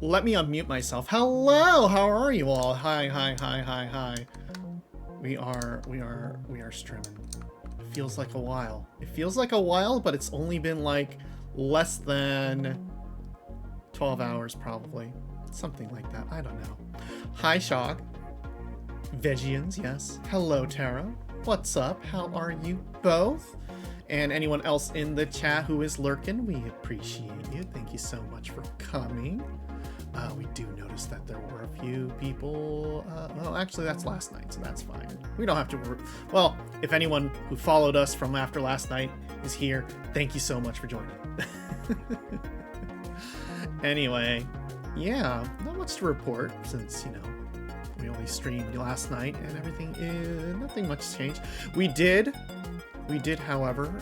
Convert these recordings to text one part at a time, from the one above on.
let me unmute myself. Hello, how are you all? Hi, hi, hi, hi, hi. We are streaming. It feels like a while. It feels like a while, but it's only been like less than 12 hours probably. Something like that. I don't know. Hi, Shog. Vegians, yes. Hello, Tara. What's up? How are you both? And anyone else in the chat who is lurking, we appreciate you. Thank you so much for coming. We do notice that there were a few people. Well, actually, that's last night, so that's fine. We don't have to. Well, if anyone who followed us from after last night is here, thank you so much for joining. Anyway, yeah, not much to report since, you know, we only streamed last night and everything is nothing much changed. We did, however,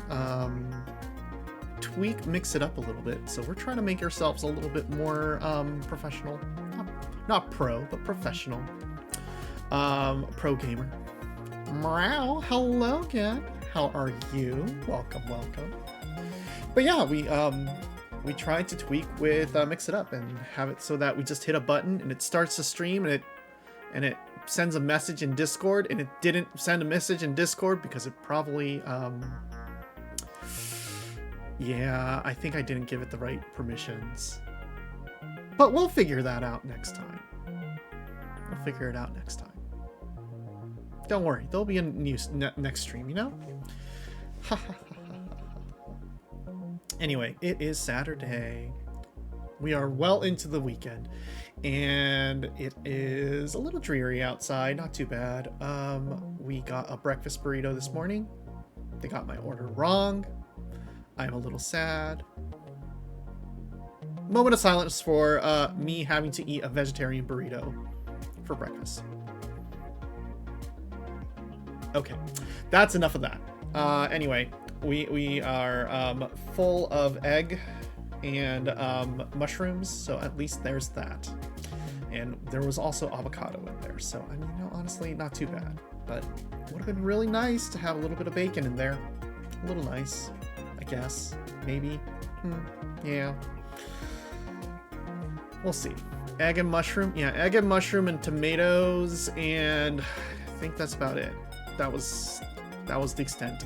mix it up a little bit. So we're trying to make ourselves a little bit more professional, not pro, but professional. Pro gamer. Meow, hello again. How are you? Welcome, welcome. But yeah, we tried to tweak with mix it up and have it so that we just hit a button and it starts to stream and it sends a message in Discord, and it didn't send a message in Discord because it probably yeah, I think I didn't give it the right permissions. But we'll figure that out next time. We'll figure it out next time. Don't worry, there'll be a new next stream, you know? Anyway, it is Saturday. We are well into the weekend, and it is a little dreary outside, not too bad. We got a breakfast burrito this morning. They got my order wrong. I'm a little sad. Moment of silence for me having to eat a vegetarian burrito for breakfast. Okay, that's enough of that. Anyway, we are full of egg and mushrooms, so at least there's that. And there was also avocado in there, so I mean, no, honestly, not too bad. But it would have been really nice to have a little bit of bacon in there. A little nice, I guess. Maybe. Yeah. We'll see. Egg and mushroom. Yeah, egg and mushroom and tomatoes, and I think that's about it. That was the extent.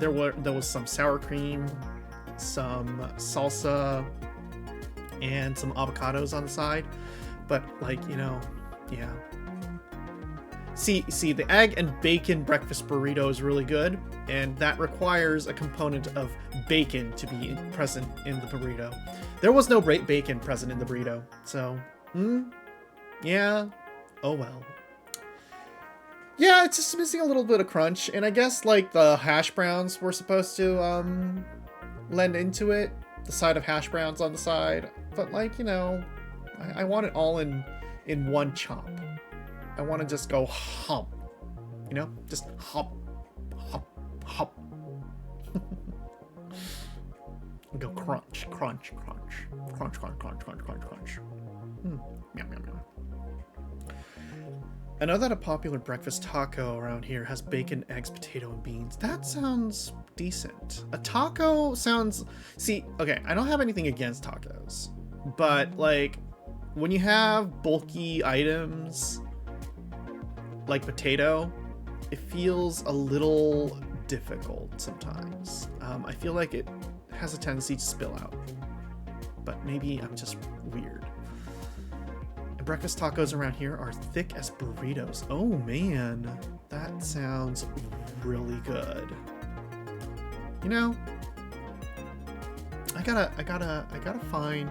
There was some sour cream, some salsa, and some avocados on the side. But like, you know, yeah. See, the egg and bacon breakfast burrito is really good, and that requires a component of bacon to be present in the burrito. There was no bacon present in the burrito, so, yeah, oh well. Yeah, it's just missing a little bit of crunch, and I guess, like, the hash browns were supposed to, lend into it, the side of hash browns on the side, but, like, you know, I want it all in one chop. I want to just go hump, you know, just hump, hump, hump. Go crunch, crunch, crunch, crunch, crunch, crunch, crunch, crunch, crunch. Meow, meow, meow. I know that a popular breakfast taco around here has bacon, eggs, potato, and beans. That sounds decent. A taco sounds... See, okay, I don't have anything against tacos, but, like, when you have bulky items like potato, it feels a little difficult sometimes. I feel like it has a tendency to spill out, but maybe I'm just weird. And breakfast tacos around here are thick as burritos. Oh man, that sounds really good. You know, I gotta find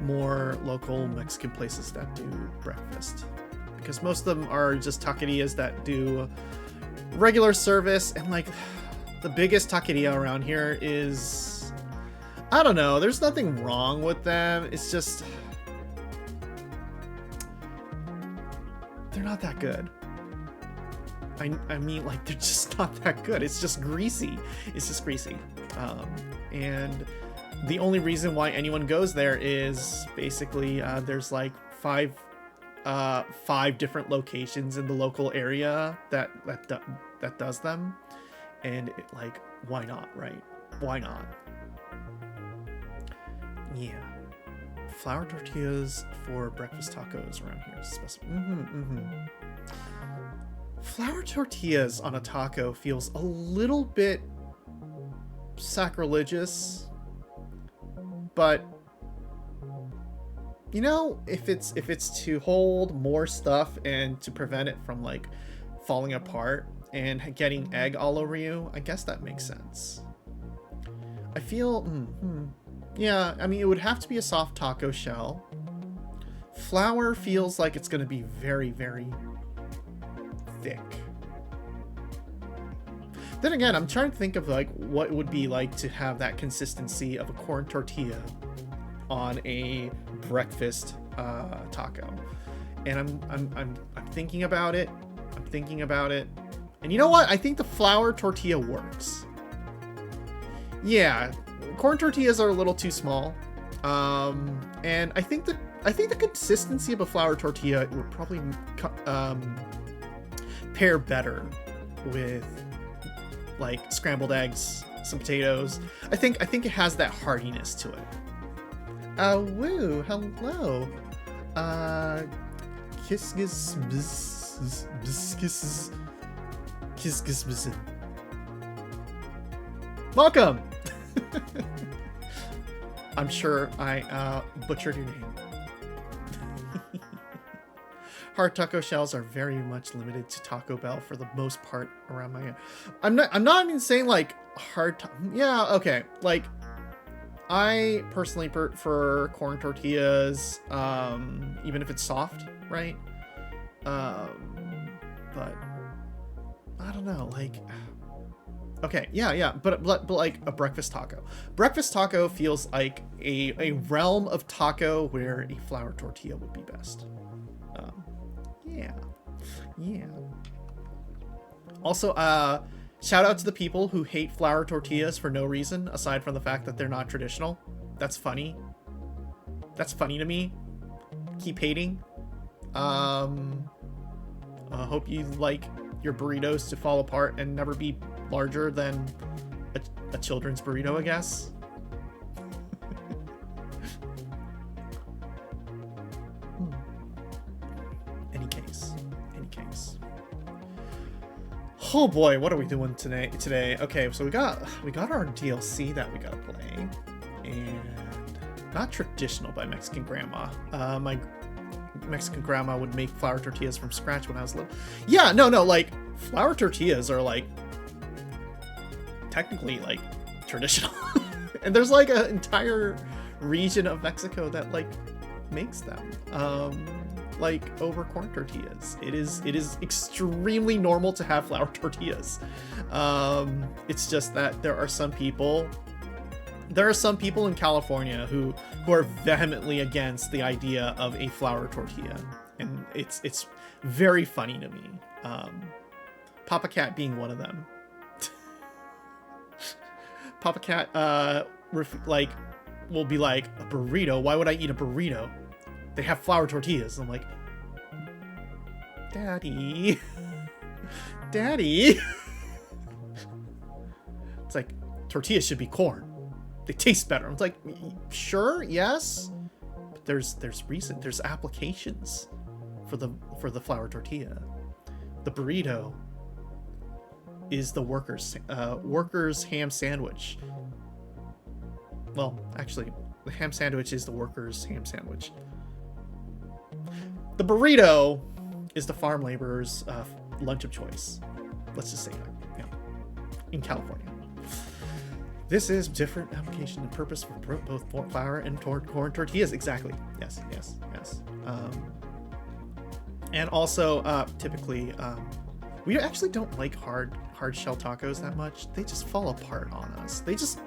more local Mexican places that do breakfast, because most of them are just taquerias that do regular service, and like the biggest taqueria around here is, I don't know, there's nothing wrong with them, it's just they're not that good. I mean, like, they're just not that good. It's just greasy. And the only reason why anyone goes there is basically there's like five different locations in the local area that does them, and it, like, why not, right? Why not? Yeah. Flour tortillas for breakfast tacos around here. Flour tortillas on a taco feels a little bit sacrilegious, but you know, if it's to hold more stuff and to prevent it from like falling apart and getting egg all over you, I guess that makes sense. I feel, yeah, I mean, it would have to be a soft taco shell. Flour feels like it's going to be very, very thick. Then again, I'm trying to think of like what it would be like to have that consistency of a corn tortilla on a breakfast taco. And I'm thinking about it. I'm thinking about it. And you know what? I think the flour tortilla works. Yeah, corn tortillas are a little too small. And I think the consistency of a flour tortilla would probably pair better with like scrambled eggs, some potatoes. I think it has that heartiness to it. Woo, hello. Welcome. I'm sure I butchered your name. Hard taco shells are very much limited to Taco Bell for the most part around my area. I'm not even saying like yeah, okay. Like I personally prefer corn tortillas, even if it's soft, right? But I don't know, like okay, yeah, but like a breakfast taco. Breakfast taco feels like a realm of taco where a flour tortilla would be best. Yeah. Also, shout out to the people who hate flour tortillas for no reason, aside from the fact that they're not traditional. That's funny. That's funny to me. Keep hating. Hope you like your burritos to fall apart and never be larger than a children's burrito, I guess. Any case. Oh boy, what are we doing today? Okay, so we got our DLC that we gotta play, and not traditional by Mexican Grandma. My Mexican grandma would make flour tortillas from scratch when I was little. Yeah, no, like flour tortillas are like technically like traditional, and there's like an entire region of Mexico that like makes them. Like over corn tortillas. It is extremely normal to have flour tortillas. It's just that there are some people in California who are vehemently against the idea of a flour tortilla, and it's very funny to me. Papa Cat being one of them. Papa Cat will be like, a burrito? Why would I eat a burrito? They have flour tortillas. I'm like, Daddy. It's like, tortillas should be corn. They taste better. I'm like, sure, yes, but there's reason, there's applications for the flour tortilla. The burrito is the workers' ham sandwich. Well, actually, the ham sandwich is the workers' ham sandwich. The burrito is the farm laborer's lunch of choice. Let's just say that, yeah. In California. This is different application and purpose for both flour and corn tortillas. Exactly. Yes. And also, typically, we actually don't like hard shell tacos that much. They just fall apart on us. It's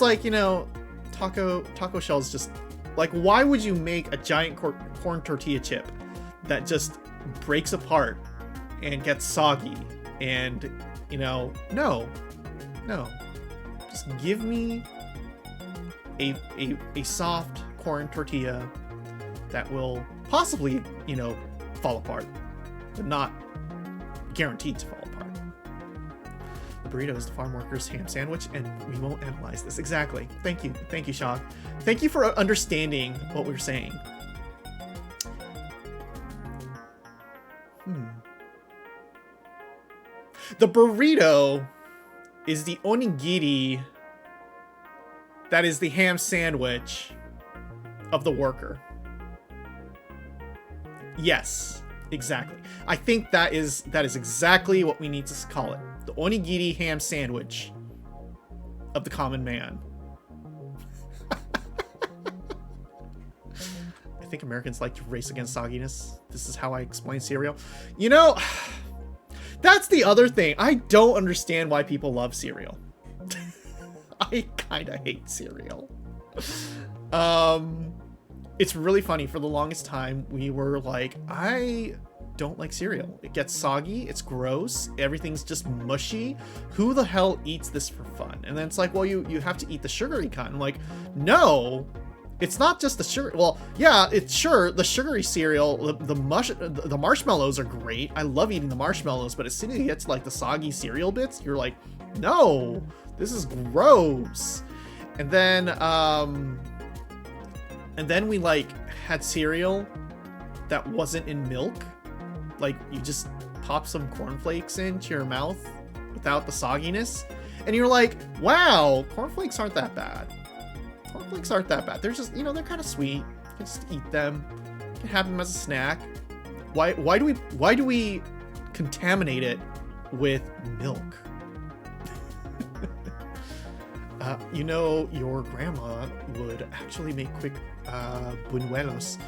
like, you know, taco shells just, like, why would you make a giant corn tortilla chip that just breaks apart and gets soggy? And, you know, no. Just give me a soft corn tortilla that will possibly, you know, fall apart, but not guaranteed to fall apart. The burrito is the farm worker's ham sandwich, and we won't analyze this. Exactly. Thank you, Shaw. Thank you for understanding what we're saying. The burrito is the onigiri that is the ham sandwich of the worker. Yes, exactly. I think that is exactly what we need to call it. The onigiri ham sandwich of the common man. I think Americans like to race against sogginess. This is how I explain cereal. You know, that's the other thing. I don't understand why people love cereal. I kind of hate cereal. It's really funny. For the longest time, we were like, I don't like cereal. It gets soggy. It's gross. Everything's just mushy. Who the hell eats this for fun? And then it's like, well, you have to eat the sugary kind. I'm like, no, it's not just the sugar. Well, yeah, it's sure the sugary cereal, the marshmallows are great. I love eating the marshmallows, but as soon as it gets like the soggy cereal bits, you're like, no, this is gross. And then we like had cereal that wasn't in milk. Like you just pop some cornflakes into your mouth without the sogginess. And you're like, wow, cornflakes aren't that bad. Cornflakes aren't that bad. They're just, they're kind of sweet. You can just eat them. You can have them as a snack. Why do we contaminate it with milk? Your grandma would actually make quick buñuelos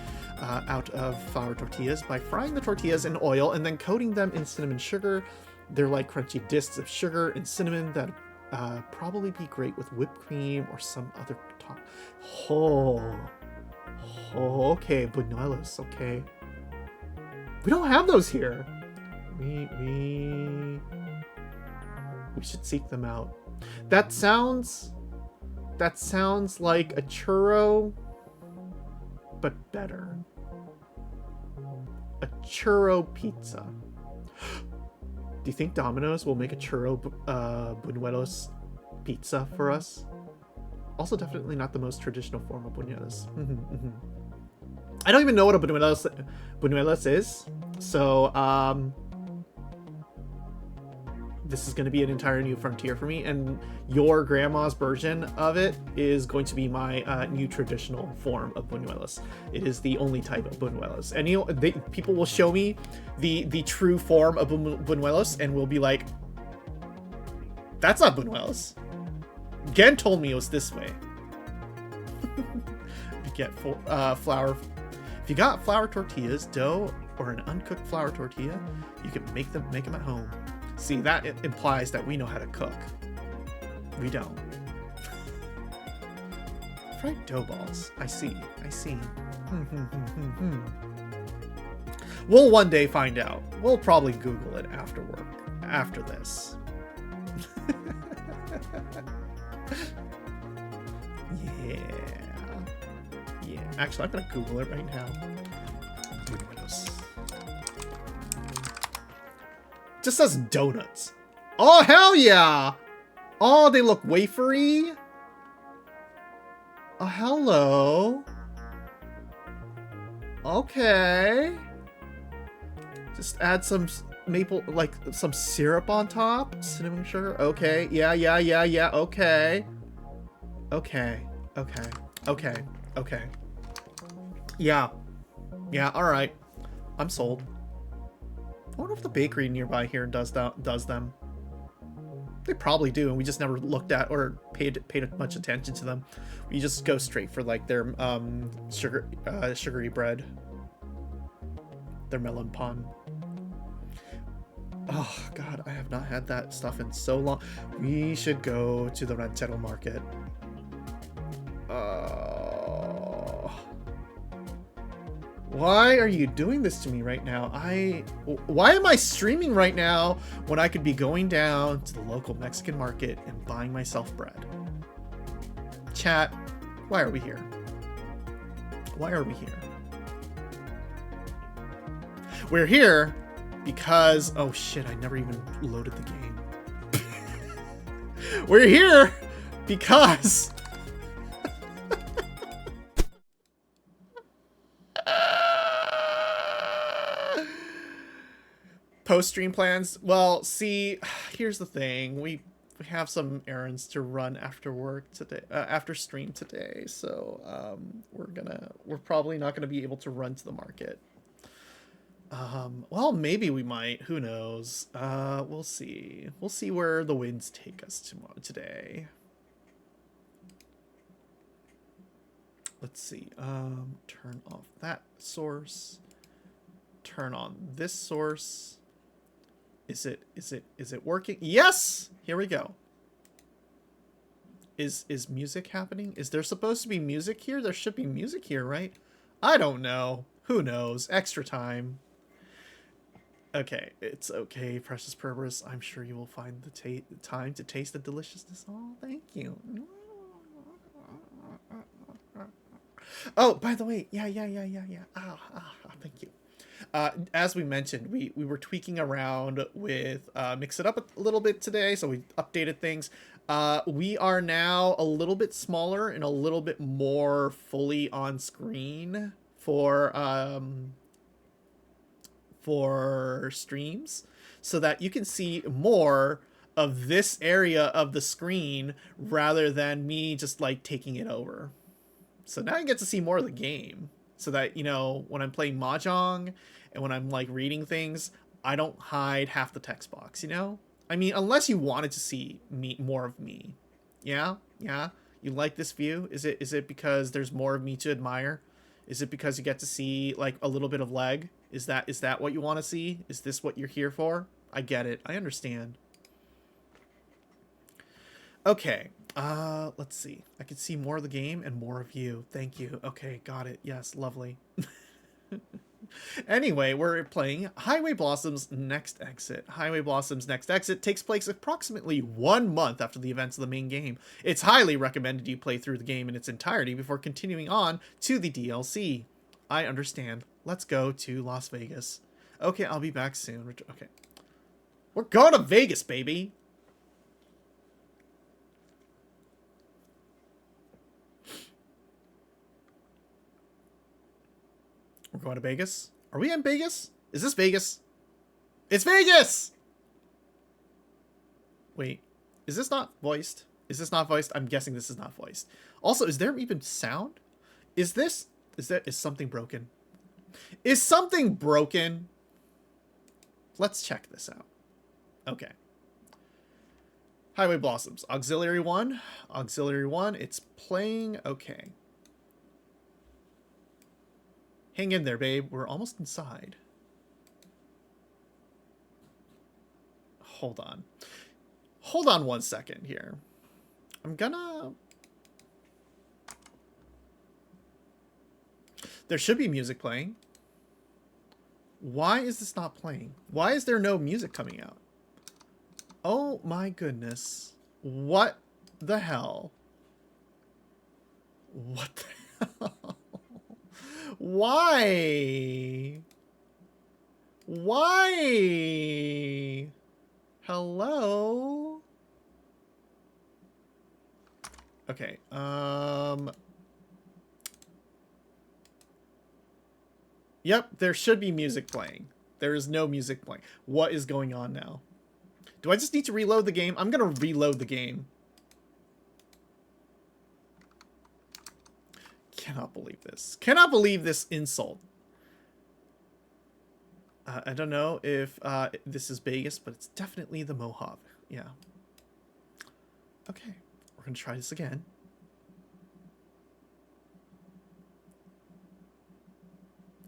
out of flour tortillas by frying the tortillas in oil and then coating them in cinnamon sugar. They're like crunchy discs of sugar and cinnamon that probably be great with whipped cream or some other top. Okay, buñuelos. Okay, we don't have those here. We should seek them out. That sounds like a churro, but better. A churro pizza. Do you think Domino's will make a churro buñuelos pizza for us? Also, definitely not the most traditional form of buñuelos. I don't even know what a buñuelos is, so this is going to be an entire new frontier for me, and your grandma's version of it is going to be my new traditional form of buñuelos. It is the only type of buñuelos, and people will show me the true form of buñuelos, and we'll be like, "That's not buñuelos. Gen told me it was this way." You get flour. If you got flour tortillas, dough, or an uncooked flour tortilla, you can make them at home. See, that implies that we know how to cook. We don't. Fried dough balls. I see. We'll one day find out. We'll probably Google it after work. After this. Yeah. Actually, I'm gonna Google it right now. Just says donuts. Oh, hell yeah! Oh, they look wafery. Oh, hello. Okay. Just add some maple, like some syrup on top. Cinnamon sugar. Okay. Yeah. Okay. Yeah. All right. I'm sold. I wonder if the bakery nearby here does them. They probably do, and we just never looked at or paid much attention to them. We just go straight for like their sugary bread, their melon pan. Oh God, I have not had that stuff in so long. We should go to the Ranchero market. Why are you doing this to me right now? Why am I streaming right now when I could be going down to the local Mexican market and buying myself bread? Chat, why are we here? We're here because, oh shit, I never even loaded the game. We're here because post-stream plans. Well, see, here's the thing. We have some errands to run after work today, after stream today. So we're probably not gonna be able to run to the market. Well, maybe we might. Who knows? We'll see. We'll see where the winds take us today. Let's see. Turn off that source. Turn on this source. Is it working? Yes! Here we go. Is music happening? Is there supposed to be music here? There should be music here, right? I don't know. Who knows? Extra time. Okay, it's okay, precious Perverse. I'm sure you will find the time to taste the deliciousness. Oh, thank you. Oh, by the way, yeah. Thank you. As we mentioned, we were tweaking around with Mix It Up a little bit today, so we updated things. We are now a little bit smaller and a little bit more fully on screen for streams, so that you can see more of this area of the screen rather than me just like taking it over. So now you get to see more of the game, so that, you know, when I'm playing Mahjong and when I'm like reading things, I don't hide half the text box, you know? I mean, unless you wanted to see more of me. Yeah? You like this view? Is it because there's more of me to admire? Is it because you get to see like a little bit of leg? Is that what you want to see? Is this what you're here for? I get it. I understand. Okay. Let's see. I can see more of the game and more of you. Thank you. Okay, got it. Yes, lovely. Anyway, we're playing Highway Blossom's Next Exit. Highway Blossom's Next Exit takes place approximately 1 month after the events of the main game. It's highly recommended you play through the game in its entirety before continuing on to the DLC. I understand. Let's go to Las Vegas. Okay, I'll be back soon. Okay. We're going to Vegas, baby! We're going to Vegas? Are we in Vegas? Is this Vegas? It's Vegas! Wait, is this not voiced? Is this not voiced? I'm guessing this is not voiced. Also, is there even sound? Is something broken? Is something broken? Let's check this out. Okay. Highway Blossoms. Auxiliary 1. Auxiliary 1. It's playing. Okay. Hang in there, babe. We're almost inside. Hold on. Hold on 1 second here. I'm gonna... There should be music playing. Why is this not playing? Why is there no music coming out? Oh my goodness. What the hell? What the hell? Why? Why? Hello? Okay, Yep, there should be music playing. There is no music playing. What is going on now? Do I just need to reload the game? I'm gonna reload the game. Cannot believe this. Cannot believe this insult. I don't know if this is Vegas, but it's definitely the Mojave. Yeah. Okay, we're gonna try this again.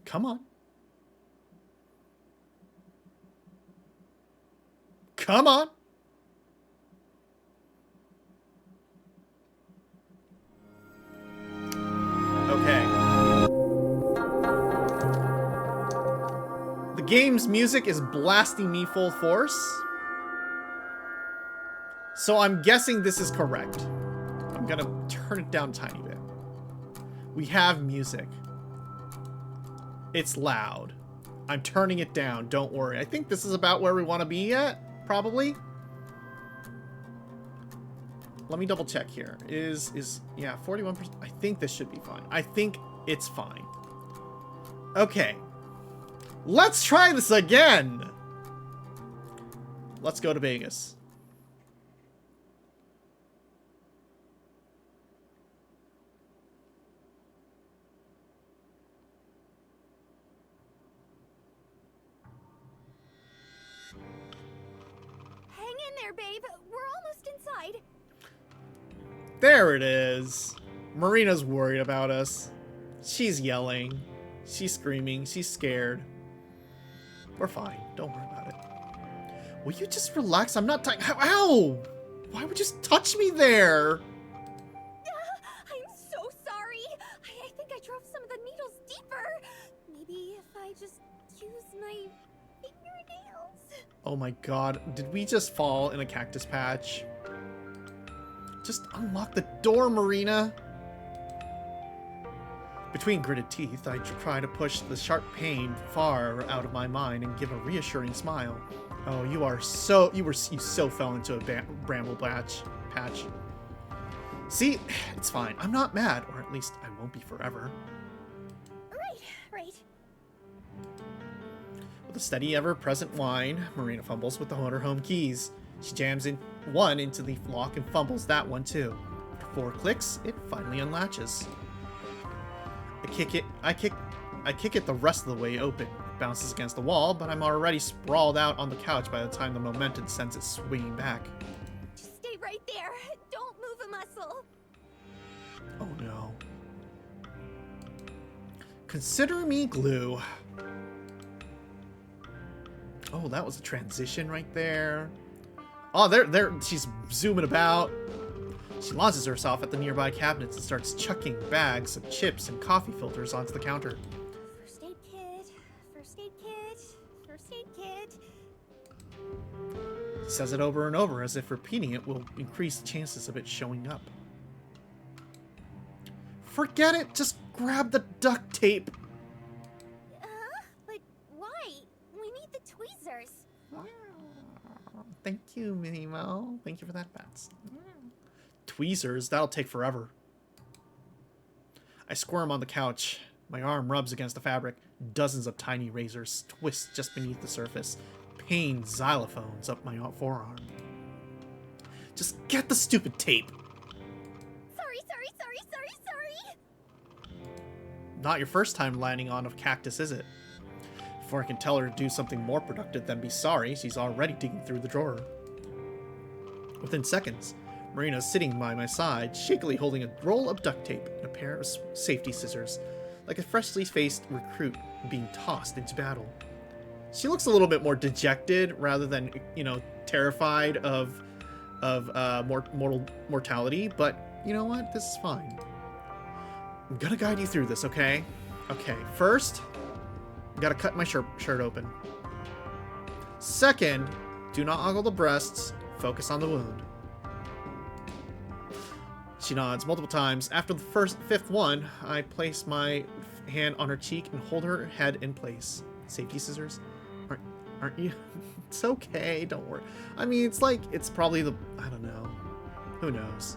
Come on. Come on. Okay. The game's music is blasting me full force. So I'm guessing this is correct. I'm gonna turn it down a tiny bit. We have music. It's loud. I'm turning it down, don't worry. I think this is about where we want to be at, probably. let me double check here. Yeah, 41%. I think this should be fine. I think it's fine. Okay. Let's try this again. Let's go to Vegas. Hang in there, babe. We're almost inside. There it is. Marina's worried about us. She's yelling. She's screaming. She's scared. We're fine. Don't worry about it. Will you just relax? I'm not touching. Ow! Why would you just touch me there? I'm so sorry. I think I drove some of the needles deeper. Maybe if I just use my fingernails. Oh my god. Did we just fall in a cactus patch? Just unlock the door, Marina. Between gritted teeth, I try to push the sharp pain far out of my mind and give a reassuring smile. Oh, you so fell into a bramble patch. See, it's fine. I'm not mad, or at least I won't be forever. Right. With a steady, ever-present whine, Marina fumbles with the motorhome keys. She jams one into the lock and fumbles that one too. After 4 clicks, it finally unlatches. I kick it the rest of the way open. It bounces against the wall, but I'm already sprawled out on the couch by the time the momentum sends it swinging back. Just stay right there. Don't move a muscle. Oh no. Consider me glue. Oh, that was a transition right there. Oh, there, she's zooming about. She launches herself at the nearby cabinets and starts chucking bags of chips and coffee filters onto the counter. First aid kit, first aid kit, first aid kit. She says it over and over as if repeating it will increase the chances of it showing up. Forget it, just grab the duct tape. But why? We need the tweezers. Thank you, Minnie Mo. Thank you for that, Bats. Tweezers, that'll take forever. I squirm on the couch. My arm rubs against the fabric. Dozens of tiny razors twist just beneath the surface. Pain xylophones up my forearm. Just get the stupid tape. Sorry. Not your first time landing on a cactus, is it? Before I can tell her to do something more productive than be sorry, she's already digging through the drawer. Within seconds, Marina's sitting by my side, shakily holding a roll of duct tape and a pair of safety scissors, like a freshly faced recruit being tossed into battle. She looks a little bit more dejected rather than, terrified of mortality, but you know what? This is fine. I'm gonna guide you through this, okay? Okay, first, gotta cut my shirt open. Second, do not ogle the breasts, focus on the wound. She nods multiple times. After the fifth one, I place my hand on her cheek and hold her head in place. Safety scissors? Aren't you? It's okay, don't worry. I mean, it's probably I don't know. Who knows?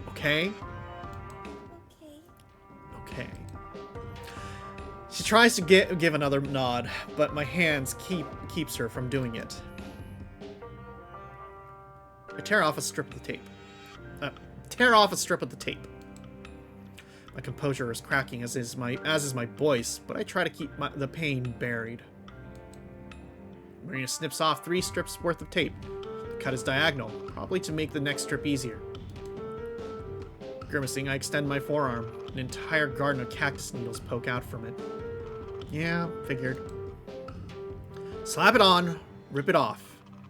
Okay? Okay. She tries to give another nod, but my hands keeps her from doing it. I tear off a strip of the tape. My composure is cracking, as is my voice, but I try to keep the pain buried. Marina snips off 3 strips worth of tape. The cut is diagonal, probably to make the next strip easier. Grimacing, I extend my forearm. An entire garden of cactus needles poke out from it. Yeah, figured. Slap it on, rip it off.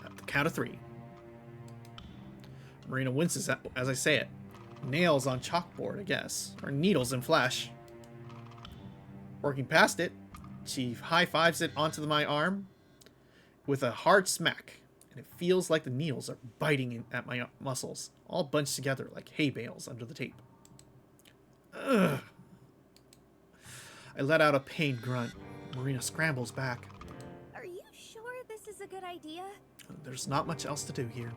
At the count of 3. Marina winces as I say it. Nails on chalkboard, I guess. Or needles in flesh. Working past it, she high-fives it onto my arm with a hard smack, and it feels like the needles are biting at my muscles, all bunched together like hay bales under the tape. Ugh. I let out a pained grunt. Marina scrambles back. Are you sure this is a good idea? There's not much else to do here.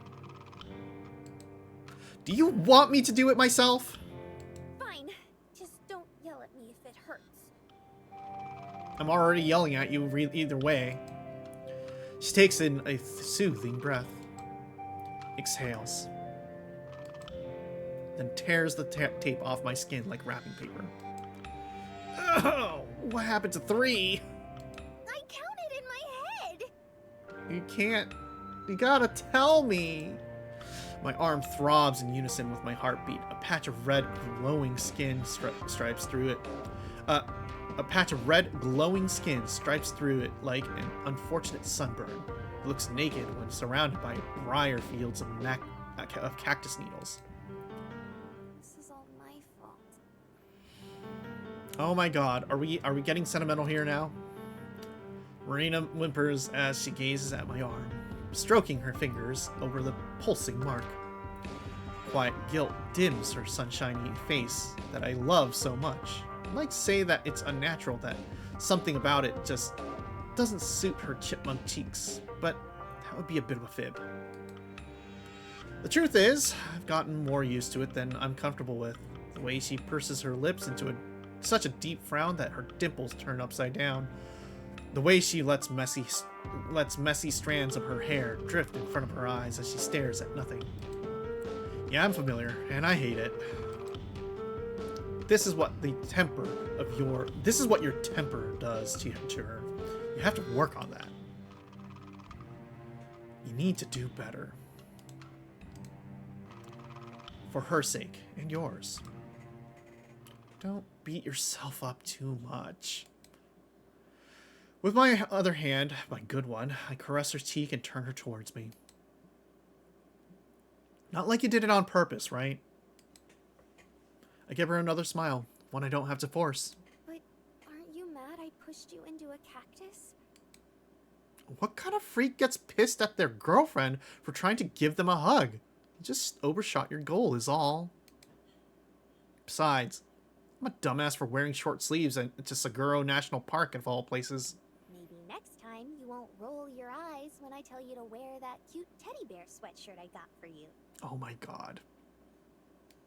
Do you want me to do it myself? Fine. Just don't yell at me if it hurts. I'm already yelling at you either way. She takes in a soothing breath. Exhales. Then tears the tape off my skin like wrapping paper. Oh, what happened to 3? I counted in my head. You can't. You gotta tell me. My arm throbs in unison with my heartbeat. A patch of red glowing skin stripes through it. A patch of red glowing skin stripes through it like an unfortunate sunburn. It looks naked when surrounded by briar fields of cactus needles. This is all my fault. Oh my god, are we getting sentimental here now? Marina whimpers as she gazes at my arm, stroking her fingers over the pulsing mark. Quiet guilt dims her sunshiny face that I love so much. I'd like to say that it's unnatural, that something about it just doesn't suit her chipmunk cheeks, but that would be a bit of a fib. The truth is, I've gotten more used to it than I'm comfortable with. The way she purses her lips into such a deep frown that her dimples turn upside down. The way she lets messy strands of her hair drift in front of her eyes as she stares at nothing. Yeah, I'm familiar, and I hate it. This is what your temper does to her. You have to work on that. You need to do better. For her sake and yours. Don't beat yourself up too much. With my other hand, my good one, I caress her cheek and turn her towards me. Not like you did it on purpose, right? I give her another smile, one I don't have to force. But aren't you mad I pushed you into a cactus? What kind of freak gets pissed at their girlfriend for trying to give them a hug? You just overshot your goal is all. Besides, I'm a dumbass for wearing short sleeves to Saguro National Park of all places. Maybe next time you won't roll your eyes when I tell you to wear that cute teddy bear sweatshirt I got for you. Oh my god.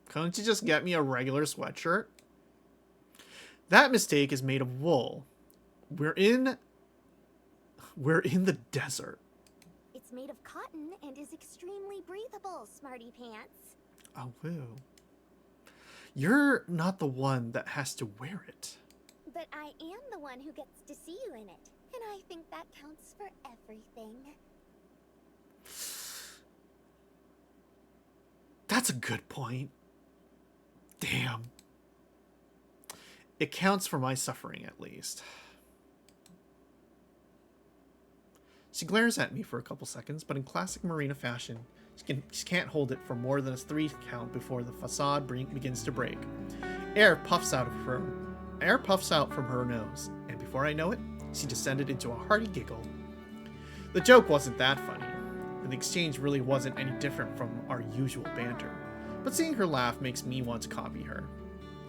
Couldn't you just get me a regular sweatshirt? That mistake is made of wool. We're in the desert. It's made of cotton and is extremely breathable, smarty pants. Oh, woo. You're not the one that has to wear it. But I am the one who gets to see you in it. And I think that counts for everything. That's a good point. Damn. It counts for my suffering, at least. She glares at me for a couple seconds, but in classic Marina fashion, she can't hold it for more than a 3 count before the facade begins to break. Air puffs out from her nose, and before I know it, she descended into a hearty giggle. The joke wasn't that funny, and the exchange really wasn't any different from our usual banter. But seeing her laugh makes me want to copy her.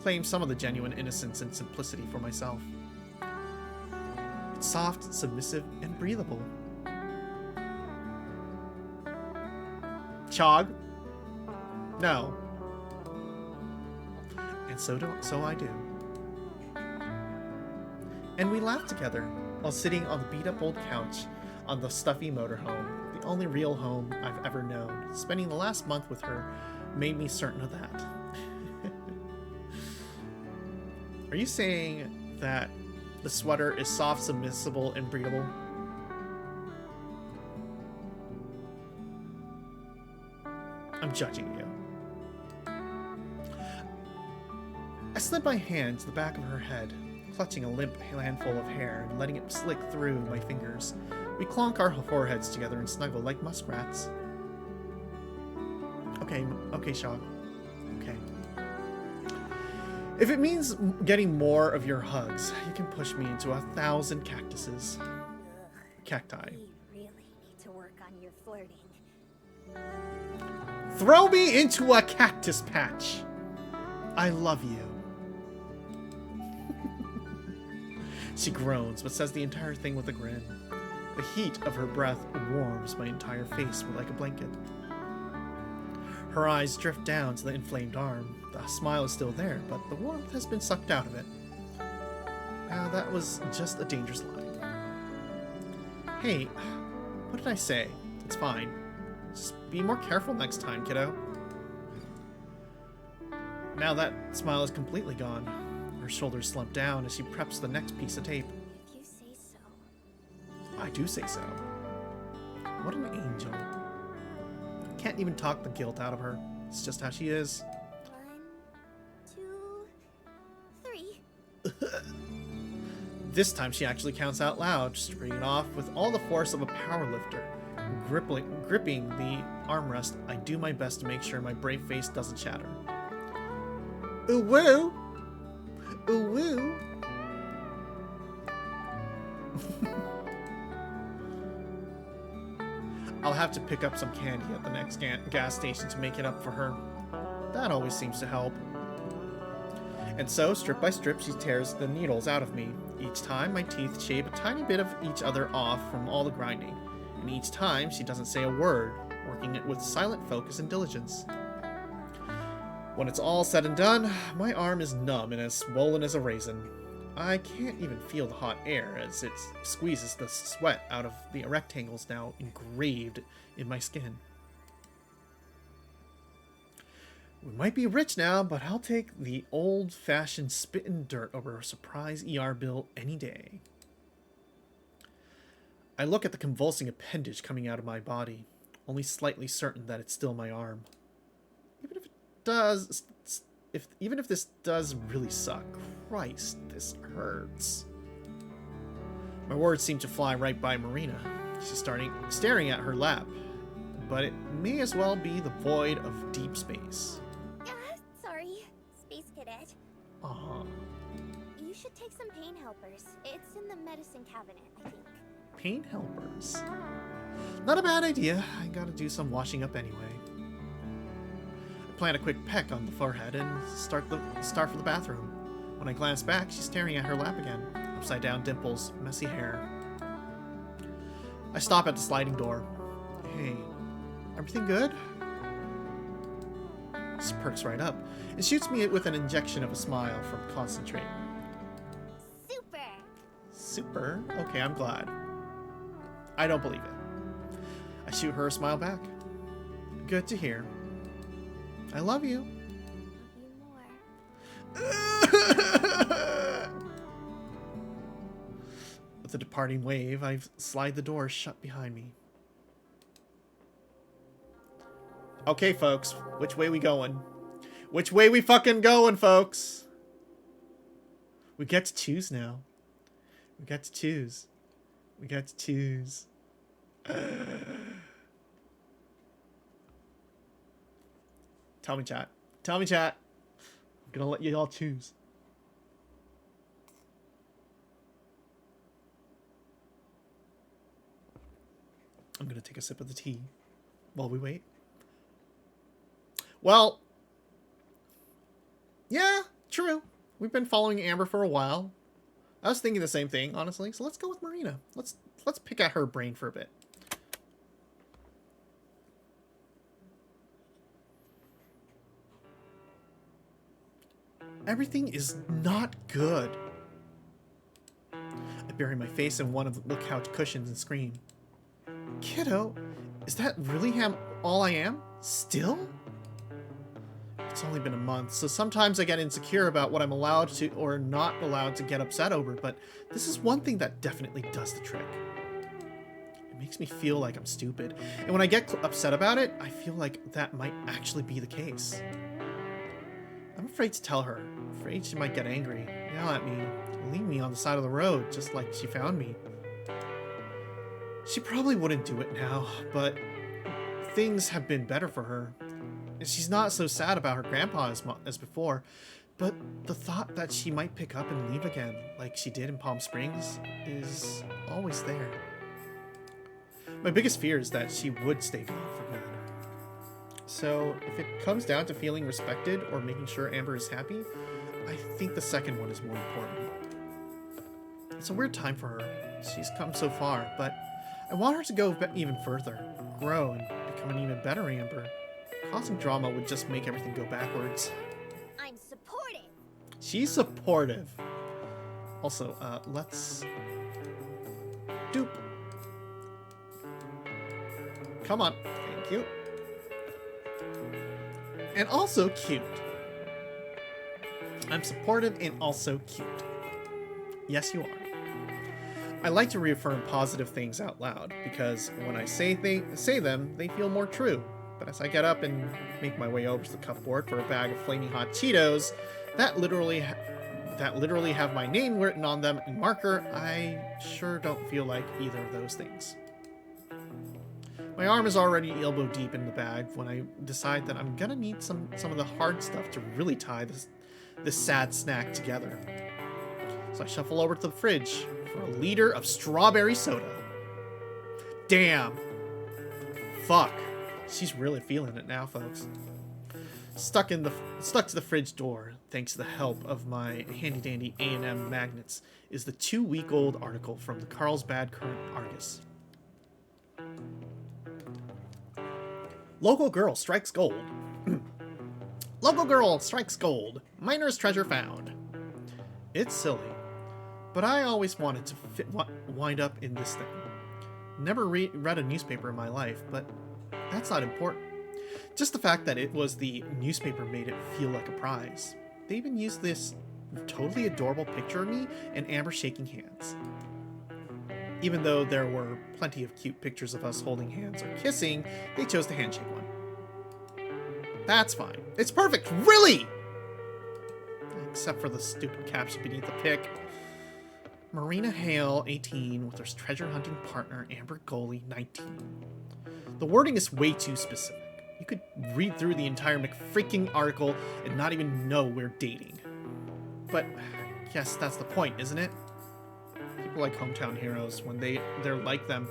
Claim some of the genuine innocence and simplicity for myself. It's soft, submissive, and breathable. Chog? No. And so I do. And we laugh together while sitting on the beat-up old couch on the stuffy motorhome, the only real home I've ever known. Spending the last month with her made me certain of that. Are you saying that the sweater is soft, submissible, and breathable? I'm judging you. I slid my hand to the back of her head, clutching a limp handful of hair and letting it slick through my fingers. We clonk our foreheads together and snuggle like muskrats. Okay, Shaw. Okay. If it means getting more of your hugs, you can push me into 1,000 cactuses. Cacti. You really need to work on your flirting. Throw me into a cactus patch. I love you. She groans, but says the entire thing with a grin. The heat of her breath warms my entire face like a blanket. Her eyes drift down to the inflamed arm. The smile is still there, but the warmth has been sucked out of it. Now, that was just a dangerous line. Hey, what did I say? It's fine. Just be more careful next time, kiddo. Now that smile is completely gone. Her shoulders slump down as she preps the next piece of tape. If you say so. I do say so. What an angel. Can't even talk the guilt out of her. It's just how she is. 1, 2, 3. This time she actually counts out loud, striking it off with all the force of a powerlifter. Gripping the armrest, I do my best to make sure my brave face doesn't shatter. Ooh woo! Ooh woo! I'll have to pick up some candy at the next gas station to make it up for her. That always seems to help. And so, strip by strip, she tears the needles out of me. Each time, my teeth shave a tiny bit of each other off from all the grinding. And each time, she doesn't say a word, working it with silent focus and diligence. When it's all said and done, my arm is numb and as swollen as a raisin. I can't even feel the hot air as it squeezes the sweat out of the rectangles now engraved in my skin. We might be rich now, but I'll take the old-fashioned spit and dirt over a surprise ER bill any day. I look at the convulsing appendage coming out of my body, only slightly certain that it's still my arm. Even if this does really suck, Christ, this hurts. My words seem to fly right by Marina. She's staring at her lap, but it may as well be the void of deep space. Sorry, Space Cadet. Aw. You should take some pain helpers. It's in the medicine cabinet, I think. Pain helpers. Not a bad idea. I gotta do some washing up anyway. I plant a quick peck on the forehead and start for the bathroom. When I glance back, she's staring at her lap again. Upside down dimples, messy hair. I stop at the sliding door. Hey, everything good? She perks right up and shoots me with an injection of a smile from Concentrate. Super! Super? Okay, I'm glad. I don't believe it. I shoot her a smile back. Good to hear. I love you. Love you more. With a departing wave, I slide the door shut behind me. Okay, folks, which way we going? Which way we fucking going, folks? We get to choose now. We get to choose. We get to choose. Tell me, chat. Tell me, chat. I'm gonna let you all choose. I'm gonna take a sip of the tea while we wait. Well, yeah, true. We've been following Amber for a while. I was thinking the same thing, honestly. So let's go with Marina. Let's pick at her brain for a bit. Everything is not good. I bury my face in one of the couch cushions and scream. Kiddo, is that really all I am? Still? It's only been a month, so sometimes I get insecure about what I'm allowed to or not allowed to get upset over, but this is one thing that definitely does the trick. It makes me feel like I'm stupid, and when I get upset about it, I feel like that might actually be the case. I'm afraid to tell her. I'm afraid she might get angry, yell at me, leave me on the side of the road, just like she found me. She probably wouldn't do it now, but things have been better for her. She's not so sad about her grandpa as before, but the thought that she might pick up and leave again, like she did in Palm Springs, is always there. My biggest fear is that she would stay gone for good. So, if it comes down to feeling respected or making sure Amber is happy, I think the second one is more important. It's a weird time for her. She's come so far, but I want her to go even further, grow, and become an even better Amber. Causing drama would just make everything go backwards. I'm supportive. She's supportive. Also, let's... Doop. Come on. Thank you. And also cute. I'm supportive and also cute. Yes, you are. I like to reaffirm positive things out loud, because when I say them, they feel more true. But as I get up and make my way over to the cupboard for a bag of flaming hot Cheetos that literally have my name written on them in marker, I sure don't feel like either of those things. My arm is already elbow deep in the bag when I decide that I'm gonna need some of the hard stuff to really tie this sad snack together. So I shuffle over to the fridge for a liter of strawberry soda. Damn. Fuck. She's really feeling it now, folks. Stuck to the fridge door, thanks to the help of my handy-dandy A&M magnets, is the 2-week-old article from the Carlsbad Current Argus. Local girl strikes gold. Local girl strikes gold. Miner's treasure found. It's silly, but I always wanted to wind up in this thing. Never read a newspaper in my life, but that's not important. Just the fact that it was the newspaper made it feel like a prize. They even used this totally adorable picture of me and Amber shaking hands. Even though there were plenty of cute pictures of us holding hands or kissing, they chose the handshake one. That's fine. It's perfect, really! Except for the stupid caption beneath the pic. Marina Hale, 18, with her treasure hunting partner, Amber Goley, 19. The wording is way too specific. You could read through the entire McFreaking article and not even know we're dating. But, yes, that's the point, isn't it? People like hometown heroes when they're like them.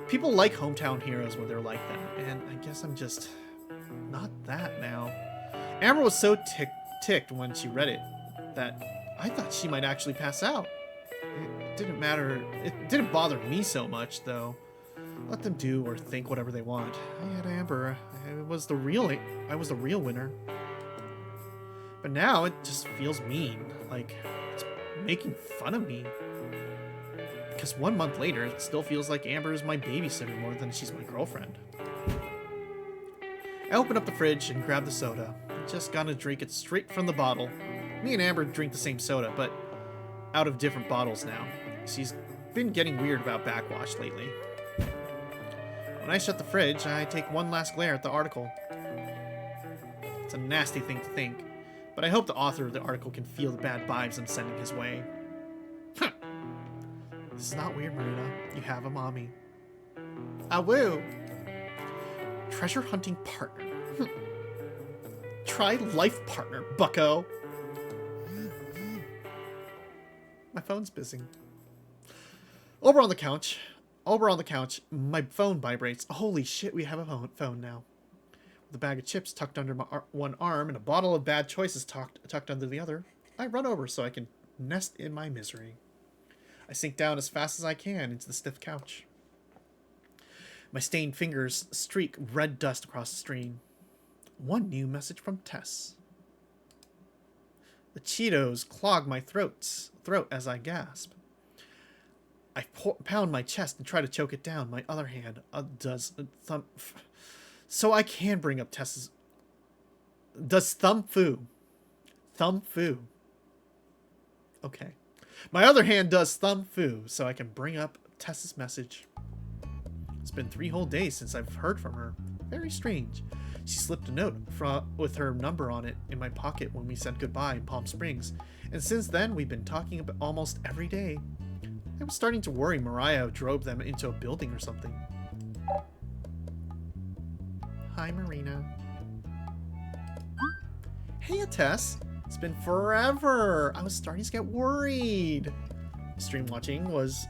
People like hometown heroes when they're like them, and I guess I'm just not that now. Amber was so ticked when she read it that I thought she might actually pass out. It didn't matter. It didn't bother me so much, though. Let them do or think whatever they want. I had Amber. I was the real winner. But now it just feels mean, like it's making fun of me. Because 1 month later, it still feels like Amber is my babysitter more than she's my girlfriend. I open up the fridge and grab the soda. I'm just gonna drink it straight from the bottle. Me and Amber drink the same soda, but out of different bottles now. She's been getting weird about backwash lately. When I shut the fridge, I take one last glare at the article. It's a nasty thing to think, but I hope the author of the article can feel the bad vibes I'm sending his way. Huh. This is not weird, Marina. You have a mommy. Ah, woo! Treasure hunting partner. Try life partner, bucko. My phone's buzzing. Over on the couch, my phone vibrates. Holy shit, we have a phone now. With a bag of chips tucked under my one arm and a bottle of bad choices tucked under the other, I run over so I can nest in my misery. I sink down as fast as I can into the stiff couch. My stained fingers streak red dust across the screen. One new message from Tess. The Cheetos clog my throat as I gasp. I pound my chest and try to choke it down. My other hand does thump. So I can bring up Tess's. Does thumb foo. Thumb foo. Okay. My other hand does thumb foo, so I can bring up Tess's message. It's been 3 whole days since I've heard from her. Very strange. She slipped a note with her number on it in my pocket when we said goodbye in Palm Springs, and since then we've been talking about almost every day. I was starting to worry Mariah drove them into a building or something. Hi, Marina. Hey, Tess. It's been forever. I was starting to get worried. Stream watching was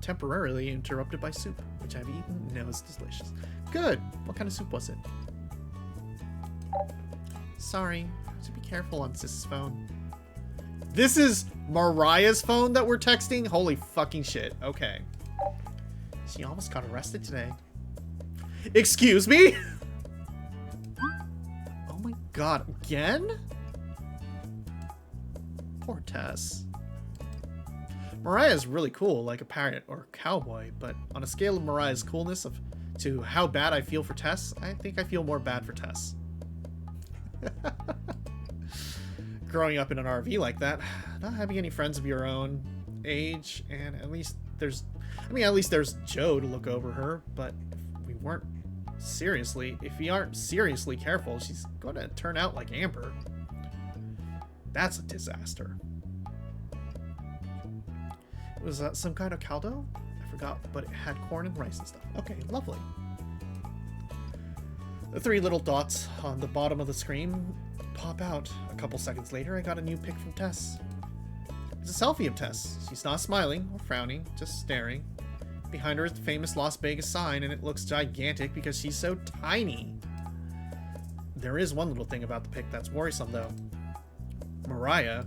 temporarily interrupted by soup, which I've eaten and now is delicious. Good. What kind of soup was it? Sorry. So be careful on Sis's phone. This is Mariah's phone that we're texting? Holy fucking shit. Okay. She almost got arrested today. Excuse me? god, again? Poor Tess. Mariah's really cool, like a pirate or a cowboy, but on a scale of Mariah's coolness to how bad I feel for Tess, I think I feel more bad for Tess. Growing up in an RV like that, not having any friends of your own age, and at least there's Joe to look over her, but if we aren't seriously careful, she's going to turn out like Amber. That's a disaster. Was that some kind of caldo? I forgot, but it had corn and rice and stuff. Okay, lovely. The 3 little dots on the bottom of the screen pop out. A couple seconds later, I got a new pic from Tess. It's a selfie of Tess. She's not smiling or frowning, just staring. Behind her is the famous Las Vegas sign, and it looks gigantic because she's so tiny. There is one little thing about the pic that's worrisome, though. Mariah,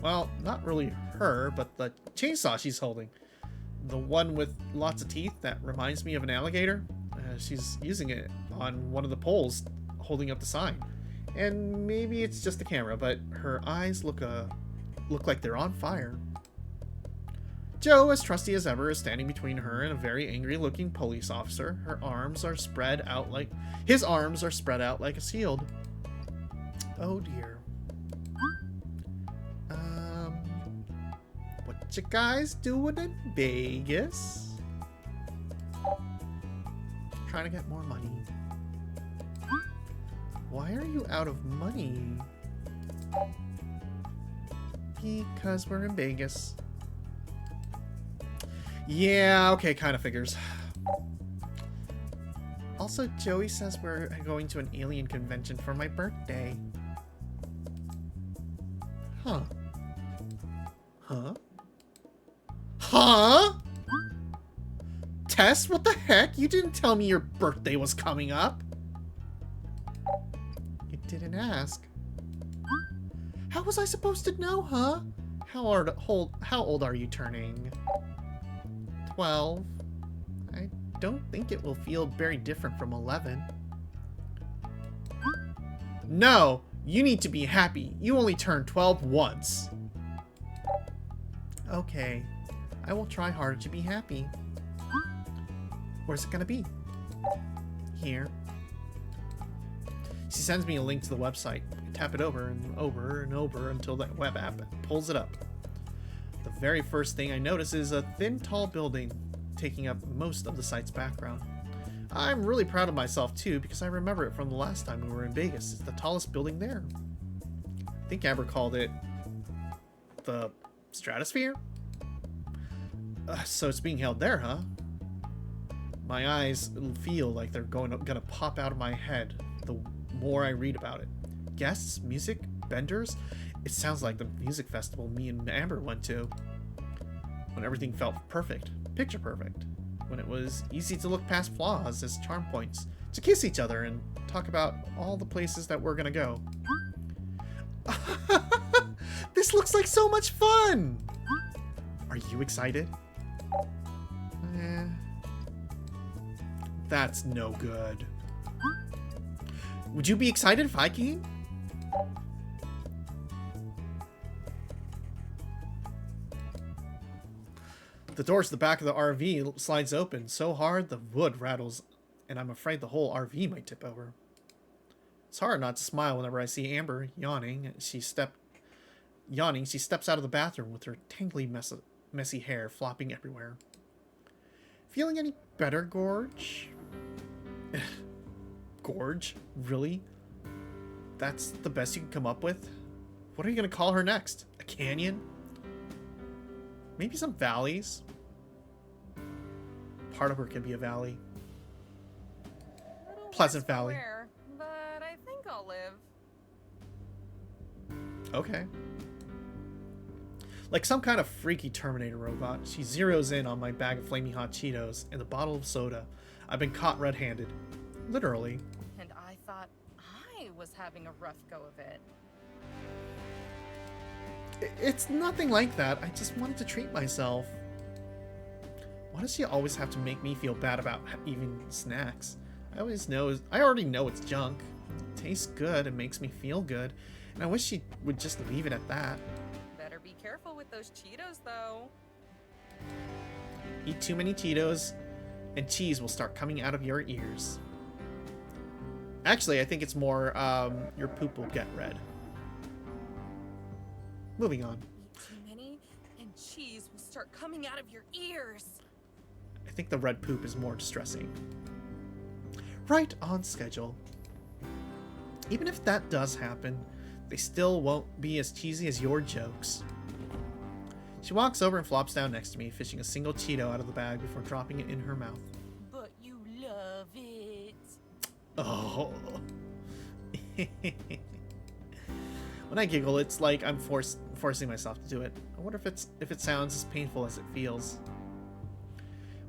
well, not really her, but the chainsaw she's holding. The one with lots of teeth that reminds me of an alligator. She's using it on one of the poles holding up the sign. And maybe it's just the camera, but her eyes look like they're on fire. Joe, as trusty as ever, is standing between her and a very angry-looking police officer. His arms are spread out like a shield. Oh dear. What you guys doing in Vegas? Trying to get more money. Why are you out of money? Because we're in Vegas. Yeah, okay, kind of figures. Also, Joey says we're going to an alien convention for my birthday. Huh. Huh? Huh? Tess, what the heck? You didn't tell me your birthday was coming up. You didn't ask. How was I supposed to know, huh? How old are you turning? 12. I don't think it will feel very different from 11. No! You need to be happy. You only turned 12 once. Okay. I will try hard to be happy. Where's it gonna be? Here. She sends me a link to the website. I tap it over and over and over until that web app pulls it up. The very first thing I notice is a thin, tall building taking up most of the site's background. I'm really proud of myself too because I remember it from the last time we were in Vegas. It's the tallest building there. I think Amber called it the Stratosphere? So it's being held there, huh? My eyes feel like they're gonna pop out of my head the more I read about it. Guests, music, vendors. It sounds like the music festival me and Amber went to. When everything felt perfect, picture perfect. When it was easy to look past flaws as charm points, to kiss each other and talk about all the places that we're gonna go. This looks like so much fun! Are you excited? That's no good. Would you be excited if I came? The door to the back of the RV slides open so hard the wood rattles, and I'm afraid the whole RV might tip over. It's hard not to smile whenever I see Amber yawning. She steps out of the bathroom with her tangly, messy hair flopping everywhere. Feeling any better, Gorge? Gorge? Really? That's the best you can come up with? What are you going to call her next? A canyon? Maybe some valleys? Part of her can be a valley. Pleasant Valley. Square, but I think I'll live. Okay. Like some kind of freaky Terminator robot, she zeroes in on my bag of flaming hot Cheetos and the bottle of soda. I've been caught red-handed. Literally. And I thought I was having a rough go of it. It's nothing like that. I just wanted to treat myself. Why does she always have to make me feel bad about eating snacks? I already know it's junk. Tastes good and makes me feel good. And I wish she would just leave it at that. Better be careful with those Cheetos, though. Eat too many Cheetos, and cheese will start coming out of your ears. Actually, I think it's more your poop will get red. Moving on. Eat too many, and cheese will start coming out of your ears. I think the red poop is more distressing. Right on schedule. Even if that does happen, they still won't be as cheesy as your jokes. She walks over and flops down next to me, fishing a single Cheeto out of the bag before dropping it in her mouth. But you love it. Oh. When I giggle, it's like I'm forcing myself to do it. I wonder if it sounds as painful as it feels.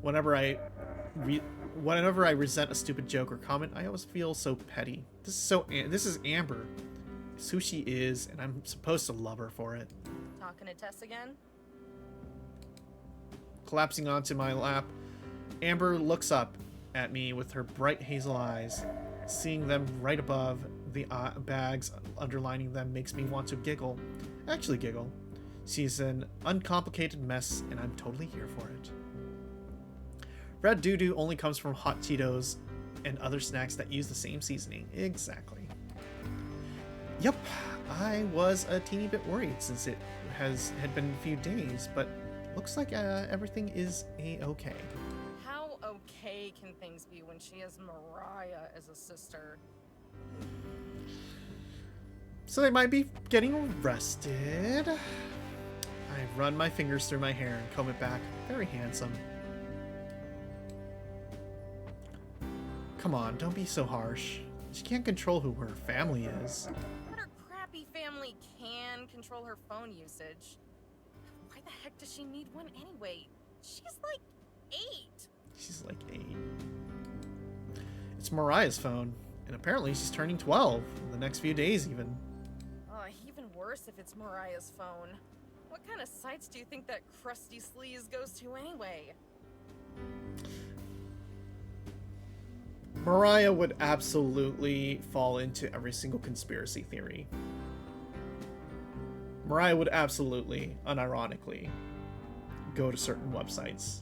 Whenever I resent a stupid joke or comment, I always feel so petty. This is Amber. It's who she is, and I'm supposed to love her for it. Talking to Tess again? Collapsing onto my lap, Amber looks up at me with her bright hazel eyes. Seeing them right above the bags underlining them makes me want to giggle. Actually giggle. She's an uncomplicated mess, and I'm totally here for it. Red doo-doo only comes from hot Cheetos and other snacks that use the same seasoning. Exactly. Yep, I was a teeny bit worried since it had been a few days, but looks like everything is a-okay. How okay can things be when she has Mariah as a sister? So they might be getting arrested. I run my fingers through my hair and comb it back. Very handsome. Come on, don't be so harsh. She can't control who her family is. But her crappy family can control her phone usage. Why the heck does she need one anyway? She's like 8. She's like 8. It's Mariah's phone, and apparently she's turning 12 in the next few days even. Even worse if it's Mariah's phone. What kind of sites do you think that crusty sleaze goes to anyway? Mariah would absolutely fall into every single conspiracy theory. Mariah would absolutely, unironically, go to certain websites.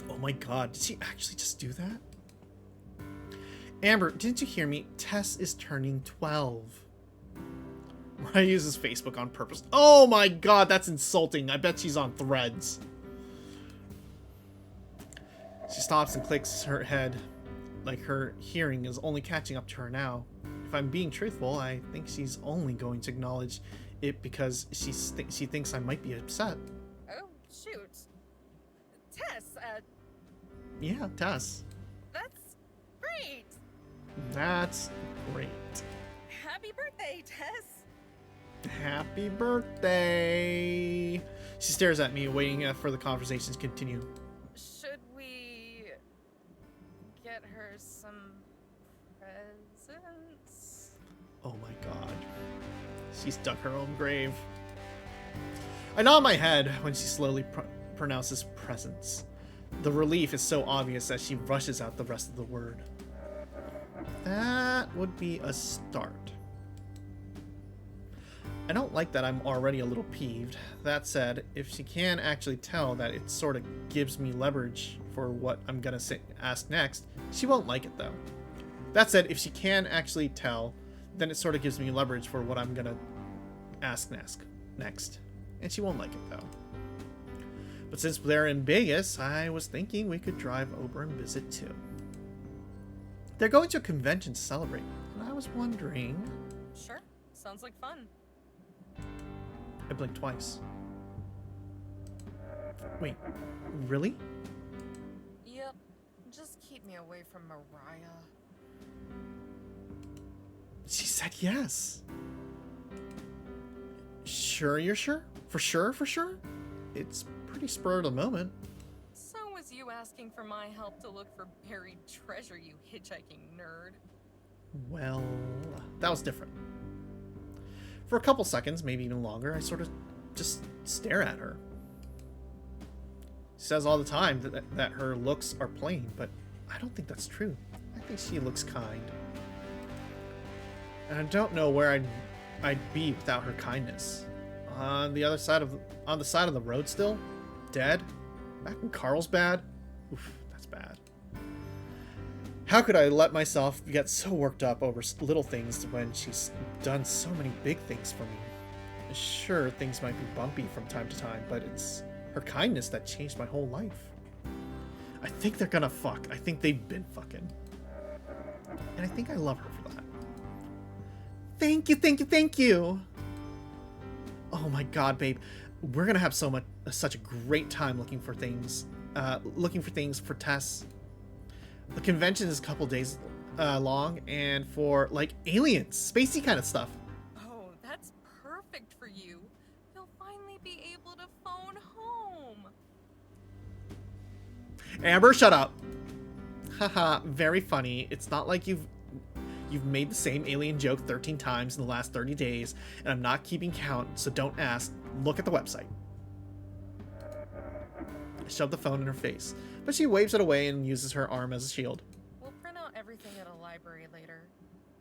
Oh my god, did she actually just do that? Amber, didn't you hear me? Tess is turning 12. Mariah uses Facebook on purpose. Oh my god, that's insulting. I bet she's on Threads. She stops and clicks her head, like her hearing is only catching up to her now. If I'm being truthful, I think she's only going to acknowledge it because she thinks I might be upset. Oh, shoot. Tess, Yeah, Tess. that's great. That's great. Happy birthday, Tess. Happy birthday! She stares at me, waiting for the conversation to continue. Should we get her some presents? Oh my god. She's dug her own grave. I nod my head when she slowly pronounces presents. The relief is so obvious that she rushes out the rest of the word. That would be a start. I don't like that I'm already a little peeved. That said, if she can actually tell that it sort of gives me leverage for what I'm gonna ask next, she won't like it though. That said, if she can actually tell, then it sort of gives me leverage for what I'm gonna ask next. And she won't like it though. But since they're in Vegas, I was thinking we could drive over and visit too. They're going to a convention to celebrate, and I was wondering... Sure, sounds like fun. I blinked twice. Wait, really? Yep, just keep me away from Mariah. She said yes. Sure, you're sure? For sure, for sure? It's pretty spur of the moment. So was you asking for my help to look for buried treasure, you hitchhiking nerd? Well, that was different. For a couple seconds, maybe even longer, I sort of just stare at her. She says all the time that her looks are plain, but I don't think that's true. I think she looks kind. And I don't know where I'd be without her kindness. On the side of the road still? Dead? Back in Carlsbad? Oof, that's bad. How could I let myself get so worked up over little things when she's done so many big things for me? Sure, things might be bumpy from time to time, but it's her kindness that changed my whole life. I think they're gonna fuck. I think they've been fucking. And I think I love her for that. Thank you, thank you, thank you! Oh my god, babe. We're gonna have such a great time looking for things for Tess. The convention is a couple days long, and for, like, aliens, spacey kind of stuff. Oh, that's perfect for you. You'll finally be able to phone home. Amber, shut up. Haha, very funny. It's not like you've made the same alien joke 13 times in the last 30 days, and I'm not keeping count, so don't ask. Look at the website. I shove the phone in her face, but she waves it away and uses her arm as a shield. We'll print out everything at a library later.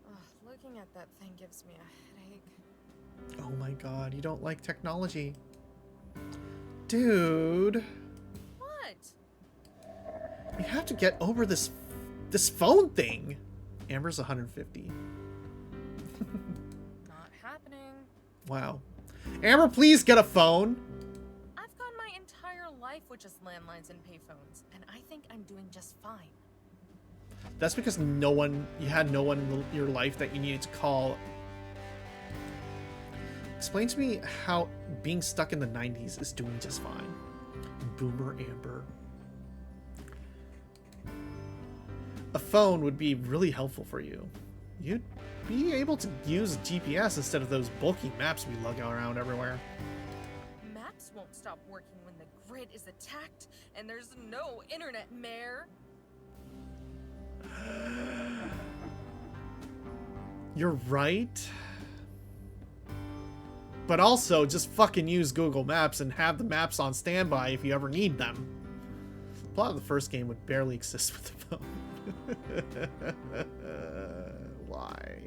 Ugh, looking at that thing gives me a headache. Oh my god, you don't like technology. Dude. What? You have to get over this phone thing. Amber's 150. Not happening. Wow. Amber, please get a phone. I've gone my entire life with just landlines and payphones, and I think I'm doing just fine. That's because you had no one in your life that you needed to call. Explain to me how being stuck in the 90s is doing just fine. Boomer Amber. A phone would be really helpful for you. You'd be able to use GPS instead of those bulky maps we lug around everywhere. Maps won't stop working when the grid is attacked, and there's no internet, Mare. You're right. But also, just fucking use Google Maps and have the maps on standby if you ever need them. The plot of the first game would barely exist with the phone. Why?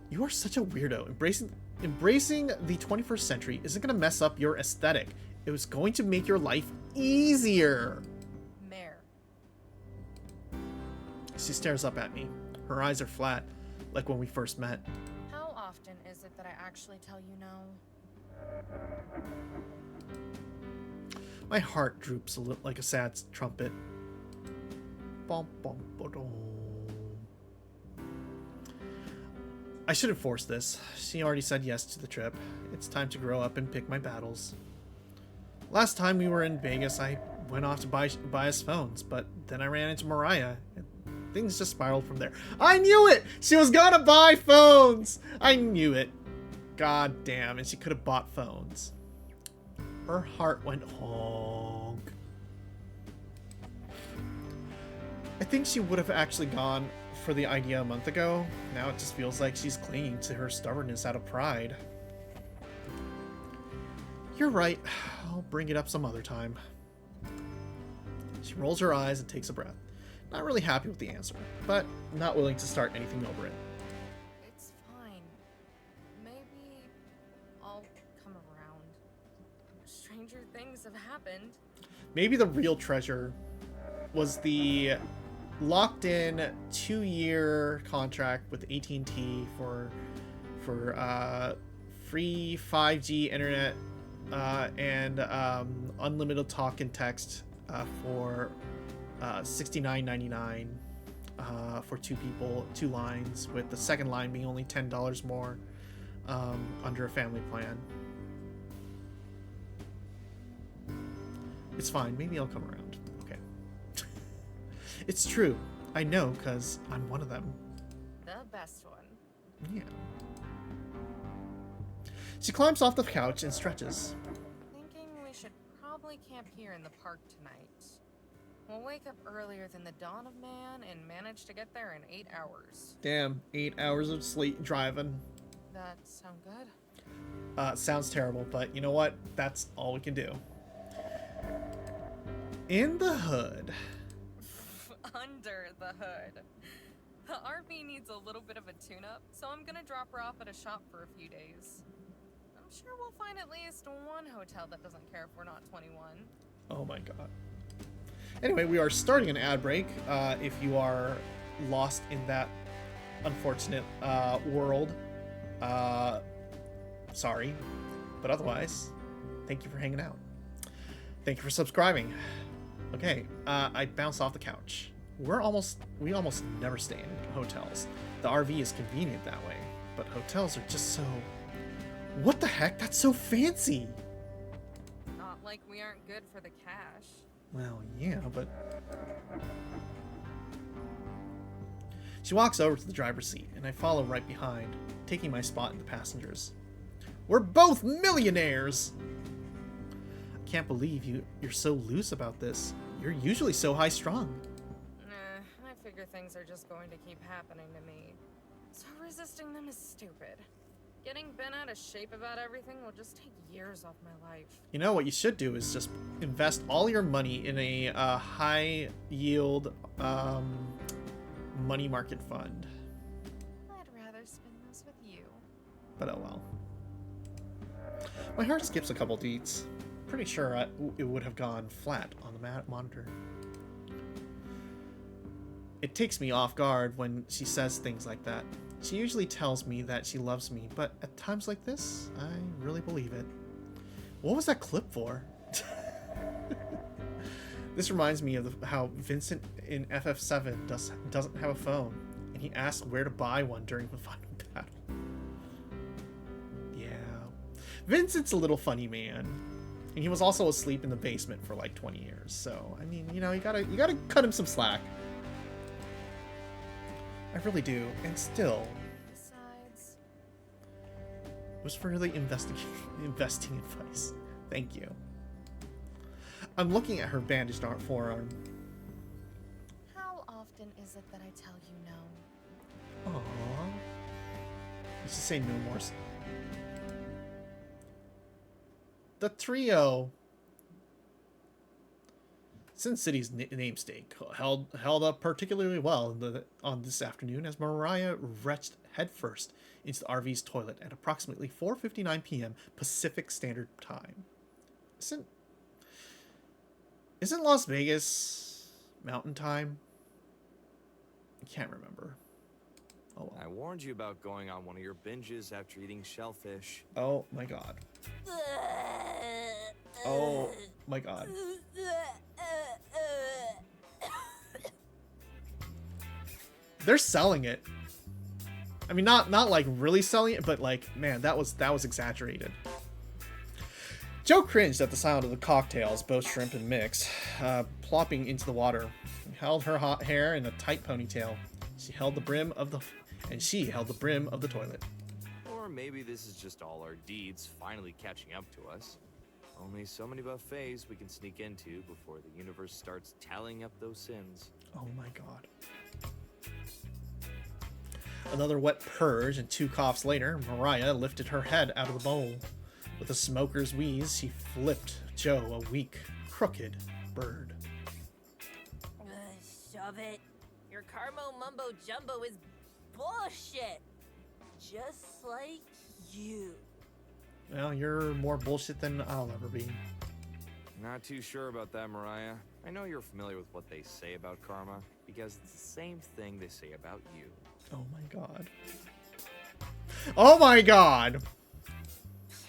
You are such a weirdo. Embracing the 21st century isn't going to mess up your aesthetic. It was going to make your life easier. Mare. She stares up at me. Her eyes are flat, like when we first met. How often is it that I actually tell you no? My heart droops a little like a sad trumpet. Bum, bum, ba-dum. I shouldn't force this. She already said yes to the trip. It's time to grow up and pick my battles. Last time we were in Vegas, I went off to buy us phones, but then I ran into Mariah, and things just spiraled from there. I knew it! She was gonna buy phones! I knew it. God damn, and she could have bought phones. Her heart went honk. I think she would have actually gone for the idea a month ago. Now it just feels like she's clinging to her stubbornness out of pride. You're right. I'll bring it up some other time. She rolls her eyes and takes a breath. Not really happy with the answer, but not willing to start anything over it. It's fine. Maybe I'll come around. Stranger things have happened. Maybe the real treasure was the locked-in 2-year contract with AT&T for free 5G internet and unlimited talk and text for $69.99 for 2 people, 2 lines, with the second line being only $10 more under a family plan. It's fine. Maybe I'll come around. Okay. It's true. I know, because I'm one of them. The best one. Yeah. She climbs off the couch and stretches. Thinking we should probably camp here in the park tonight. We'll wake up earlier than the dawn of man and manage to get there in 8 hours. Damn, 8 hours of sleep driving. That sound good? Sounds terrible, but you know what? That's all we can do. In the hood. under the hood. The RV needs a little bit of a tune-up, so I'm gonna drop her off at a shop for a few days. I'm sure we'll find at least one hotel that doesn't care if we're not 21. Oh my god. Anyway, we are starting an ad break. If you are lost in that unfortunate world, sorry. But otherwise, thank you for hanging out. Thank you for subscribing. Okay, I bounced off the couch. We almost never stay in hotels. The RV is convenient that way, but hotels are just so... What the heck? That's so fancy! Not like we aren't good for the cash. Well, yeah, but... She walks over to the driver's seat, and I follow right behind, taking my spot in the passengers. We're both millionaires! I can't believe you're so loose about this. You're usually so high-strung. Nah, I figure things are just going to keep happening to me. So resisting them is stupid. Getting bent out of shape about everything will just take years off my life. You know, what you should do is just invest all your money in a high-yield money market fund. I'd rather spend those with you. But oh well. My heart skips a couple beats. Pretty sure it would have gone flat on the monitor. It takes me off guard when she says things like that. She usually tells me that she loves me, but at times like this, I really believe it. What was that clip for? This reminds me of how Vincent in FF7 doesn't have a phone, and he asks where to buy one during the final battle. Yeah. Vincent's a little funny man. And he was also asleep in the basement for like 20 years. So, I mean, you know, you gotta cut him some slack. I really do. And still, Besides, it was for really investing advice. Thank you. I'm looking at her bandaged forearm. how often is it that I tell you no? Aww. You should say no more. The trio. Sin City's namesake held up particularly well on this afternoon as Mariah retched headfirst into the RV's toilet at approximately 4:59 p.m. Pacific Standard Time. Isn't Las Vegas Mountain Time? I can't remember. Oh well. I warned you about going on one of your binges after eating shellfish. Oh my god. Oh my god. They're selling it. I mean, not like really selling it, but like, man, that was exaggerated. Joe cringed at the sound of the cocktails, both shrimp and mix, plopping into the water. She held her hot hair in a tight ponytail. She held the brim of the toilet. Or maybe this is just all our deeds finally catching up to us. Only so many buffets we can sneak into before the universe starts tallying up those sins. Oh my god. Another wet purge, and 2 coughs later, Mariah lifted her head out of the bowl. With a smoker's wheeze, she flipped Joe a weak, crooked bird. Shove it. Your Carmo Mumbo Jumbo is bullshit. Just like you. Well, you're more bullshit than I'll ever be. Not too sure about that, Mariah. I know you're familiar with what they say about karma, because it's the same thing they say about you. Oh my god. Oh my god!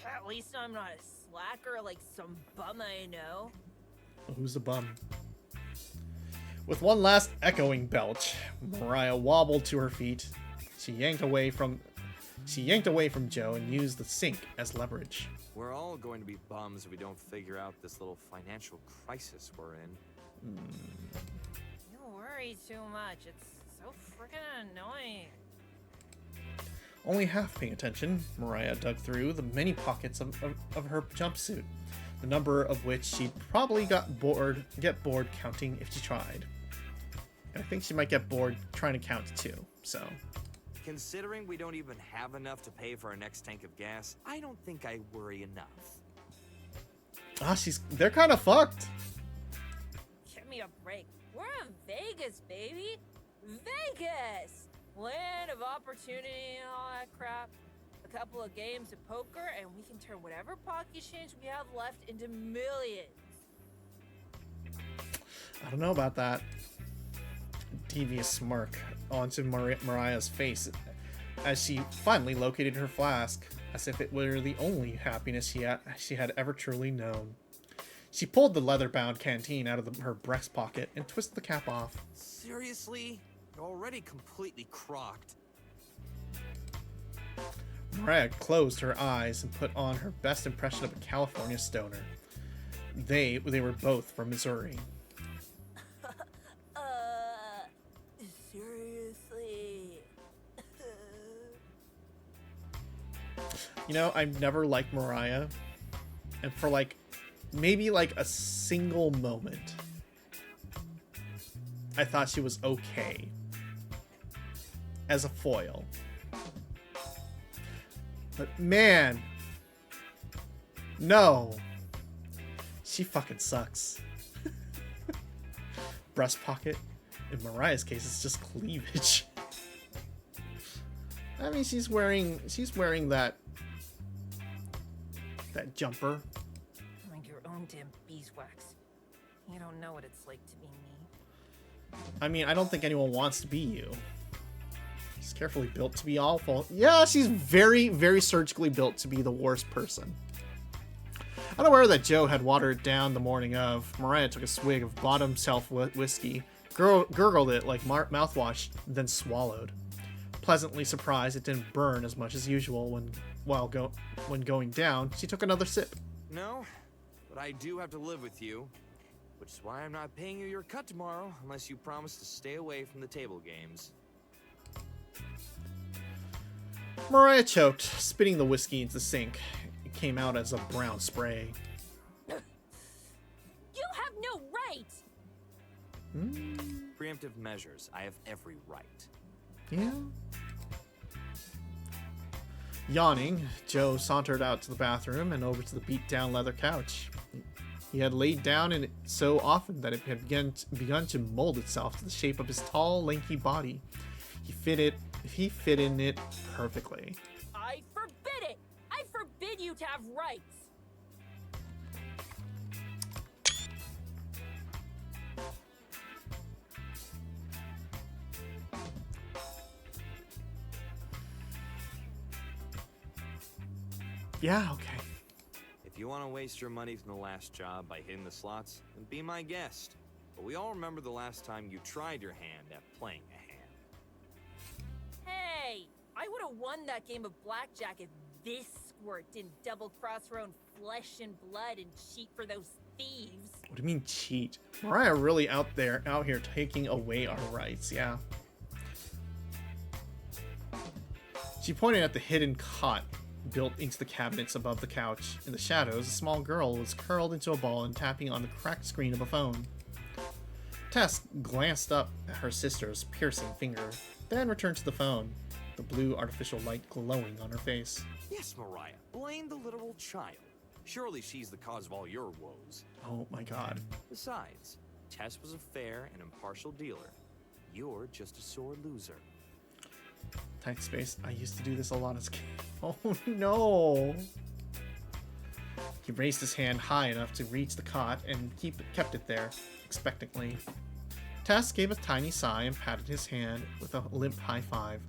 At least I'm not a slacker like some bum I know. Who's the bum? With one last echoing belch, Mariah wobbled to her feet. She yanked away from Joe and used the sink as leverage. We're all going to be bums if we don't figure out this little financial crisis we're in. You worry too much. It's so freaking annoying. Only half paying attention, Mariah dug through the many pockets of her jumpsuit, the number of which she'd probably get bored counting if she tried. And I think she might get bored trying to count too, so... Considering we don't even have enough to pay for our next tank of gas, I don't think I worry enough. They're kind of fucked. Give me a break. We're We're in Vegas, baby. Vegas! Land of opportunity and all that crap. A couple of games of poker, and we can turn whatever pocket change we have left into millions. I don't know about that. Devious smirk onto Mariah's face as she finally located her flask, as if it were the only happiness she had ever truly known. She pulled the leather-bound canteen out of her breast pocket and twisted the cap off. Seriously? You're already completely crocked. Mariah closed her eyes and put on her best impression of a California stoner. They were both from Missouri. Seriously? You know, I've never liked Mariah, and for maybe a single moment, I thought she was okay as a foil. But man, no, she fucking sucks. Breast pocket. In Mariah's case, it's just cleavage. I mean, she's wearing that jumper. Like your own damn beeswax. You don't know what it's like to be me. I mean, I don't think anyone wants to be you. She's carefully built to be awful. Yeah, she's very, very surgically built to be the worst person. Unaware that Joe had watered it down the morning of, Mariah took a swig of bottom shelf whiskey, gurgled it like mouthwash, then swallowed. Pleasantly surprised it didn't burn as much as usual when going down, she took another sip. No, but I do have to live with you, which is why I'm not paying you your cut tomorrow unless you promise to stay away from the table games. Mariah choked, spitting the whiskey into the sink. It came out as a brown spray. You have no right! Preemptive measures. I have every right. Yeah. Yawning, Joe sauntered out to the bathroom and over to the beat-down leather couch. He had laid down in it so often that it had begun to mold itself to the shape of his tall, lanky body. He fit in it perfectly. I forbid it! I forbid you to have rights! Yeah, okay. If you want to waste your money from the last job by hitting the slots, then be my guest. But we all remember the last time you tried your hand at playing a hand. Hey! I would have won that game of blackjack if this squirt didn't double-cross her own flesh and blood and cheat for those thieves. What do you mean cheat? Mariah really out here taking away our rights, yeah. She pointed at the hidden cot built into the cabinets above the couch. In the shadows, a small girl was curled into a ball and tapping on the cracked screen of a phone. Tess glanced up at her sister's piercing finger, then returned to the phone, the blue artificial light glowing on her face. Yes, Mariah, blame the literal child. Surely she's the cause of all your woes. Oh my god. Besides, Tess was a fair and impartial dealer. You're just a sore loser. Tight space. I used to do this a lot as a kid. Oh no! He raised his hand high enough to reach the cot and kept it there, expectantly. Tess gave a tiny sigh and patted his hand with a limp high five.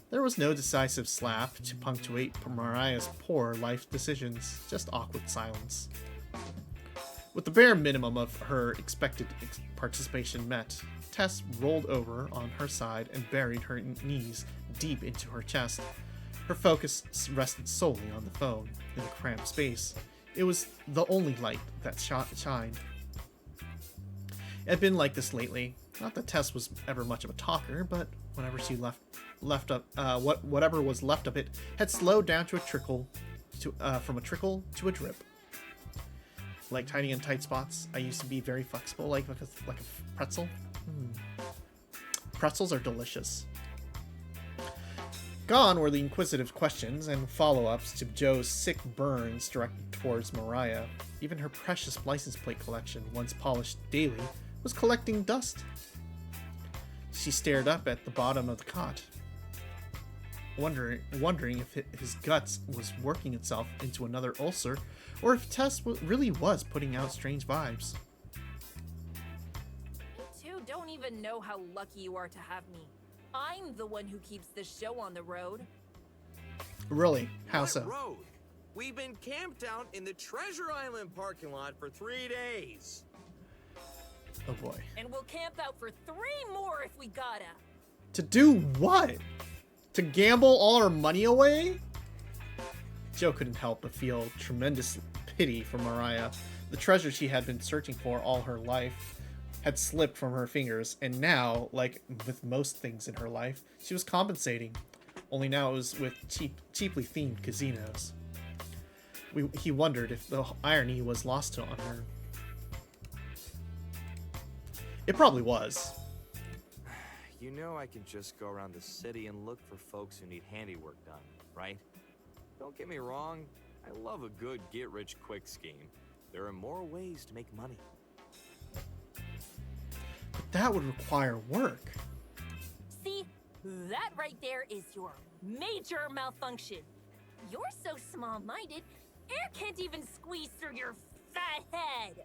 There was no decisive slap to punctuate Mariah's poor life decisions, just awkward silence. With the bare minimum of her expected participation met, Tess rolled over on her side and buried her knees deep into her chest. Her focus rested solely on the phone, in the cramped space. It was the only light that shined. It had been like this lately. Not that Tess was ever much of a talker, but whatever whatever was left of it had slowed down to a trickle, from a trickle to a drip. Like tiny and tight spots, I used to be very flexible, like a pretzel. Pretzels are delicious. Gone were the inquisitive questions and follow-ups to Joe's sick burns directed towards Mariah. Even her precious license plate collection, once polished daily, was collecting dust. She stared up at the bottom of the cot, wondering if his guts was working itself into another ulcer, or if Tess really was putting out strange vibes. You two don't even know how lucky you are to have me. I'm the one who keeps the show on the road. Really? How What so? road? We've been camped out in the Treasure Island parking lot for 3 days. Oh boy. And we'll camp out for 3 more if we gotta. To do what? To gamble all our money away? Joe couldn't help but feel tremendous pity for Mariah. The treasure she had been searching for all her life had slipped from her fingers, and now, like with most things in her life, she was compensating. Only now it was with cheaply themed casinos. He wondered if the irony was lost on her. It probably was. You know I can just go around the city and look for folks who need handiwork done, right? Don't get me wrong, I love a good get-rich-quick scheme. There are more ways to make money. But that would require work. See, that right there is your major malfunction. You're so small-minded, air can't even squeeze through your fat head.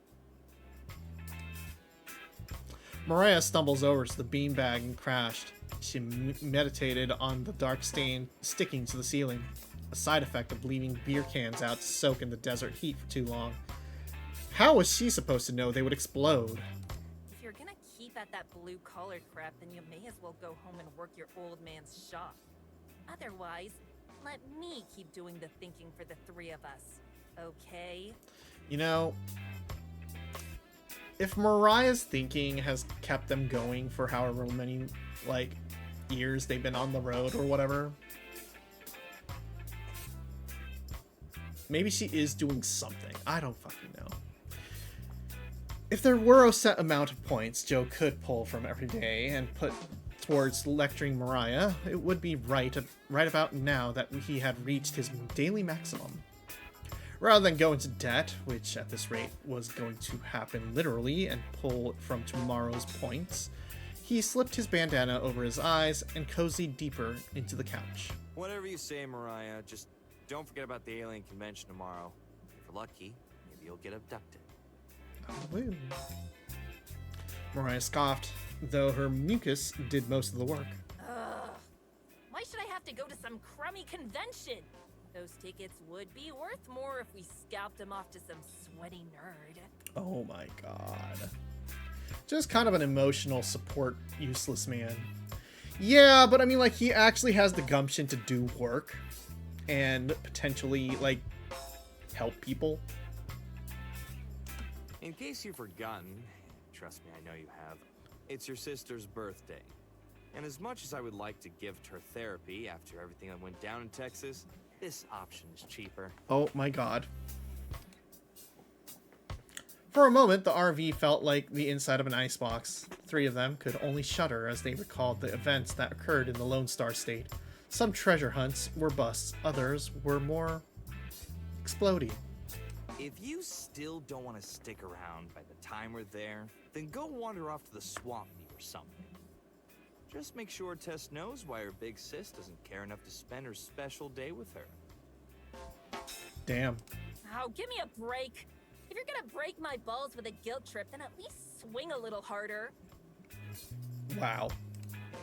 Mariah stumbles over to the beanbag and crashed. She meditated on the dark stain sticking to the ceiling, a side effect of leaving beer cans out to soak in the desert heat for too long. How was she supposed to know they would explode? If you're gonna keep at that blue-collar crap, then you may as well go home and work your old man's shop. Otherwise, let me keep doing the thinking for the 3 of us, okay? You know, if Mariah's thinking has kept them going for however many, like, years they've been on the road or whatever, maybe she is doing something. I don't fucking know. If there were a set amount of points Joe could pull from every day and put towards lecturing Mariah, it would be right about now that he had reached his daily maximum. Rather than go into debt, which at this rate was going to happen literally and pull from tomorrow's points, he slipped his bandana over his eyes and cozied deeper into the couch. Whatever you say, Mariah, just don't forget about the alien convention tomorrow. If you're lucky, maybe you'll get abducted. Oh, woo. Mariah scoffed, though her mucus did most of the work. Ugh. Why should I have to go to some crummy convention? Those tickets would be worth more if we scalped them off to some sweaty nerd. Oh my god. Just kind of an emotional support useless man. Yeah, but I mean, like, he actually has the gumption to do work and potentially, like, help people. In case you've forgotten, trust me, I know you have, it's your sister's birthday. And as much as I would like to gift her therapy after everything that went down in Texas, this option is cheaper. Oh my god. For a moment, the RV felt like the inside of an icebox. 3 of them could only shudder as they recalled the events that occurred in the Lone Star State. Some treasure hunts were busts, others were more exploding. If you still don't want to stick around by the time we're there, then go wander off to the swamp meet or something. Just make sure Tess knows why her big sis doesn't care enough to spend her special day with her. Damn. Oh, give me a break. If you're gonna break my balls with a guilt trip, then at least swing a little harder. Wow.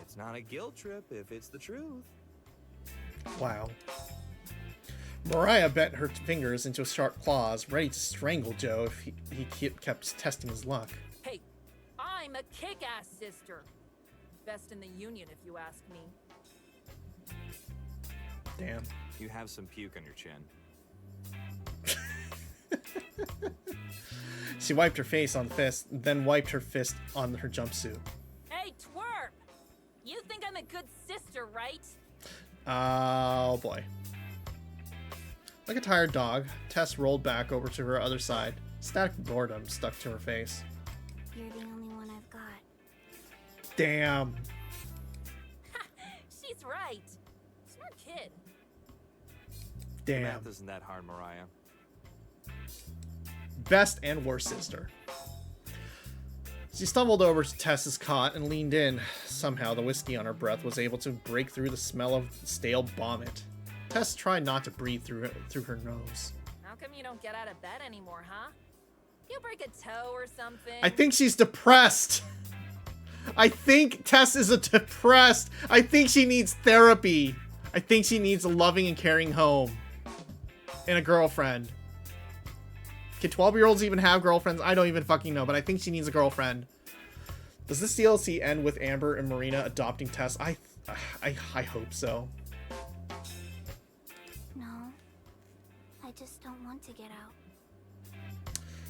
It's not a guilt trip if it's the truth. Wow. Mariah bent her fingers into sharp claws, ready to strangle Joe if he kept testing his luck. Hey, I'm a kick-ass sister. Best in the union, if you ask me. Damn. You have some puke on your chin. She wiped her face on the fist, then wiped her fist on her jumpsuit. Hey, twerp! You think I'm a good sister, right? Oh boy. Like a tired dog, Tess rolled back over to her other side. Static boredom stuck to her face. You're the only one I've got. Damn. She's right. Smart kid. Damn. Math isn't that hard, Mariah. Best and worst sister. She stumbled over to Tess's cot and leaned in. Somehow, the whiskey on her breath was able to break through the smell of stale vomit. Tess tried not to breathe through her nose. How come you don't get out of bed anymore, huh? You break a toe or something? I think she's depressed. I think Tess is depressed. I think she needs therapy. I think she needs a loving and caring home. And a girlfriend. Can 12-year-olds even have girlfriends? I don't even fucking know, but I think she needs a girlfriend. Does this DLC end with Amber and Marina adopting Tess? I hope so. No. I just don't want to get out.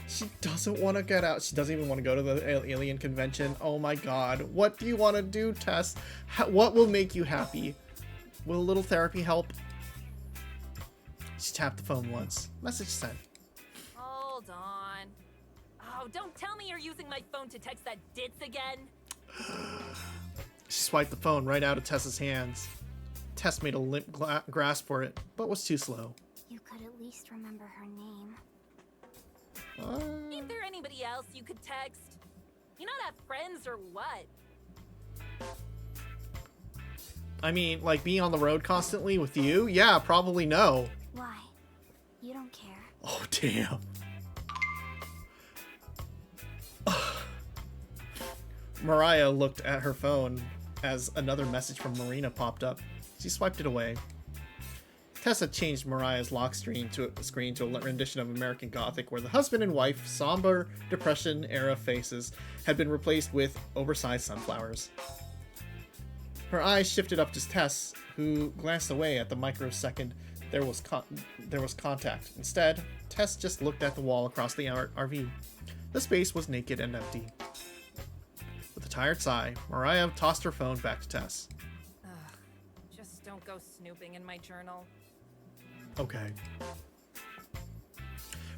She doesn't want to get out. She doesn't even want to go to the alien convention. Oh my god. What do you want to do, Tess? What will make you happy? Will a little therapy help? She tapped the phone once. Message sent. Hold on. Oh, don't tell me you're using my phone to text that ditz again. She swiped the phone right out of Tess's hands. Tess made a limp grasp for it, but was too slow. You could at least remember her name. Ain't there anybody else you could text? You not have friends or what? I mean, like being on the road constantly with you? Yeah, probably no. Why? You don't care. Oh, damn. Mariah looked at her phone as another message from Marina popped up. She swiped it away. Tessa changed Mariah's lock screen to a rendition of American Gothic, where the husband and wife, somber Depression-era faces, had been replaced with oversized sunflowers. Her eyes shifted up to Tess, who glanced away at the microsecond there was contact. Instead, Tess just looked at the wall across the RV. The space was naked and empty. With a tired sigh, Mariah tossed her phone back to Tess. Ugh, just don't go snooping in my journal. Okay.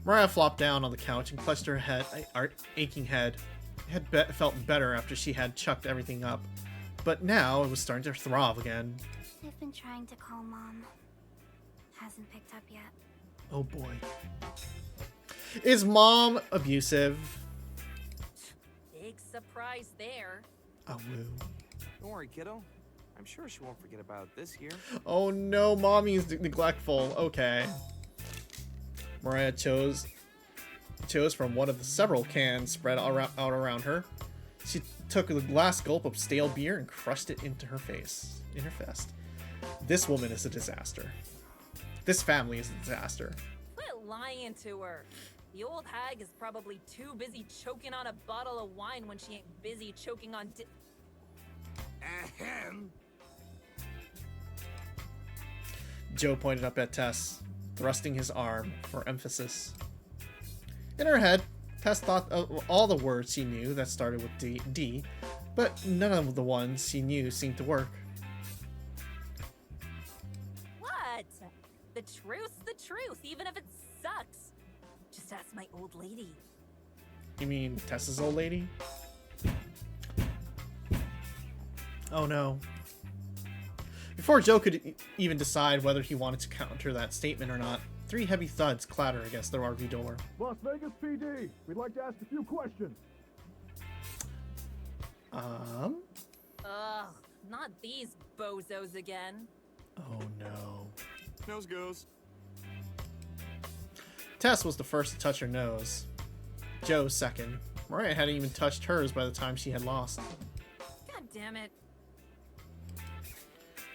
Mariah flopped down on the couch and clutched her aching head. It had felt better after she had chucked everything up, but now it was starting to throb again. I've been trying to call Mom. Hasn't picked up yet. Oh boy. Is Mom abusive? Big surprise there. Oh, woo. Don't worry, kiddo. I'm sure she won't forget about this year. Oh no, Mommy's neglectful. Okay. Mariah chose from one of the several cans spread out around her. She took the last gulp of stale beer and crushed it into her face. In her fist. This woman is a disaster. This family is a disaster. Quit lying to her. The old hag is probably too busy choking on a bottle of wine when she ain't busy choking on Ahem. Joe pointed up at Tess, thrusting his arm for emphasis. In her head, Tess thought of all the words she knew that started with D, but none of the ones she knew seemed to work. What? The truth's the truth, even if it sucks. Just ask my old lady. You mean Tess's old lady? Oh no. Before Joe could even decide whether he wanted to counter that statement or not, 3 heavy thuds clatter against the RV door. Las Vegas PD, we'd like to ask a few questions. Ugh, not these bozos again. Oh no. Nose goes. Tess was the first to touch her nose. Joe second. Mariah hadn't even touched hers by the time she had lost. God damn it.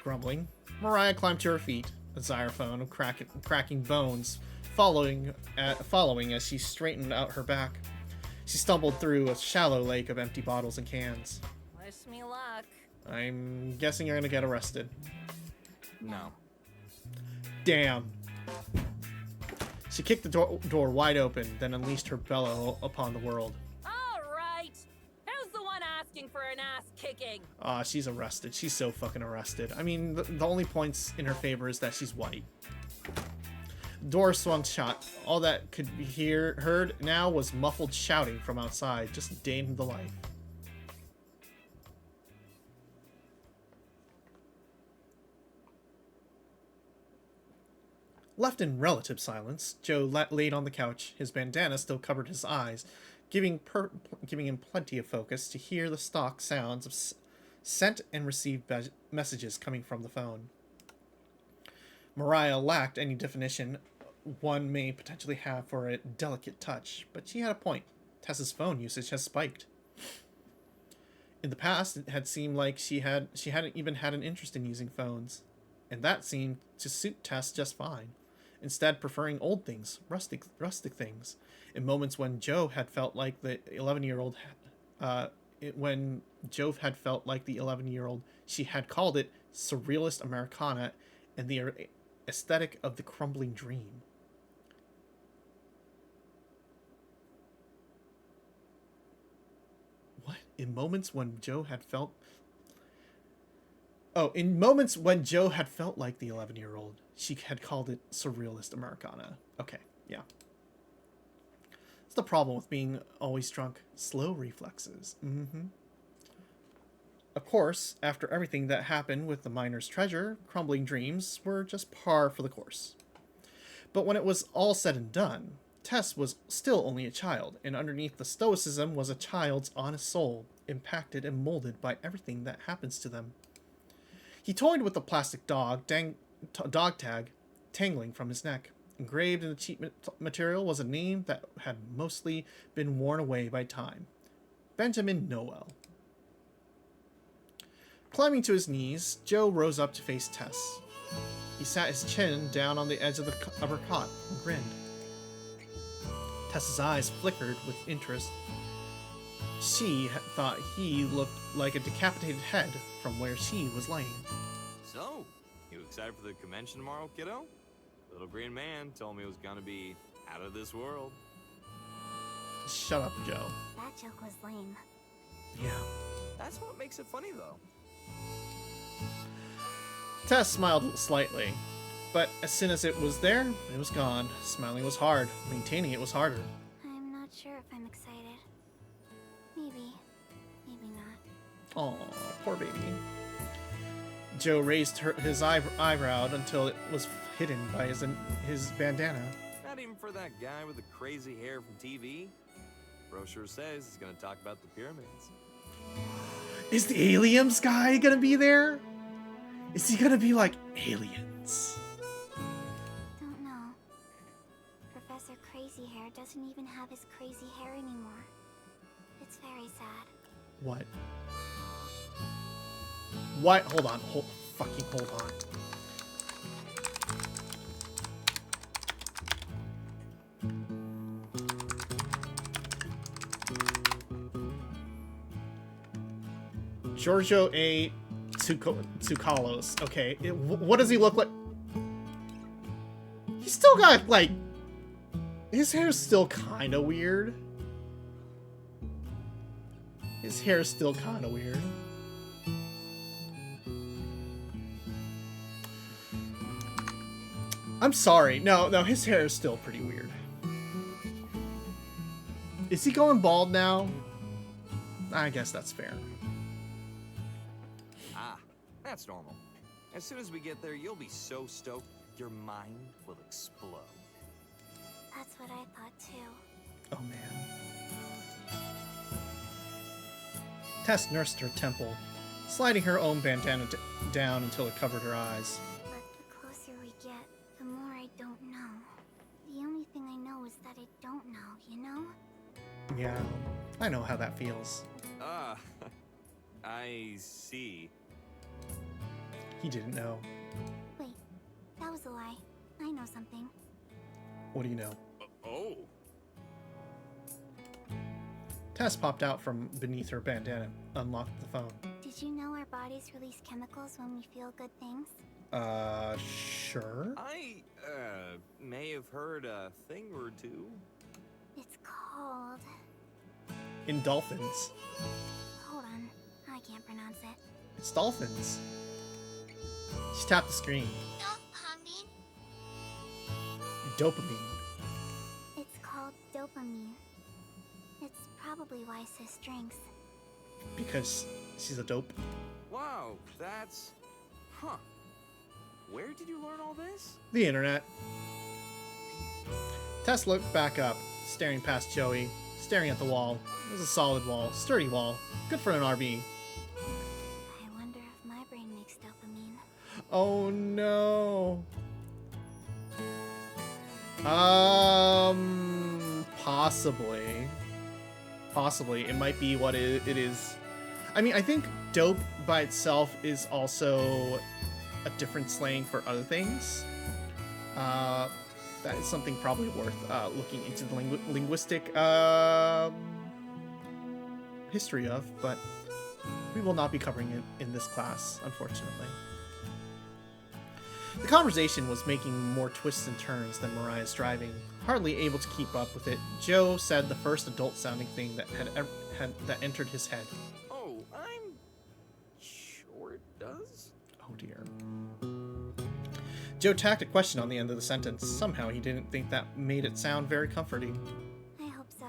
Grumbling, Mariah climbed to her feet, a xylophone of cracking bones following as she straightened out her back. She stumbled through a shallow lake of empty bottles and cans. Wish me luck. I'm guessing you're gonna get arrested. No. Damn. She kicked the door wide open, then unleashed her bellow upon the world. Alright. Who's the one asking for an ass kicking? She's arrested. She's so fucking arrested. I mean, the only points in her favor is that she's white. Door swung shut. All that could be heard now was muffled shouting from outside, just a day in the life. Left in relative silence, Joe laid on the couch. His bandana still covered his eyes, giving him plenty of focus to hear the stock sounds of sent and received messages coming from the phone. Mariah lacked any definition one may potentially have for a delicate touch, but she had a point. Tess's phone usage has spiked. In the past, it had seemed like she hadn't even had an interest in using phones, and that seemed to suit Tess just fine. Instead, preferring old things, rustic things, in moments when Joe had felt like the 11-year-old, she had called it surrealist Americana and the aesthetic of the crumbling dream. What? In moments when Joe had felt like the 11-year-old, she had called it surrealist Americana. Okay, yeah. It's the problem with being always drunk. Slow reflexes. Of course, after everything that happened with the miner's treasure, crumbling dreams were just par for the course. But when it was all said and done, Tess was still only a child, and underneath the stoicism was a child's honest soul, impacted and molded by everything that happens to them. He toyed with the plastic dog tag tangling from his neck. Engraved in the cheap material was a name that had mostly been worn away by time. Benjamin Noel. Climbing to his knees, Joe rose up to face Tess. He sat his chin down on the edge of her cot and grinned. Tess's eyes flickered with interest. She thought he looked like a decapitated head from where she was laying. So, you excited for the convention tomorrow, kiddo? Little green man told me it was gonna be out of this world. Shut up, Joe. That joke was lame. Yeah. That's what makes it funny, though. Tess smiled slightly, but as soon as it was there, it was gone. Smiling was hard. Maintaining it was harder. I'm not sure if I'm excited. Maybe not. Aw, poor baby. Joe raised his eyebrow until it was hidden by his bandana. Not even for that guy with the crazy hair from TV. Brochure says he's gonna talk about the pyramids. Is the aliens guy gonna be there? Is he gonna be like aliens? Don't know. Professor Crazy Hair doesn't even have his crazy hair anymore. It's very sad. What? What? Hold on. Fucking hold on. Giorgio A. Tsoukalos. Okay, what does he look like? He's still got, like... His hair's still kind of weird. His hair's still kind of weird. I'm sorry. No, his hair is still pretty weird. Is he going bald now? I guess that's fair. Ah, that's normal. As soon as we get there, you'll be so stoked, your mind will explode. That's what I thought too. Oh, man. Tess nursed her temple, sliding her own bandana down until it covered her eyes. But the closer we get, the more I don't know. The only thing I know is that I don't know, you know? Yeah, I know how that feels. Ah, I see. He didn't know. Wait, that was a lie. I know something. What do you know? Oh. Tess popped out from beneath her bandana, unlocked the phone. Did you know our bodies release chemicals when we feel good things? Sure? I, may have heard a thing or two. It's called... Endorphins. Hold on, I can't pronounce it. It's dolphins. She tapped the screen. Dopamine. It's called dopamine. It's probably why Sis drinks. Because she's a dope. Wow, that's... Huh. Where did you learn all this? The internet. Tess looked back up, staring past Joey, staring at the wall. It was a solid wall, sturdy wall. Good for an RV. I wonder if my brain makes dopamine. Oh no. Possibly. Possibly. It might be what it is. I mean, I think dope by itself is also a different slang for other things. That is something probably worth looking into the linguistic history of, but we will not be covering it in this class, unfortunately. The conversation was making more twists and turns than Mariah's driving. Hardly able to keep up with it, Joe said the first adult-sounding thing that that entered his head. Oh, I'm sure it does. Oh dear. Joe tacked a question on the end of the sentence. Somehow he didn't think that made it sound very comforting. I hope so.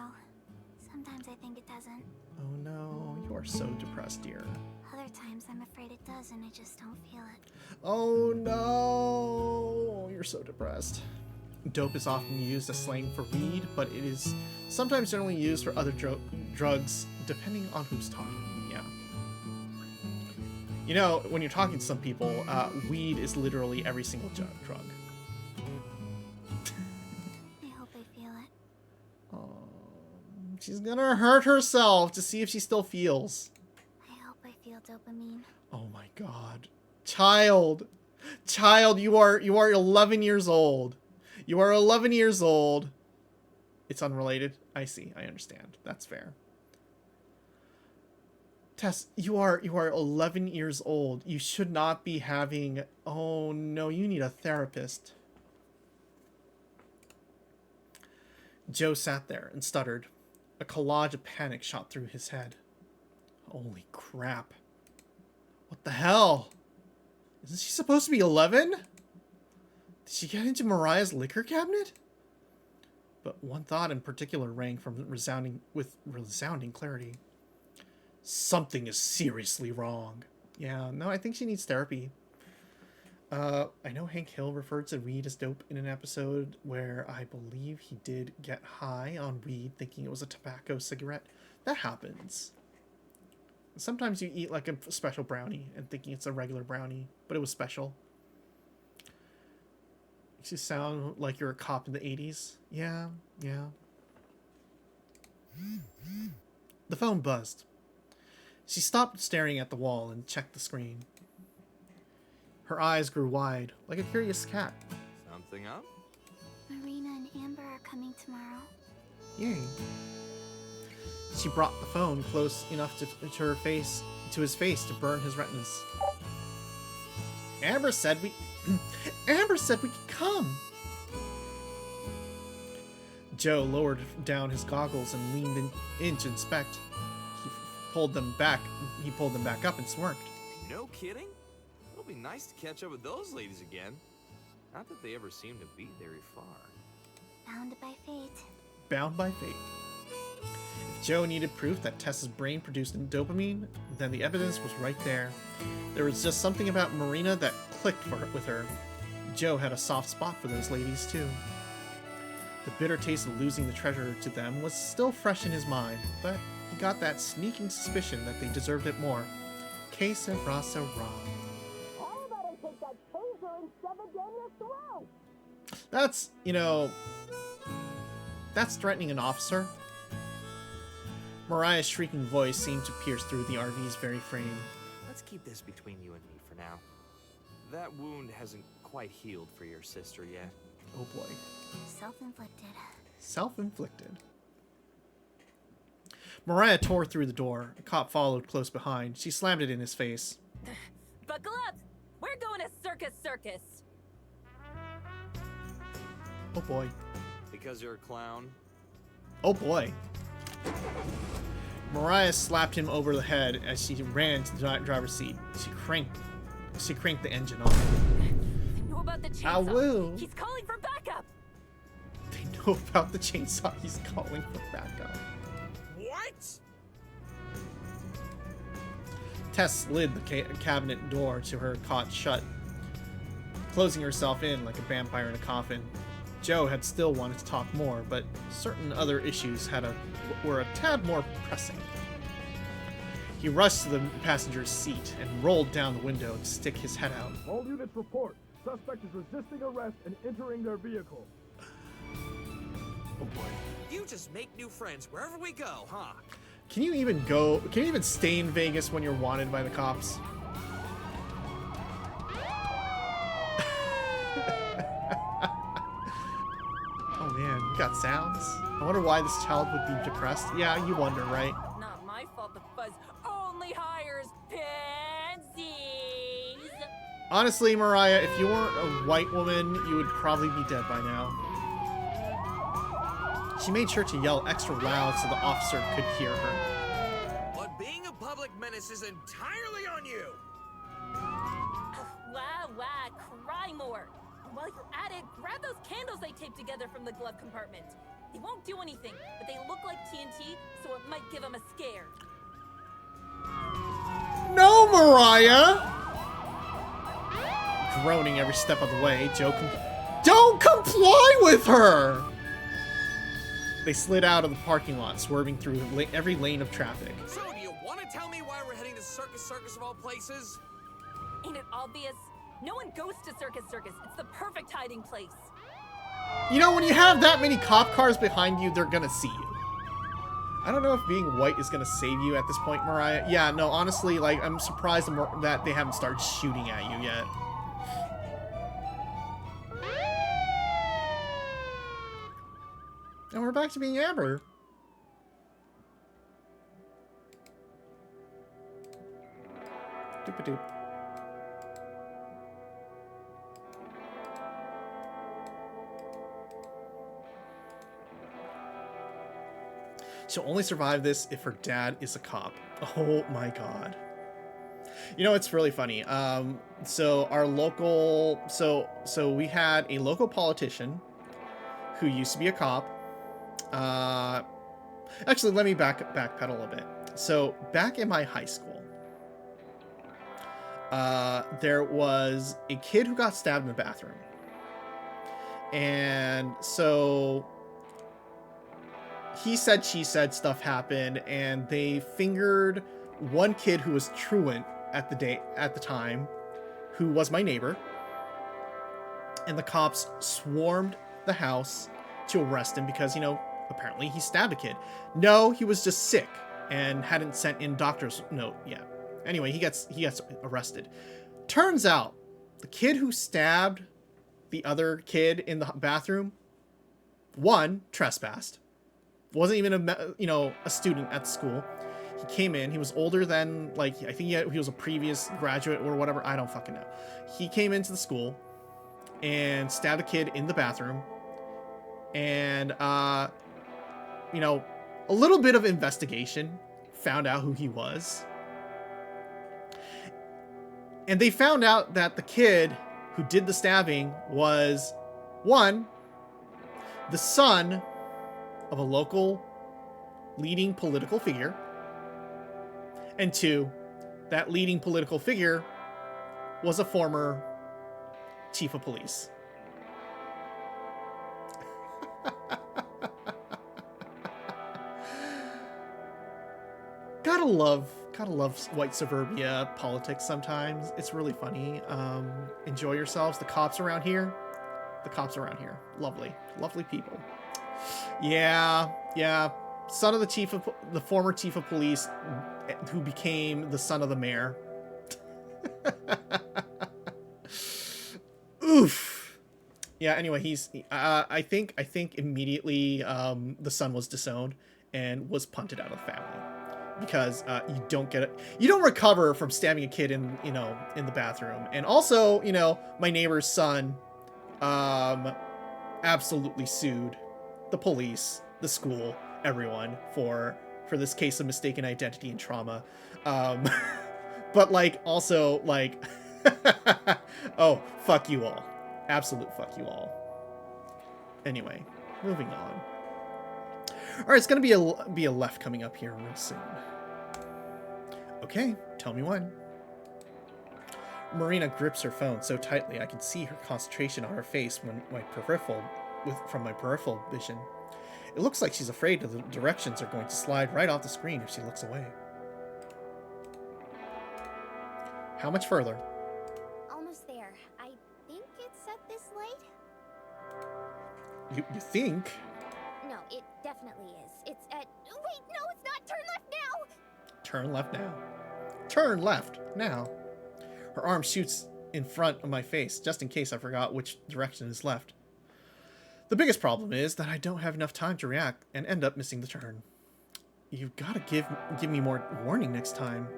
Sometimes I think it doesn't. Oh no, you are so depressed, dear. Other times I'm afraid it does and I just don't feel it. Oh no, you're so depressed. Dope is often used as slang for weed, but it is sometimes generally used for other drugs, depending on who's talking. Yeah. You know, when you're talking to some people, weed is literally every single drug. I hope I feel it. Oh, she's gonna hurt herself to see if she still feels. I hope I feel dopamine. Oh my god. Child, you are 11 years old. You are 11 years old. It's unrelated. I see. I understand. That's fair. Tess, you are 11 years old. You should not be having... Oh no, you need a therapist. Joe sat there and stuttered. A collage of panic shot through his head. Holy crap. What the hell? Isn't she supposed to be 11? Did she get into Mariah's liquor cabinet? But one thought in particular rang with resounding clarity. Something is seriously wrong. Yeah, no, I think she needs therapy. I know Hank Hill referred to weed as dope in an episode where I believe he did get high on weed thinking it was a tobacco cigarette. That happens. Sometimes you eat like a special brownie and thinking it's a regular brownie, but it was special. Makes you sound like you're a cop in the 80s. Yeah. The phone buzzed. She stopped staring at the wall and checked the screen. Her eyes grew wide, like a curious cat. Something up? Marina and Amber are coming tomorrow. Yay. She brought the phone close enough to his face to burn his retinas. Amber said we could come. Joe lowered down his goggles and leaned in to inspect. He pulled them back up and smirked. No kidding? It'll be nice to catch up with those ladies again. Not that they ever seem to be very far. Bound by fate. Bound by fate. If Joe needed proof that Tess's brain produced dopamine, then the evidence was right there. There was just something about Marina that clicked with her. Joe had a soft spot for those ladies, too. The bitter taste of losing the treasure to them was still fresh in his mind, but he got that sneaking suspicion that they deserved it more. Que sera, sera. How about I take that taser and shove it down your throat? That's, that's threatening an officer. Mariah's shrieking voice seemed to pierce through the RV's very frame. Let's keep this between you and me for now. That wound hasn't quite healed for your sister yet. Oh boy. Self-inflicted. Self-inflicted. Mariah tore through the door. A cop followed close behind. She slammed it in his face. Buckle up! We're going to circus! Oh boy. Because you're a clown? Oh boy. Mariah slapped him over the head as she ran to the driver's seat. She cranked the engine on. They know about the chainsaw. Awoo. He's calling for backup! They know about the chainsaw. He's calling for backup. What? Tess slid the cabinet door to her caught shut, closing herself in like a vampire in a coffin. Joe had still wanted to talk more, but certain other issues were a tad more pressing. He rushed to the passenger's seat and rolled down the window to stick his head out. All units report. Suspect is resisting arrest and entering their vehicle. Oh boy. You just make new friends wherever we go, huh? Can you even stay in Vegas when you're wanted by the cops? Oh man, you got sounds? I wonder why this child would be depressed. Yeah, you wonder, right? Not my fault the fuzz only hires pansies. Honestly, Mariah, if you weren't a white woman, you would probably be dead by now. She made sure to yell extra loud so the officer could hear her. But being a public menace is entirely on you! Wah, cry more. And while you're at it, grab those candles they taped together from the glove compartment. They won't do anything, but they look like TNT, so it might give them a scare. No, Mariah! Groaning every step of the way, Joe don't comply with her! They slid out of the parking lot, swerving through every lane of traffic. So, do you want to tell me why we're heading to Circus of all places? Ain't it obvious? No one goes to Circus. It's the perfect hiding place. You know, when you have that many cop cars behind you, they're gonna see you. I don't know if being white is gonna save you at this point, Mariah. Yeah, no, honestly, like, I'm surprised that they haven't started shooting at you yet. And we're back to being Amber. Doop-a-doop. She'll only survive this if her dad is a cop. Oh my god. You know, it's really funny. So our local, so we had a local politician who used to be a cop. Actually, let me backpedal a bit. So back in my high school, there was a kid who got stabbed in the bathroom. And so he said, she said, stuff happened, and they fingered one kid who was truant at the time, who was my neighbor. And the cops swarmed the house to arrest him because, you know, apparently he stabbed a kid. No, he was just sick and hadn't sent in doctor's note yet. Anyway, he gets arrested. Turns out the kid who stabbed the other kid in the bathroom, one, trespassed. Wasn't even a student at the school. He came in. He was older than, like, I think he was a previous graduate or whatever. I don't fucking know. He came into the school and stabbed a kid in the bathroom. And, a little bit of investigation found out who he was. And they found out that the kid who did the stabbing was, one, the son of a local leading political figure, and two, that leading political figure was a former chief of police. Gotta love white suburbia politics sometimes. It's really funny. Enjoy yourselves. The cops around here, lovely people. Yeah. Son of the former chief of police, who became the son of the mayor. Oof. Yeah. Anyway, he's. I think immediately the son was disowned and was punted out of the family because you don't recover from stabbing a kid in the bathroom. And also, my neighbor's son absolutely sued the police, the school, everyone for this case of mistaken identity and trauma. But also oh, fuck you all. Absolute fuck you all. Anyway, moving on. All right, it's gonna be a left coming up here real soon. Okay, tell me when. Marina grips her phone so tightly I can see her concentration on her face when my from my peripheral vision. It looks like she's afraid that the directions are going to slide right off the screen if she looks away. How much further? Almost there. I think it's at this light. You think? No, it definitely is. It's at. Wait, no, it's not. Turn left now. Turn left now. Turn left now. Her arm shoots in front of my face, just in case I forgot which direction is left. The biggest problem is that I don't have enough time to react and end up missing the turn. You've got to give me more warning next time.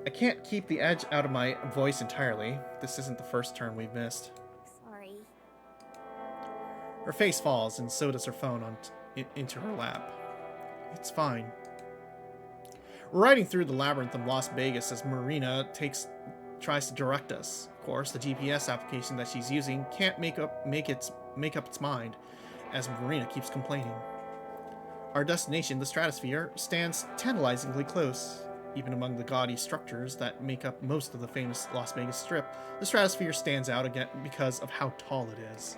I can't keep the edge out of my voice entirely. This isn't the first turn we've missed. Sorry. Her face falls, and so does her phone into her lap. It's fine. We're riding through the labyrinth of Las Vegas as Marina tries to direct us. Of course, the GPS application that she's using can't make up its mind, as Marina keeps complaining. Our destination, the Stratosphere, stands tantalizingly close. Even among the gaudy structures that make up most of the famous Las Vegas Strip, the Stratosphere stands out again because of how tall it is.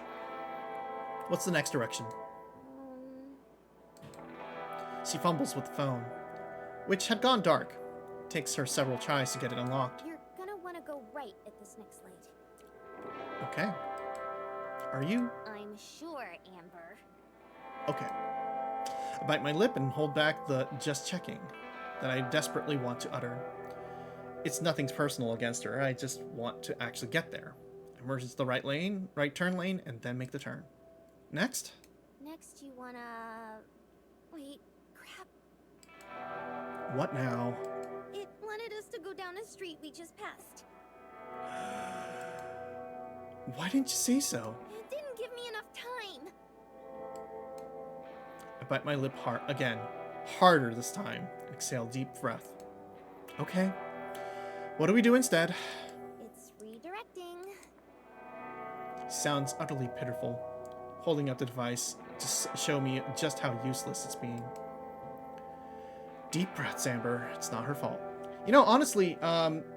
What's the next direction? She fumbles with the phone, which had gone dark. It takes her several tries to get it unlocked. You're gonna want to go right at this next light. Okay. Are you? I'm sure, Amber. Okay. I bite my lip and hold back the just checking that I desperately want to utter. It's nothing personal against her. I just want to actually get there. I merge into the right turn lane, and then make the turn. Next? Next, you wanna. Wait, crap. What now? It wanted us to go down a street we just passed. Why didn't you say so? It didn't give me enough time. I bite my lip hard again. Harder this time. Exhale deep breath. Okay. What do we do instead? It's redirecting. Sounds utterly pitiful. Holding up the device to show me just how useless it's being. Deep breaths, Amber. It's not her fault. You know, honestly,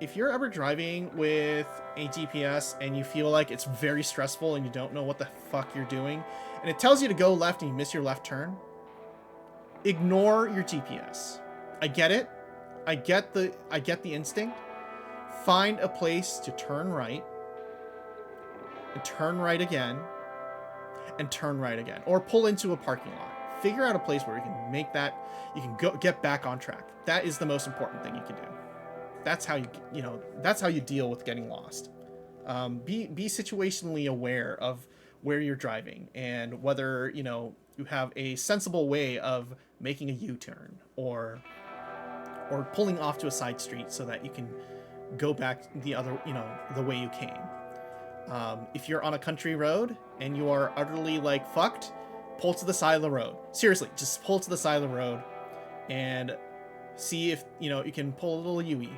if you're ever driving with a GPS and you feel like it's very stressful and you don't know what the fuck you're doing, and it tells you to go left and you miss your left turn, ignore your GPS. I get it. I get the instinct. Find a place to turn right, and turn right again, and turn right again, or pull into a parking lot. Figure out a place where you can make that, you can go get back on track. That is the most important thing you can do. That's how that's how you deal with getting lost. Be situationally aware of where you're driving and whether, you have a sensible way of making a U-turn or pulling off to a side street so that you can go back the other, the way you came. If you're on a country road and you are utterly fucked, pull to the side of the road. Seriously, just pull to the side of the road and see if, you can pull a little U-ey.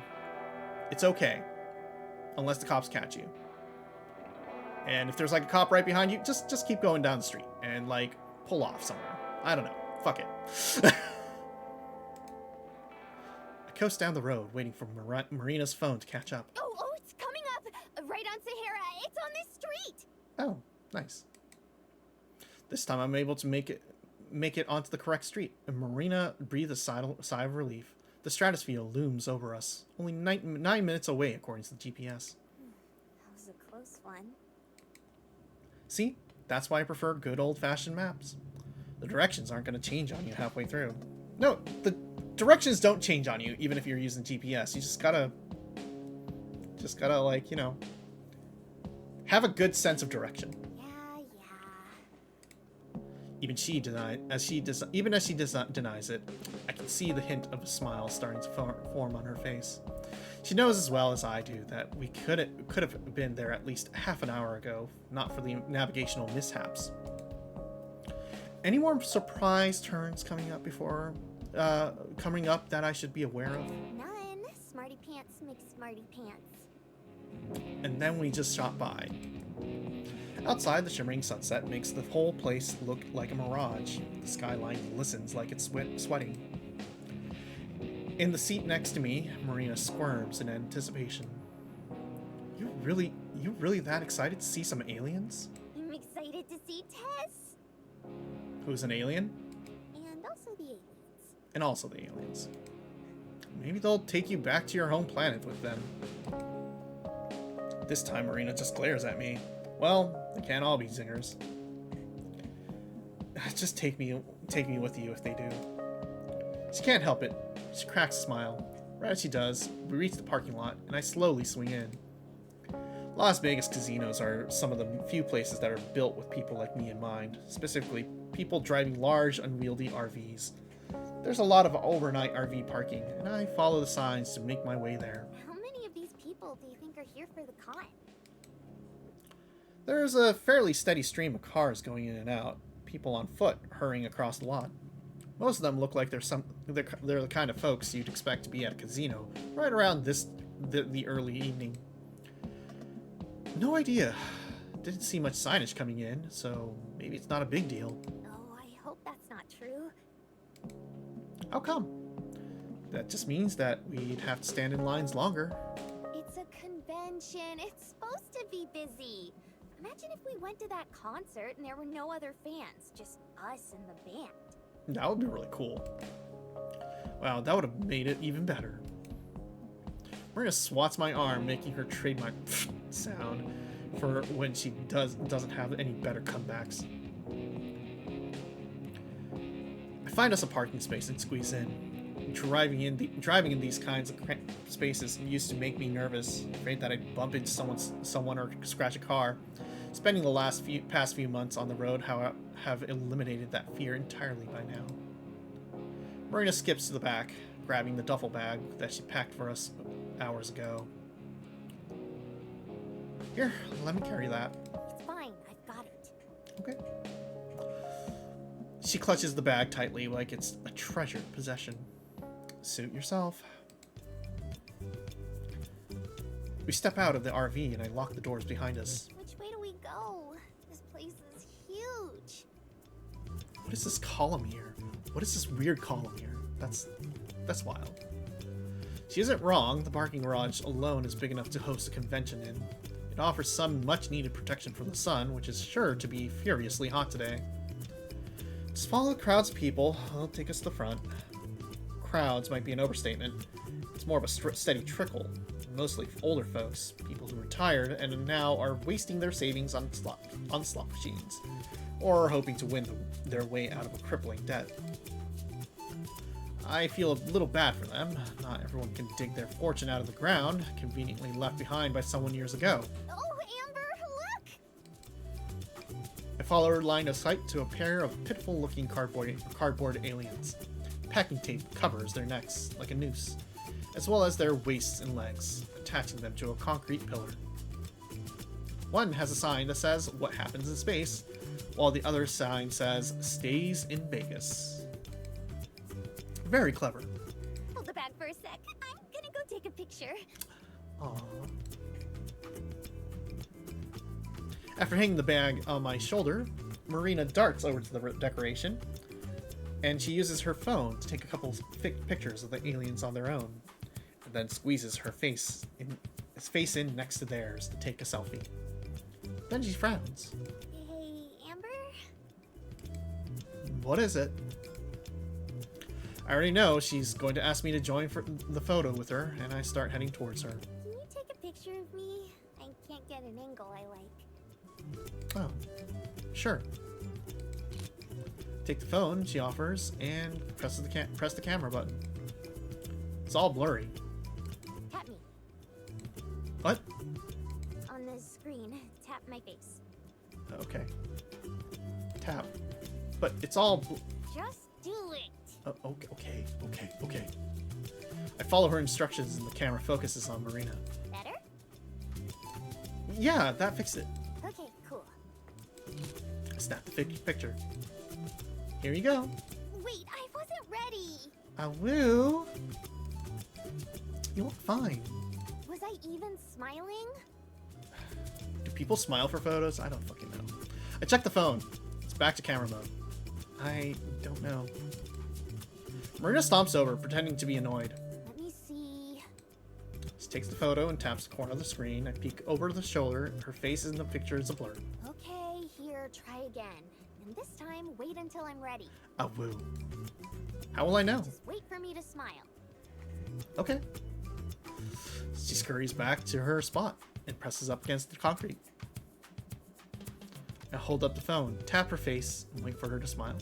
It's okay. Unless the cops catch you. And if there's a cop right behind you, just keep going down the street and pull off somewhere. I don't know. Fuck it. I coast down the road, waiting for Marina's phone to catch up. Oh, it's coming up! Right on Sahara. It's on this street! Oh, nice. This time I'm able to make it onto the correct street, and Marina breathes a sigh of relief. The Stratosphere looms over us, only 9 minutes away according to the GPS. That was a close one. See? That's why I prefer good old-fashioned maps. The directions aren't going to change on you halfway through. No, the directions don't change on you even if you're using GPS. You just gotta have a good sense of direction. Yeah. Even as she denies it, I can see the hint of a smile starting to form on her face. She knows as well as I do that we could have been there at least half an hour ago, not for the navigational mishaps. Any more surprise turns coming up that I should be aware of? None. Smarty pants make smarty pants. And then we just shot by. Outside, the shimmering sunset makes the whole place look like a mirage. The skyline glistens like it's sweating. In the seat next to me, Marina squirms in anticipation. You really that excited to see some aliens? I'm excited get to see Tess. Who's an alien? And also the aliens. And also the aliens. Maybe they'll take you back to your home planet with them. This time Marina just glares at me. Well, they can't all be zingers. Just take me with you if they do. She can't help it. She cracks a smile. Right as she does, we reach the parking lot, and I slowly swing in. Las Vegas casinos are some of the few places that are built with people like me in mind, specifically people driving large, unwieldy RVs. There's a lot of overnight RV parking, and I follow the signs to make my way there. How many of these people do you think are here for the con? There's a fairly steady stream of cars going in and out, people on foot hurrying across the lot. Most of them look like they're the kind of folks you'd expect to be at a casino right around the early evening. No idea. Didn't see much signage coming in, so maybe it's not a big deal. Oh, I hope that's not true. How come? That just means that we'd have to stand in lines longer. It's a convention. It's supposed to be busy. Imagine if we went to that concert and there were no other fans, just us and the band. That would be really cool. Wow, that would have made it even better. Marina swats my arm, making her trademark sound for when she doesn't have any better comebacks. I find us a parking space and squeeze in. Driving in these kinds of spaces used to make me nervous, afraid that I'd bump into someone or scratch a car. Spending the past few months on the road have eliminated that fear entirely by now. Marina skips to the back, grabbing the duffel bag that she packed for us hours ago. Here, let me carry that. It's fine. I've got it. Okay. She clutches the bag tightly like it's a treasured possession. Suit yourself. We step out of the RV and I lock the doors behind us. Which way do we go? This place is huge. What is this column here? What is this weird column here? That's wild. She isn't wrong. The parking garage alone is big enough to host a convention in. It offers some much-needed protection from the sun, which is sure to be furiously hot today. Just follow the crowds of people. I'll take us to the front. Crowds might be an overstatement. It's more of a steady trickle. Mostly older folks, people who retired and now are wasting their savings on slot machines, or hoping to win their way out of a crippling debt. I feel a little bad for them. Not everyone can dig their fortune out of the ground, conveniently left behind by someone years ago. Oh, Amber, look! I follow her line of sight to a pair of pitiful-looking cardboard aliens. Packing tape covers their necks like a noose, as well as their waists and legs, attaching them to a concrete pillar. One has a sign that says, "What happens in space," while the other sign says, "Stays in Vegas." Very clever. Hold the bag for a sec. I'm gonna go take a picture. Aww. After hanging the bag on my shoulder, Marina darts over to the decoration, and she uses her phone to take a couple pictures of the aliens on their own, and then squeezes her face in next to theirs to take a selfie. Then she frowns. Hey, Amber? What is it? I already know she's going to ask me to join for the photo with her, and I start heading towards her. Can you take a picture of me? I can't get an angle I like. Oh, sure. Take the phone she offers and press the camera button. It's all blurry. Tap me. What? On the screen, tap my face. Okay. Tap. But it's all. Just do it. Oh, okay. I follow her instructions and the camera focuses on Marina. Better? Yeah, that fixed it. Okay, cool. I snap the picture. Here you go. Wait, I wasn't ready. I will. You look fine. Was I even smiling? Do people smile for photos? I don't fucking know. I check the phone. It's back to camera mode. I don't know. Marina stomps over, pretending to be annoyed. Let me see. She takes the photo and taps the corner of the screen. I peek over the shoulder. Her face in the picture is a blur. Okay, here Amber, try again. And this time, wait until I'm ready. A woo. How will I know? Just wait for me to smile. Okay. She scurries back to her spot and presses up against the concrete. I hold up the phone, tap her face, and wait for her to smile.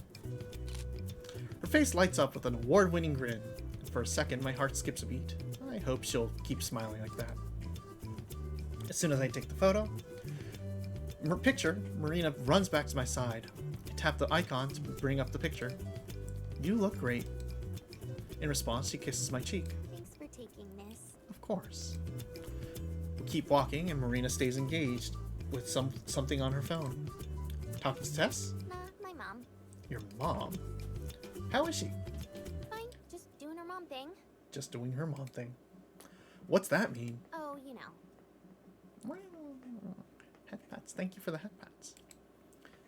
Her face lights up with an award-winning grin, and for a second my heart skips a beat. I hope she'll keep smiling like that. As soon as I take the photo, Marina runs back to my side. I tap the icon to bring up the picture. You look great. In response, she kisses my cheek. Thanks for taking this. Of course. We keep walking, and Marina stays engaged with something on her phone. Talking to Tess? Nah, my mom. Your mom? How is she? Fine, just doing her mom thing. Just doing her mom thing. What's that mean? Oh, you know. Well, head pats. Thank you for the head pats.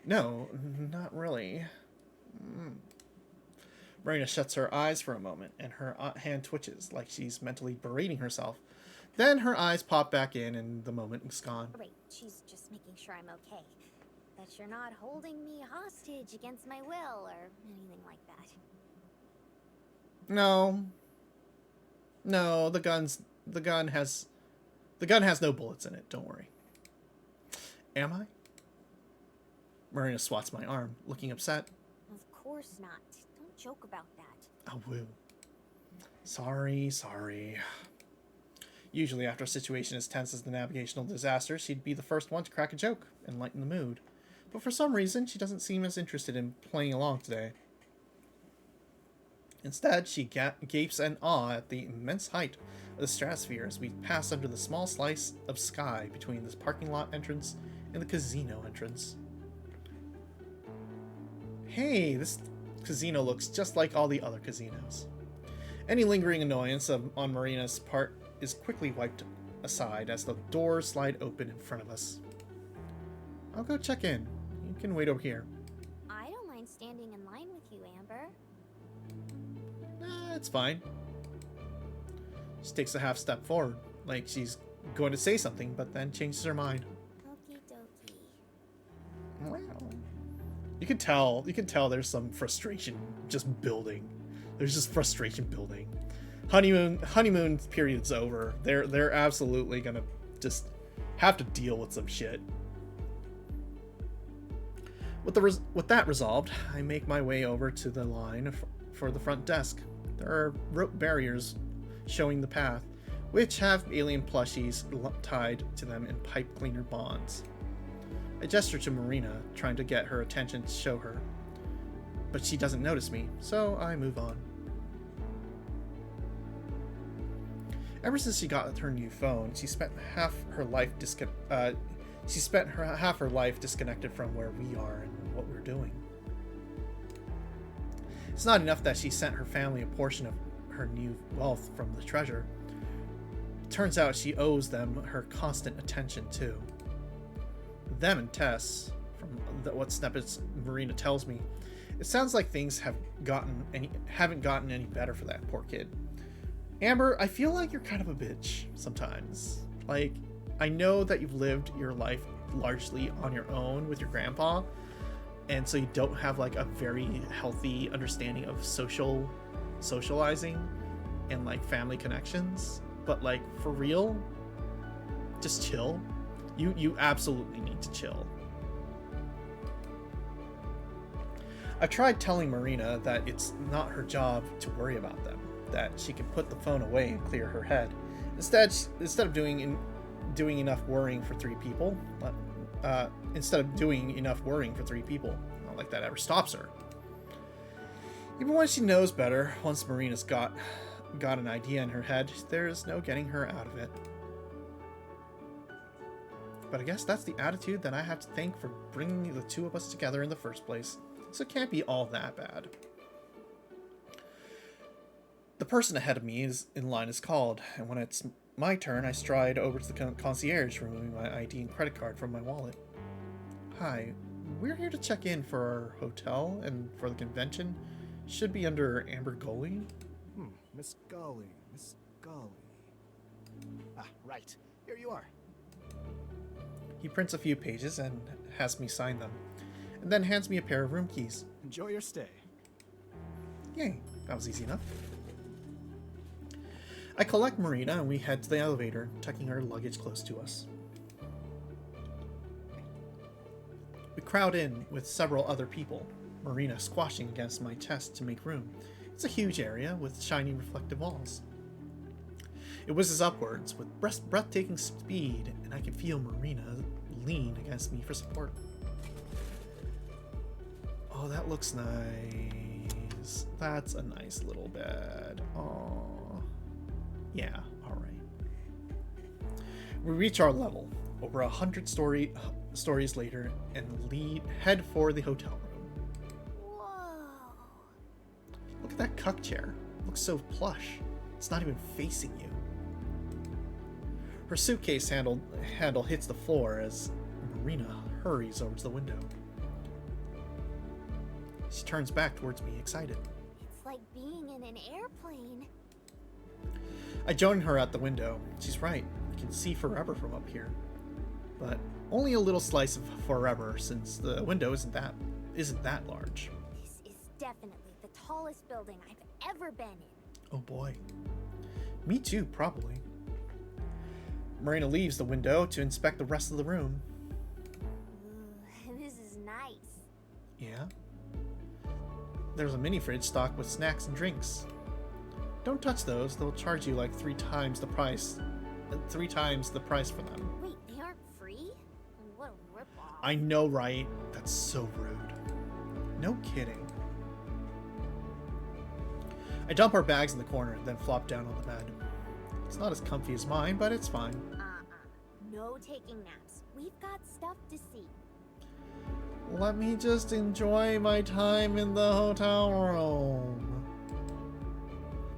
No, not really. Marina shuts her eyes for a moment, and her hand twitches like she's mentally berating herself. Then her eyes pop back in, and the moment is gone. Right, she's just making sure I'm okay. That you're not holding me hostage against my will or anything like that. No. No, the gun has no bullets in it, don't worry. Am I? Marina swats my arm, looking upset. Of course not. Don't joke about that. Oh, woo. Sorry. Usually after a situation as tense as the navigational disaster, she'd be the first one to crack a joke and lighten the mood. But for some reason, she doesn't seem as interested in playing along today. Instead, she gapes in awe at the immense height of the stratosphere as we pass under the small slice of sky between this parking lot entrance and the casino entrance. Hey, this casino looks just like all the other casinos. Any lingering annoyance on Marina's part is quickly wiped aside as the doors slide open in front of us. I'll go check in. You can wait over here. I don't mind standing in line with you, Amber. It's fine. She takes a half step forward, like she's going to say something, but then changes her mind. Okie dokie. Wow. You can tell there's some frustration just building. There's just frustration building. Honeymoon period's over. They're absolutely gonna just have to deal with some shit. With that resolved, I make my way over to the line for the front desk. There are rope barriers showing the path, which have alien plushies tied to them in pipe cleaner bonds. I gesture to Marina, trying to get her attention to show her, but she doesn't notice me, so I move on. Ever since she got her new phone, she spent half her life disconnected from where we are and what we're doing. It's not enough that she sent her family a portion of her new wealth from the treasure. It turns out she owes them her constant attention too. Them and Tess, from what snippets Marina tells me, it sounds like things haven't gotten any better for that poor kid. Amber, I feel like you're kind of a bitch sometimes. Like, I know that you've lived your life largely on your own with your grandpa, and so you don't have like a very healthy understanding of socializing and like family connections. But like, for real, just chill. You absolutely need to chill. I've tried telling Marina that it's not her job to worry about them, that she can put the phone away and clear her head. Instead of doing enough worrying for three people, not like that ever stops her. Even when she knows better, once Marina's got an idea in her head, there's no getting her out of it. But I guess that's the attitude that I have to thank for bringing the two of us together in the first place, so it can't be all that bad. The person ahead of me in line is called, and when it's my turn, I stride over to the concierge, removing my ID and credit card from my wallet. Hi, we're here to check in for our hotel and for the convention. Should be under Amber Gully. Miss Gully. Ah, right. Here you are. He prints a few pages and has me sign them. and then hands me a pair of room keys. Enjoy your stay. Yay, that was easy enough. I collect Marina and we head to the elevator, tucking our luggage close to us. We crowd in with several other people, Marina squashing against my chest to make room. It's a huge area with shiny reflective walls. It whizzes upwards with breathtaking speed, and I can feel Marina lean against me for support. Oh, that looks nice. That's a nice little bed. Oh, yeah, alright. We reach our level, over 100 stories later, and head for the hotel room. Whoa. Look at that cuck chair. It looks so plush. It's not even facing you. Her suitcase handle hits the floor as Marina hurries over to the window. She turns back towards me, excited. It's like being in an airplane. I join her at the window. She's right. I can see forever from up here. But only a little slice of forever, since the window isn't that large. This is definitely the tallest building I've ever been in. Oh boy. Me too, probably. Marina leaves the window to inspect the rest of the room. Ooh, this is nice. Yeah? There's a mini fridge stocked with snacks and drinks. Don't touch those, they'll charge you like 3 times the price. 3 times the price for them. Wait, they aren't free? What a ripoff. I know, right? That's so rude. No kidding. I dump our bags in the corner and then flop down on the bed. It's not as comfy as mine, but it's fine. No taking naps. We've got stuff to see. Let me just enjoy my time in the hotel room.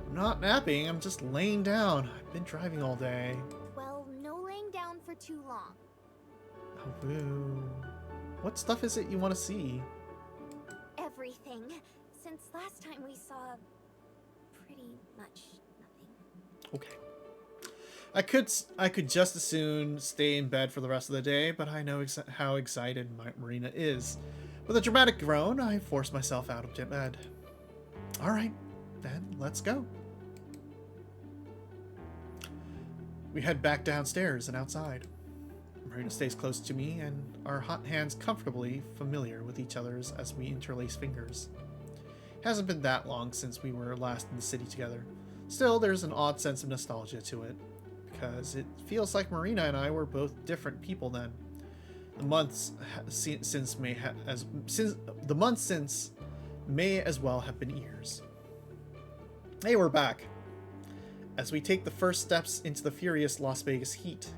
I'm not napping, I'm just laying down. I've been driving all day. Well, no laying down for too long. Oh, boo. What stuff is it you want to see? Everything. Since last time we saw pretty much nothing. Okay. I could just as soon stay in bed for the rest of the day, but I know how excited Marina is. With a dramatic groan, I force myself out of bed. Alright, then let's go. We head back downstairs and outside. Marina stays close to me, and our hot hands comfortably familiar with each other's as we interlace fingers. It hasn't been that long since we were last in the city together. Still, there's an odd sense of nostalgia to it, because it feels like Marina and I were both different people then. The months since may as well have been years. Hey, we're back. As we take the first steps into the furious Las Vegas heat,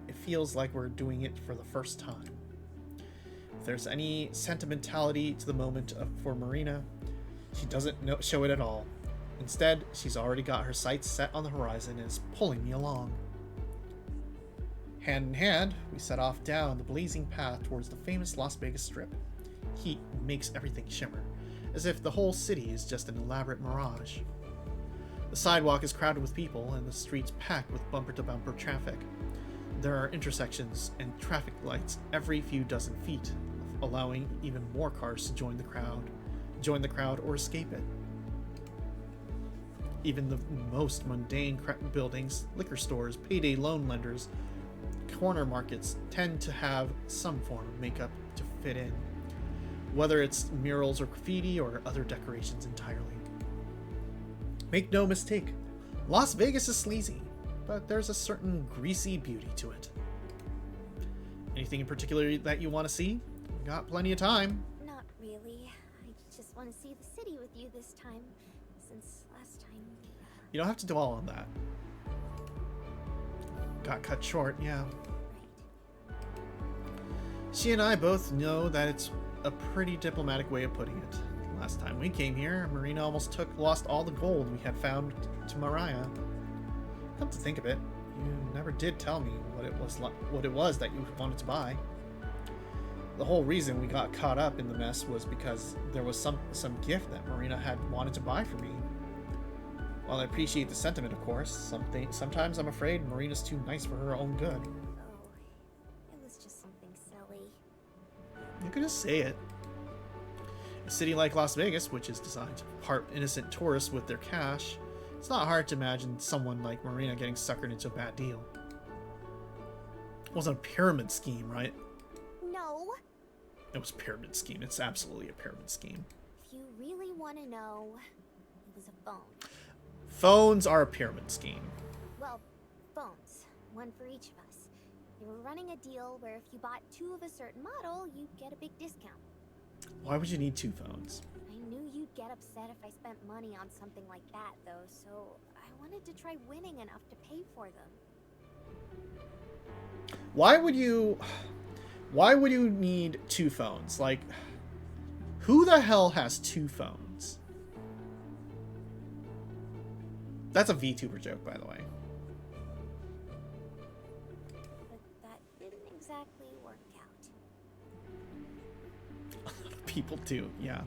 it feels like we're doing it for the first time. If there's any sentimentality to the moment for Marina, she doesn't show it at all. Instead, she's already got her sights set on the horizon and is pulling me along. Hand in hand, we set off down the blazing path towards the famous Las Vegas Strip. Heat makes everything shimmer, as if the whole city is just an elaborate mirage. The sidewalk is crowded with people, and the streets packed with bumper-to-bumper traffic. There are intersections and traffic lights every few dozen feet, allowing even more cars to join the crowd or escape it. Even the most mundane buildings, liquor stores, payday loan lenders, corner markets tend to have some form of makeup to fit in, whether it's murals or graffiti or other decorations entirely. Make no mistake, Las Vegas is sleazy, but there's a certain greasy beauty to it. Anything in particular that you want to see? We got plenty of time. Not really. I just want to see the city with you this time, since last time You don't have to dwell on that. Got cut short, yeah. She and I both know that it's a pretty diplomatic way of putting it. Last time we came here, Marina almost lost all the gold we had found to Mariah. Come to think of it, you never did tell me what it was that you wanted to buy. The whole reason we got caught up in the mess was because there was some gift that Marina had wanted to buy for me. While I appreciate the sentiment, of course, sometimes I'm afraid Marina's too nice for her own good. Oh, it was just something silly. You could just say it. A city like Las Vegas, which is designed to part innocent tourists with their cash, it's not hard to imagine someone like Marina getting suckered into a bad deal. It wasn't a pyramid scheme, right? No. It was a pyramid scheme. It's absolutely a pyramid scheme. If you really want to know, it was a phone. Phones are a pyramid scheme. Well, phones. One for each of us. They were running a deal where if you bought 2 of a certain model, you'd get a big discount. Why would you need 2 phones? I knew you'd get upset if I spent money on something like that, though, so I wanted to try winning enough to pay for them. Why would you need 2 phones? Like, who the hell has 2 phones? That's a VTuber joke, by the way. But that didn't exactly work out. People do, yeah.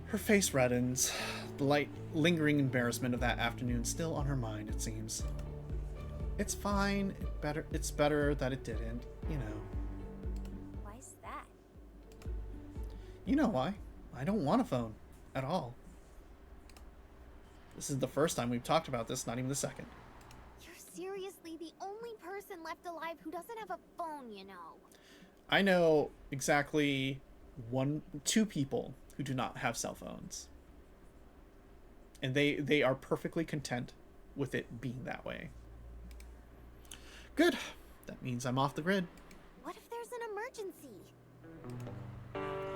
Her face reddens. The light, lingering embarrassment of that afternoon still on her mind, it seems. It's fine. It's better that it didn't, you know. Why's that? You know why. I don't want a phone. At all. This is the first time we've talked about this, not even the second. You're seriously the only person left alive who doesn't have a phone, you know. I know exactly 2 people who do not have cell phones. And they are perfectly content with it being that way. Good. That means I'm off the grid. What if there's an emergency?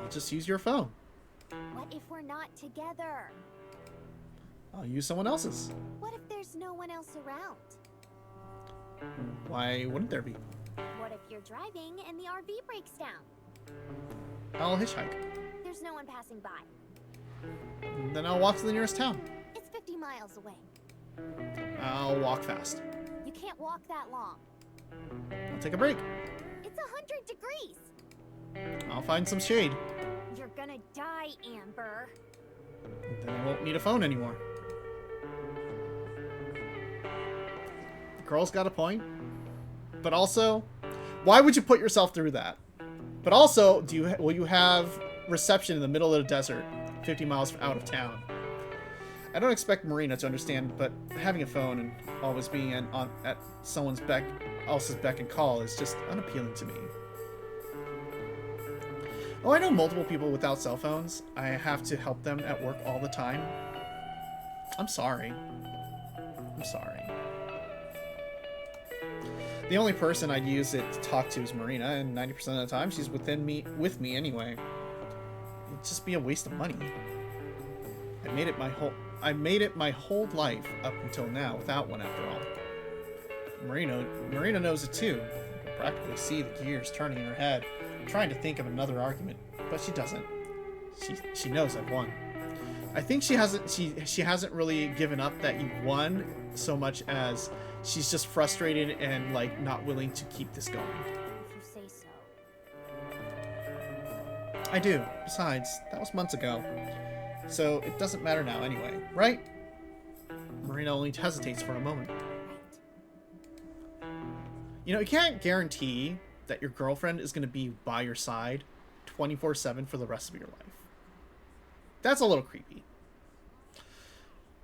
I'll just use your phone. What if we're not together? I'll use someone else's. What if there's no one else around? Why wouldn't there be? What if you're driving and the RV breaks down? I'll hitchhike. There's no one passing by. Then I'll walk to the nearest town. It's 50 miles away. I'll walk fast. You can't walk that long. I'll take a break. It's 100 degrees. I'll find some shade. You're gonna die, Amber. Then I won't need a phone anymore. The girl's got a point. But also, why would you put yourself through that? But also, will you have reception in the middle of the desert, 50 miles out of town? I don't expect Marina to understand, but having a phone and always being at someone's else's beck and call is just unappealing to me. Oh, I know multiple people without cell phones. I have to help them at work all the time. I'm sorry. I'm sorry. The only person I'd use it to talk to is Marina, and 90% of the time she's with me anyway. It'd just be a waste of money. I made it my whole life up until now without one, after all. Marina knows it too. I can practically see the gears turning in her head, trying to think of another argument, but she doesn't. She knows I've won. I think she hasn't really given up that you won so much as she's just frustrated and like not willing to keep this going. If you say so. I do. Besides, that was months ago. So it doesn't matter now anyway, right? Marina only hesitates for a moment. You know, you can't guarantee that your girlfriend is going to be by your side 24/7 for the rest of your life. That's a little creepy.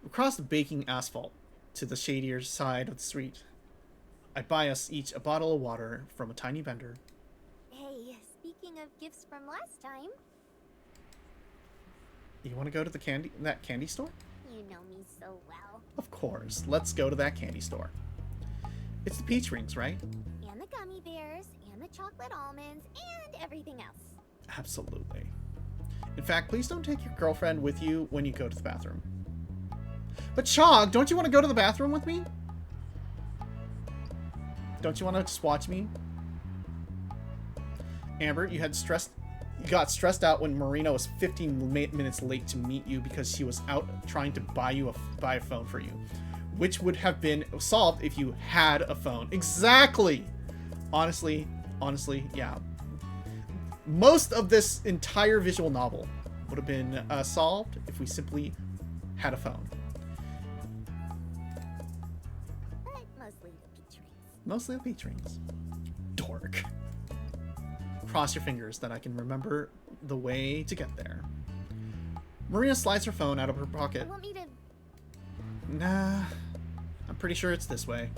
Across the baking asphalt to the shadier side of the street, I buy us each a bottle of water from a tiny vendor. Hey, speaking of gifts from last time, You want to go to that candy store? you know me so well. Of course. Let's go to that candy store. It's the peach rings, right? And the gummy bears, and the chocolate almonds, and everything else. Absolutely. In fact, please don't take your girlfriend with you when you go to the bathroom. But Chog, don't you want to go to the bathroom with me? Don't you want to just watch me? Amber, you got stressed out when Marina was 15 minutes late to meet you because she was out trying to buy a phone for you, which would have been solved if you had a phone. Exactly. Honestly, yeah. Most of this entire visual novel would have been solved if we simply had a phone. But mostly the peach rings. Mostly the peach rings. Dork. Cross your fingers that I can remember the way to get there. Marina slides her phone out of her pocket. Want me to... Nah, I'm pretty sure it's this way.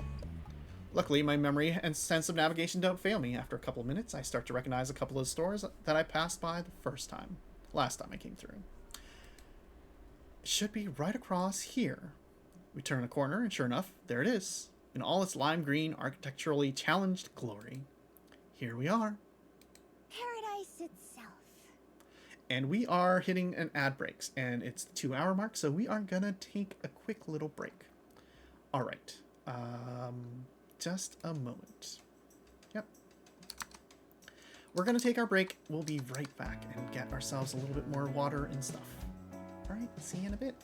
Luckily, my memory and sense of navigation don't fail me. After a couple of minutes, I start to recognize a couple of stores that I passed by the last time I came through. It should be right across here. We turn a corner, and sure enough, there it is, in all its lime green, architecturally challenged glory. Here we are. Paradise itself. And we are hitting an ad breaks, and it's the 2-hour mark, so we are gonna take a quick little break. All right, just a moment. Yep. We're gonna take our break. We'll be right back and get ourselves a little bit more water and stuff. All right, see you in a bit.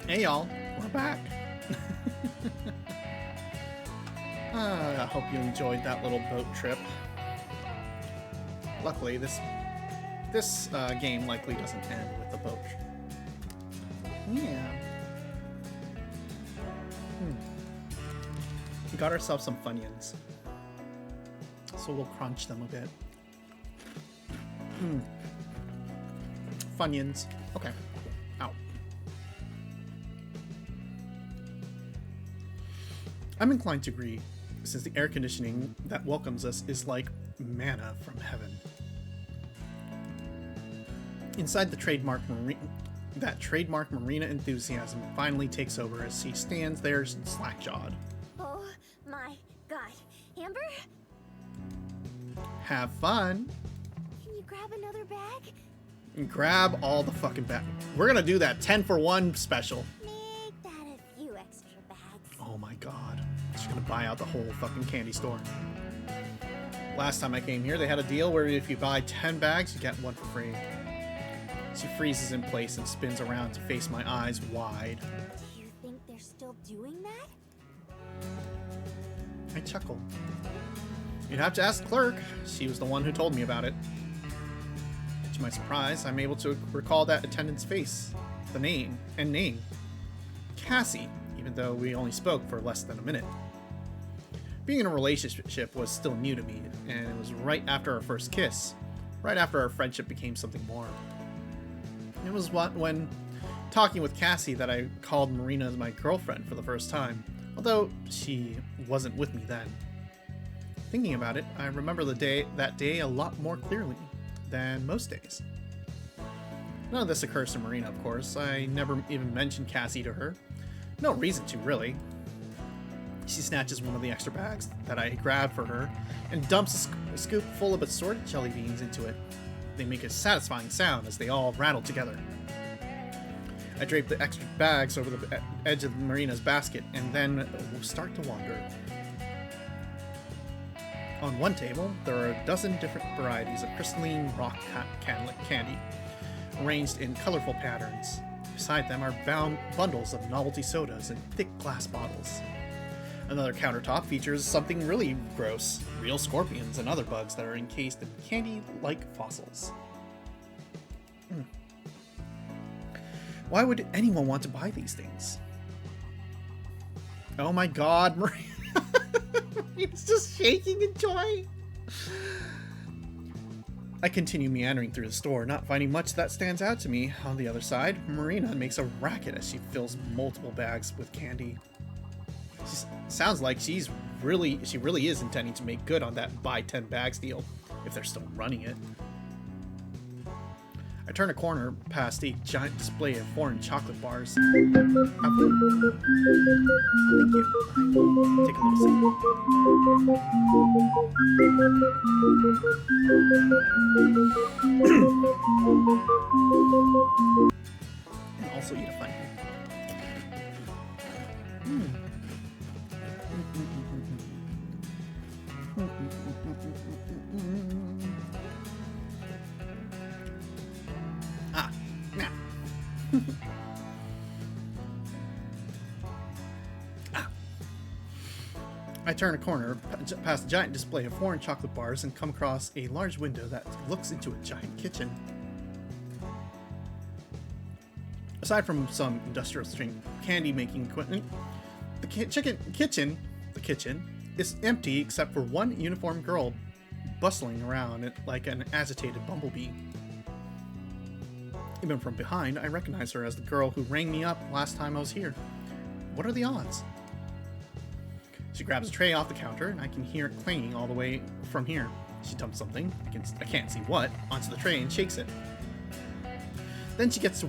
Hey y'all, we're back. I hope you enjoyed that little boat trip. Luckily, this game likely doesn't end with the boat. Yeah. We got ourselves some Funyuns, so we'll crunch them a bit. Funyuns. Okay. Ow. I'm inclined to agree, since the air conditioning that welcomes us is like manna from heaven. Inside the trademark Marina enthusiasm finally takes over as she stands there slack-jawed. Oh my god. Amber? Have fun. Can you grab another bag? And grab all the fucking bags. We're gonna do that 10 for 1 special. Make that a few extra bags. Oh my god. She's gonna buy out the whole fucking candy store. Last time I came here, they had a deal where if you buy 10 bags, you get one for free. She freezes in place and spins around to face my eyes wide. Do you think they're still doing that? I chuckle. You'd have to ask the clerk. She was the one who told me about it. To my surprise, I'm able to recall that attendant's face, the name. Cassie, even though we only spoke for less than a minute. Being in a relationship was still new to me, and it was right after our first kiss, right after our friendship became something more. It was when talking with Cassie that I called Marina my girlfriend for the first time, although she wasn't with me then. Thinking about it, I remember that day a lot more clearly than most days. None of this occurs to Marina, of course. I never even mentioned Cassie to her. No reason to, really. She snatches one of the extra bags that I grabbed for her and dumps a scoop full of assorted jelly beans into it. They make a satisfying sound as they all rattle together. I drape the extra bags over the edge of Marina's basket and then start to wander. On one table, there are a dozen different varieties of crystalline rock candy, arranged in colorful patterns. Beside them are bundles of novelty sodas in thick glass bottles. Another countertop features something really gross, real scorpions and other bugs that are encased in candy-like fossils. Why would anyone want to buy these things? Oh my god, Marina! Marina's just shaking in joy! I continue meandering through the store, not finding much that stands out to me. On the other side, Marina makes a racket as she fills multiple bags with candy. Sounds like she really is intending to make good on that buy 10 bags deal, if they're still running it. I turn a corner past a giant display of foreign chocolate bars. Thank you. Take a little sip. And also eat a Funyun. I turn a corner past a giant display of foreign chocolate bars and come across a large window that looks into a giant kitchen. Aside from some industrial strength candy making equipment, the kitchen is empty except for one uniformed girl bustling around like an agitated bumblebee. Even from behind, I recognize her as the girl who rang me up last time I was here. What are the odds? She grabs a tray off the counter, and I can hear it clanging all the way from here. She dumps something, I can't see what, onto the tray and shakes it. Then she goes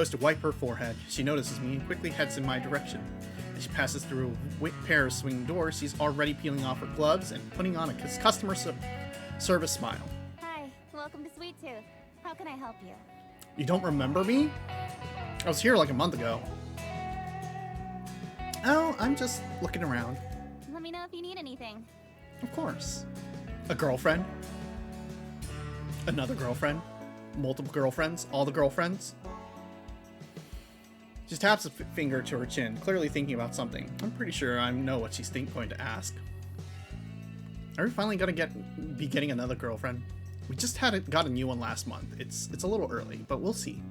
to wipe her forehead. She notices me and quickly heads in my direction. As she passes through a pair of swinging doors, she's already peeling off her gloves and putting on a customer service smile. Hi, welcome to Sweet Tooth. How can I help you? You don't remember me? I was here like a month ago. Oh, I'm just looking around. Let me know if you need anything. Of course. A girlfriend? Another girlfriend? Multiple girlfriends? All the girlfriends? She taps a finger to her chin, clearly thinking about something. I'm pretty sure I know what she's going to ask. Are we finally gonna be getting another girlfriend? We just got a new one last month. It's a little early, but we'll see.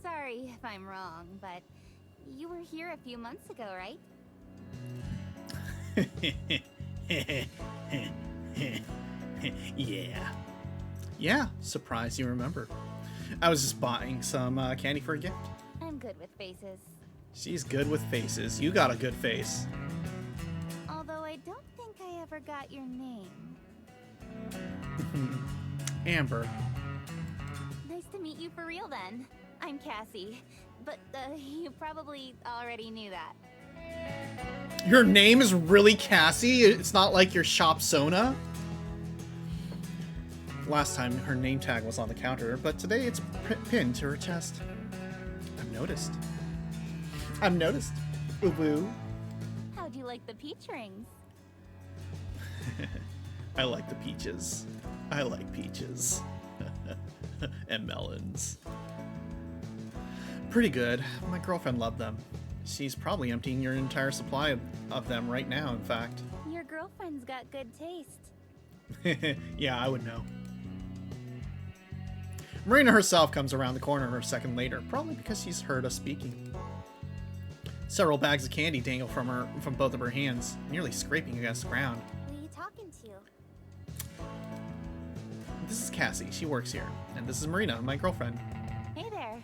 Sorry if I'm wrong, but you were here a few months ago, right? Yeah. Yeah, surprised you remember. I was just buying some candy for a gift. I'm good with faces. She's good with faces. You got a good face. Although I don't think I ever got your name. Amber. Nice to meet you for real then. I'm Cassie, but you probably already knew that. Your name is really Cassie? It's not like your shop Sona? Last time her name tag was on the counter, but today it's pinned to her chest. I've noticed. Woo-woo. How'd you like the peach rings? I like the peaches. I like peaches. And melons. Pretty good. My girlfriend loved them. She's probably emptying your entire supply of them right now, in fact. Your girlfriend's got good taste. Yeah, I would know. Marina herself comes around the corner a second later, probably because she's heard us speaking. Several bags of candy dangle from both of her hands, nearly scraping against the ground. Who are you talking to? This is Cassie. She works here. And this is Marina, my girlfriend. Hey there.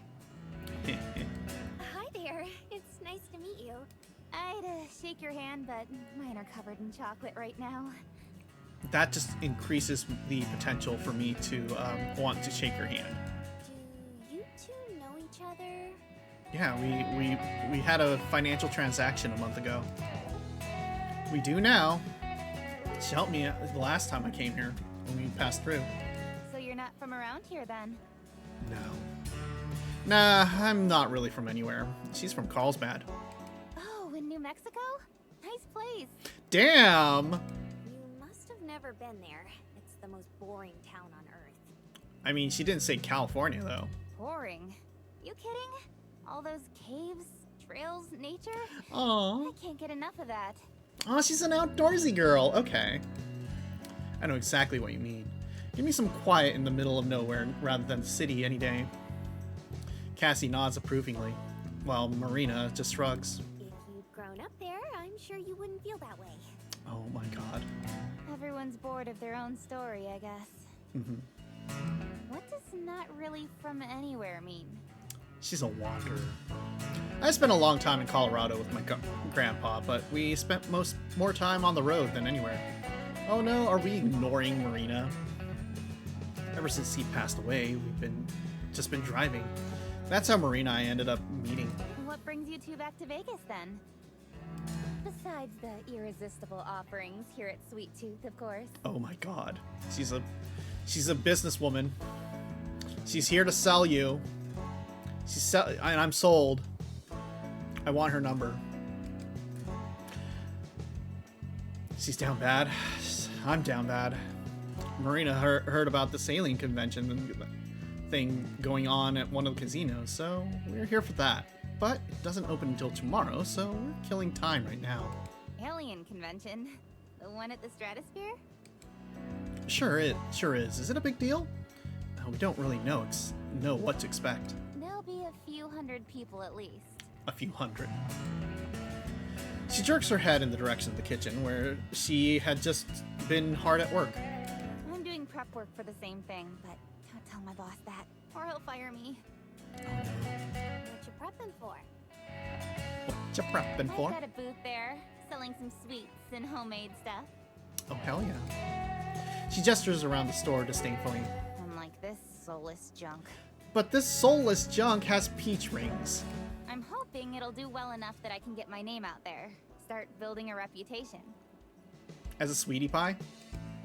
Hi there. It's nice to meet you. I'd shake your hand, but mine are covered in chocolate right now. That just increases the potential for me to want to shake her hand. Do you two know each other? Yeah, we had a financial transaction a month ago. We do now. She helped me the last time I came here when we passed through. So you're not from around here then? No. Nah, I'm not really from anywhere. She's from Carlsbad. Oh, in New Mexico? Nice place. Damn! You must have never been there. It's the most boring town on Earth. I mean, she didn't say California, though. Boring? You kidding? All those caves, trails, nature? Aww. I can't get enough of that. Aw, she's an outdoorsy girl. Okay. I know exactly what you mean. Give me some quiet in the middle of nowhere rather than the city any day. Cassie nods approvingly, while Marina just shrugs. If you'd grown up there, I'm sure you wouldn't feel that way. Oh my god. Everyone's bored of their own story, I guess. What does not really from anywhere mean? She's a wanderer. I spent a long time in Colorado with my grandpa, but we spent more time on the road than anywhere. Oh no, are we ignoring Marina? Ever since he passed away, we've just been driving. That's how Marina and I ended up meeting. What brings you two back to Vegas then? Besides the irresistible offerings here at Sweet Tooth, of course. Oh my god. She's a businesswoman. She's here to sell you. And I'm sold. I want her number. She's down bad. I'm down bad. Marina heard about the sailing convention thing going on at one of the casinos, so we're here for that. But it doesn't open until tomorrow, so we're killing time right now. Alien convention? The one at the Stratosphere? Sure is. Is it a big deal? We don't really know what to expect. There'll be a few hundred people at least. A few hundred. She jerks her head in the direction of the kitchen, where she had just been hard at work. I'm doing prep work for the same thing, but don't tell my boss that, or he'll fire me. What you prepping for? What you prepping for? I've got a booth there, selling some sweets and homemade stuff. Oh, hell yeah. She gestures around the store disdainfully. Unlike this soulless junk. But this soulless junk has peach rings. I'm hoping it'll do well enough that I can get my name out there. Start building a reputation. As a sweetie pie?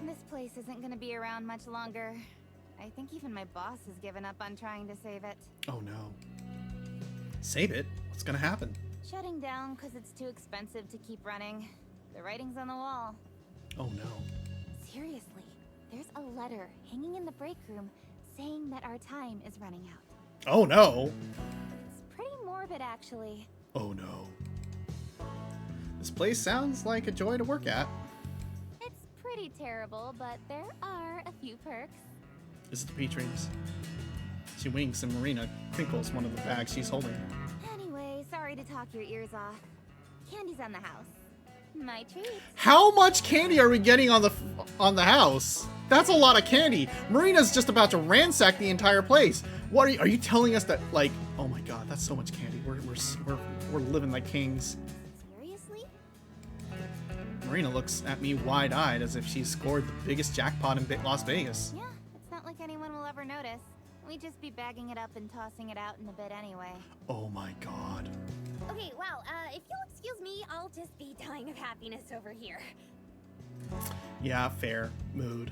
This place isn't gonna be around much longer. I think even my boss has given up on trying to save it. Oh no. Save it? What's gonna happen? Shutting down because it's too expensive to keep running. The writing's on the wall. Oh no. Seriously, there's a letter hanging in the break room saying that our time is running out. Oh no. It's pretty morbid, actually. Oh no. This place sounds like a joy to work at. It's pretty terrible, but there are a few perks. Is it the peach rings? She winks and Marina crinkles one of the bags she's holding. Anyway, sorry to talk your ears off. Candy's on the house. My treat. How much candy are we getting on the house? That's a lot of candy. Marina's just about to ransack the entire place. What are you telling us that, like, oh my god, that's so much candy. We're living like kings. Seriously? Marina looks at me wide-eyed as if she's scored the biggest jackpot in Las Vegas. Yeah, it's not like anyone will ever notice. We'd just be bagging it up and tossing it out in a bit anyway. Oh my god. Okay, wow, if you'll excuse me, I'll just be dying of happiness over here. Yeah, fair. Mood.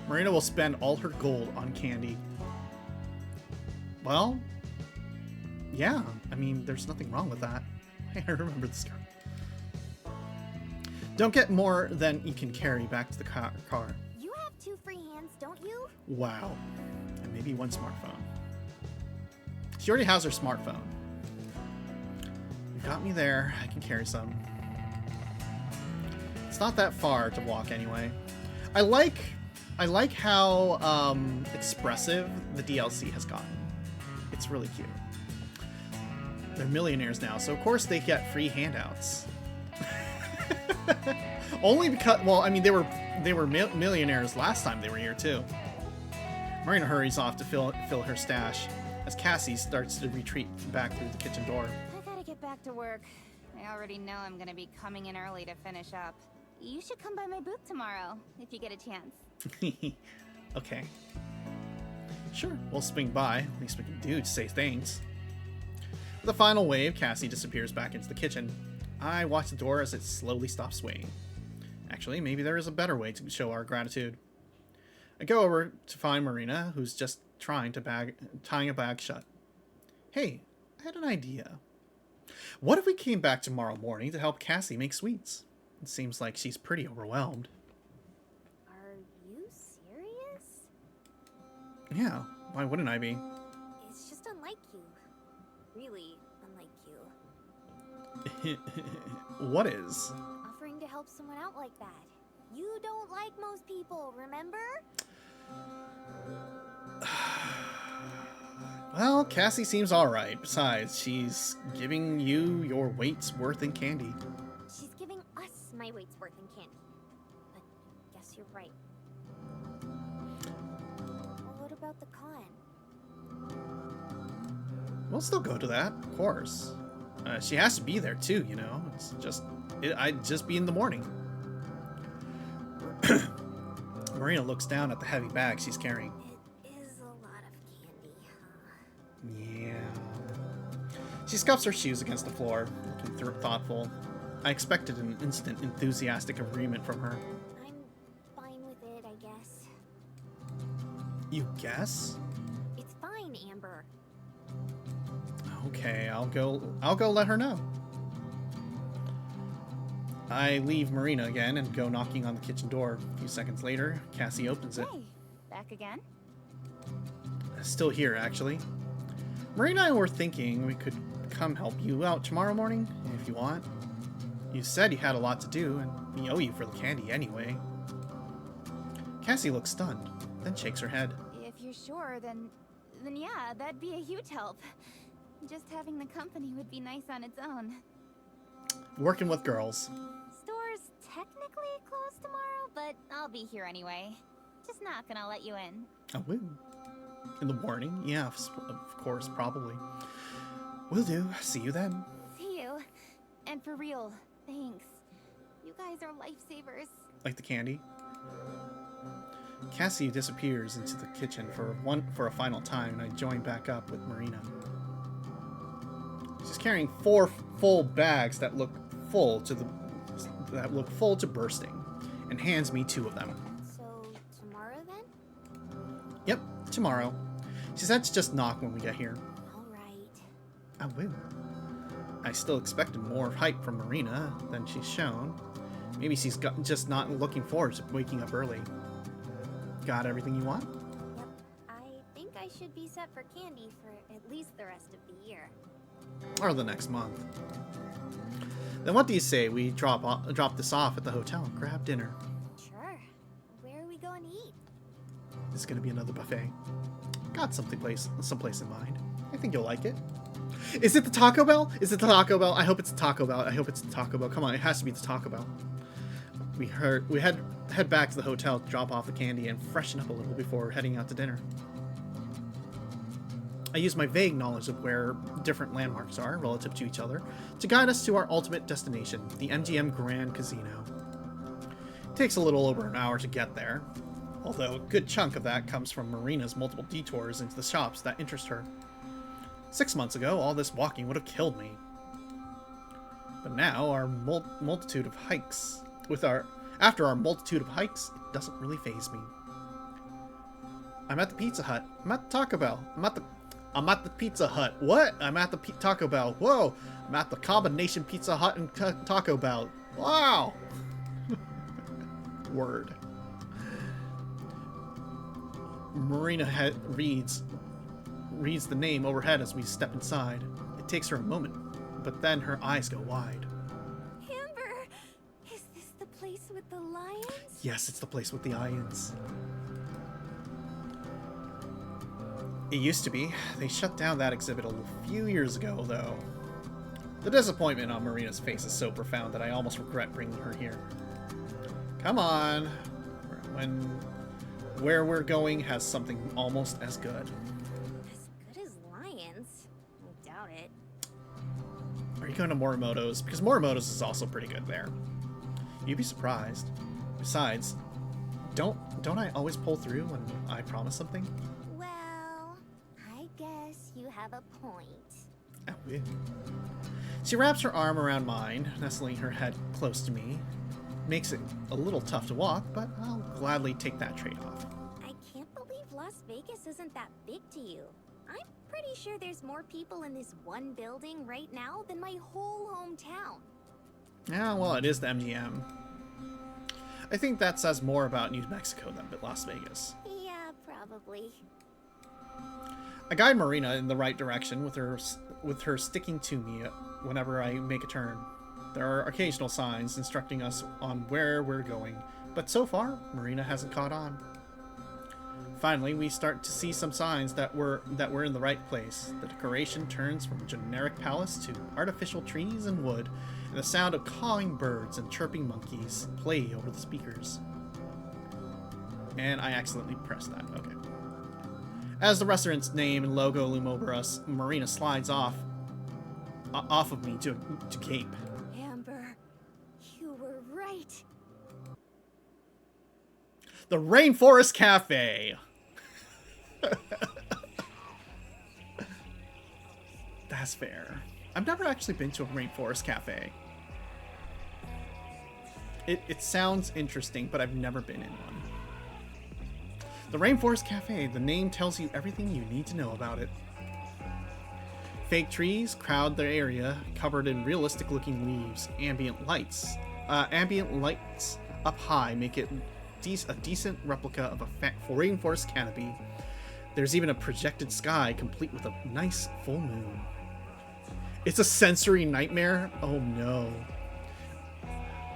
Marina will spend all her gold on candy. Well, yeah. I mean, there's nothing wrong with that. I remember this girl. Don't get more than you can carry back to the car. You have 2 free hands, don't you? Wow. And maybe 1 smartphone. She already has her smartphone. You got me there. I can carry some. It's not that far to walk anyway. I like how expressive the DLC has gotten. It's really cute. They're millionaires now, so of course they get free handouts. Only because, well, I mean, they were millionaires last time they were here too. Marina hurries off to fill her stash as Cassie starts to retreat back through the kitchen door. I gotta get back to work. I already know I'm gonna be coming in early to finish up. You should come by my booth tomorrow, if you get a chance. Okay. Sure, we'll swing by. At least we can do to say thanks. With a final wave, Cassie disappears back into the kitchen. I watch the door as it slowly stops swaying. Actually, maybe there is a better way to show our gratitude. I go over to find Marina, who's just tying a bag shut. Hey, I had an idea. What if we came back tomorrow morning to help Cassie make sweets? It seems like she's pretty overwhelmed. Are you serious? Yeah, why wouldn't I be? It's just unlike you. Really unlike you. What is? Offering to help someone out like that. You don't like most people, remember? Well, Cassie seems alright. Besides, she's giving you your weight's worth in candy. She's giving us my weight's worth in candy. But guess you're right. Well, what about the con? We'll still go to that, of course. She has to be there too, you know. I'd just be in the morning. Marina looks down at the heavy bag she's carrying. It is a lot of candy, huh? Yeah. She scuffs her shoes against the floor, looking thoughtful. I expected an instant enthusiastic agreement from her. I'm fine with it, I guess. You guess? It's fine, Amber. Okay, I'll go let her know. I leave Marina again and go knocking on the kitchen door. A few seconds later, Cassie opens it. Hey, back again? Still here, actually. Marina and I were thinking we could come help you out tomorrow morning, if you want. You said you had a lot to do, and we owe you for the candy anyway. Cassie looks stunned, then shakes her head. If you're sure, then yeah, that'd be a huge help. Just having the company would be nice on its own. Working with girls. Store's technically closed tomorrow, but I'll be here anyway. Just not gonna let you in. Oh, woo. In the morning? Yeah, of course, probably. Will do. See you then. See you. And for real, thanks. You guys are lifesavers. Like the candy. Cassie disappears into the kitchen for a final time, and I join back up with Marina. She's carrying 4 full bags that look full to bursting, and hands me 2 of them. So, tomorrow then? Yep, tomorrow. She said to just knock when we get here. Alright. I will. I still expected more hype from Marina than she's shown. Maybe she's just not looking forward to waking up early. Got everything you want? Yep. I think I should be set for candy for at least the rest of the year. Or the next month. Then what do you say we drop this off at the hotel and grab dinner? Sure. Where are we going to eat? It's gonna be another buffet. Got someplace in mind. I think you'll like it. Is it the Taco Bell? Is it the Taco Bell? I hope it's the Taco Bell. I hope it's the Taco Bell. Come on, it has to be the Taco Bell. We head back to the hotel to drop off the candy and freshen up a little before heading out to dinner. I use my vague knowledge of where different landmarks are relative to each other to guide us to our ultimate destination, the MGM Grand Casino. It takes a little over an hour to get there, although a good chunk of that comes from Marina's multiple detours into the shops that interest her. 6 months ago, all this walking would have killed me. But now, after our multitude of hikes, it doesn't really faze me. I'm at the Pizza Hut. I'm at the Taco Bell. I'm at the Pizza Hut. What? I'm at the Taco Bell. Whoa! I'm at the combination Pizza Hut and Taco Bell. Wow! Word. Marina reads the name overhead as we step inside. It takes her a moment, but then her eyes go wide. Amber! Is this the place with the lions? Yes, it's the place with the lions. It used to be. They shut down that exhibit a few years ago, though. The disappointment on Marina's face is so profound that I almost regret bringing her here. Come on. Where we're going has something almost as good. As good as lions? I doubt it. Are you going to Morimoto's? Because Morimoto's is also pretty good there. You'd be surprised. Besides, don't I always pull through when I promise something? Well, I guess you have a point. Oh, yeah. She wraps her arm around mine, nestling her head close to me. Makes it a little tough to walk, but I'll gladly take that trade-off. I can't believe Las Vegas isn't that big to you. I'm pretty sure there's more people in this one building right now than my whole hometown. Yeah, well, it is the MGM. I think that says more about New Mexico than Las Vegas. Yeah, probably. I guide Marina in the right direction with her sticking to me whenever I make a turn. There are occasional signs instructing us on where we're going, but so far, Marina hasn't caught on. Finally, we start to see some signs that we're in the right place. The decoration turns from a generic palace to artificial trees and wood, and the sound of cawing birds and chirping monkeys play over the speakers. And I accidentally pressed that. Okay. As the restaurant's name and logo loom over us, Marina slides off of me to gape. Amber, you were right. The Rainforest Cafe! That's fair. I've never actually been to a Rainforest Cafe. It sounds interesting, but I've never been in one. The Rainforest Cafe, the name tells you everything you need to know about it. Fake trees crowd the area, covered in realistic-looking leaves. Ambient lights up high make it a decent replica of a rainforest canopy. There's even a projected sky complete with a nice full moon. It's a sensory nightmare? Oh no.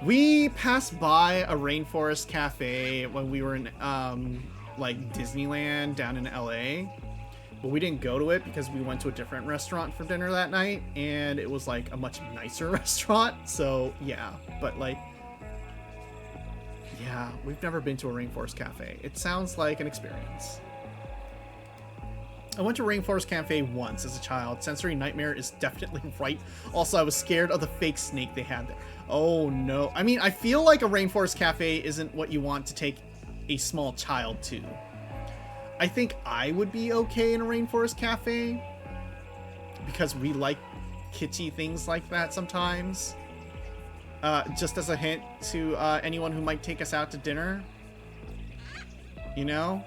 We passed by a Rainforest Cafe when we were in like Disneyland down in LA, but we didn't go to it because we went to a different restaurant for dinner that night, and it was like a much nicer restaurant. So yeah, but like, yeah, we've never been to a Rainforest Cafe. It sounds like an experience. I went to Rainforest Cafe once as a child. Sensory nightmare is definitely right. Also, I was scared of the fake snake they had there. Oh no. I mean, I feel like a Rainforest Cafe isn't what you want to take a small child to. I think I would be okay in a Rainforest Cafe because we like kitschy things like that sometimes. Just as a hint to anyone who might take us out to dinner. You know?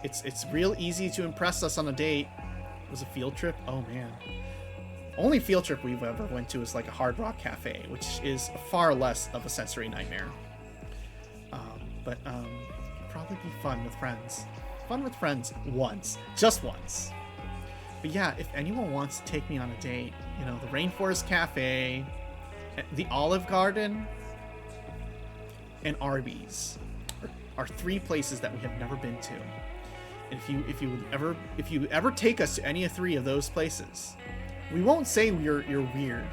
It's real easy to impress us on a date. It was a field trip? Oh man. Only field trip we've ever went to is like a Hard Rock Cafe, which is far less of a sensory nightmare. But probably be fun with friends. Fun with friends once. Just once. But yeah, if anyone wants to take me on a date, you know, the Rainforest Cafe, the Olive Garden, and Arby's are 3 places that we have never been to. And if you ever take us to any of 3 of those places, we won't say you're weird.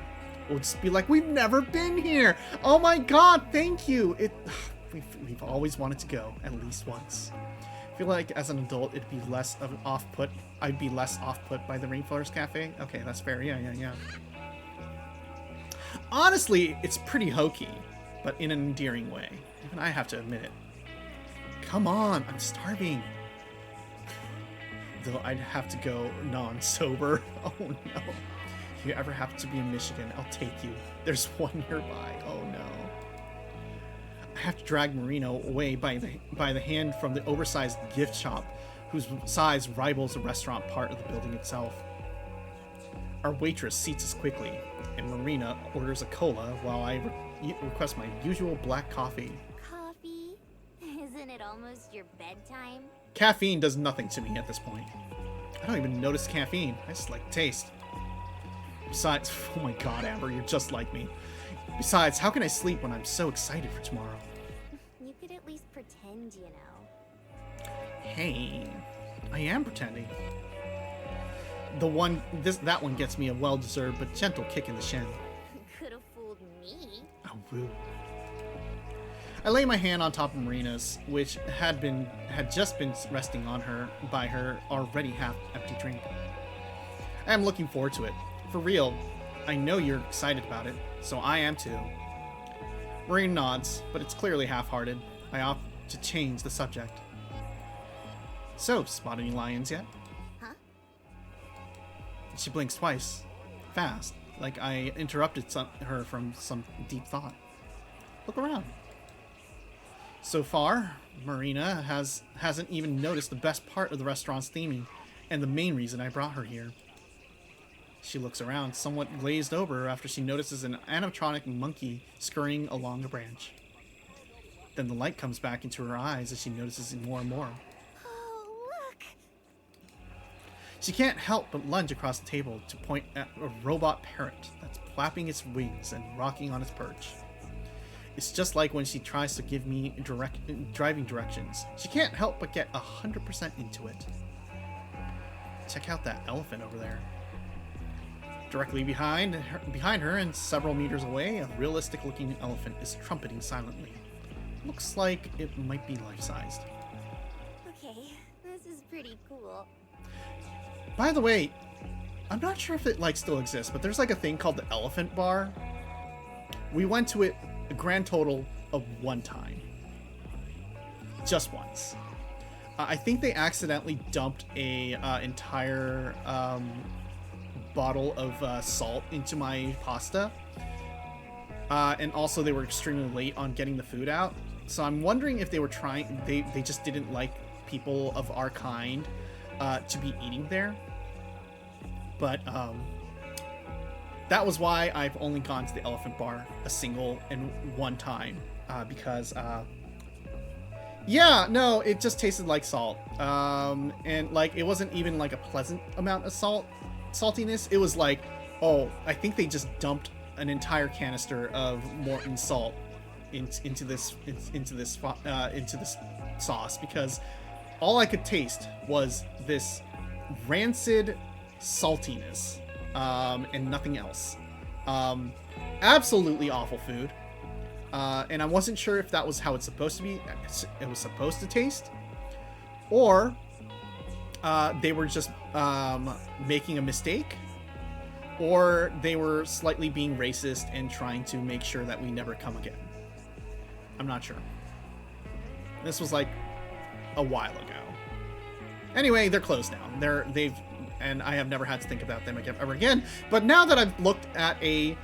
We'll just be like, we've never been here. Oh my god, thank you. We've always wanted to go at least once. I feel like as an adult it'd be less of an off-put. I'd be less off-put by the Rainforest Cafe. Okay, that's fair. Yeah. Honestly, it's pretty hokey, but in an endearing way. Even I have to admit it. Come on, I'm starving. Though I'd have to go non-sober. Oh no. If you ever happen to be in Michigan, I'll take you. There's one nearby. Oh no. I have to drag Marino away by the hand from the oversized gift shop, whose size rivals the restaurant part of the building itself. Our waitress seats us quickly, and Marina orders a cola while I request my usual black coffee. Coffee? Isn't it almost your bedtime? Caffeine does nothing to me at this point. I don't even notice caffeine. I just like the taste. Besides, oh my god, Amber, you're just like me. Besides, how can I sleep when I'm so excited for tomorrow? You could at least pretend, you know. Hey, I am pretending. That one gets me a well-deserved but gentle kick in the shin. Could have fooled me. Oh, woo. I lay my hand on top of Marina's, which had just been resting on her by her already half-empty drink. I am looking forward to it. For real, I know you're excited about it, so I am too. Marina nods, but it's clearly half-hearted. I opt to change the subject. So, spot any lions yet? Huh? She blinks twice. Fast, like I interrupted her from some deep thought. Look around. So far, Marina hasn't even noticed the best part of the restaurant's theming, and the main reason I brought her here. She looks around, somewhat glazed over after she notices an animatronic monkey scurrying along a branch. Then the light comes back into her eyes as she notices it more and more. Oh, look! She can't help but lunge across the table to point at a robot parrot that's flapping its wings and rocking on its perch. It's just like when she tries to give me driving directions. She can't help but get 100% into it. Check out that elephant over there. Directly behind her and several meters away, a realistic-looking elephant is trumpeting silently. Looks like it might be life-sized. Okay, this is pretty cool. By the way, I'm not sure if it still exists, but there's a thing called the Elephant Bar. We went to it a grand total of 1 time. Just once. I think they accidentally dumped a entire bottle of salt into my pasta. And also they were extremely late on getting the food out. So I'm wondering if they were they just didn't like people of our kind to be eating there. But that was why I've only gone to the Elephant Bar a single and 1 time. Because yeah, no, it just tasted like salt. And it wasn't even a pleasant amount of saltiness. It was oh, I think they just dumped an entire canister of Morton salt into this sauce, because all I could taste was this rancid saltiness, and nothing else. Absolutely awful food. And I wasn't sure if that was how it's supposed to be. It was supposed to taste, or they were just making a mistake, or they were slightly being racist and trying to make sure that we never come again. I'm not sure. This was a while ago. Anyway, they're closed now. And I have never had to think about them ever again. But now that I've looked at an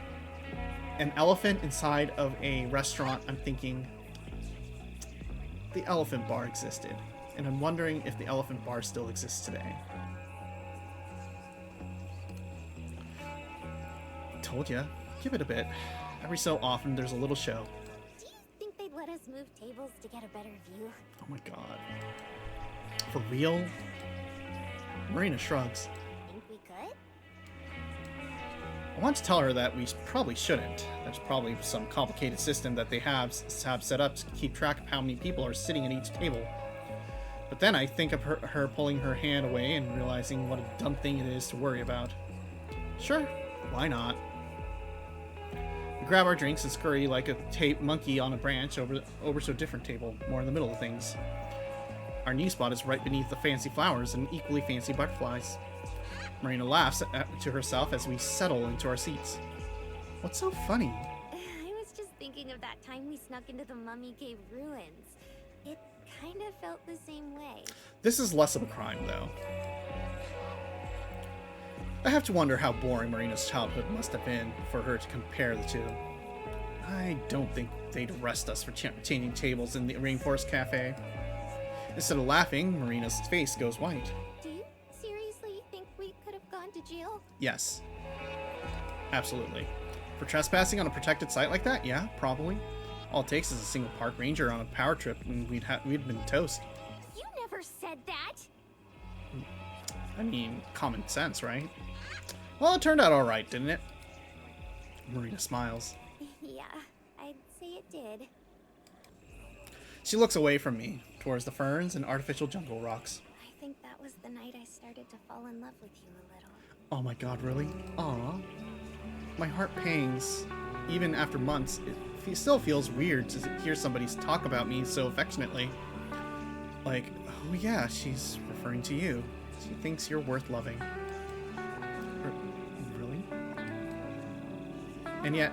elephant inside of a restaurant, I'm thinking the Elephant Bar existed. And I'm wondering if the Elephant Bar still exists today. Told ya. Give it a bit. Every so often, there's a little show. Do you think they'd let us move tables to get a better view? Oh my god. For real? Marina shrugs. Think we I want to tell her that we probably shouldn't. There's probably some complicated system that they have set up to keep track of how many people are sitting at each table. But then I think of her pulling her hand away and realizing what a dumb thing it is to worry about. Sure, why not? We grab our drinks and scurry like a monkey on a branch over to a different table, more in the middle of things. Our new spot is right beneath the fancy flowers and equally fancy butterflies. Marina laughs to herself as we settle into our seats. What's so funny? I was just thinking of that time we snuck into the Mummy Cave ruins. It kind of felt the same way. This is less of a crime, though. I have to wonder how boring Marina's childhood must have been for her to compare the two. I don't think they'd arrest us for changing tables in the Rainforest Cafe. Instead of laughing, Marina's face goes white. Do you seriously think we could have gone to jail? Yes. Absolutely. For trespassing on a protected site like that? Yeah, probably. All it takes is a single park ranger on a power trip and we'd been toast. You never said that! I mean, common sense, right? Well, it turned out alright, didn't it? Marina smiles. Yeah, I'd say it did. She looks away from me, towards the ferns and artificial jungle rocks. I think that was the night I started to fall in love with you a little. Oh my god, really? Aw. My heart pangs. Even after months, it still feels weird to hear somebody talk about me so affectionately. Like, oh yeah, she's referring to you. She thinks you're worth loving. Really? And yet,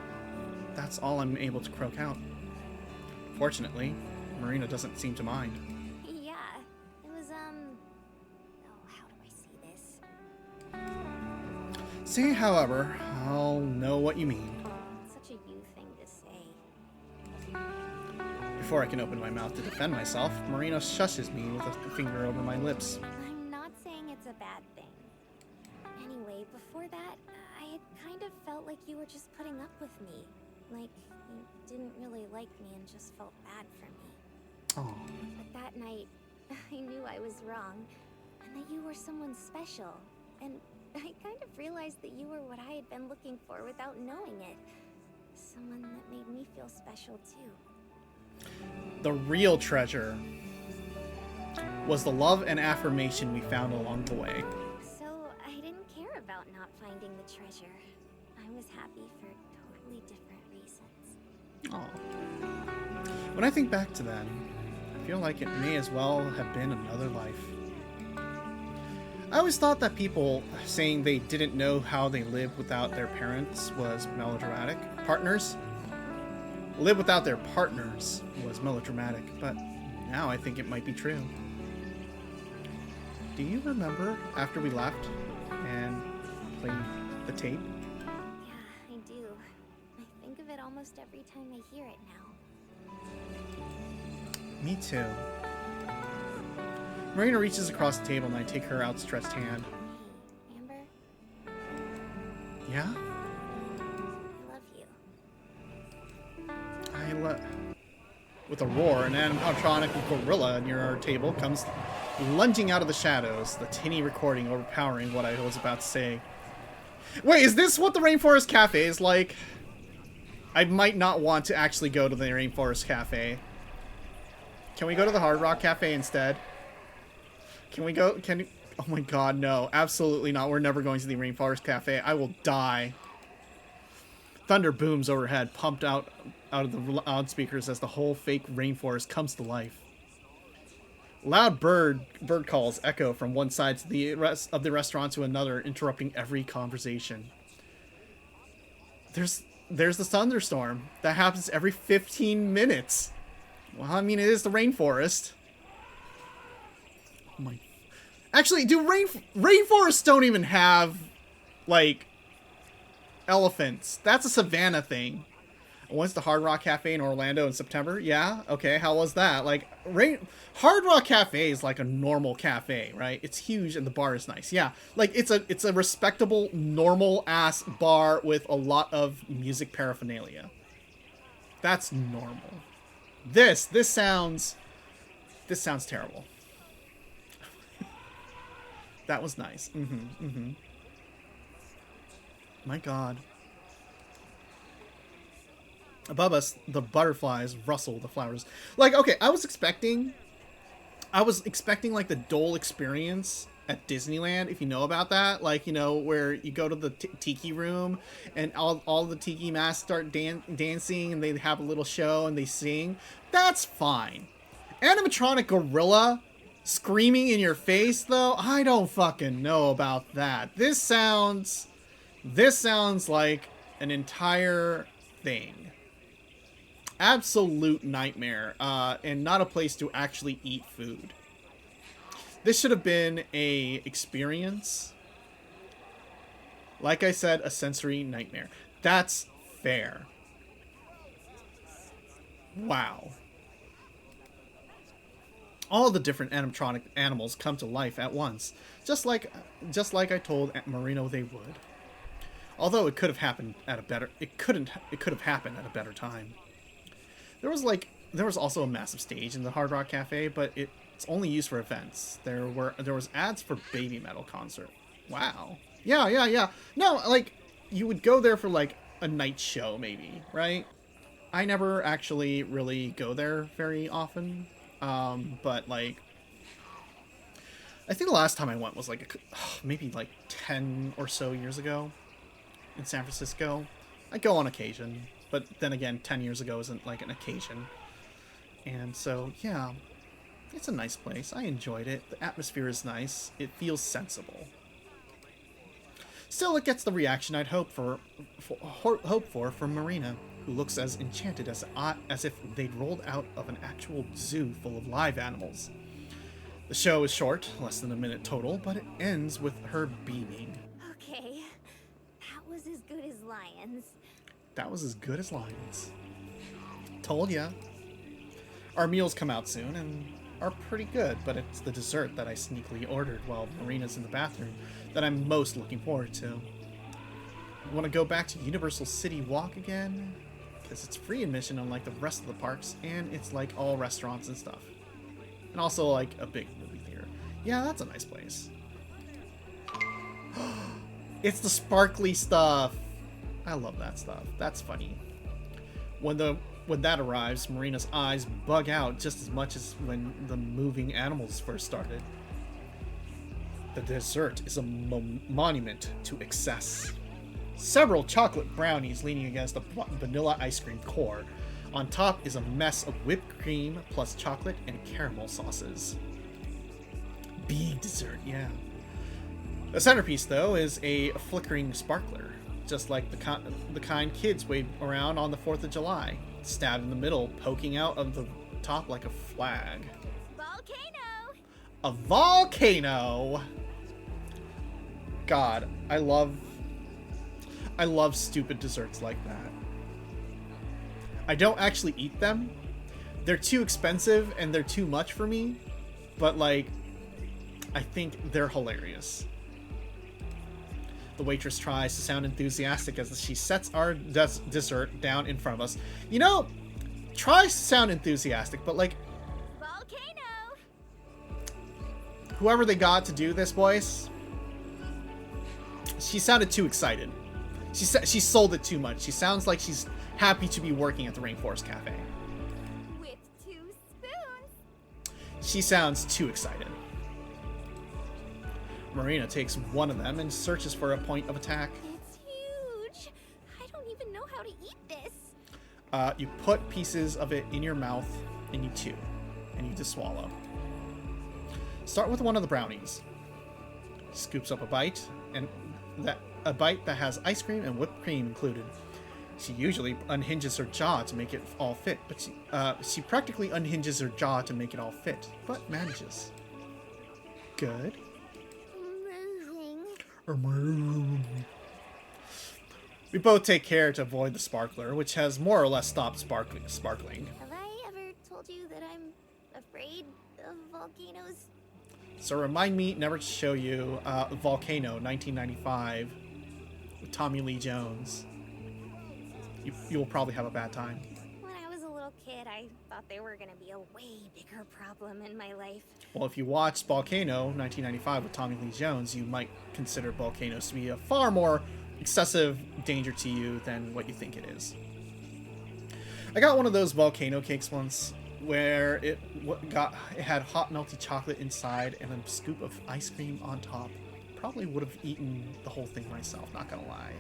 that's all I'm able to croak out. Fortunately, Marina doesn't seem to mind. Yeah, it was, oh, how do I say this? Say, however, I'll know what you mean. It's such a you thing to say. Before I can open my mouth to defend myself, Marina shushes me with a finger over my lips. I'm not saying it's a bad thing. Anyway, before that, I had kind of felt like you were just putting up with me. Like, you didn't really like me and just felt bad for me. Oh. But that night, I knew I was wrong, and that you were someone special. And I kind of realized that you were what I had been looking for without knowing it. Someone that made me feel special too. The real treasure was the love and affirmation we found along the way. So I didn't care about not finding the treasure. I was happy for totally different reasons. Oh. When I think back to then, I feel like it may as well have been another life. I always thought that people saying they didn't know how they lived without their parents was melodramatic. Live without their partners was melodramatic, but now I think it might be true. Do you remember after we left and played the tape? Yeah, I do. I think of it almost every time I hear it now. Me too. Marina reaches across the table and I take her outstretched hand. Hey, Amber, Yeah? I love you. With a roar, an animatronic gorilla near our table comes lunging out of the shadows, the tinny recording overpowering what I was about to say. Wait, is this what the Rainforest Cafe is like? I might not want to actually go to the Rainforest Cafe. Can we go to the Hard Rock Cafe instead? Can we go? Oh my god, no. Absolutely not. We're never going to the Rainforest Cafe. I will die. Thunder booms overhead, pumped out of the loudspeakers as the whole fake rainforest comes to life. Loud bird calls echo from one side to the rest of the restaurant to another, interrupting every conversation. There's the thunderstorm. That happens every 15 minutes. Well, I mean, it is the rainforest. Oh my... Actually, do rainforests don't even have, like, elephants. That's a savanna thing. I went to the Hard Rock Cafe in Orlando in September. Yeah, okay, how was that? Like, Hard Rock Cafe is like a normal cafe, right? It's huge and the bar is nice. Yeah, like it's a respectable, normal ass bar with a lot of music paraphernalia. That's normal. This sounds terrible. That was nice. My god. Above us, the butterflies rustle the flowers. Like, okay, I was expecting like the Dole experience at Disneyland, if you know about that. Like, you know, where you go to the tiki room and all the tiki masks start dancing and they have a little show and they sing. That's fine. Animatronic gorilla screaming in your face, though, I don't fucking know about that. This sounds like an entire thing. Absolute nightmare, and not a place to actually eat food. This should have been a experience. Like I said, a sensory nightmare. That's fair. Wow. All the different animatronic animals come to life at once, just like I told Marino they would. Although it could have happened at a better, it could have happened at a better time. There was also a massive stage in the Hard Rock Cafe, but it's only used for events. There was ads for Baby Metal concert. Wow. Yeah. No, like, you would go there for like a night show maybe, right? I never actually really go there very often. But like, I think the last time I went was like maybe like 10 or so years ago in San Francisco. I go on occasion, but then again, 10 years ago isn't like an occasion. And so, yeah, it's a nice place. I enjoyed it. The atmosphere is nice. It feels sensible. Still, it gets the reaction I'd hope for from Marina, who looks as enchanted as if they'd rolled out of an actual zoo full of live animals. The show is short, less than a minute total, but it ends with her beaming. Okay, that was as good as lions. That was as good as lions. Told ya. Our meals come out soon and are pretty good, but it's the dessert that I sneakily ordered while Marina's in the bathroom that I'm most looking forward to. Want to go back to Universal City Walk again? Because it's free admission unlike the rest of the parks, and it's like all restaurants and stuff. And also like a big movie theater. Yeah, that's a nice place. It's the sparkly stuff. I love that stuff. That's funny. When that arrives, Marina's eyes bug out just as much as when the moving animals first started. The dessert is a monument to excess. Several chocolate brownies leaning against a vanilla ice cream core. On top is a mess of whipped cream plus chocolate and caramel sauces. Big dessert, yeah. The centerpiece, though, is a flickering sparkler, just like the kind kids wave around on the 4th of July, stabbed in the middle, poking out of the top like a flag. Volcano! A volcano! God, I love stupid desserts like that. I don't actually eat them. They're too expensive and they're too much for me, but like, I think they're hilarious. The waitress tries to sound enthusiastic as she sets our dessert down in front of us. You know, tries to sound enthusiastic, but like, Volcano! whoever they got to do this voice, she sounded too excited. She sold it too much. She sounds like she's happy to be working at the Rainforest Cafe. With 2 spoons. She sounds too excited. Marina takes one of them and searches for a point of attack. It's huge. I don't even know how to eat this. You put pieces of it in your mouth and you chew. And you just swallow. Start with one of the brownies. Scoops up a bite, and a bite that has ice cream and whipped cream included. She usually unhinges her jaw to make it all fit, but she practically unhinges her jaw to make it all fit, but manages. Good. Amazing. We both take care to avoid the sparkler, which has more or less stopped sparkling. Have I ever told you that I'm afraid of volcanoes? So remind me never to show you Volcano 1995 with Tommy Lee Jones. You will probably have a bad time. When I was a little kid, I thought they were gonna be a way bigger problem in my life. Well, if you watched Volcano 1995 with Tommy Lee Jones, you might consider volcanoes to be a far more excessive danger to you than what you think it is. I got one of those volcano cakes once where it had hot melty chocolate inside and a scoop of ice cream on top. Probably would have eaten the whole thing myself, not gonna lie.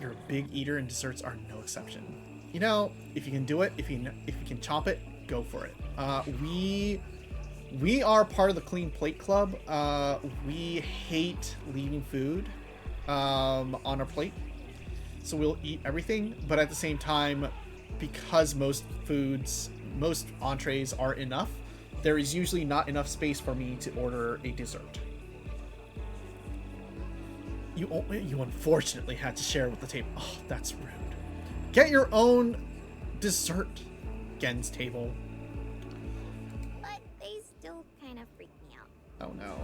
You're a big eater and desserts are no exception. You know, if you can do it, if you can chomp it, go for it. We are part of the Clean Plate Club. We hate leaving food on our plate, so we'll eat everything, but at the same time, because most entrees are enough, there is usually not enough space for me to order a dessert. You unfortunately had to share with the table. Oh, that's rude. Get your own dessert, Gen's table. But they still kind of freak me out. Oh no.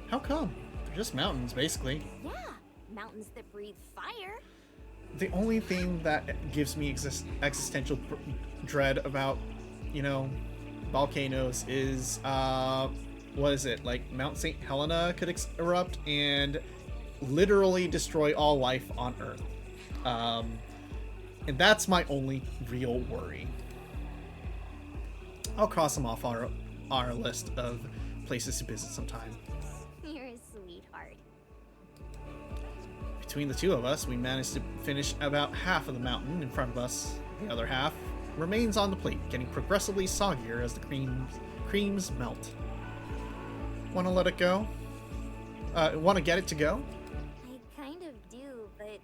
How come? They're just mountains, basically. Yeah, mountains that breathe fire. The only thing that gives me existential dread about, volcanoes is, what is it? Like Mount St. Helena could erupt and literally destroy all life on Earth. And that's my only real worry. I'll cross them off our list of places to visit sometime. You're a sweetheart. Between the two of us, we managed to finish about half of the mountain in front of us. The other half remains on the plate, getting progressively soggier as the creams melt. Want to let it go? Want to get it to go? I kind of do, but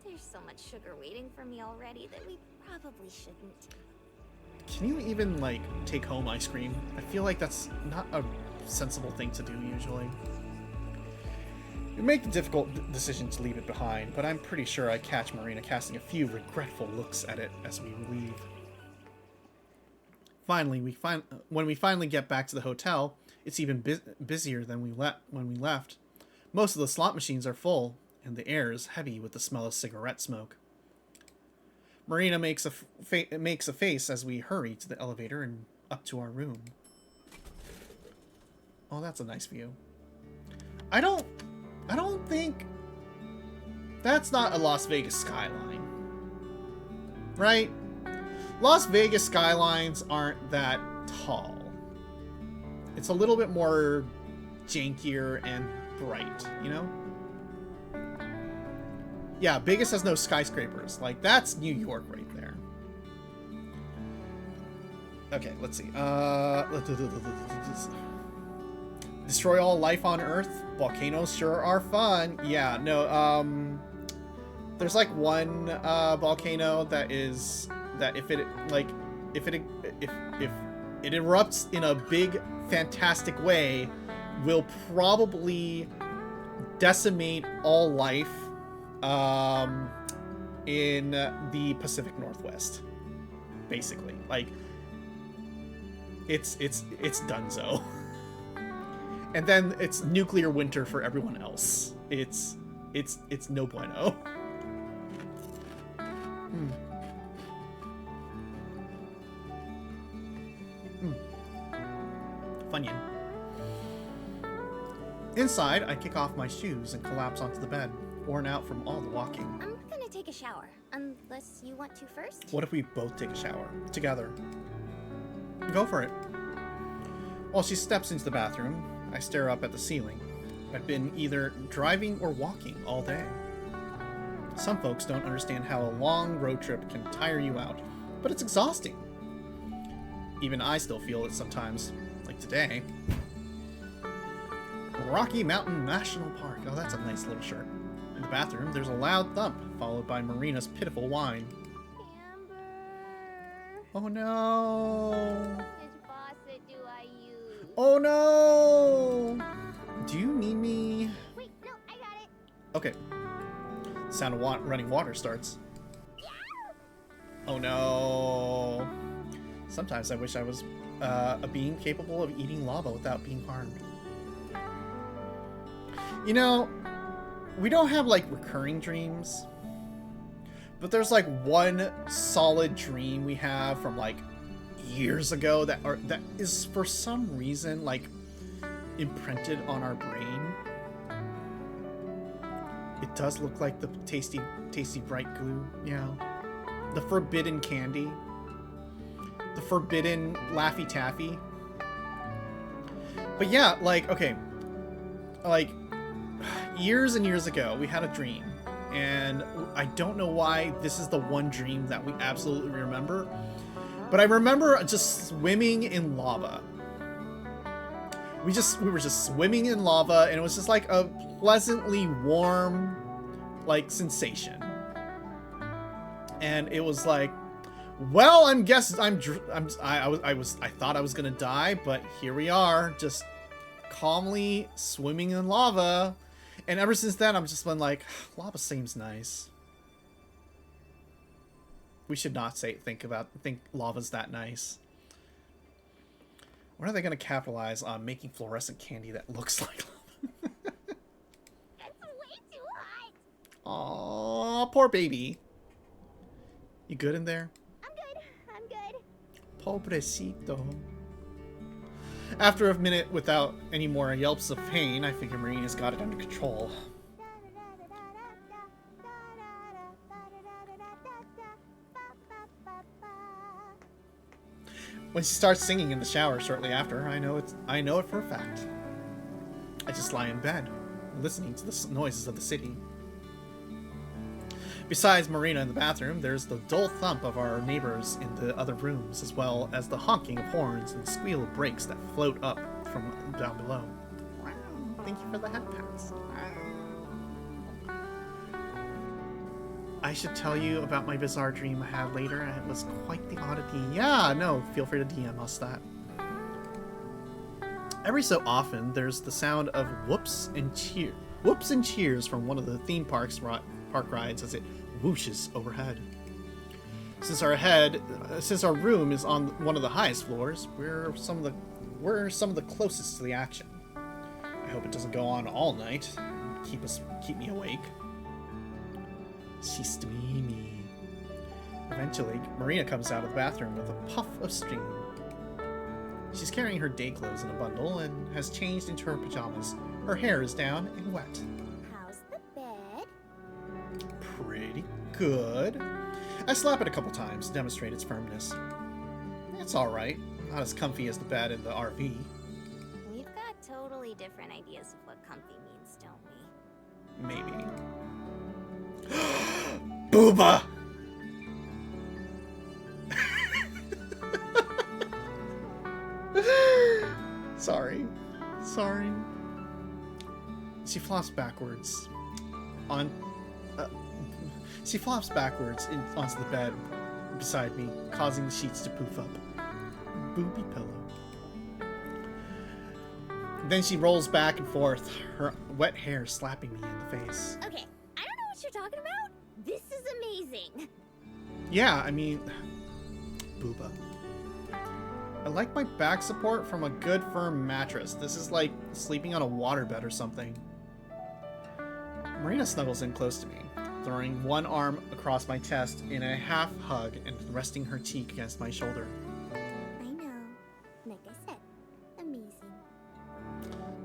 there's so much sugar waiting for me already that we probably shouldn't. Can you even, take home ice cream? I feel like that's not a sensible thing to do usually. We make the difficult decision to leave it behind, but I'm pretty sure I catch Marina casting a few regretful looks at it as we leave. Finally, when we finally get back to the hotel, it's even busier than when we left. Most of the slot machines are full, and the air is heavy with the smell of cigarette smoke. Marina makes a face as we hurry to the elevator and up to our room. Oh, that's a nice view. I don't think that's not a Las Vegas skyline, right? Las Vegas skylines aren't that tall. It's a little bit more jankier and bright, Yeah, Vegas has no skyscrapers. That's New York right there. Okay, let's see. Destroy all life on Earth? Volcanoes sure are fun. Yeah, no, there's one volcano that if it erupts in a big, fantastic way, will probably decimate all life in the Pacific Northwest. Basically, it's donezo. And then it's nuclear winter for everyone else. It's no bueno. Funyun. Inside, I kick off my shoes and collapse onto the bed, worn out from all the walking. I'm gonna take a shower, unless you want to first. What if we both take a shower together? Go for it. While she steps into the bathroom, I stare up at the ceiling. I've been either driving or walking all day. Some folks don't understand how a long road trip can tire you out, but it's exhausting. Even I still feel it sometimes, like today. Rocky Mountain National Park. Oh, that's a nice little shirt. In the bathroom, there's a loud thump, followed by Marina's pitiful whine. Amber. Oh no! Which faucet do I use? Oh no! Do you need me? Wait, no, I got it. Okay. Sound of running water starts. Oh no! Sometimes I wish I was a being capable of eating lava without being harmed. We don't have recurring dreams, but there's one solid dream we have from years ago that is for some reason imprinted on our brain. It does look like the tasty bright glue. Yeah. The forbidden candy. The forbidden Laffy Taffy. But yeah, like, okay. Like, years and years ago, we had a dream. And I don't know why this is the one dream that we absolutely remember. But I remember just swimming in lava. We were just swimming in lava, and it was just like a pleasantly warm, like, sensation. And it was like, well, I thought I was gonna die, but here we are, just calmly swimming in lava. And ever since then, I've just been like, lava seems nice. We should not think lava's that nice. When are they going to capitalize on making fluorescent candy that looks like lava? It's way too hot. Aw, poor baby. You good in there? I'm good. Pobrecito. After a minute without any more yelps of pain, I figure Marina's got it under control. When she starts singing in the shower shortly after, I know it for a fact. I just lie in bed, listening to the noises of the city. Besides Marina in the bathroom, there's the dull thump of our neighbors in the other rooms, as well as the honking of horns and the squeal of brakes that float up from down below. Wow, thank you for the head pats. I should tell you about my bizarre dream I had later. It was quite the oddity. Yeah, no, feel free to DM us that. Every so often, there's the sound of whoops and cheers from one of the theme park rides as it whooshes overhead. Since our room is on one of the highest floors, we're some of the closest to the action. I hope it doesn't go on all night. Keep me awake. She's steamy. Eventually, Marina comes out of the bathroom with a puff of steam. She's carrying her day clothes in a bundle and has changed into her pajamas. Her hair is down and wet. How's the bed? Pretty good. I slap it a couple times to demonstrate its firmness. It's alright. Not as comfy as the bed in the RV. We've got totally different ideas of what comfy means, don't we? Maybe. Booba! Sorry. She flops backwards onto the bed beside me, causing the sheets to poof up. Booby pillow. Then she rolls back and forth, her wet hair slapping me in the face. Okay, I don't know what you're talking about. This is amazing. Yeah, I mean, booba. I like my back support from a good firm mattress. This is like sleeping on a waterbed or something. Marina snuggles in close to me, throwing one arm across my chest in a half hug and resting her cheek against my shoulder. I know. Like I said, amazing.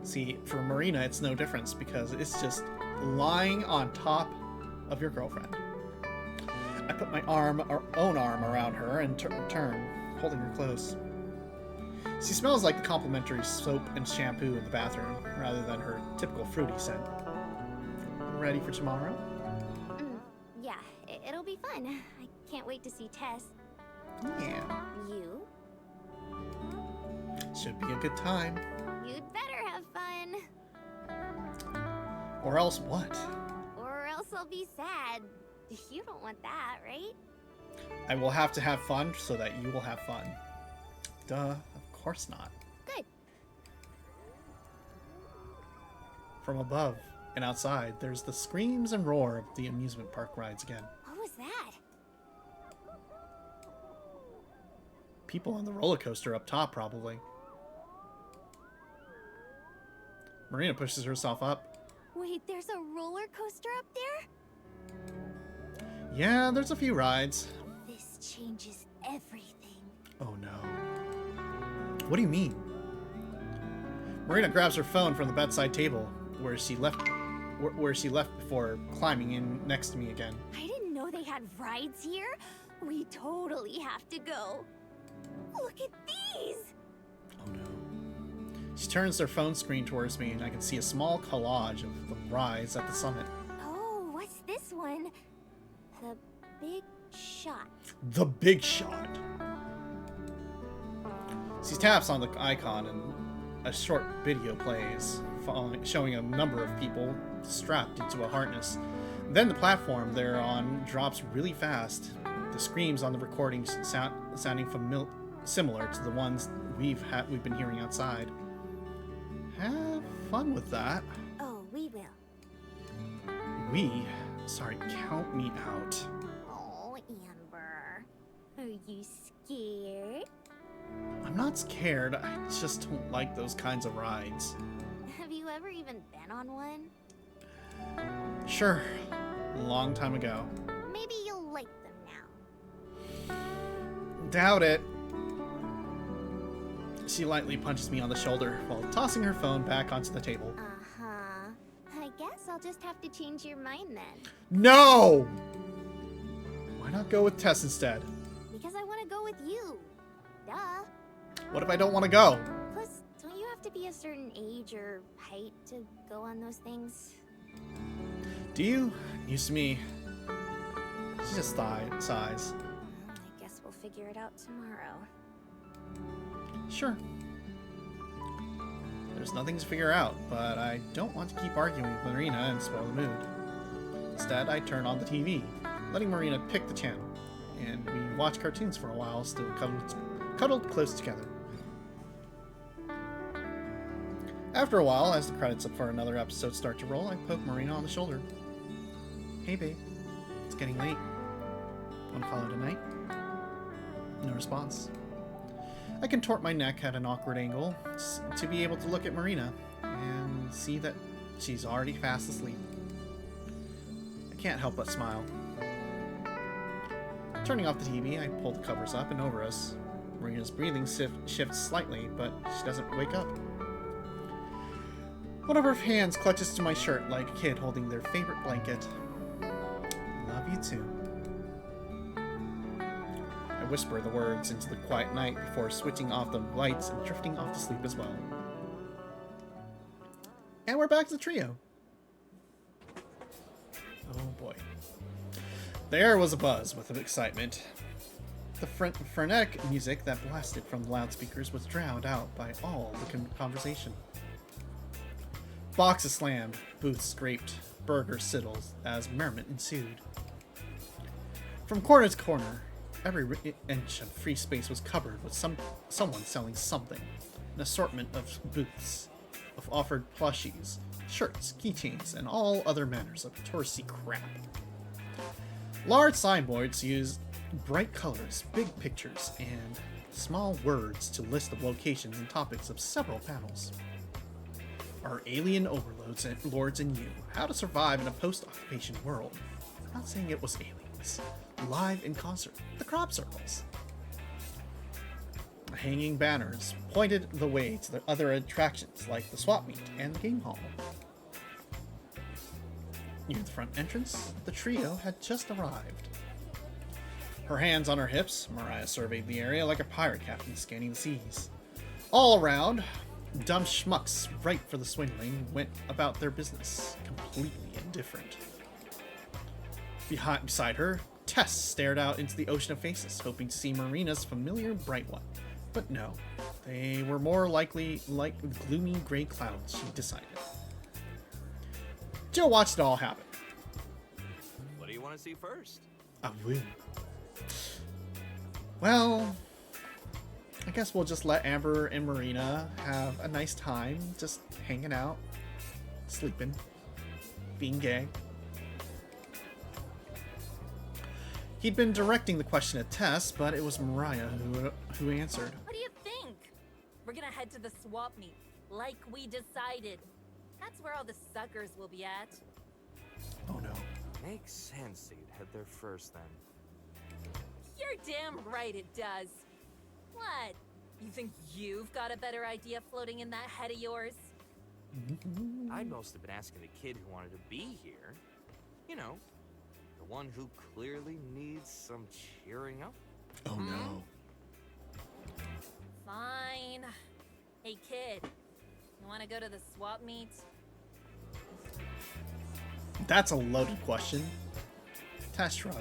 See, for Marina, it's no difference because it's just lying on top of your girlfriend. I put my own arm around her and turn, holding her close. She smells like the complimentary soap and shampoo in the bathroom, rather than her typical fruity scent. Ready for tomorrow? Yeah, it'll be fun. I can't wait to see Tess. Yeah. You? Should be a good time. You'd better have fun. Or else what? Or else I'll be sad. You don't want that, right? I will have to have fun so that you will have fun. Duh, of course not. Good. From above and outside, there's the screams and roar of the amusement park rides again. What was that? People on the roller coaster up top, probably. Marina pushes herself up. Wait, there's a roller coaster up there? Yeah, there's a few rides. This changes everything. Oh no. What do you mean? Marina grabs her phone from the bedside table, where she left where she left before climbing in next to me again. I didn't know they had rides here. We totally have to go. Look at these! Oh no. She turns her phone screen towards me and I can see a small collage of the rides at the summit. Oh, what's this one? The Big Shot. The Big Shot. She taps on the icon and a short video plays, showing a number of people strapped into a harness. Then the platform they're on drops really fast. The screams on the recording sounding similar to the ones we've been hearing outside. Have fun with that. Oh, we will. Sorry, count me out. Oh, Amber. Are you scared? I'm not scared, I just don't like those kinds of rides. Have you ever even been on one? Sure, a long time ago. Maybe you'll like them now. Doubt it. She lightly punches me on the shoulder while tossing her phone back onto the table. Uh-huh. I guess I'll just have to change your mind then. No! Why not go with Tess instead? Because I want to go with you. Duh. What if I don't want to go? Plus, don't you have to be a certain age or height to go on those things? Do you? Used to me. She just sighs. I guess we'll figure it out tomorrow. Sure. There's nothing to figure out, but I don't want to keep arguing with Marina and spoil the mood. Instead, I turn on the TV, letting Marina pick the channel, and we watch cartoons for a while, still cuddled close together. After a while, as the credits for another episode start to roll, I poke Marina on the shoulder. Hey babe, it's getting late. Want to call it a night? No response. I contort my neck at an awkward angle to be able to look at Marina and see that she's already fast asleep. I can't help but smile. Turning off the TV, I pull the covers up and over us. Marina's breathing shifts slightly, but she doesn't wake up. One of her hands clutches to my shirt like a kid holding their favorite blanket. Love you too. I whisper the words into the quiet night before switching off the lights and drifting off to sleep as well. And we're back to the trio. Oh boy. The air was abuzz with excitement. The frenetic music that blasted from the loudspeakers was drowned out by all the conversation. Boxes slammed, booths scraped, burgers sizzled as merriment ensued. From corner to corner, every inch of free space was covered with someone selling something. An assortment of booths of offered plushies, shirts, keychains, and all other manners of touristy crap. Large signboards used bright colors, big pictures, and small words to list the locations and topics of several panels. Our alien overlords and you, how to survive in a post-occupation world. I'm not saying it was aliens. Live in concert, the crop circles. Hanging banners pointed the way to the other attractions like the swap meet and the game hall. Near the front entrance, the trio had just arrived. Her hands on her hips, Mariah surveyed the area like a pirate captain scanning the seas. All around, dumb schmucks ripe for the swindling went about their business, completely indifferent. Beside her, Tess stared out into the ocean of faces, hoping to see Marina's familiar bright one. But no, they were more likely like gloomy gray clouds, she decided. Jill watched it all happen. What do you want to see first? A woo. Well, I guess we'll just let Amber and Marina have a nice time, just hanging out, sleeping, being gay. He'd been directing the question at Tess, but it was Mariah who answered. What do you think? We're gonna head to the swap meet, like we decided. That's where all the suckers will be at. Oh no. Makes sense that you'd head there first then. You're damn right it does. What? You think you've got a better idea floating in that head of yours? I'd mostly been asking the kid who wanted to be here. You know, the one who clearly needs some cheering up. Oh no. Fine. Hey, kid. You want to go to the swap meet? That's a loaded question. Tess shrugged.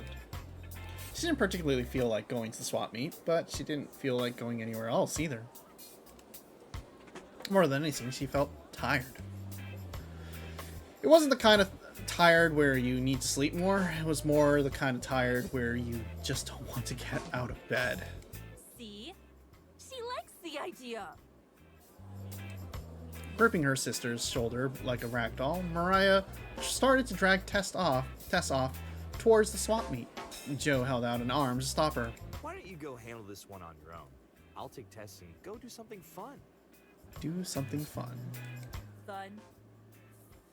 She didn't particularly feel like going to the swap meet, but she didn't feel like going anywhere else either. More than anything, she felt tired. It wasn't the kind of tired where you need to sleep more. It was more the kind of tired where you just don't want to get out of bed. See? She likes the idea. Gripping her sister's shoulder like a rag doll, Mariah started to drag Tess off towards the swap meet. Joe held out an arm to stop her. Why don't you go handle this one on your own? I'll take Tess and go do something fun. Do something fun. Fun?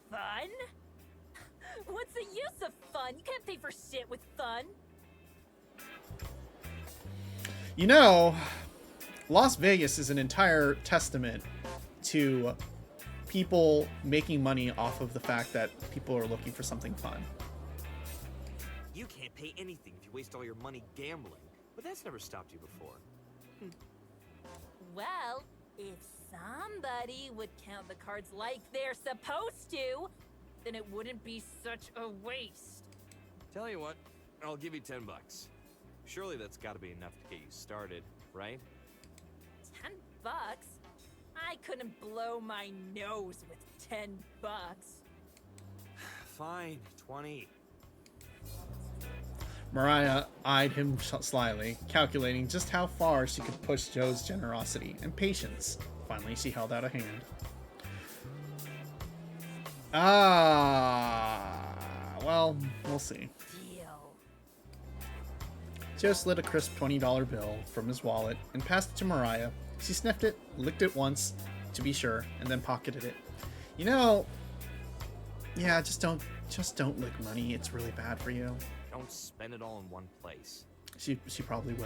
Fun? What's the use of fun? You can't pay for shit with fun. You know, Las Vegas is an entire testament to people making money off of the fact that people are looking for something fun. You can't pay anything if you waste all your money gambling, but that's never stopped you before. Well, if somebody would count the cards like they're supposed to, then it wouldn't be such a waste. Tell you what, I'll give you $10. Surely that's got to be enough to get you started, right? $10? I couldn't blow my nose with $10. Fine, 20. Mariah eyed him slyly, calculating just how far she could push Joe's generosity and patience. Finally, she held out a hand. Well, we'll see. Deal. Joe slid a crisp $20 bill from his wallet and passed it to Mariah. She sniffed it, licked it once to be sure, and then pocketed it. You know, yeah, just don't lick money. It's really bad for you. Don't spend it all in one place. She probably will.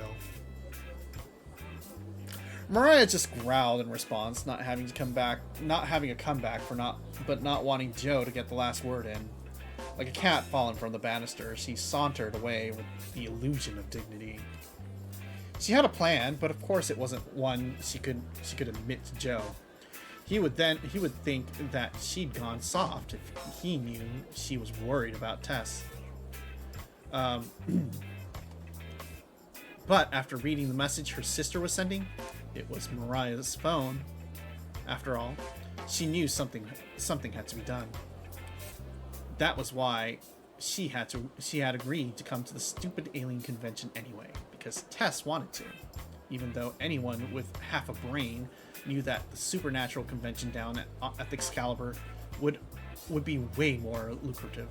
Mariah just growled in response, not having a comeback for not wanting Joe to get the last word in. Like a cat fallen from the banister, she sauntered away with the illusion of dignity. She had a plan, but of course it wasn't one she could admit to Joe. He would think that she'd gone soft if he knew she was worried about Tess. But after reading the message her sister was sending, it was Mariah's phone. After all, she knew something had to be done. That was why she had agreed to come to the stupid alien convention anyway, because Tess wanted to, even though anyone with half a brain knew that the supernatural convention down at the Excalibur would be way more lucrative.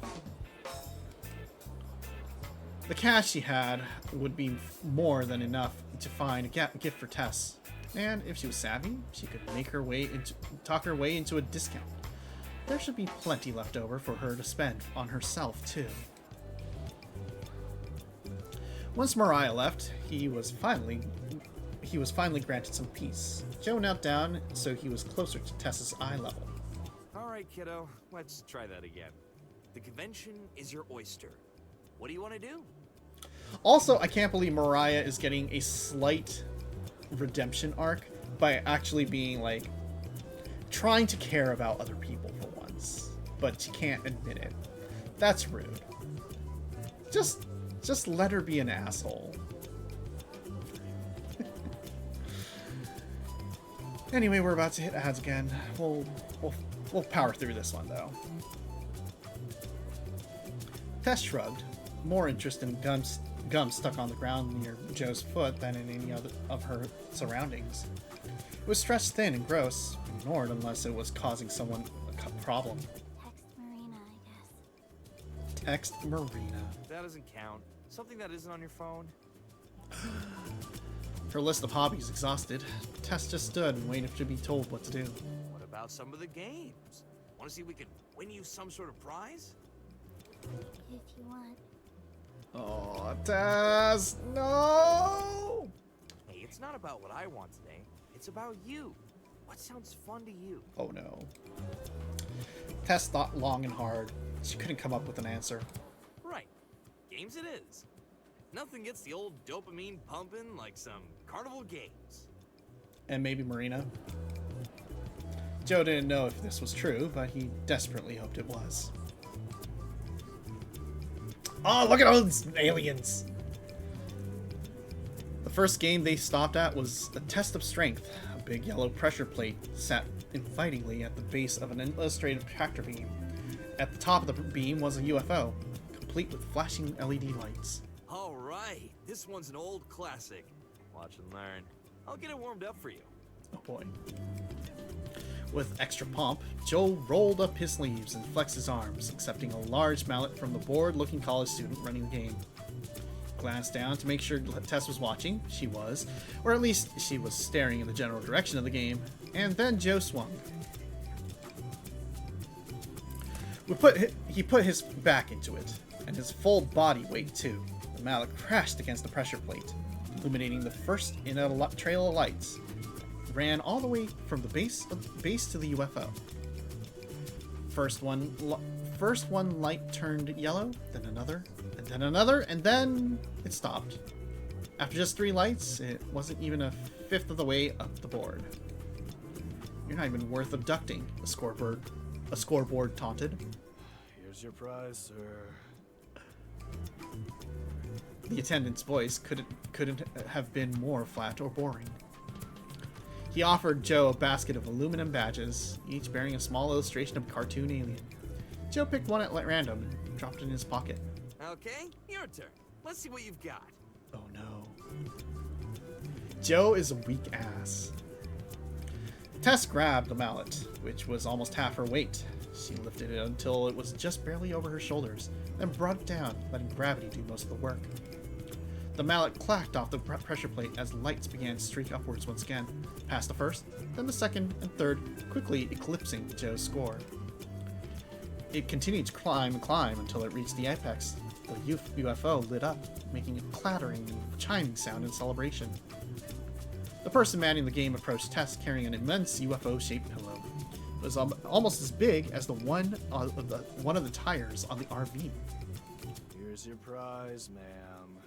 The cash she had would be more than enough to find a gift for Tess, and if she was savvy, she could talk her way into a discount. There should be plenty left over for her to spend on herself too. Once Mariah left, he was finally granted some peace. Joe knelt down so he was closer to Tess's eye level. All right, kiddo, let's try that again. The convention is your oyster. What do you want to do? Also, I can't believe Mariah is getting a slight redemption arc by actually being like trying to care about other people for once, but she can't admit it. That's rude. Just let her be an asshole. Anyway, we're about to hit ads again. We'll power through this one though. Tess shrugged, more interest in gum stuck on the ground near Joe's foot than in any other of her surroundings. It was stretched thin and gross, ignored unless it was causing someone a problem. Text Marina, I guess. Text Marina. That doesn't count. Something that isn't on your phone. Her list of hobbies exhausted, Tess just stood and waited to be told what to do. What about some of the games? Want to see if we can win you some sort of prize? If you want. Oh, Tess, no! Hey, it's not about what I want today. It's about you. What sounds fun to you? Oh no. Tess thought long and hard. She couldn't come up with an answer. Right. Games it is. Nothing gets the old dopamine pumping like some carnival games. And maybe Marina. Joe didn't know if this was true, but he desperately hoped it was. Oh, look at all these aliens! The first game they stopped at was a test of strength. A big yellow pressure plate sat invitingly at the base of an illustrated tractor beam. At the top of the beam was a UFO, complete with flashing LED lights. All right, this one's an old classic. Watch and learn. I'll get it warmed up for you. Oh boy. With extra pomp, Joe rolled up his sleeves and flexed his arms, accepting a large mallet from the bored-looking college student running the game. Glanced down to make sure Tess was watching. She was, or at least she was staring in the general direction of the game, and then Joe swung. He put his back into it, and his full body weight too. The mallet crashed against the pressure plate, illuminating the first in a trail of lights. Ran all the way from the base to the UFO. First one light turned yellow, then another, and then another, and then it stopped. After just 3 lights, it wasn't even a fifth of the way up the board. You're not even worth abducting, a scoreboard taunted. Here's your prize, sir. The attendant's voice couldn't have been more flat or boring. He offered Joe a basket of aluminum badges, each bearing a small illustration of a cartoon alien. Joe picked one at random and dropped it in his pocket. Okay, your turn. Let's see what you've got. Oh no. Joe is a weak ass. Tess grabbed the mallet, which was almost half her weight. She lifted it until it was just barely over her shoulders, then brought it down, letting gravity do most of the work. The mallet clacked off the pressure plate as lights began to streak upwards once again, past the first, then the second and third, quickly eclipsing Joe's score. It continued to climb and climb until it reached the apex. The UFO lit up, making a clattering and chiming sound in celebration. The person manning the game approached Tess carrying an immense UFO-shaped pillow. It was almost as big as one of the tires on the RV. Here's your prize, ma'am.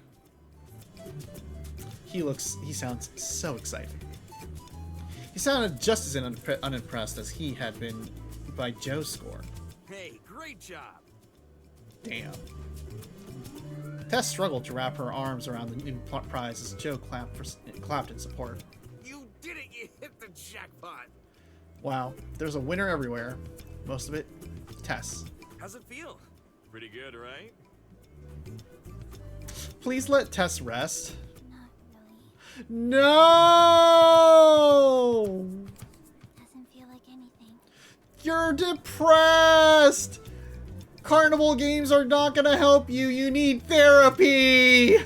He sounds so excited. He sounded just as unimpressed as he had been by Joe's score. Hey, great job. Damn. Tess struggled to wrap her arms around the new prize as Joe clapped in support. You did it! You hit the jackpot! Wow, there's a winner everywhere. Most of it, Tess. How's it feel? Pretty good, right? Please let Tess rest. Not really. No! Doesn't feel like anything. You're depressed! Carnival games are not gonna help you. You need therapy! He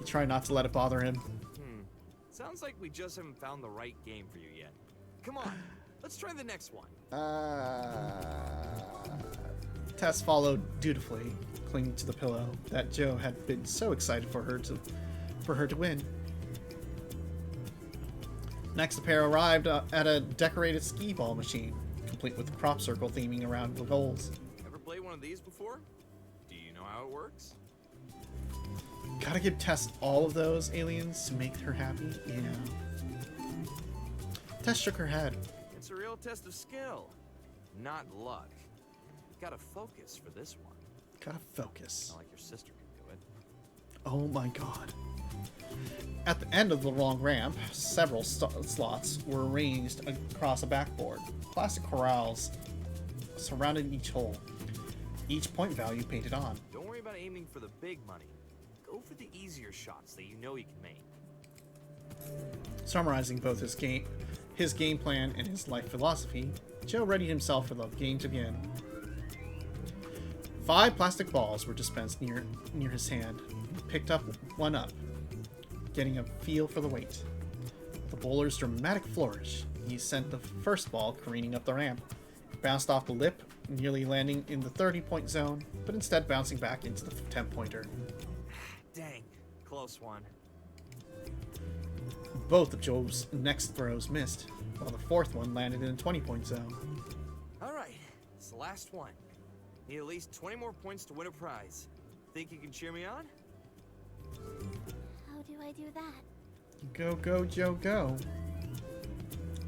tried not to let it bother him. Sounds like we just haven't found the right game for you yet. Come on, let's try the next one. Tess followed dutifully, clinging to the pillow that Joe had been so excited for her to win. Next, the pair arrived at a decorated skee ball machine, complete with crop circle theming around the goals. Ever played one of these before? Do you know how it works? Gotta give Tess all of those aliens to make her happy? Yeah. Tess shook her head. It's a real test of skill, not luck. Gotta focus for this one. Gotta focus. Not like your sister can do it. Oh my god. At the end of the long ramp, several slots were arranged across a backboard. Plastic corrals surrounded each hole, each point value painted on. Don't worry about aiming for the big money. Go for the easier shots that you know you can make. Summarizing both his game plan and his life philosophy, Joe readied himself for the game to begin. 5 plastic balls were dispensed near his hand. He picked one up, getting a feel for the weight. With the bowler's dramatic flourish, he sent the first ball careening up the ramp. It bounced off the lip, nearly landing in the 30-point zone, but instead bouncing back into the 10-pointer. Dang, close one. Both of Joe's next throws missed, while the fourth one landed in a 20-point zone. All right, It's the last one. Need at least 20 more points to win a prize. Think you can cheer me on? How do I do that? Go, go, Joe, go.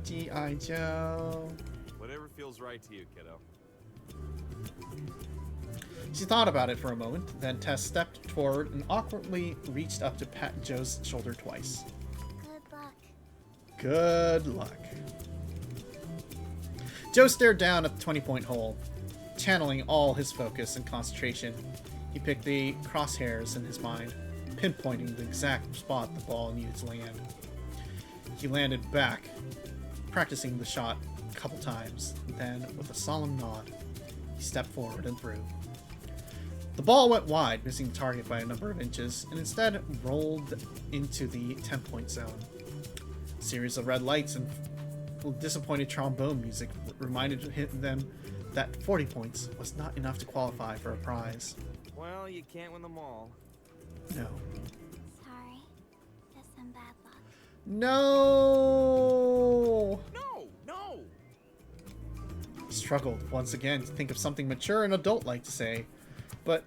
G.I. Joe. Whatever feels right to you, kiddo. She thought about it for a moment, then Tess stepped forward and awkwardly reached up to pat Joe's shoulder twice. Good luck. Good luck. Joe stared down at the 20-point hole, channeling all his focus and concentration. He picked the crosshairs in his mind, pinpointing the exact spot the ball needed to land. He landed back, practicing the shot a couple times. Then, with a solemn nod, he stepped forward and threw. The ball went wide, missing the target by a number of inches, and instead rolled into the 10-point zone. A series of red lights and disappointed trombone music reminded them that 40 points was not enough to qualify for a prize. Well, you can't win them all. No. Sorry. Guess I'm bad luck. No! No, no! He struggled once again to think of something mature and adult-like to say. But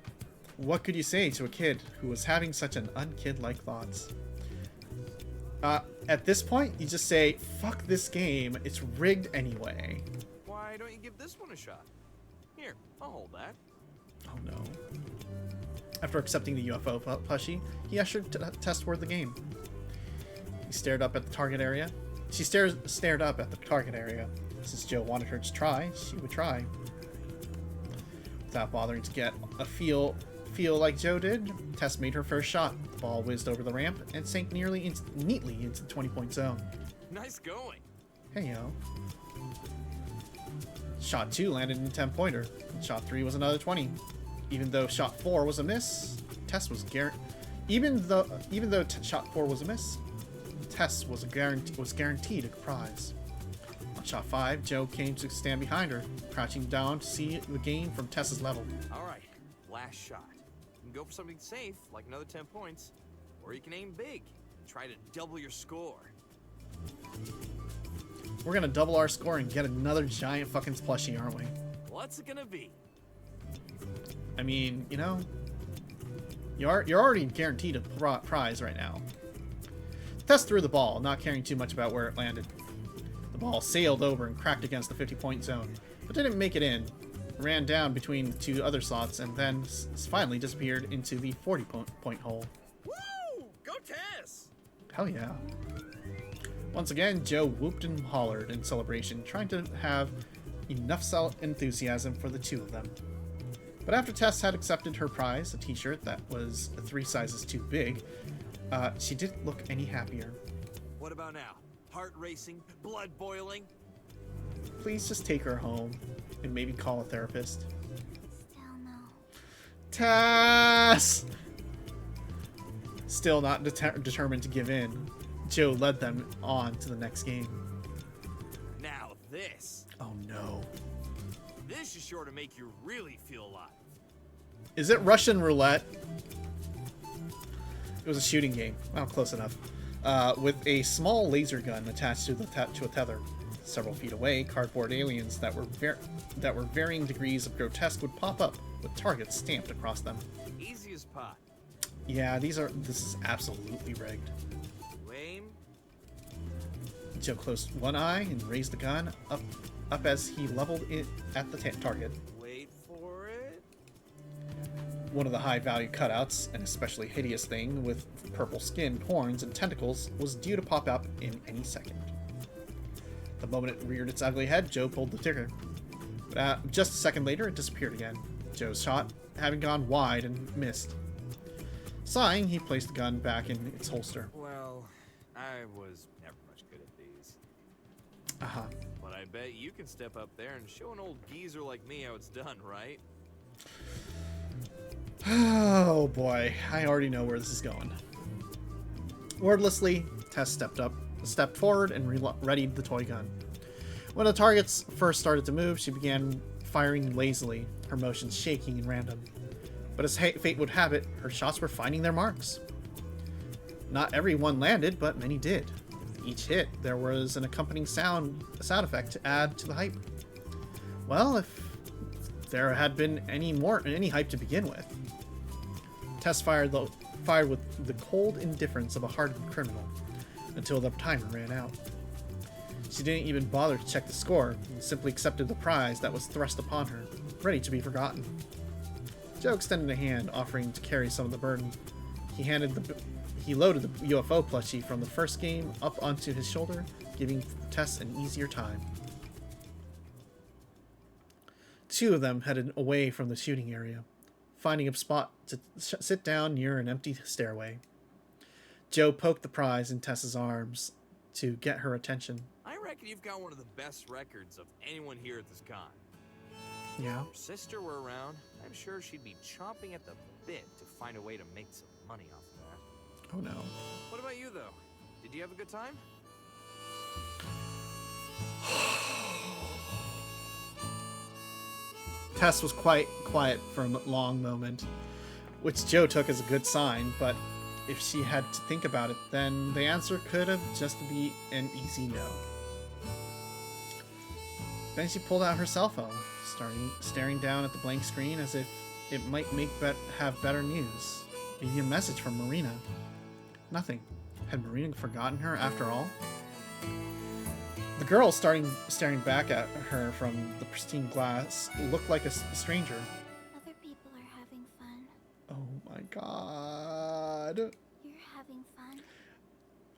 what could you say to a kid who was having such an unkid-like thoughts? At this point, you just say, fuck this game, it's rigged anyway. Why don't you give this one a shot? Here, I'll hold that. Oh no. After accepting the UFO plushie, he ushered Tess toward the game. He stared up at the target area. She stared up at the target area. Since Joe wanted her to try, she would try. Without bothering to get a feel like Joe did, Tess made her first shot. The ball whizzed over the ramp and sank neatly into the 20-point zone. Nice going. Hey, yo. Shot 2 landed in a 10-pointer. Shot 3 was another 20. Even though shot 4 was a miss, Tess was shot 4 was a miss, Tess was guaranteed a prize. On shot 5, Joe came to stand behind her, crouching down to see the game from Tess's level. All right, last shot. You can go for something safe, like another 10 points, or you can aim big and try to double your score. We're gonna double our score and get another giant fucking plushie, aren't we? What's it gonna be? I mean, you know, you're already guaranteed a prize right now. Tess threw the ball, not caring too much about where it landed. The ball sailed over and cracked against the 50-point zone, but didn't make it in. It ran down between the two other slots and then finally disappeared into the 40-point hole. Woo! Go Tess! Hell yeah. Once again, Joe whooped and hollered in celebration, trying to have enough enthusiasm for the two of them. But after Tess had accepted her prize, a t-shirt that was 3 sizes too big, she didn't look any happier. What about now? Heart racing? Blood boiling? Please just take her home and maybe call a therapist. Still no. Tess! Still not determined to give in, Joe led them on to the next game. Now this. Oh no. This is sure to make you really feel alive. Is it Russian roulette? It was a shooting game. Well, close enough. With a small laser gun attached to a tether. Several feet away, cardboard aliens that were varying degrees of grotesque would pop up with targets stamped across them. Easy as pie. Yeah, this is absolutely rigged. You aim. Joe closed one eye and raised the gun up as he leveled it at the target. Wait for it. One of the high-value cutouts, an especially hideous thing with purple skin, horns, and tentacles, was due to pop up in any second. The moment it reared its ugly head, Joe pulled the trigger. But just a second later, it disappeared again. Joe's shot having gone wide and missed. Sighing, he placed the gun back in its holster. Well, I was never much good at these. Uh-huh. But I bet you can step up there and show an old geezer like me how it's done, right? Oh boy, I already know where this is going. Wordlessly, Tess stepped forward and readied the toy gun. When the targets first started to move, she began firing lazily, her motions shaking and random. But as fate would have it, her shots were finding their marks. Not every one landed, but many did. With each hit, there was an accompanying sound effect to add to the hype. Well, if there had been any hype to begin with. Tess fired with the cold indifference of a hardened criminal until the timer ran out. She didn't even bother to check the score, and simply accepted the prize that was thrust upon her, ready to be forgotten. Joe extended a hand, offering to carry some of the burden. He loaded the UFO plushie from the first game up onto his shoulder, giving Tess an easier time. Two of them headed away from the shooting area, finding a spot to sit down near an empty stairway. Joe poked the prize in Tess's arms to get her attention. I reckon you've got one of the best records of anyone here at this con. Yeah? If your sister were around, I'm sure she'd be chomping at the bit to find a way to make some money off of that. Oh no. What about you, though? Did you have a good time? Tess was quite quiet for a long moment, which Joe took as a good sign, but if she had to think about it, then the answer could have just be an easy no. Then she pulled out her cell phone, staring down at the blank screen as if it might have better news. Maybe a message from Marina. Nothing. Had Marina forgotten her after all? The girl staring back at her from the pristine glass looked like a stranger. Other people are having fun. Oh my god. You're having fun?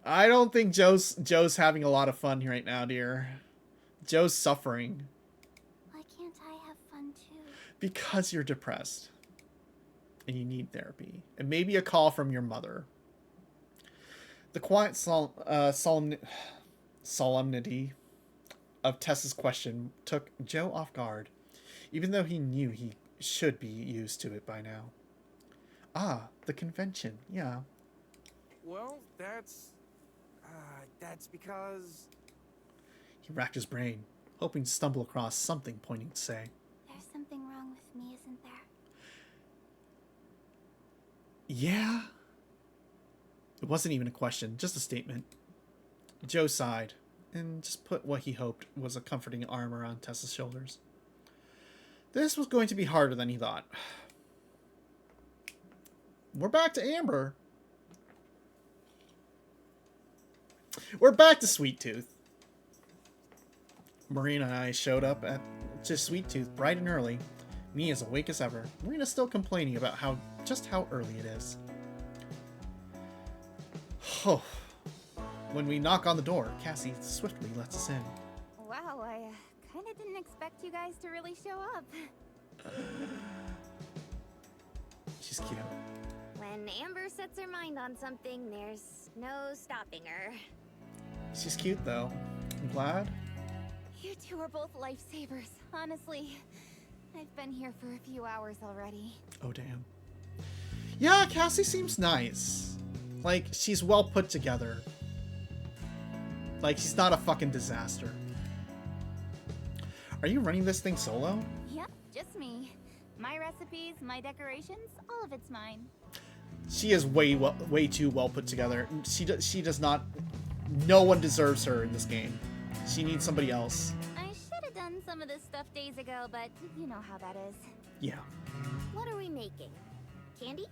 I don't think Joe's having a lot of fun right now, dear. Joe's suffering. Why can't I have fun too? Because you're depressed. And you need therapy. And maybe a call from your mother. The quiet solemnity of Tess's question took Joe off guard, even though he knew he should be used to it by now. Ah, the convention, yeah. Well, that's because... He racked his brain, hoping to stumble across something pointing to say. There's something wrong with me, isn't there? Yeah? It wasn't even a question, just a statement. Joe sighed, and just put what he hoped was a comforting arm around Tessa's shoulders. This was going to be harder than he thought. We're back to Amber. We're back to Sweet Tooth. Marina and I showed up to Sweet Tooth bright and early. Me as awake as ever. Marina's still complaining about just how early it is. Oh. When we knock on the door, Cassie swiftly lets us in. Wow, I kind of didn't expect you guys to really show up. She's cute. When Amber sets her mind on something, there's no stopping her. She's cute, though. I'm glad. You two are both lifesavers, honestly. I've been here for a few hours already. Oh, damn. Yeah, Cassie seems nice. Like, she's well put together. Like, she's not a fucking disaster. Are you running this thing solo? Yep, just me. My recipes, my decorations, all of it's mine. She is way too well put together. She does not... No one deserves her in this game. She needs somebody else. I should have done some of this stuff days ago, but you know how that is. Yeah. What are we making? Candy?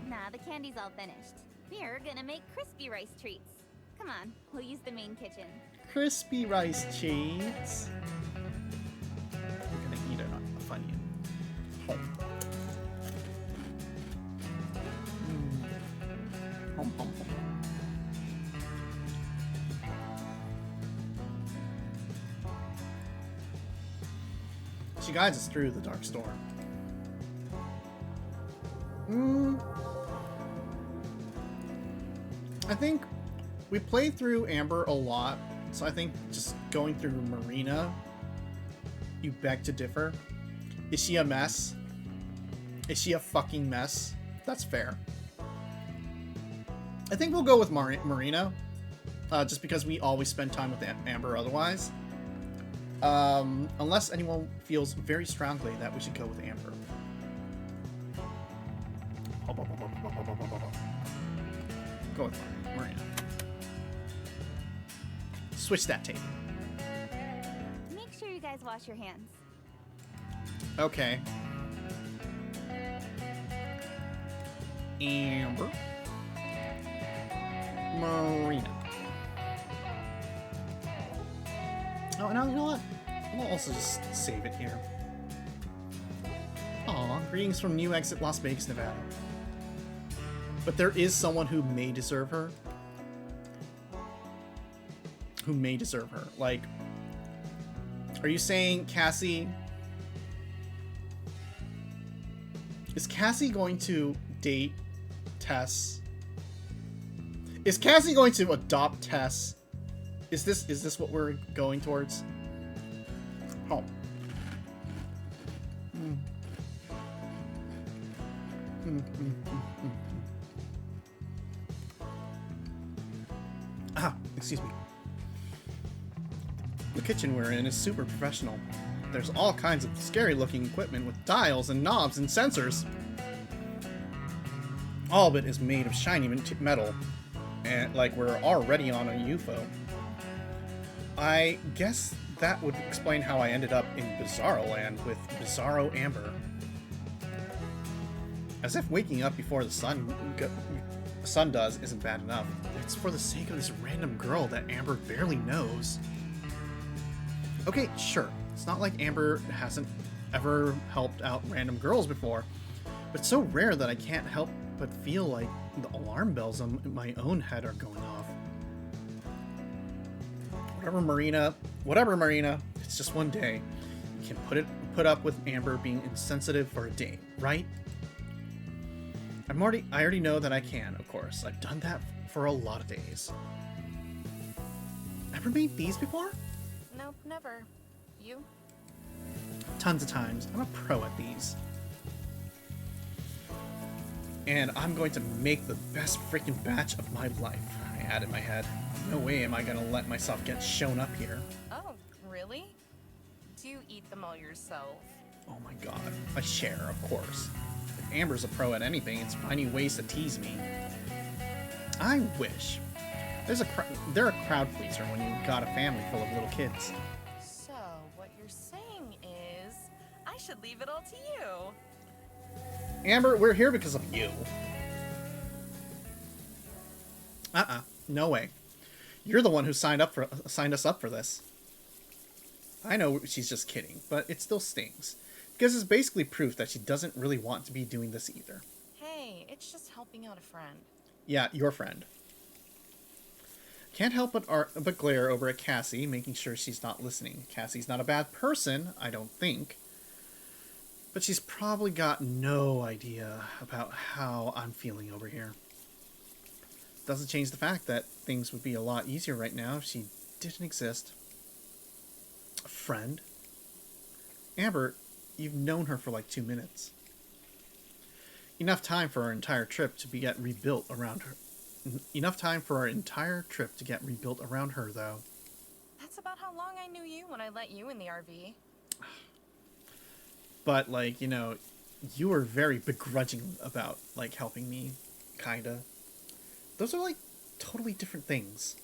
Nah, the candy's all finished. We're gonna make crispy rice treats. Come on, we'll use the main kitchen. Crispy rice treats. We're gonna eat a Funyun. Hom, hom, hom. She guides us through the dark storm. I think we played through Amber a lot, so I think just going through Marina, you beg to differ. Is she a mess? Is she a fucking mess? That's fair. I think we'll go with Marina, just because we always spend time with Amber otherwise. Unless anyone feels very strongly that we should go with Amber. Go with Marina. Switch that tape. Make sure you guys wash your hands. Okay. Amber. Marina. Oh, and you know what? We'll also just save it here. Aw, greetings from New Exit Las Vegas, Nevada. But there is someone who may deserve her. Who may deserve her. Like, are you saying Cassie... Is Cassie going to date Tess? Is Cassie going to adopt Tess? Is this what we're going towards? Oh. Ah, excuse me. The kitchen we're in is super professional. There's all kinds of scary looking equipment with dials and knobs and sensors. All of it is made of shiny metal, and like we're already on a UFO. I guess that would explain how I ended up in Bizarro Land with Bizarro Amber. As if waking up before the sun does isn't bad enough. It's for the sake of this random girl that Amber barely knows. Okay, sure. It's not like Amber hasn't ever helped out random girls before, but it's so rare that I can't help but feel like the alarm bells in my own head are going off. Whatever, Marina, it's just one day. You can put up with Amber being insensitive for a day, right? I already know that I can, of course. I've done that for a lot of days. Ever made these before? Nope, never. You? Tons of times. I'm a pro at these. And I'm going to make the best freaking batch of my life, I had in my head. No way am I going to let myself get shown up here. Oh, really? Do you eat them all yourself? Oh my god. A share, of course. If Amber's a pro at anything, it's finding ways to tease me. I wish. They're a crowd pleaser when you've got a family full of little kids. So, what you're saying is, I should leave it all to you. Amber, we're here because of you. No way. You're the one who signed us up for this. I know she's just kidding, but it still stings. Because it's basically proof that she doesn't really want to be doing this either. Hey, it's just helping out a friend. Yeah, your friend. Can't help but glare over at Cassie, making sure she's not listening. Cassie's not a bad person, I don't think. But she's probably got no idea about how I'm feeling over here. Doesn't change the fact that things would be a lot easier right now if she didn't exist. A friend? Amber, you've known her for like 2 minutes. Enough time for our entire trip to get rebuilt around her. Enough time for our entire trip to get rebuilt around her, though. That's about how long I knew you when I let you in the RV. But, like, you know, you were very begrudging about, like, helping me, kinda. Those are, like, totally different things.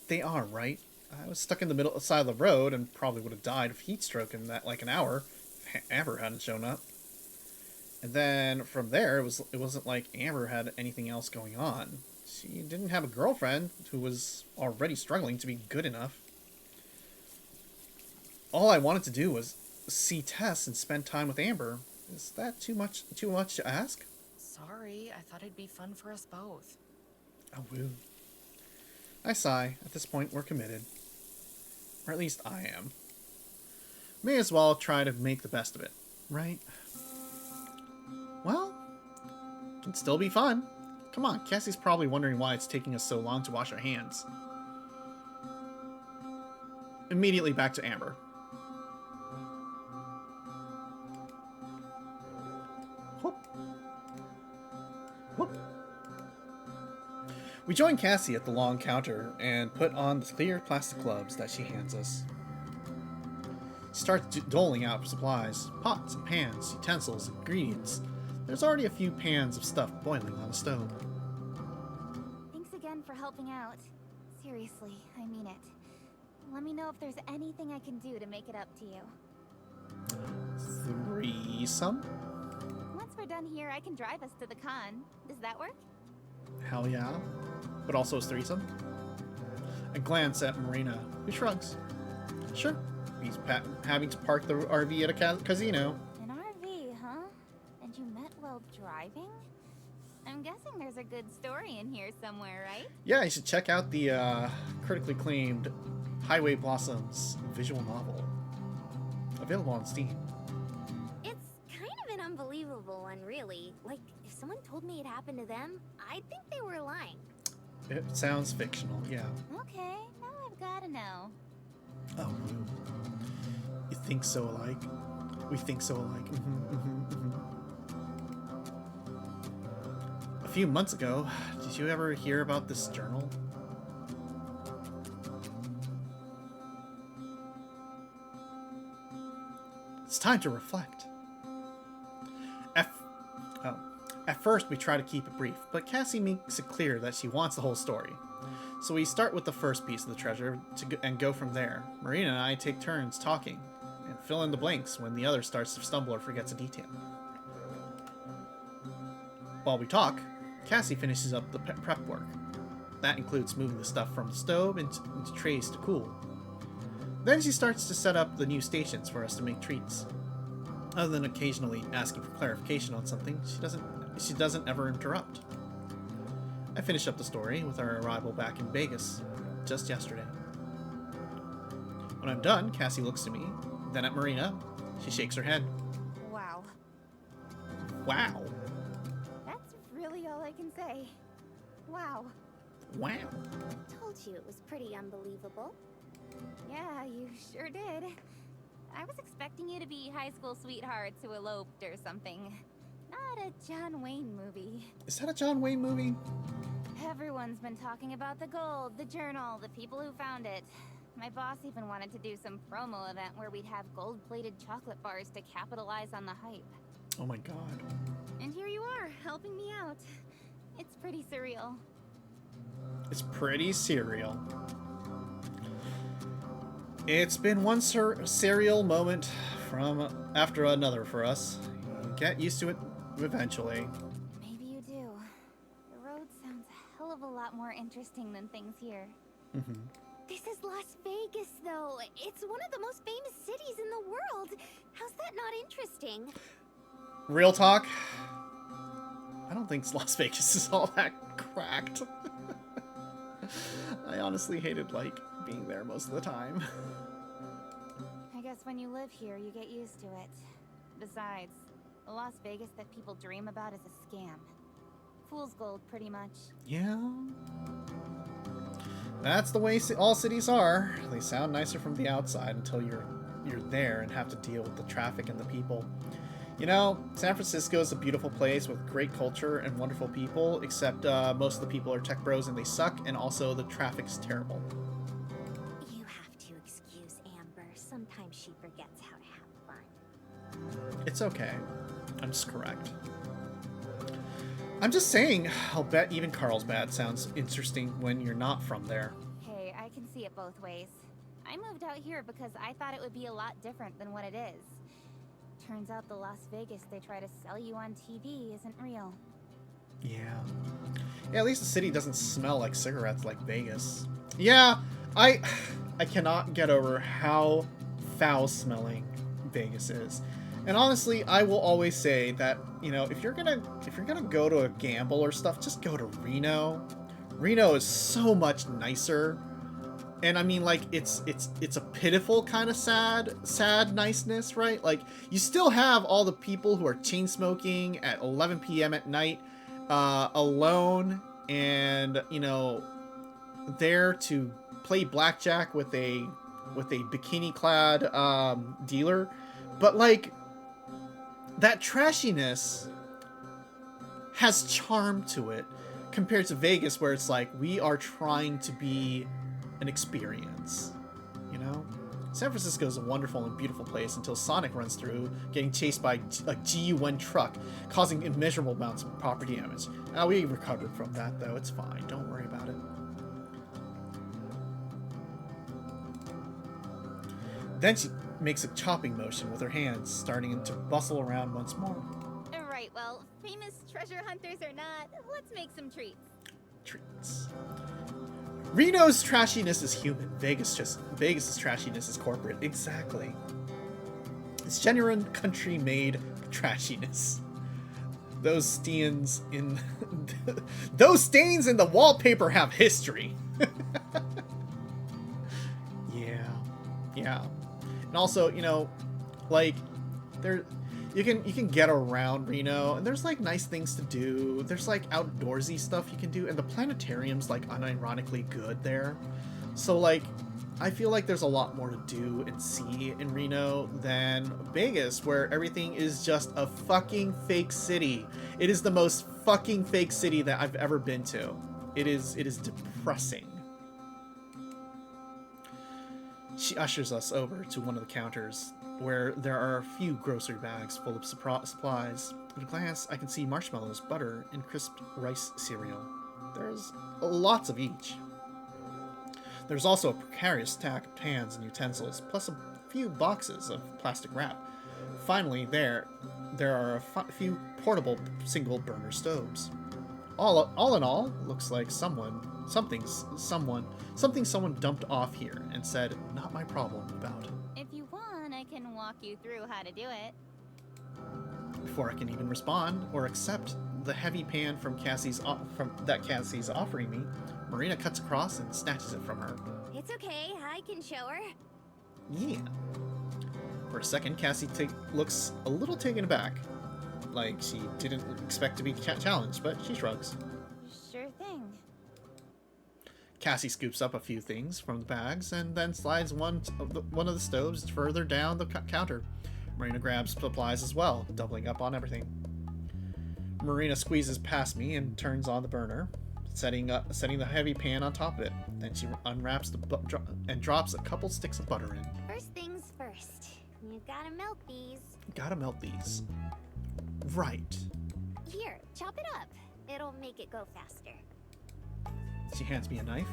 They are, right? I was stuck in the side of the road and probably would have died of heat stroke in that, like, an hour if Amber hadn't shown up. And then from there, it wasn't like Amber had anything else going on. She didn't have a girlfriend who was already struggling to be good enough. All I wanted to do was see Tess and spend time with Amber. Is that too much to ask? Sorry, I thought it'd be fun for us both. Oh, woo. I sigh. At this point, we're committed. Or at least I am. May as well try to make the best of it, right? Well, can still be fun. Come on, Cassie's probably wondering why it's taking us so long to wash our hands. Immediately back to Amber. Whoop. Whoop. We join Cassie at the long counter and put on the clear plastic gloves that she hands us. She starts doling out supplies, pots and pans, utensils, ingredients. There's already a few pans of stuff boiling on the stove. Thanks again for helping out. Seriously, I mean it. Let me know if there's anything I can do to make it up to you. Threesome? Once we're done here, I can drive us to the con. Does that work? Hell yeah. But also a threesome? I glance at Marina, who shrugs. Sure. He's having to park the RV at a casino. An RV, huh? And you met while driving? I'm guessing there's a good story in here somewhere, right? Yeah, you should check out the critically acclaimed Highway Blossoms visual novel. Available on Steam. It's kind of an unbelievable one, really. Like, if someone told me it happened to them, I'd think they were lying. It sounds fictional, yeah. Okay, now I've gotta know. Oh, you think so alike? We think so alike. A few months ago, did you ever hear about this journal? It's time to reflect. At first, we try to keep it brief, but Cassie makes it clear that she wants the whole story. So we start with the first piece of the treasure and go from there. Marina and I take turns talking and fill in the blanks when the other starts to stumble or forgets a detail. While we talk, Cassie finishes up the prep work. That includes moving the stuff from the stove into trays to cool. Then she starts to set up the new stations for us to make treats. Other than occasionally asking for clarification on something, she doesn't ever interrupt. I finish up the story with our arrival back in Vegas just yesterday. When I'm done, Cassie looks to me, then at Marina. She shakes her head. Wow. Wow. That's really all I can say. Wow. Wow. Told you it was pretty unbelievable. Yeah, you sure did. I was expecting you to be high school sweethearts who eloped or something. Not a John Wayne movie. Is that a John Wayne movie? Everyone's been talking about the gold, the journal, the people who found it. My boss even wanted to do some promo event where we'd have gold-plated chocolate bars to capitalize on the hype. Oh my god. And here you are, helping me out. It's pretty surreal. It's pretty serial. It's been one serial moment after another for us. You get used to it eventually. Maybe you do. The road sounds a hell of a lot more interesting than things here. This is Las Vegas, though. It's one of the most famous cities in the world. How's that not interesting? Real talk, I don't think Las Vegas is all that cracked. I honestly hated, like, being there most of the time. I guess when you live here, you get used to it. Besides, the Las Vegas that people dream about is a scam. Fool's gold, pretty much. Yeah. That's the way all cities are. They sound nicer from the outside until you're there and have to deal with the traffic and the people. You know, San Francisco is a beautiful place with great culture and wonderful people, except most of the people are tech bros and they suck, and also the traffic's terrible. You have to excuse Amber. Sometimes she forgets how to have fun. It's okay. I'm just correct. I'm just saying, I'll bet even Carlsbad sounds interesting when you're not from there. Hey, I can see it both ways. I moved out here because I thought it would be a lot different than what it is. Turns out the Las Vegas they try to sell you on TV isn't real. Yeah. Yeah, at least the city doesn't smell like cigarettes like Vegas. Yeah, I cannot get over how foul-smelling Vegas is. And honestly, I will always say that, you know, if you're gonna go to a gamble or stuff, just go to Reno. Reno is so much nicer. And I mean, like, it's a pitiful kind of sad niceness, right? Like, you still have all the people who are chain smoking at 11 p.m. at night, alone, and, you know, there to play blackjack with a bikini-clad dealer. But, like, that trashiness has charm to it compared to Vegas, where it's like, we are trying to be an experience, you know? San Francisco is a wonderful and beautiful place until Sonic runs through, getting chased by a GU1 truck, causing immeasurable amounts of property damage. Now, we recovered from that, though. It's fine. Don't worry about it. makes a chopping motion with her hands, starting to bustle around once more. Right, well, famous treasure hunters or not, let's make some treats. Treats. Reno's trashiness is human. Vegas's trashiness is corporate. Exactly. It's genuine country-made trashiness. Those stains in the wallpaper have history. Yeah. And also, you know, like you can get around Reno, and there's like nice things to do. There's like outdoorsy stuff you can do, and the planetarium's like unironically good there. So like I feel like there's a lot more to do and see in Reno than Vegas, where everything is just a fucking fake city. It is the most fucking fake city that I've ever been to. It is depressing. She ushers us over to one of the counters, where there are a few grocery bags full of supplies. At a glance, I can see marshmallows, butter, and crisped rice cereal. There's lots of each. There's also a precarious stack of pans and utensils, plus a few boxes of plastic wrap. Finally, there are a few portable single-burner stoves. All in all, looks like someone dumped off here and said, "Not my problem" about. If you want, I can walk you through how to do it. Before I can even respond or accept the heavy pan that Cassie's offering me, Marina cuts across and snatches it from her. It's okay, I can show her. Yeah. For a second, Cassie looks a little taken aback, like she didn't expect to be challenged, but she shrugs. Sure thing. Cassie scoops up a few things from the bags and then slides one of the stoves further down the counter. Marina grabs supplies as well, doubling up on everything. Marina squeezes past me and turns on the burner, setting the heavy pan on top of it. Then she unwraps and drops a couple sticks of butter in. First things first, you gotta melt these. Gotta melt these. Right. Here, chop it up. It'll make it go faster. She hands me a knife,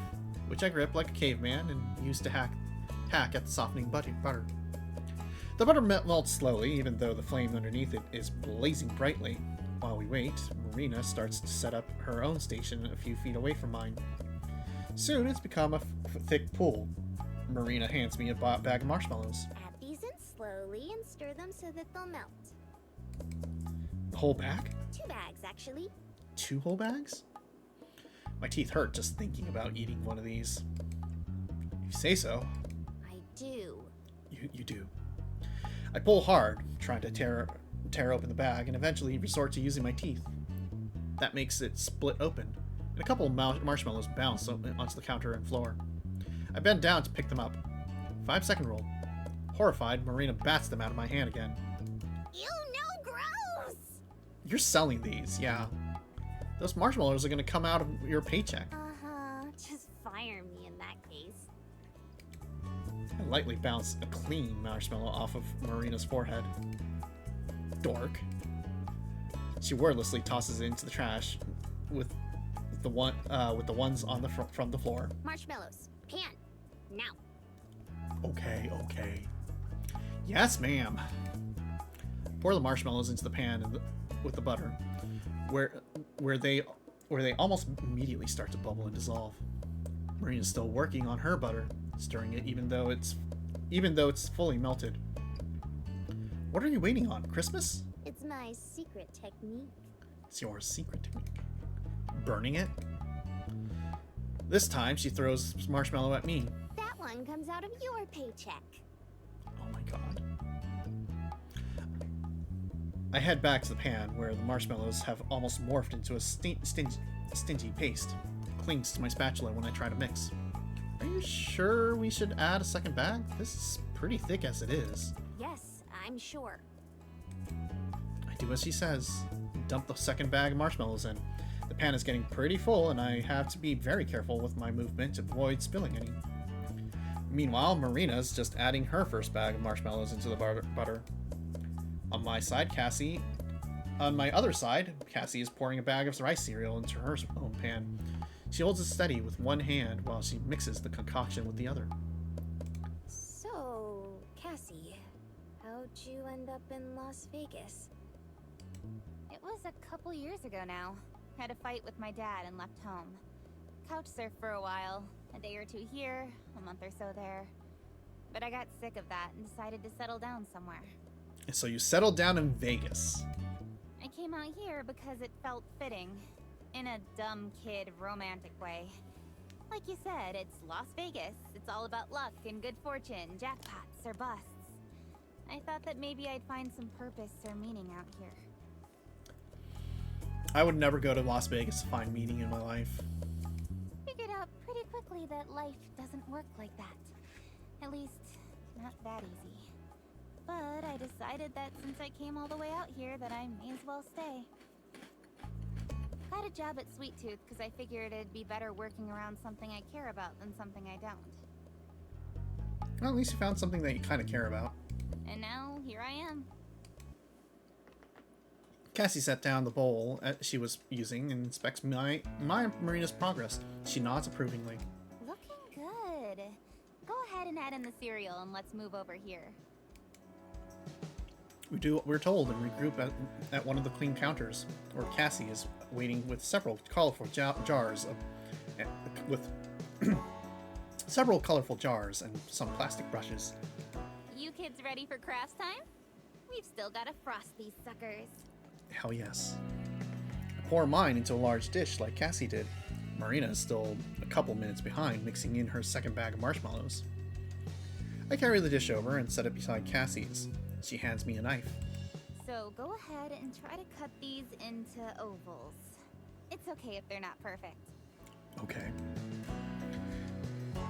which I grip like a caveman and use to hack at the softening butter. The butter melts slowly, even though the flame underneath it is blazing brightly. While we wait, Marina starts to set up her own station a few feet away from mine. Soon it's become a thick pool. Marina hands me a bag of marshmallows. Add these in slowly and stir them so that they'll melt. The whole bag? 2 bags, actually. 2 whole bags? My teeth hurt just thinking about eating one of these. You say so. I do. You do. I pull hard, trying to tear open the bag, and eventually resort to using my teeth. That makes it split open, and a couple of marshmallows bounce onto the counter and floor. I bend down to pick them up. 5-second roll. Horrified, Marina bats them out of my hand again. Ew, no, gross! You're selling these, yeah. Those marshmallows are gonna come out of your paycheck. Uh-huh. Just fire me in that case. I lightly bounce a clean marshmallow off of Marina's forehead. Dork. She wordlessly tosses it into the trash with the ones on from the floor. Marshmallows. Pan. Now. Okay. Yes, ma'am. Pour the marshmallows into the pan with the butter, where they almost immediately start to bubble and dissolve. Marina's still working on her butter, stirring it even though it's fully melted. What are you waiting on? Christmas? It's my secret technique. It's your secret technique. Burning it? This time she throws marshmallow at me. That one comes out of your paycheck. Oh my god. I head back to the pan where the marshmallows have almost morphed into a stingy paste. It clings to my spatula when I try to mix. Are you sure we should add a second bag? This is pretty thick as it is. Yes, I'm sure. I do as she says. Dump the second bag of marshmallows in. The pan is getting pretty full and I have to be very careful with my movement to avoid spilling any. Meanwhile, Marina's just adding her first bag of marshmallows into the butter. On my other side, Cassie is pouring a bag of rice cereal into her own pan. She holds it steady with one hand while she mixes the concoction with the other. So, Cassie, How'd you end up in Las Vegas? It was a couple years ago now. Had a fight with my dad and left home. Couch surfed for a while. A day or two here, a month or so there. But I got sick of that and decided to settle down somewhere. And so you settled down in Vegas. I came out here because it felt fitting. In a dumb kid romantic way. Like you said, it's Las Vegas. It's all about luck and good fortune, jackpots or busts. I thought that maybe I'd find some purpose or meaning out here. I would never go to Las Vegas to find meaning in my life. Figured out pretty quickly that life doesn't work like that. At least, not that easy. But I decided that since I came all the way out here that I may as well stay. Got a job at Sweet Tooth because I figured it'd be better working around something I care about than something I don't. Well, at least you found something that you kind of care about. And now, here I am. Cassie set down the bowl she was using and inspects my Marina's progress. She nods approvingly. Looking good. Go ahead and add in the cereal and let's move over here. We do what we're told and regroup at one of the clean counters, where Cassie is waiting with several colorful jars with several colorful jars and some plastic brushes. You kids ready for crafts time? We've still got to frost these suckers. Hell yes. I pour mine into a large dish like Cassie did. Marina is still a couple minutes behind, mixing in her second bag of marshmallows. I carry the dish over and set it beside Cassie's. She hands me a knife. So go ahead and try to cut these into ovals. It's okay if they're not perfect. Okay.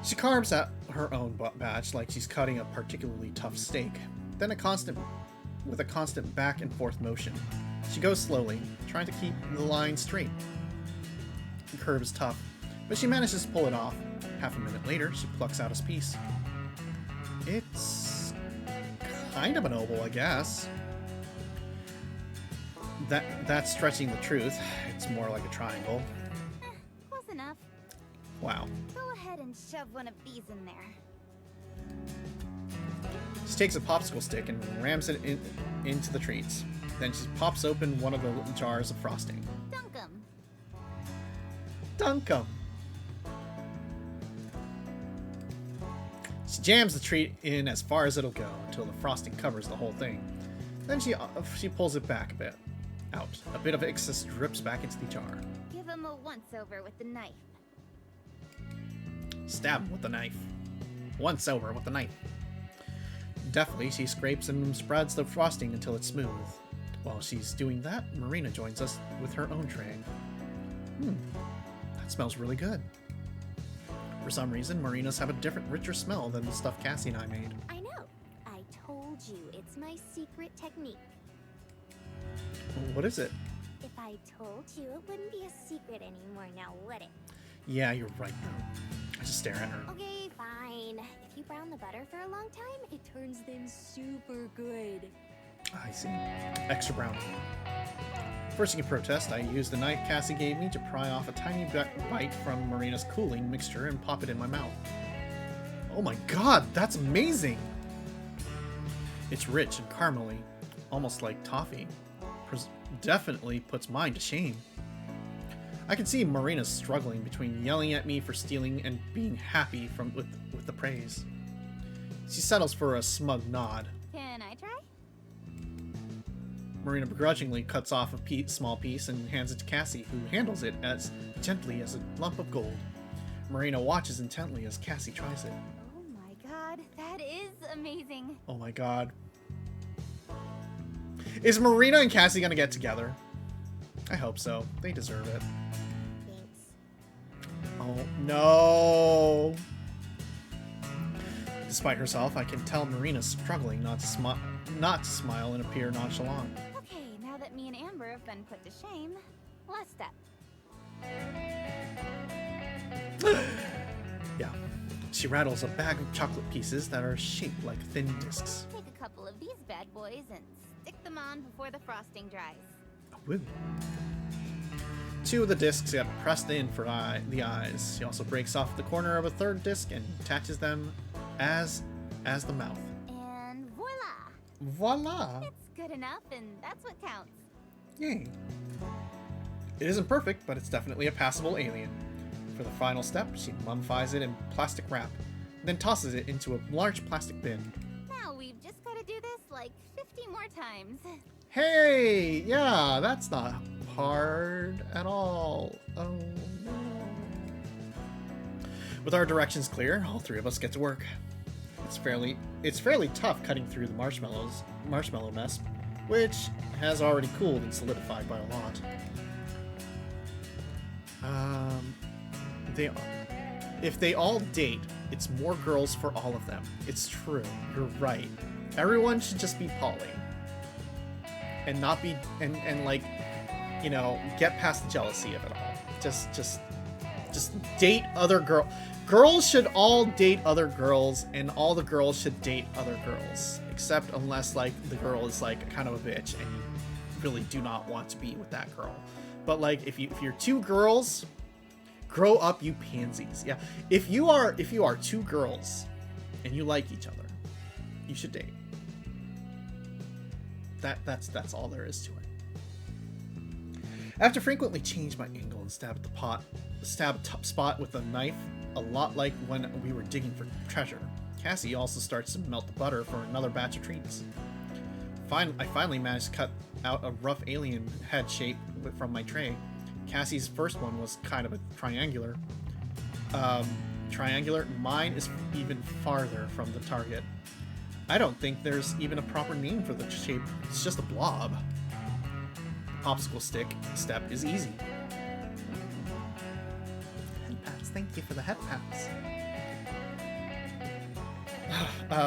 She carves out her own batch like she's cutting a particularly tough steak. Then with a constant back and forth motion. She goes slowly, trying to keep the line straight. The curve is tough, but she manages to pull it off. Half a minute later, she plucks out a piece. It's kind of an oval, I guess. That's stretching the truth. It's more like a triangle. Close enough. Wow. Go ahead and shove one of these in there. She takes a popsicle stick and rams it into the treats. Then she pops open one of the jars of frosting. Dunk 'em. Dunk 'em! She jams the treat in as far as it'll go until the frosting covers the whole thing. Then she pulls it back a bit. Out. A bit of excess drips back into the jar. Give 'em a once-over with the knife. Stab him with the knife. Once over with the knife. Deftly, she scrapes and spreads the frosting until it's smooth. While she's doing that, Marina joins us with her own tray. That smells really good. For some reason, Marina's have a different, richer smell than the stuff Cassie and I made. I know. I told you, it's my secret technique. What is it? If I told you, it wouldn't be a secret anymore now, would it? Yeah, you're right, though. I just stare at her. Okay, fine. If you brown the butter for a long time, it turns them super good. I see. Extra brown. First thing you protest, I use the knife Cassie gave me to pry off a tiny bite from Marina's cooling mixture and pop it in my mouth. Oh my god, that's amazing! It's rich and caramely, almost like toffee. Definitely puts mine to shame. I can see Marina struggling between yelling at me for stealing and being happy with the praise. She settles for a smug nod. Can I try? Marina begrudgingly cuts off a small piece and hands it to Cassie, who handles it as gently as a lump of gold. Marina watches intently as Cassie tries it. Oh my god, that is amazing. Oh my god. Is Marina and Cassie gonna get together? I hope so. They deserve it. Thanks. Oh no! Despite herself, I can tell Marina's struggling not to smile and appear nonchalant. Okay, now that me and Amber have been put to shame, last step. Yeah. She rattles a bag of chocolate pieces that are shaped like thin discs. Take a couple of these bad boys and stick them on before the frosting dries. Woo. 2 of the discs get pressed in for the eyes. She also breaks off the corner of a third disc and attaches them as the mouth. And voila! Voila! It's good enough, and that's what counts. Yay. It isn't perfect, but it's definitely a passable alien. For the final step, she mummifies it in plastic wrap, then tosses it into a large plastic bin. Now we've just got to do this like 50 more times. Hey! Yeah, that's not hard at all. Oh no. With our directions clear, all three of us get to work. It's fairly tough cutting through the marshmallow mess, which has already cooled and solidified by a lot. If they all date, it's more girls for all of them. It's true. You're right. Everyone should just be poly. And not be and like, you know, get past the jealousy of it all. Just date other girls should all date other girls, and all the girls should date other girls. Except unless like the girl is like kind of a bitch and you really do not want to be with that girl. But like if you're two girls, grow up, you pansies. Yeah. If you are two girls and you like each other, you should date. That's all there is to it. I have to frequently change my angle and stab a top spot with a knife, a lot like when we were digging for treasure. Cassie also starts to melt the butter for another batch of treats. I finally managed to cut out a rough alien head shape from my tray. Cassie's first one was kind of a triangular. Mine is even farther from the target. I don't think there's even a proper name for the shape. It's just a blob. Popsicle stick step is easy. Head pats. Thank you for the head pats.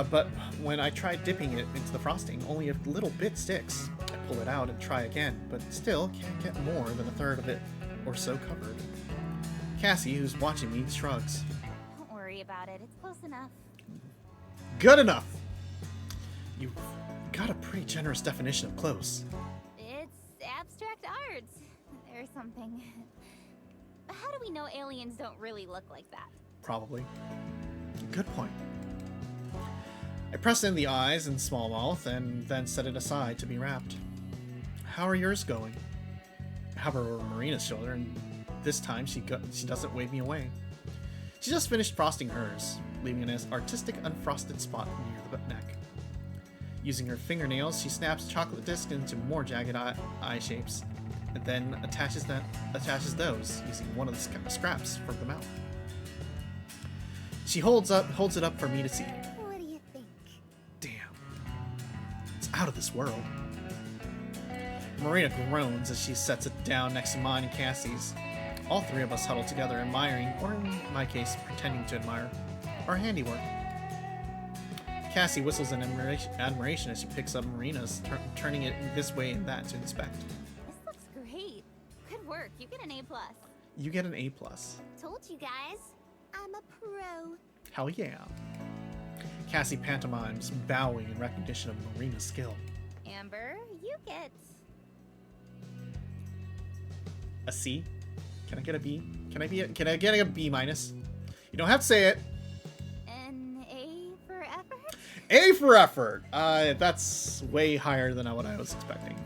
But when I tried dipping it into the frosting, only a little bit sticks. I pull it out and try again, but still can't get more than a third of it or so covered. Cassie, who's watching me, shrugs. Don't worry about it. It's close enough. Good enough! You've got a pretty generous definition of close. It's abstract art or something. How do we know aliens don't really look like that? Probably. Good point. I press in the eyes and small mouth and then set it aside to be wrapped. How are yours going? I hover over Marina's shoulder, and this time she doesn't wave me away. She just finished frosting hers, leaving an artistic unfrosted spot near the neck. Using her fingernails, she snaps chocolate discs into more jagged eye shapes, and then attaches those using one of the scraps from the mouth. She holds it up for me to see. What do you think? Damn. It's out of this world. Marina groans as she sets it down next to mine and Cassie's. All three of us huddle together, admiring, or in my case, pretending to admire, our handiwork. Cassie whistles in admiration as she picks up Marina's, turning it this way and that to inspect. This looks great. Good work. You get an A+. You get an A+. Told you guys. I'm a pro. Hell yeah. Cassie pantomimes, bowing in recognition of Marina's skill. Amber, you get A C? Can I get a B? Can I get a B minus? You don't have to say it. an A for effort? A for effort. That's way higher than what I was expecting.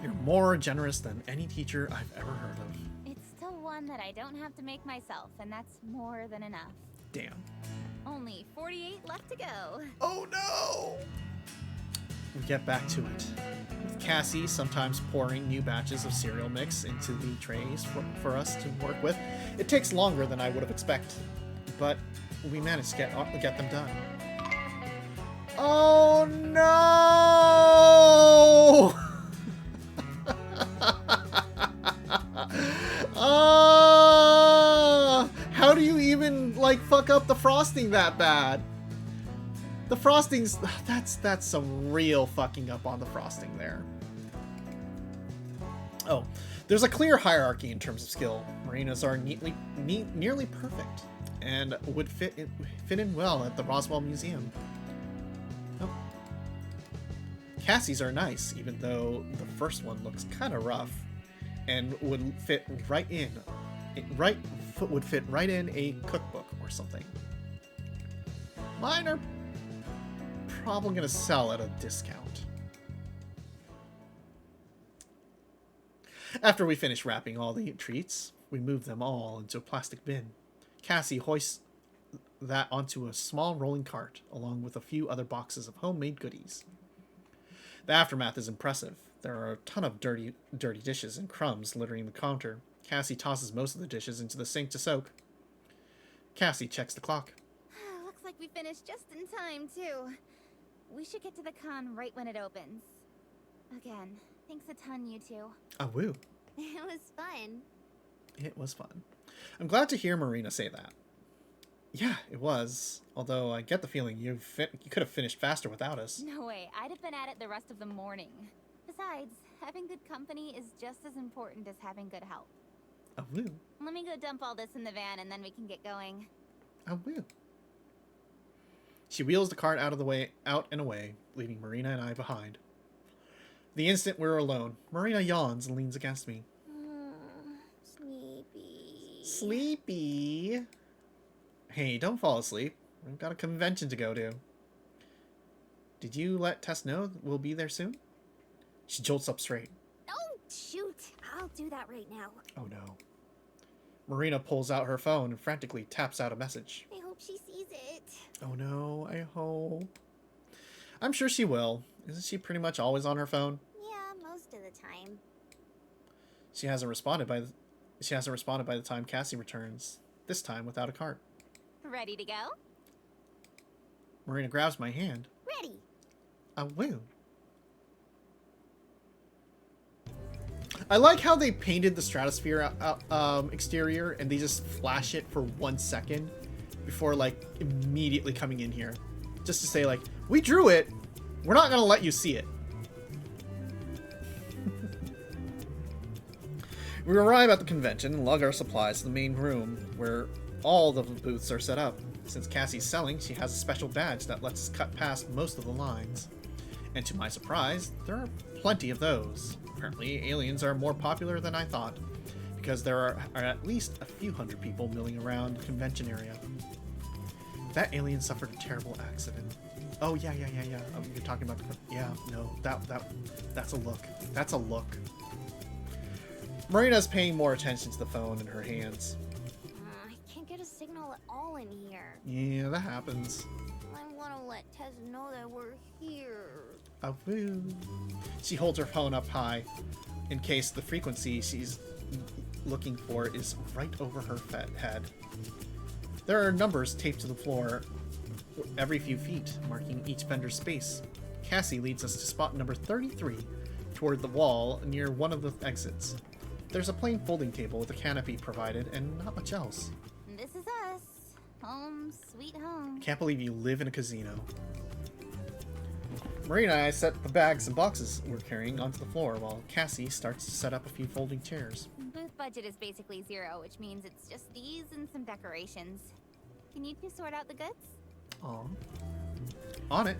You're more generous than any teacher I've ever heard of. It's still one that I don't have to make myself, and that's more than enough. Damn. Only 48 left to go. Oh no! We get back to it. With Cassie sometimes pouring new batches of cereal mix into the trays for us to work with. It takes longer than I would have expected, but we managed to get them done. Oh no! How do you even like fuck up the frosting that bad? The frosting's that's some real fucking up on the frosting there. Oh, there's a clear hierarchy in terms of skill. Marina's are nearly perfect and would fit in well at the Roswell Museum. Oh. Cassie's are nice, even though the first one looks kind of rough and would fit right in. Would fit right in a cookbook or something. Mine are probably going to sell at a discount. After we finish wrapping all the treats, we move them all into a plastic bin. Cassie hoists that onto a small rolling cart, along with a few other boxes of homemade goodies. The aftermath is impressive. There are a ton of dirty dishes and crumbs littering the counter. Cassie tosses most of the dishes into the sink to soak. Cassie checks the clock. Looks like we finished just in time, too. We should get to the con right when it opens. Again, thanks a ton, you two. Oh, woo. It was fun. It was fun. I'm glad to hear Marina say that. Yeah, it was. Although I get the feeling you could have finished faster without us. No way, I'd have been at it the rest of the morning. Besides, having good company is just as important as having good help. Oh, woo. Let me go dump all this in the van and then we can get going. Oh, woo. She wheels the cart out and away, leaving Marina and I behind. The instant we're alone, Marina yawns and leans against me. Sleepy. Sleepy? Hey, don't fall asleep. We've got a convention to go to. Did you let Tess know we'll be there soon? She jolts up straight. Oh, shoot. I'll do that right now. Oh no. Marina pulls out her phone and frantically taps out a message. I hope she sees it. Oh no, I hope. I'm sure she will. Isn't she pretty much always on her phone? Yeah, most of the time. She hasn't responded by the time Cassie returns. This time without a cart. Ready to go? Marina grabs my hand. Ready. I will. I like how they painted the Stratosphere exterior and they just flash it for 1 second before like immediately coming in here. Just to say like, we drew it, we're not gonna let you see it. We arrive at the convention and lug our supplies to the main room where all the booths are set up. Since Cassie's selling, she has a special badge that lets us cut past most of the lines. And to my surprise, there are plenty of those. Apparently, aliens are more popular than I thought, because there are at least a few hundred people milling around the convention area. That alien suffered a terrible accident. Oh, yeah. Oh, you're talking about the... Yeah, no, that's a look. That's a look. Marina's paying more attention to the phone in her hands. I can't get a signal at all in here. Yeah, that happens. I want to let Tess know that we're here. Oh, woo. She holds her phone up high in case the frequency she's looking for is right over her head. There are numbers taped to the floor every few feet, marking each vendor's space. Cassie leads us to spot number 33 toward the wall near one of the exits. There's a plain folding table with a canopy provided and not much else. This is us. Home, sweet home. Can't believe you live in a casino. Marina and I set the bags and boxes we're carrying onto the floor while Cassie starts to set up a few folding chairs. Booth budget is basically zero, which means it's just these and some decorations. Can you two sort out the goods? Aw. On it.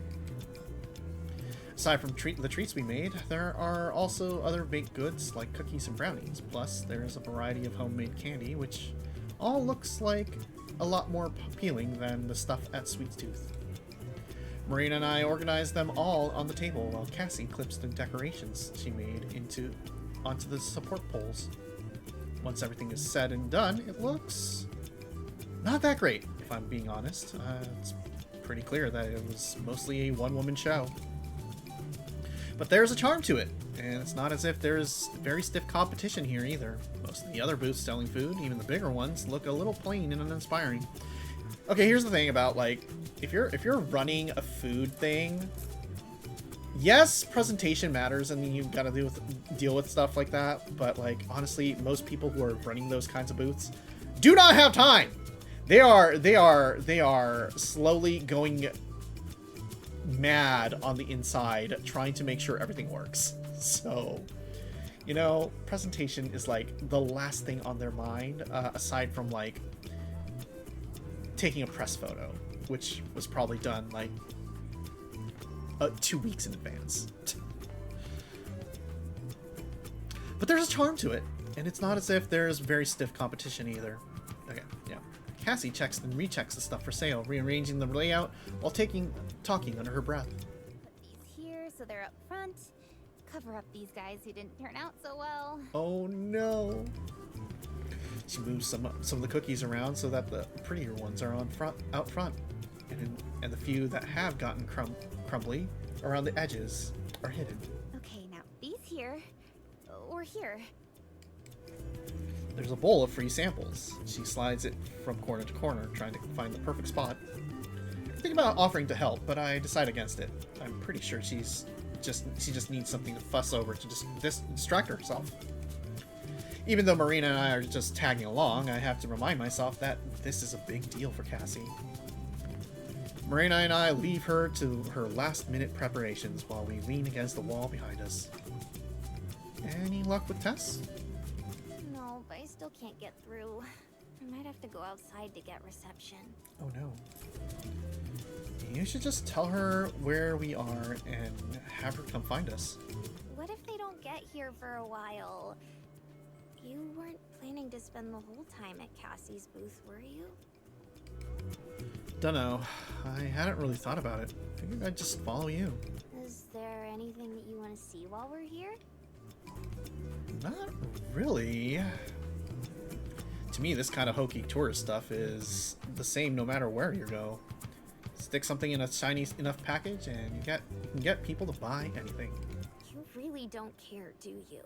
Aside from the treats we made, there are also other baked goods like cookies and brownies. Plus, there's a variety of homemade candy, which all looks like a lot more appealing than the stuff at Sweet Tooth. Marina and I organize them all on the table while Cassie clips the decorations she made onto the support poles. Once everything is said and done, it looks not that great, if I'm being honest. It's pretty clear that it was mostly a one-woman show. But there's a charm to it, and it's not as if there's very stiff competition here either. Most of the other booths selling food, even the bigger ones, look a little plain and uninspiring. Okay, here's the thing about, like, if you're running a food thing, yes, presentation matters and you've got to deal with stuff like that, but, like, honestly, most people who are running those kinds of booths do not have time. They are slowly going mad on the inside trying to make sure everything works. So, you know, presentation is like the last thing on their mind, aside from like taking a press photo, which was probably done like 2 weeks in advance. But there's a charm to it, and it's not as if there's very stiff competition either. Okay, yeah. Cassie checks and rechecks the stuff for sale, rearranging the layout while taking talking under her breath. Put these here so they're up front. Cover up these guys who didn't turn out so well. Oh no. She moves some of the cookies around so that the prettier ones are out front, and the few that have gotten crumbly around the edges are hidden. Okay, now these here, or here. There's a bowl of free samples. She slides it from corner to corner, trying to find the perfect spot. I think about offering to help, but I decide against it. I'm pretty sure she just needs something to fuss over to just distract herself. Even though Marina and I are just tagging along, I have to remind myself that this is a big deal for Cassie. Marina and I leave her to her last-minute preparations while we lean against the wall behind us. Any luck with Tess? No, but I still can't get through. I might have to go outside to get reception. Oh no. You should just tell her where we are and have her come find us. What if they don't get here for a while? You weren't planning to spend the whole time at Cassie's booth, were you? Dunno. I hadn't really thought about it. Figured I'd just follow you. Is there anything that you want to see while we're here? Not really. To me, this kind of hokey tourist stuff is the same no matter where you go. Stick something in a shiny enough package and you can get people to buy anything. You really don't care, do you?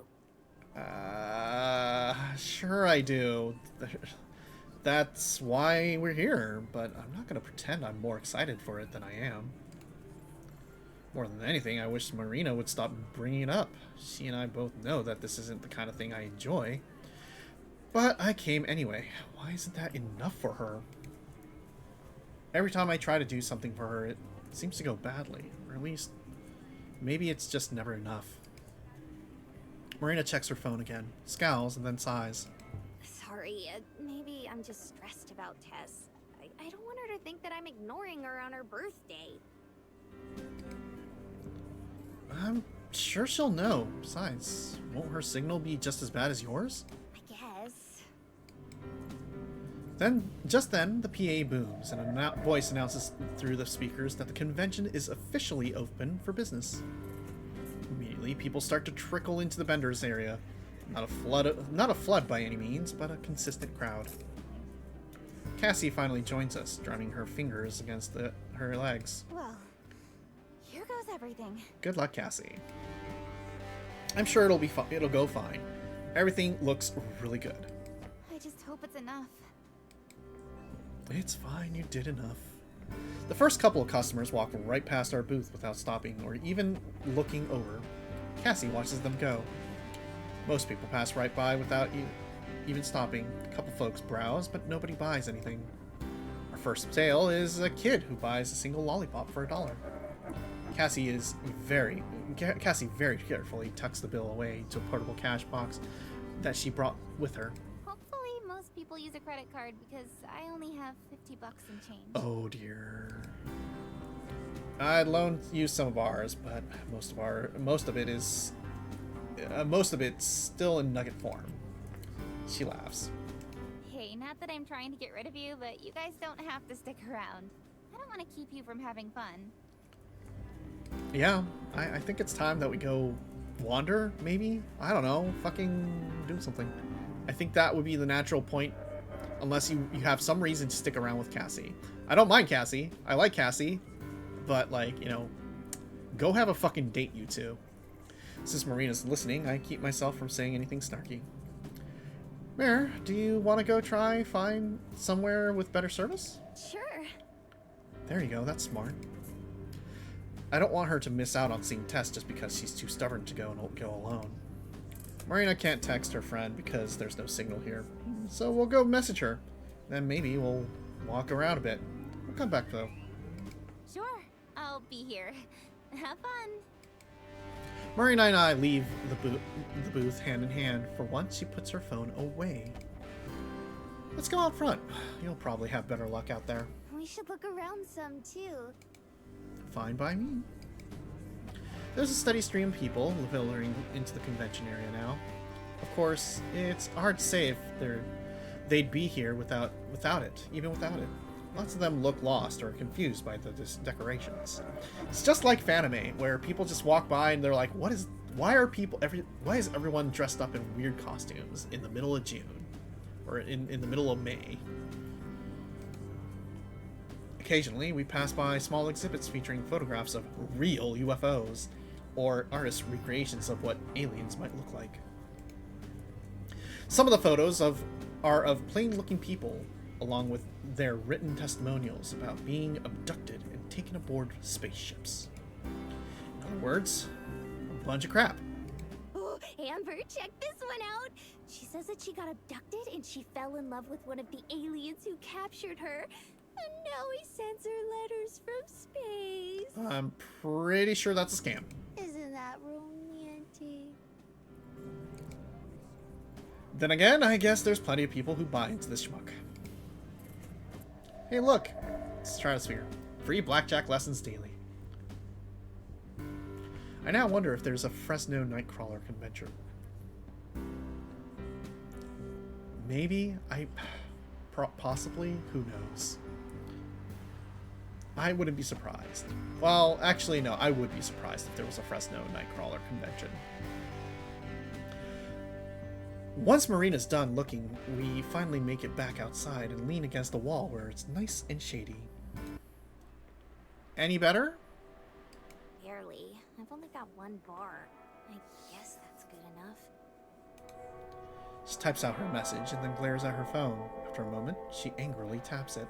Sure I do. That's why we're here, but I'm not gonna pretend I'm more excited for it than I am. More than anything, I wish Marina would stop bringing it up. She and I both know that this isn't the kind of thing I enjoy. But I came anyway. Why isn't that enough for her? Every time I try to do something for her, it seems to go badly. Or at least, maybe it's just never enough. Marina checks her phone again, scowls, and then sighs. Sorry, maybe I'm just stressed about Tess. I don't want her to think that I'm ignoring her on her birthday. I'm sure she'll know. Besides, won't her signal be just as bad as yours? I guess. Just then, the PA booms, and a voice announces through the speakers that the convention is officially open for business. Immediately, people start to trickle into the vendors area. Not a flood by any means, but a consistent crowd. Cassie finally joins us, drumming her fingers against her legs. Well, here goes everything. Good luck, Cassie. I'm sure it'll go fine. Everything looks really good. I just hope it's enough. It's fine, you did enough. The first couple of customers walk right past our booth without stopping or even looking over. Cassie watches them go. Most people pass right by without even stopping. A couple folks browse, but nobody buys anything. Our first sale is a kid who buys a single lollipop for $1. Cassie very carefully tucks the bill away to a portable cash box that she brought with her. Hopefully most people use a credit card because I only have $50 in change. Oh dear. I'd loan you some of ours, but most of it's still in nugget form. She laughs. Hey, not that I'm trying to get rid of you, but you guys don't have to stick around. I don't want to keep you from having fun. Yeah, I think it's time that we go wander, maybe? I don't know, fucking do something. I think that would be the natural point, unless you have some reason to stick around with Cassie. I don't mind Cassie, I like Cassie, but like, you know, go have a fucking date, you two. Since Marina's listening, I keep myself from saying anything snarky. Mare, do you want to go find somewhere with better service? Sure. There you go, that's smart. I don't want her to miss out on seeing Tess just because she's too stubborn to go alone. Marina can't text her friend because there's no signal here, so we'll go message her. Then maybe we'll walk around a bit. We'll come back though. Sure, I'll be here. Have fun. Marina and I leave the booth hand in hand. For once, she puts her phone away. Let's go out front. You'll probably have better luck out there. We should look around some too. Fine by me. There's a steady stream of people filtering into the convention area now. Of course, it's hard to say if they'd be here without it, even without it. Lots of them look lost or confused by the decorations. It's just like Fanime, where people just walk by and they're like, why is everyone dressed up in weird costumes in the middle of June? Or in the middle of May? Occasionally, we pass by small exhibits featuring photographs of real UFOs, or artists' recreations of what aliens might look like. Some of the photos are of plain-looking people, along with their written testimonials about being abducted and taken aboard spaceships. In other words, a bunch of crap. Oh, Amber, check this one out. She says that she got abducted and she fell in love with one of the aliens who captured her. And now he sends her letters from space. I'm pretty sure that's a scam. Isn't that romantic? Then again, I guess there's plenty of people who buy into this schmuck. Hey, look! It's Stratosphere. Free blackjack lessons daily. I now wonder if there's a Fresno Nightcrawler convention. Maybe? Possibly? Who knows? I wouldn't be surprised. Well, actually, no, I would be surprised if there was a Fresno Nightcrawler convention. Once Marina's done looking, we finally make it back outside and lean against the wall where it's nice and shady. Any better? Barely. I've only got one bar. I guess that's good enough. She types out her message and then glares at her phone. After a moment, she angrily taps it.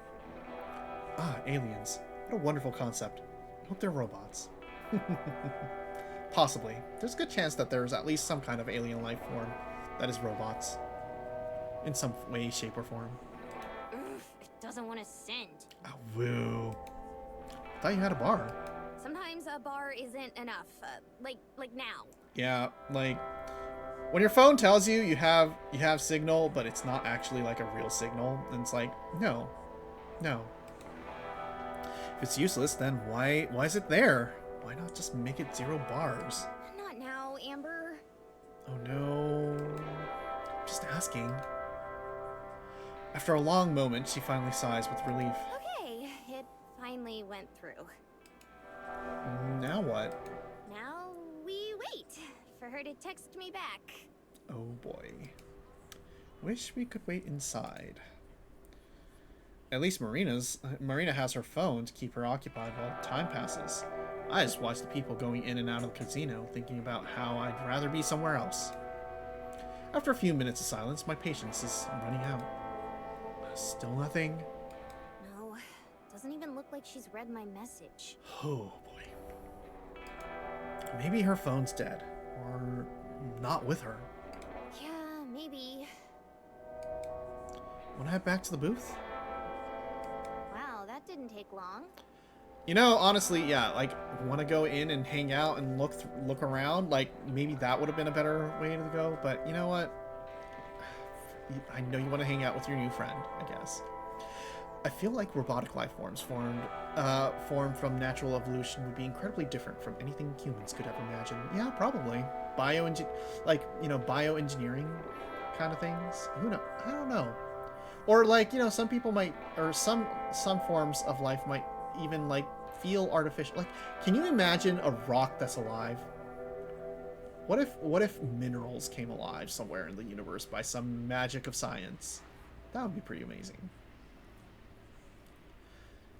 Ah, aliens. What a wonderful concept. I hope they're robots. Possibly. There's a good chance that there's at least some kind of alien life form that is robots. In some way, shape, or form. Oof, it doesn't want to send. Oh, woo. Thought you had a bar. Sometimes a bar isn't enough. Like now. Yeah, like when your phone tells you you have signal, but it's not actually like a real signal, then it's like, no. If it's useless, then why is it there? Why not just make it 0 bars? Not now, Amber. Oh no. Just asking. After a long moment, she finally sighs with relief. Okay, it finally went through. Now what? Now we wait for her to text me back. Oh boy. Wish we could wait inside. At least Marina has her phone to keep her occupied while time passes. I just watch the people going in and out of the casino, thinking about how I'd rather be somewhere else. After a few minutes of silence, my patience is running out. Still nothing? No, doesn't even look like she's read my message. Oh boy. Maybe her phone's dead. Or not with her. Yeah, maybe. Wanna head back to the booth? Wow, that didn't take long. You know, honestly, yeah, like, want to go in and hang out and look around? Like, maybe that would have been a better way to go, but you know what? I know you want to hang out with your new friend, I guess. I feel like robotic life forms formed from natural evolution would be incredibly different from anything humans could ever imagine. Yeah, probably. Bioengineering kind of things. Who knows? I don't know. Or like, you know, some people might, or some forms of life might even like feel artificial. Like, can you imagine a rock that's alive? What if minerals came alive somewhere in the universe by some magic of science? That would be pretty amazing.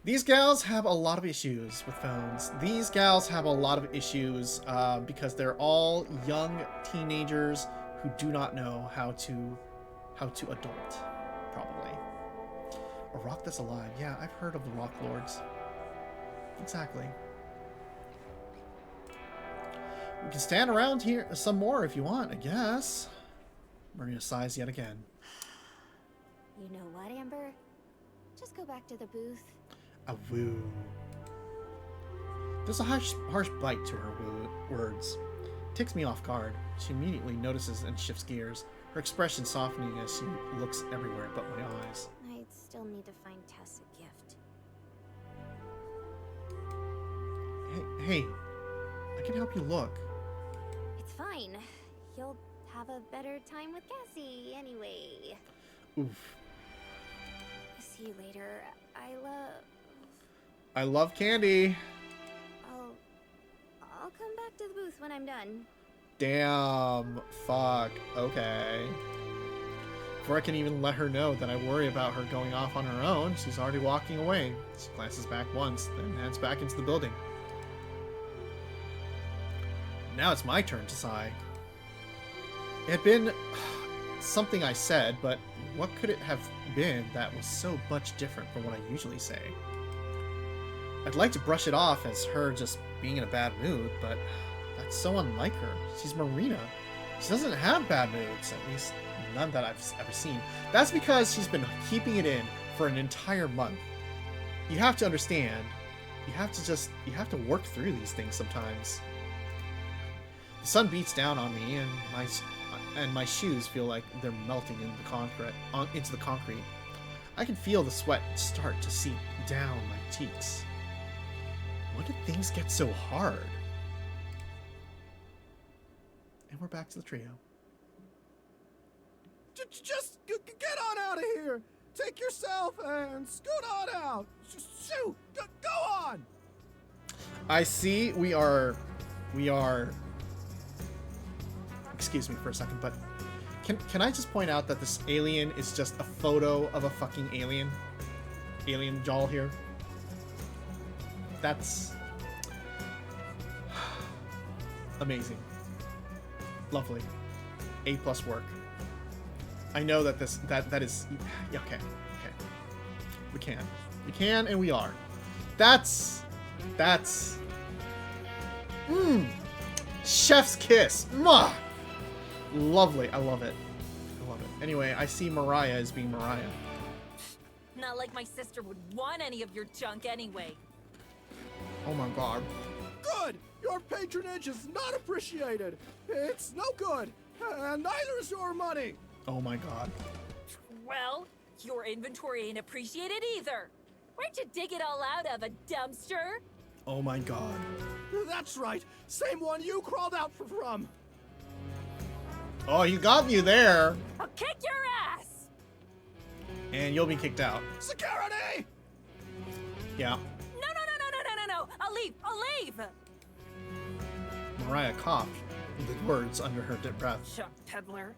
These gals have a lot of issues with phones. These gals have a lot of issues because they're all young teenagers who do not know how to adult, probably. A rock that's alive. Yeah, I've heard of the Rock Lords. Exactly. We can stand around here some more if you want, I guess. Marina sighs yet again. You know what, Amber? Just go back to the booth. A woo. There's a harsh bite to her words. Takes me off guard. She immediately notices and shifts gears, her expression softening as she looks everywhere but my eyes. I still need to find Tess a gift. Hey, I can help you look. It's fine. You'll have a better time with Cassie anyway. Oof. to you later. I love candy. I'll come back to the booth when I'm done. Damn. Fuck. Okay. Before I can even let her know that I worry about her going off on her own, she's already walking away. She glances back once, then heads back into the building. Now it's my turn to sigh. It had been something I said, but what could it have been that was so much different from what I usually say? I'd like to brush it off as her just being in a bad mood, but that's so unlike her. She's Marina. She doesn't have bad moods, at least none that I've ever seen. That's because she's been keeping it in for an entire month. You have to understand. You have to work through these things sometimes. The sun beats down on me, and my shoes feel like they're melting into the concrete. I can feel the sweat start to seep down my cheeks. When did things get so hard? And we're back to the trio. Just get on out of here! Take yourself and scoot on out! Shoot! Go on! I see we are... Excuse me for a second, but can I just point out that this alien is just a photo of a fucking alien? Alien doll here. That's... amazing. Lovely. A+ work. I know that that is... yeah, okay. We can and we are. That's... Chef's kiss. Mwah! Lovely. I love it. Anyway, I see Mariah as being Mariah. Not like my sister would want any of your junk anyway. Oh my god. Good! Your patronage is not appreciated. It's no good. And neither is your money. Oh my god. Well, your inventory ain't appreciated either. Where'd you dig it all out of, a dumpster? Oh my god. That's right. Same one you crawled out from. Oh, you got me there. I'll kick your ass! And you'll be kicked out. Security! Yeah. No. I'll leave. Mariah coughed with words under her deep breath. Junk peddler.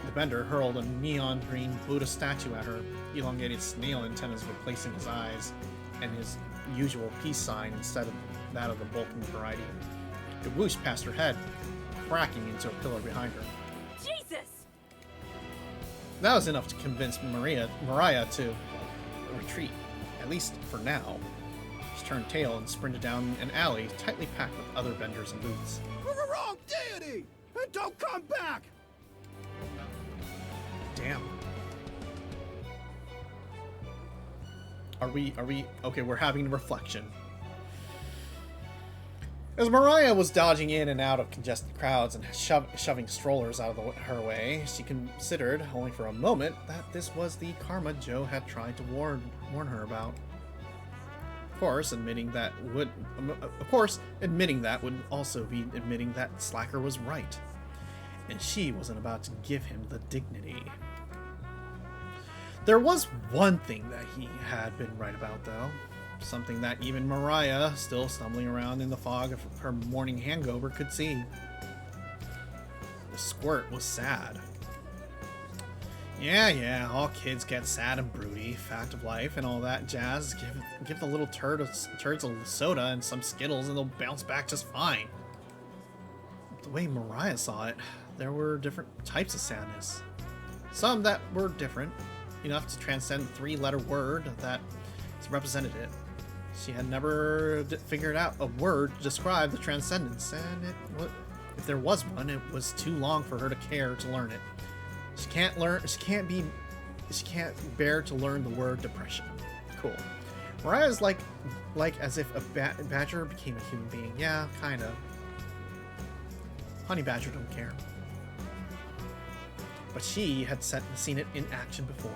The bender hurled a neon green Buddha statue at her, elongated snail antennas replacing his eyes, and his usual peace sign instead of that of the bulking variety. It whooshed past her head, cracking into a pillar behind her. Jesus! That was enough to convince Mariah to retreat, at least for now. She turned tail and sprinted down an alley tightly packed with other vendors and booths. Wrong deity! And don't come back! Damn. Are we... Okay, we're having a reflection. As Mariah was dodging in and out of congested crowds and shoving strollers out of her way, she considered, only for a moment, that this was the karma Joe had tried to warn her about. Of course, admitting that would also be admitting that Slacker was right, and she wasn't about to give him the dignity. There was one thing that he had been right about, though. Something that even Mariah, still stumbling around in the fog of her morning hangover, could see. The squirt was sad. Yeah, all kids get sad and broody, fact of life and all that jazz. Give the little turds a soda and some Skittles and they'll bounce back just fine. The way Mariah saw it, there were different types of sadness. Some that were different, enough to transcend the three-letter word that represented it. She had never figured out a word to describe the transcendence, and if there was one, it was too long for her to care to learn it. She can't bear to learn the word depression. Cool. Mariah's like as if a badger became a human being. Yeah, kinda. Honey badger don't care. But she had seen it in action before.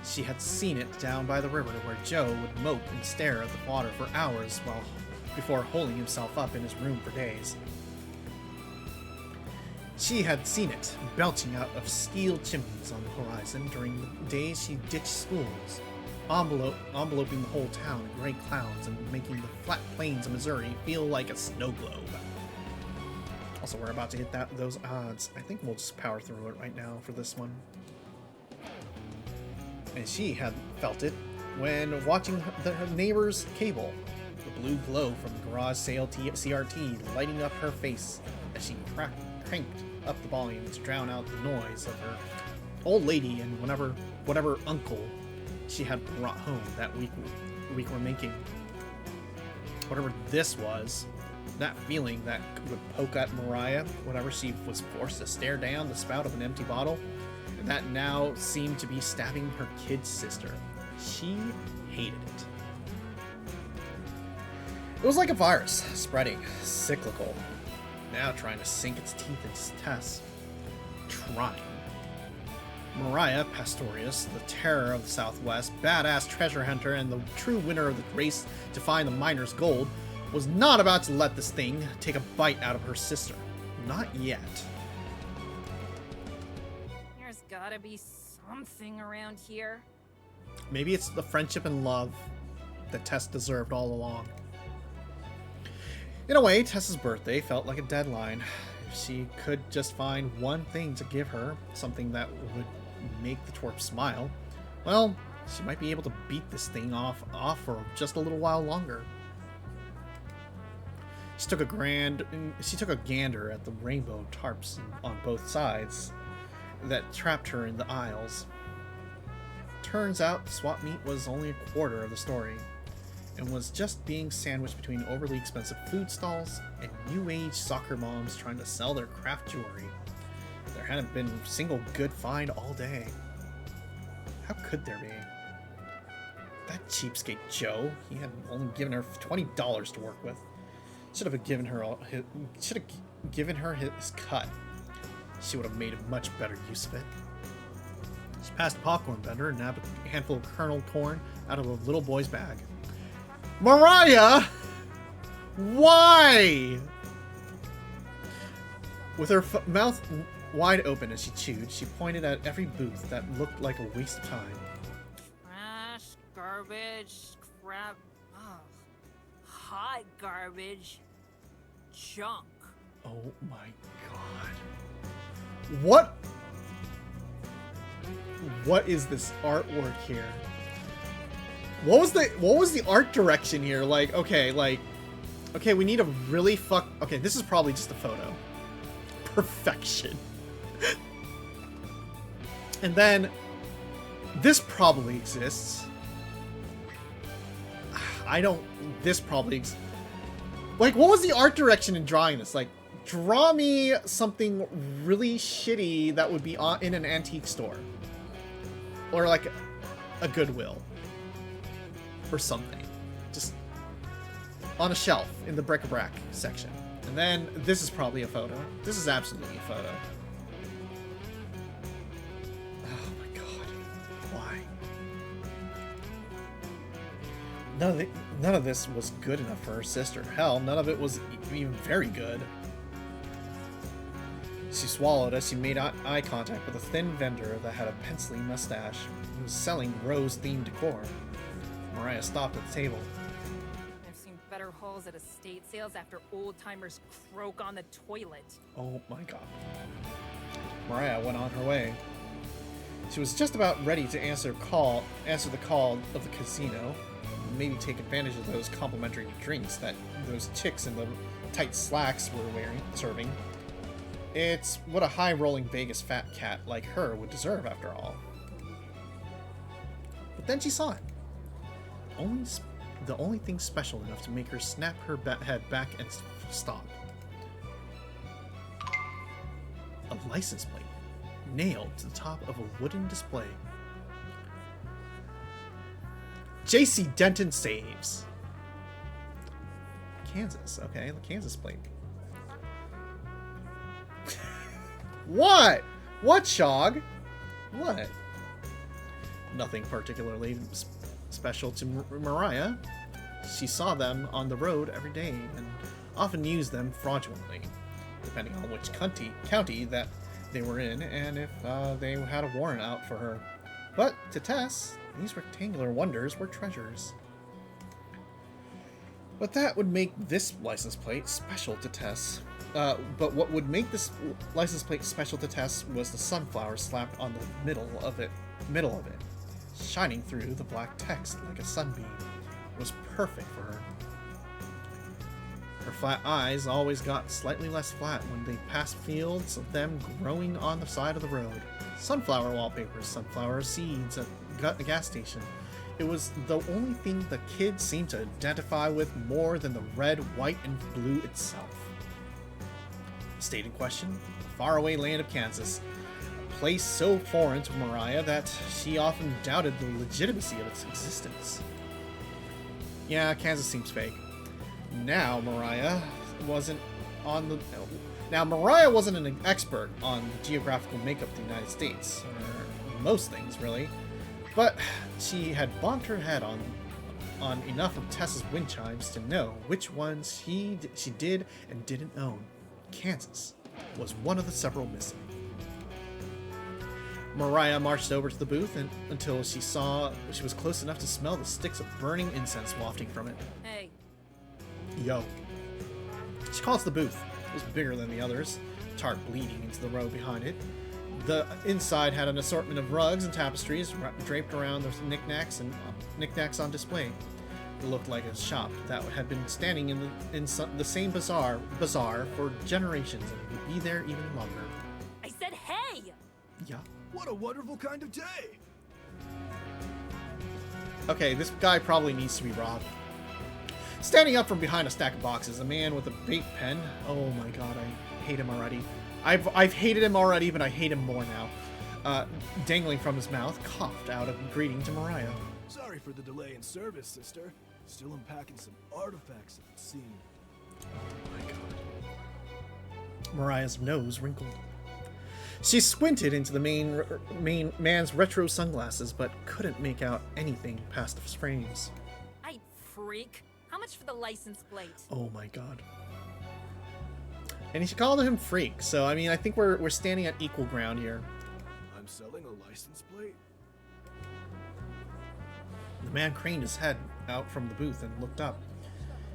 She had seen it down by the river where Joe would mope and stare at the water for hours before holding himself up in his room for days. She had seen it, belching out of steel chimneys on the horizon during the days she ditched schools, enveloping the whole town in gray clouds and making the flat plains of Missouri feel like a snow globe. Also, we're about to hit those odds. I think we'll just power through it right now for this one. And she had felt it when watching her neighbor's cable. The blue glow from the garage sale CRT lighting up her face as she cranked up the volume to drown out the noise of her old lady and whatever uncle she had brought home that week we're making. Whatever this was, that feeling that would poke at Mariah whenever she was forced to stare down the spout of an empty bottle, and that now seemed to be stabbing her kid sister. She hated it. It was like a virus, spreading, cyclical, now trying to sink its teeth into Tess. Trying. Mariah Pastorius, the terror of the Southwest, badass treasure hunter, and the true winner of the race to find the miner's gold, was not about to let this thing take a bite out of her sister. Not yet. There's gotta be something around here. Maybe it's the friendship and love that Tess deserved all along. In a way, Tess's birthday felt like a deadline. If she could just find one thing to give her, something that would make the twerp smile, well, she might be able to beat this thing off for just a little while longer. She took a gander at the rainbow tarps on both sides that trapped her in the aisles. Turns out the swap meet was only a quarter of the story, and was just being sandwiched between overly expensive food stalls and new age soccer moms trying to sell their craft jewelry. There hadn't been a single good find all day. How could there be? That cheapskate Joe, he had only given her $20 to work with. Should have given her his cut. She would have made a much better use of it. She passed a popcorn vendor and nabbed a handful of kernel corn out of a little boy's bag. Mariah! Why? With her mouth wide open as she chewed, she pointed at every booth that looked like a waste of time. Trash, garbage, crap, hot garbage, junk. Oh my god. What is this artwork here? What was the art direction here? Okay, we need a really okay, this is probably just a photo. Perfection. And then this probably exists. This probably exists. What was the art direction in drawing this? Draw me something really shitty that would be in an antique store. Or a Goodwill. Or something. Just on a shelf in the bric-a-brac section. And then this is probably a photo. This is absolutely a photo. Oh my god. Why? None of this was good enough for her sister. Hell, none of it was even very good. She swallowed as she made eye contact with a thin vendor that had a pencilly mustache who was selling rose-themed decor. Mariah stopped at the table. I've seen better hauls at estate sales after old-timers croak on the toilet. Oh my god. Mariah went on her way. She was just about ready to answer the call of the casino, maybe take advantage of those complimentary drinks that those chicks in the tight slacks were serving. It's what a high-rolling Vegas fat cat like her would deserve, after all. But then she saw it. The only thing special enough to make her snap her head back and stop. A license plate, nailed to the top of a wooden display. J.C. Denton Saves. Kansas, okay, the Kansas plate. What? What, Shog? What? Nothing particularly special to Mariah. She saw them on the road every day and often used them fraudulently. depending on which county that they were in, and if they had a warrant out for her. But to Tess, these rectangular wonders were treasures. But that would make this license plate special to Tess. But what would make this license plate special to Tess was the sunflower slapped on the middle of it, shining through the black text like a sunbeam. It was perfect for her. Her flat eyes always got slightly less flat when they passed fields of them growing on the side of the road. Sunflower wallpapers, sunflower seeds at a gas station. It was the only thing the kids seemed to identify with more than the red, white, and blue itself. State in question, the faraway land of Kansas, a place so foreign to Mariah that she often doubted the legitimacy of its existence. Yeah, Kansas seems fake. Now Mariah wasn't an expert on the geographical makeup of the United States, or most things really, but she had bonked her head on enough of Tess's wind chimes to know which ones she did and didn't own. Kansas was one of the several missing. Mariah marched over to the booth until she was close enough to smell the sticks of burning incense wafting from it. Hey. Yo. She calls the booth. It was bigger than the others, tart bleeding into the row behind it. The inside had an assortment of rugs and tapestries draped around the knickknacks on display. It looked like a shop that had been standing in the same bazaar for generations and would be there even longer. I said hey! Yeah. What a wonderful kind of day! Okay, this guy probably needs to be robbed. Standing up from behind a stack of boxes, a man with a bait pen. Oh my god, I hate him already. I've hated him already, but I hate him more now. Dangling from his mouth, coughed out a greeting to Mariah. Sorry for the delay in service, sister. Still unpacking some artifacts at the scene. Oh my god. Mariah's nose wrinkled. She squinted into the main man's retro sunglasses, but couldn't make out anything past the frames. I freak. How much for the license plate? Oh my god. And she called him freak, so I mean, I think we're standing at equal ground here. I'm selling a license plate? The man craned his head out from the booth and looked up.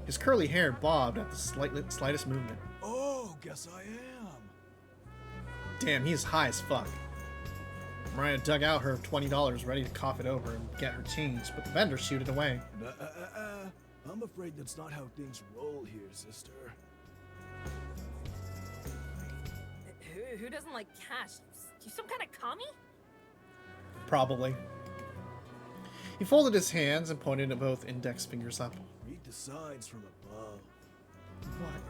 His curly hair bobbed at the slightest movement. Oh, guess I am. Damn, he's high as fuck. Mariah dug out her $20, ready to cough it over and get her change, but the vendor shooed it away. I'm afraid that's not how things roll here, sister. Who doesn't like cash? You some kind of commie? Probably. He folded his hands and pointed at both index fingers up. Read the signs from above. What?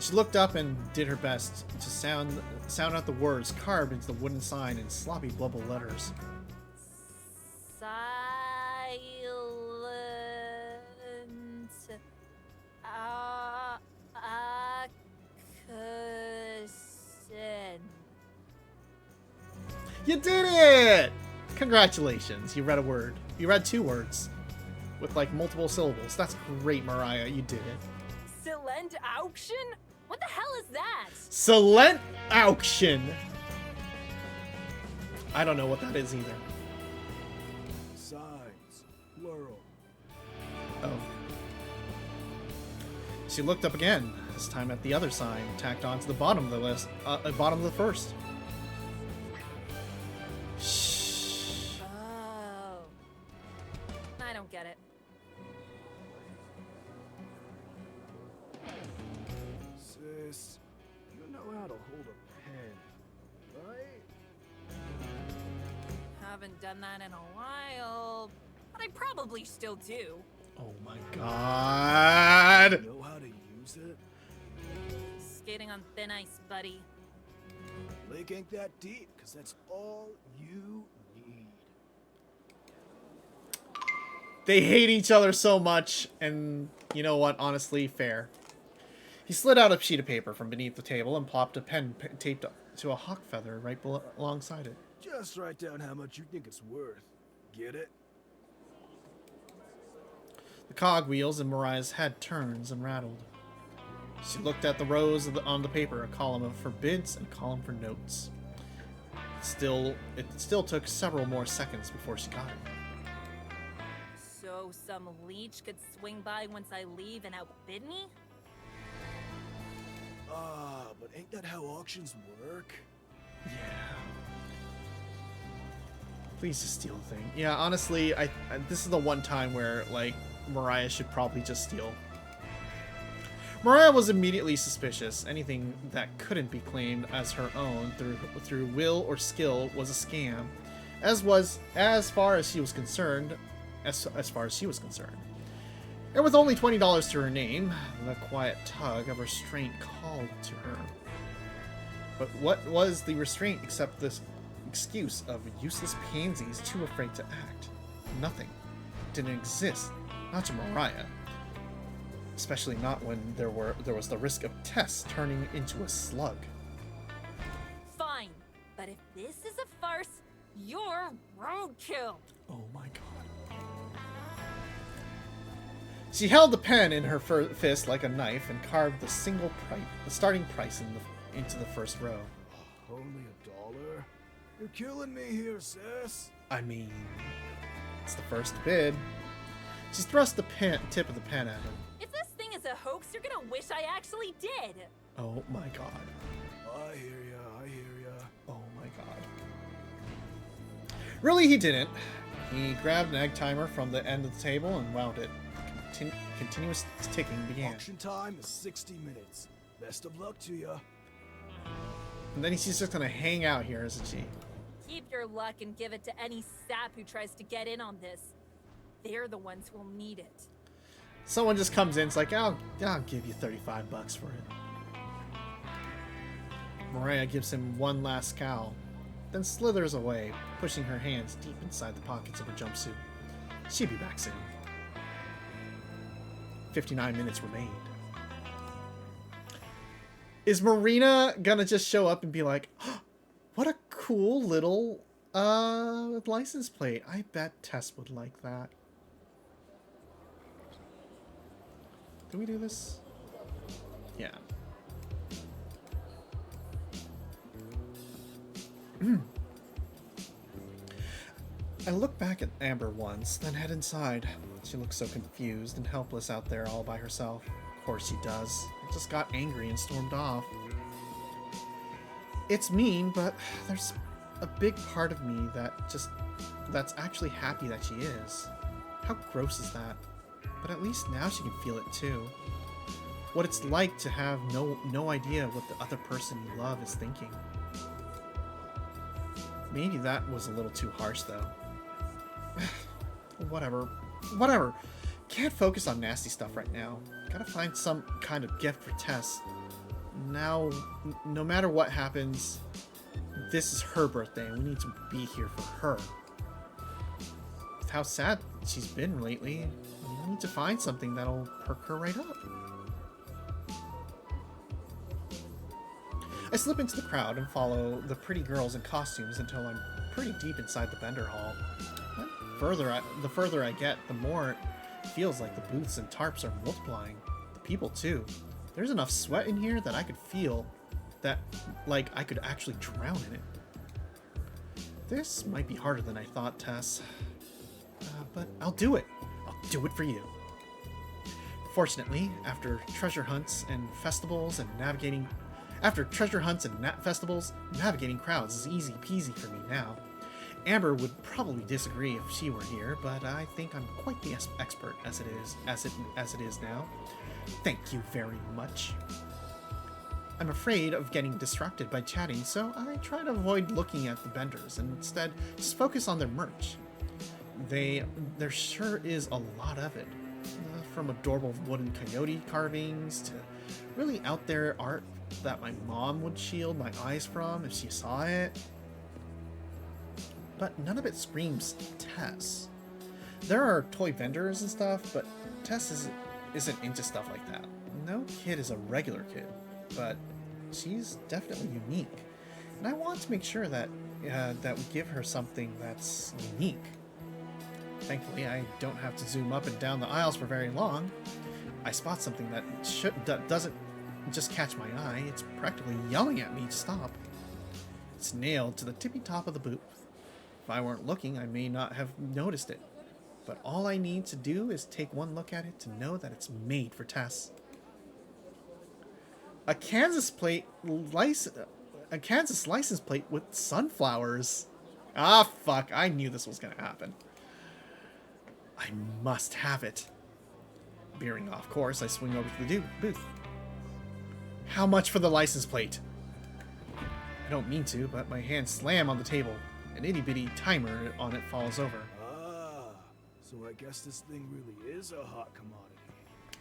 She looked up and did her best to sound out the words carved into the wooden sign in sloppy bubble letters. Silent. Action. You did it! Congratulations, you read a word. You read 2 words. With like multiple syllables. That's great, Mariah, you did it. Silent auction? What the hell is that? Silent auction! I don't know what that is either. Signs. Plural. Oh. She looked up again, this time at the other sign, tacked onto the bottom of the list, bottom of the first. Shh. Oh. I don't get it. Sis, you know how to hold a pen, right? Haven't done that in a while, but I probably still do. Oh my god! You know how to use it? Skating on thin ice, buddy. Lake ain't that deep, because that's all you need. They hate each other so much, and you know what? Honestly, fair. He slid out a sheet of paper from beneath the table and plopped a pen taped to a hawk feather right alongside it. Just write down how much you think it's worth. Get it? The cog wheels in Mariah's head turns and rattled. She looked at the rows on the paper, a column for bids and a column for notes. It still took several more seconds before she got it. So some leech could swing by once I leave and outbid me? But ain't that how auctions work? Yeah. Please just steal the thing. Yeah, honestly, I this is the one time where, like, Mariah should probably just steal. Mariah was immediately suspicious. Anything that couldn't be claimed as her own through will or skill was a scam, as far as she was concerned. And with only $20 to her name, the quiet tug of restraint called to her. But what was the restraint except this excuse of useless pansies too afraid to act? Nothing. Didn't exist. Not to Mariah. Especially not when there was the risk of Tess turning into a slug. Fine, but if this is a farce, you're roadkill. Oh my god. She held the pen in her fist like a knife and carved the starting price into the first row. Only $1? You're killing me here, sis. I mean, it's the first bid. She thrust the tip of the pen at him. If this thing is a hoax, you're gonna wish I actually did. Oh my god. I hear ya. Oh my god. Really, he didn't. He grabbed an egg timer from the end of the table and wound it. Continuous ticking began. Auction time is 60 minutes. Best of luck to ya. And then she's just gonna hang out here, isn't she? Keep your luck and give it to any sap who tries to get in on this. They're the ones who'll need it. Someone just comes in, it's like, I'll give you $35 for it. Mariah gives him one last scowl, then slithers away, pushing her hands deep inside the pockets of her jumpsuit. She'll be back soon. 59 minutes remained. Is Marina gonna just show up and be like, oh, what a cool little license plate. I bet Tess would like that. Did we do this? Yeah. I look back at Amber once, then head inside. She looks so confused and helpless out there all by herself. Of course she does. Just got angry and stormed off. It's mean, but there's a big part of me that's actually happy that she is. How gross is that? But at least now she can feel it too. What it's like to have no idea what the other person you love is thinking. Maybe that was a little too harsh though. Whatever. Can't focus on nasty stuff right now. Gotta find some kind of gift for Tess. Now, no matter what happens, this is her birthday and we need to be here for her. With how sad she's been lately, we need to find something that'll perk her right up. I slip into the crowd and follow the pretty girls in costumes until I'm pretty deep inside the vendor hall. The further I get, the more it feels like the booths and tarps are multiplying. The people too. There's enough sweat in here that I could feel that, like, I could actually drown in it. This might be harder than I thought, Tess. But I'll do it. I'll do it for you. Fortunately, after treasure hunts and festivals, navigating crowds is easy peasy for me now. Amber would probably disagree if she were here, but I think I'm quite the expert as it is now. Thank you very much. I'm afraid of getting distracted by chatting, so I try to avoid looking at the vendors and instead just focus on their merch. There sure is a lot of it, from adorable wooden coyote carvings to really out there art that my mom would shield my eyes from if she saw it. But none of it screams Tess. There are toy vendors and stuff, but Tess isn't into stuff like that. No kid is a regular kid, but she's definitely unique. And I want to make sure that we give her something that's unique. Thankfully, I don't have to zoom up and down the aisles for very long. I spot something that just catch my eye. It's practically yelling at me to stop. It's nailed to the tippy top of the booth. If I weren't looking, I may not have noticed it. But all I need to do is take one look at it to know that it's made for Tess. A Kansas license plate with sunflowers. Ah, fuck. I knew this was going to happen. I must have it. Veering off course, I swing over to the booth. How much for the license plate? I don't mean to, but my hands slam on the table. An itty-bitty timer on it falls over. Ah, so I guess this thing really is a hot commodity.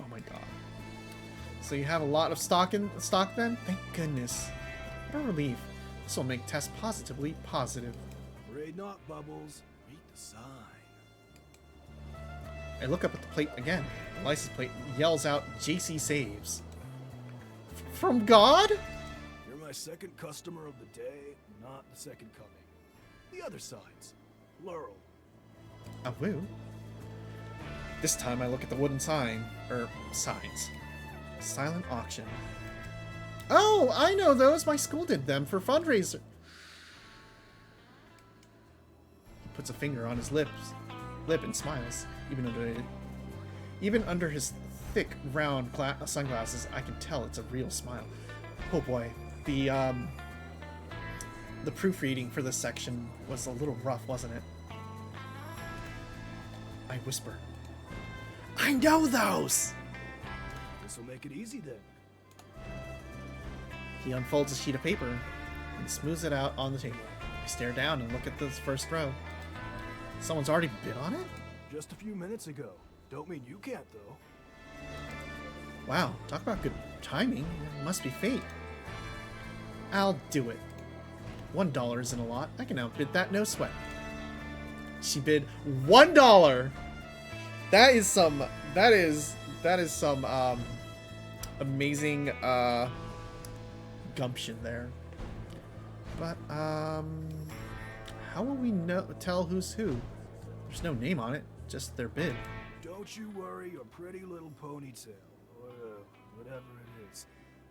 Oh my god. So you have a lot of stock then? Thank goodness. What a relief. This will make Tess positively positive. Afraid not, Bubbles. Read the sign. I look up at the plate again. The license plate yells out, JC Saves. From God? You're my second customer of the day, not the second coming. The other sides. Plural. A woo. This time I look at the wooden sign. Signs. Silent auction. Oh, I know those. My school did them for fundraiser. He puts a finger on his lip and smiles. Even under his thick, round sunglasses, I can tell it's a real smile. Oh boy, the proofreading for this section was a little rough, wasn't it? I whisper, I know those! This'll make it easy then. He unfolds a sheet of paper and smooths it out on the table. I stare down and look at this first row. Someone's already bid on it? Just a few minutes ago. Don't mean you can't, though. Wow, talk about good timing. It must be fate. I'll do it. $1 isn't a lot. I can outbid that, no sweat. She bid $1. That is some amazing gumption there. But how will we tell who's who? There's no name on it, just their bid. Don't you worry your pretty little ponytail, or whatever it is.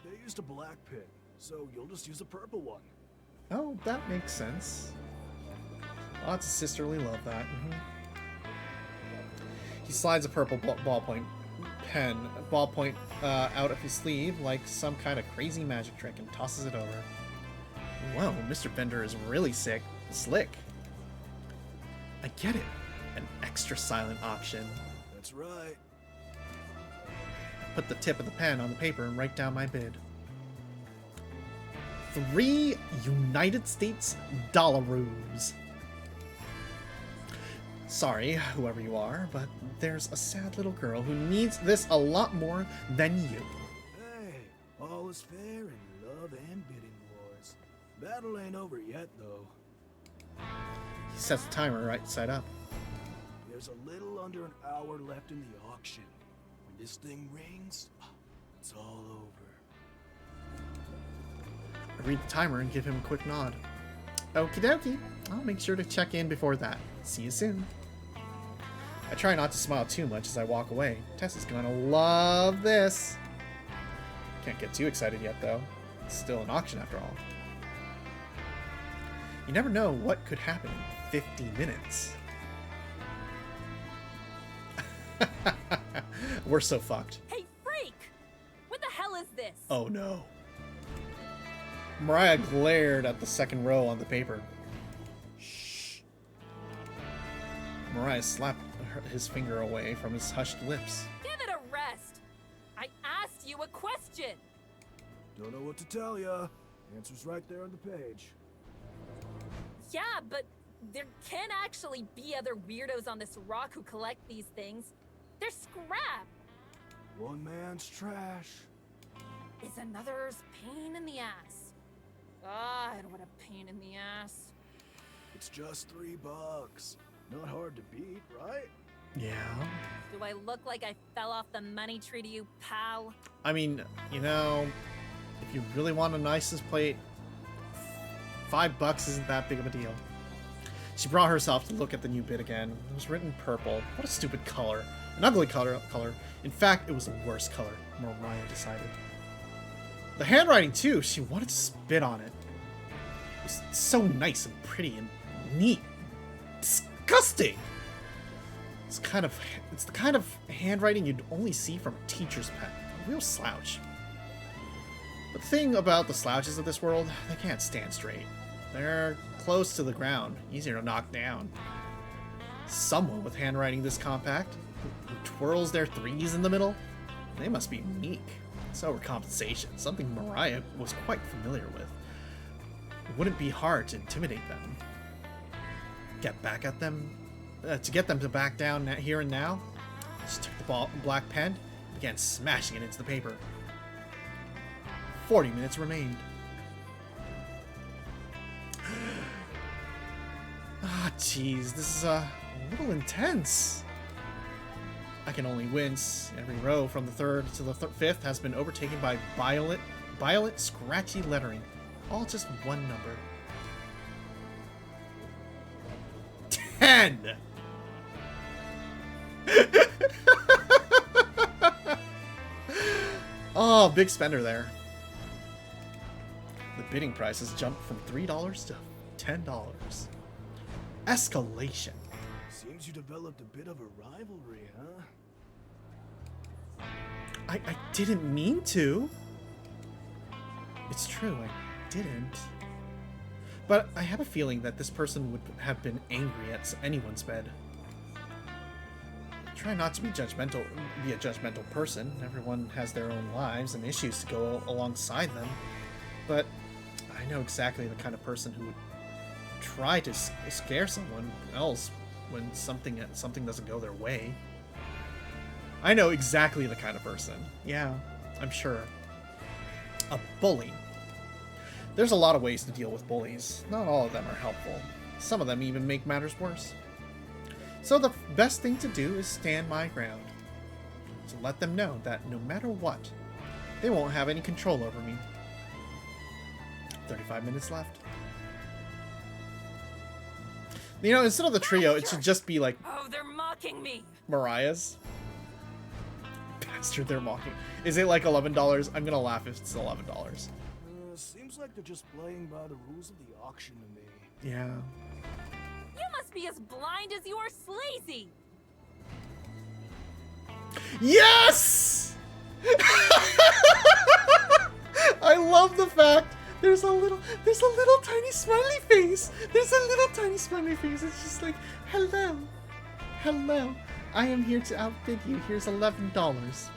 They used a black pin, so you'll just use a purple one. Oh, that makes sense. Lots of sisterly love, that. He slides a purple ballpoint out of his sleeve like some kind of crazy magic trick and tosses it over. Whoa, Mr. Bender is really slick. I get it. An extra silent auction. That's right. I put the tip of the pen on the paper and write down my bid. 3 United States dollaroos. Sorry, whoever you are, but there's a sad little girl who needs this a lot more than you. Hey, all is fair in love and bidding wars. Battle ain't over yet, though. He sets the timer right side up. There's a little under an hour left in the auction. When this thing rings, it's all over. I read the timer and give him a quick nod. Okie dokie. I'll make sure to check in before that. See you soon. I try not to smile too much as I walk away. Tess is gonna love this. Can't get too excited yet, though. It's still an auction after all. You never know what could happen in 50 minutes. We're so fucked. Hey, freak! What the hell is this? Oh no. Mariah glared at the second row on the paper. Shh. Mariah slapped his finger away from his hushed lips. Give it a rest! I asked you a question! Don't know what to tell ya. Answer's right there on the page. Yeah, but there can actually be other weirdos on this rock who collect these things. They're scrap! One man's trash. Is another's pain in the ass. God, what a pain in the ass. It's just $3. Not hard to beat, right? Yeah. Do I look like I fell off the money tree to you, pal? I mean, you know, if you really want a license plate, $5 isn't that big of a deal. She brought herself to look at the new bid again. It was written purple. What a stupid color. An ugly color. In fact, it was the worst color, Mariah decided. The handwriting, too. She wanted to spit on it. It was so nice and pretty and neat. Disgusting! It's the kind of handwriting you'd only see from a teacher's pen. A real slouch. But the thing about the slouches of this world, they can't stand straight. They're close to the ground, easier to knock down. Someone with handwriting this compact, who twirls their threes in the middle, they must be unique. It's overcompensation, something Mariah was quite familiar with. It wouldn't be hard to intimidate them. Get back at them, to get them to back down here and now. She took the black pen, began smashing it into the paper. 40 minutes remained. Ah, jeez, this is a little intense. I can only wince. Every row from the third to the fifth has been overtaken by violet, scratchy lettering. All just one number. 10! Oh, big spender there. The bidding price has jumped from $3 to $10. Escalation. Seems you developed a bit of a rivalry, huh? I didn't mean to. It's true, I didn't. But I have a feeling that this person would have been angry at anyone's bed. Try not to be a judgmental person. Everyone has their own lives and issues to go alongside them. But I know exactly the kind of person who would try to scare someone else when something doesn't go their way. I know exactly the kind of person. Yeah, I'm sure. A bully. There's a lot of ways to deal with bullies. Not all of them are helpful. Some of them even make matters worse. So the best thing to do is stand my ground. To let them know that no matter what, they won't have any control over me. 35 minutes left. You know, instead of the trio, it should just be like... Oh, they're mocking me! Mariah's. Bastard, they're mocking. Is it like $11? I'm gonna laugh if it's $11. Seems like they're just playing by the rules of the auction to me. Yeah. You must be as blind as you are sleazy! Yes! I love the fact there's a little tiny smiley face. There's a little tiny smiley face. It's just like, hello. Hello. I am here to outbid you. Here's $11.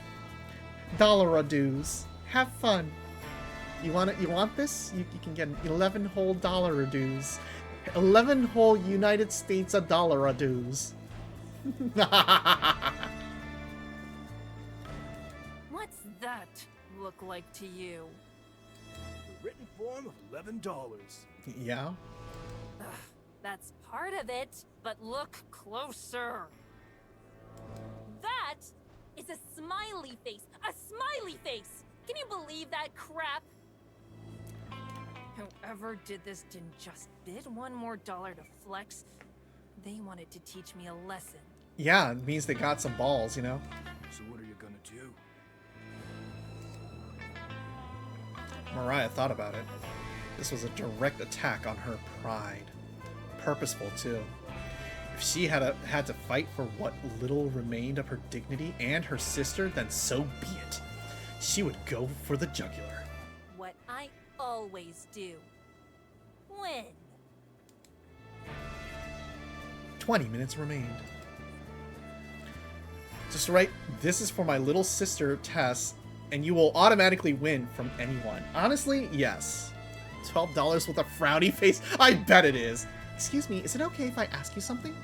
Dollar-a-dues. Have fun. You want this? You can get 11 whole dollar-a-dues. 11 whole United States of dollar-a-dues. What's that look like to you? The written form of $11. Yeah? Ugh, that's part of it, but look closer. That is a smiley face! A smiley face! Can you believe that crap? Whoever did this didn't just bid one more dollar to flex. They wanted to teach me a lesson. Yeah, it means they got some balls, you know? So what are you gonna do? Mariah thought about it. This was a direct attack on her pride. Purposeful, too. If she had to fight for what little remained of her dignity and her sister, then so be it. She would go for the jugular. What I always do. Win. 20 minutes remained. Just write, this is for my little sister, Tess, and you will automatically win from anyone. Honestly, yes. $12 with a frowny face? I bet it is. Excuse me, is it okay if I ask you something?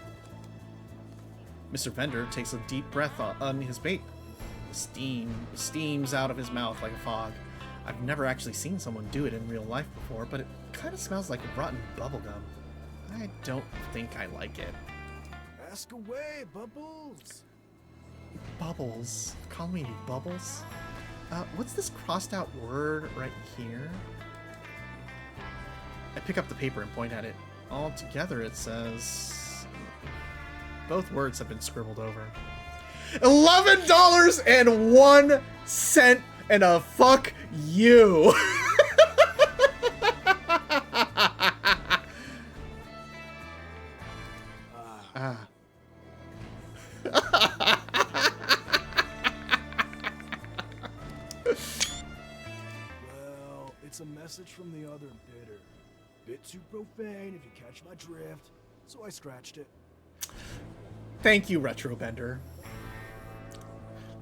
Mr. Vendor takes a deep breath on his vape. Steam steams out of his mouth like a fog. I've never actually seen someone do it in real life before, but it kind of smells like rotten bubblegum. I don't think I like it. Ask away, Bubbles. Bubbles. Call me Bubbles? What's this crossed out word right here? I pick up the paper and point at it. All together it says... Both words have been scribbled over. $11.01 and a fuck you. Ah. Well, it's a message from the other bidder. Bit too profane if you catch my drift, so I scratched it. Thank you, Retrobender.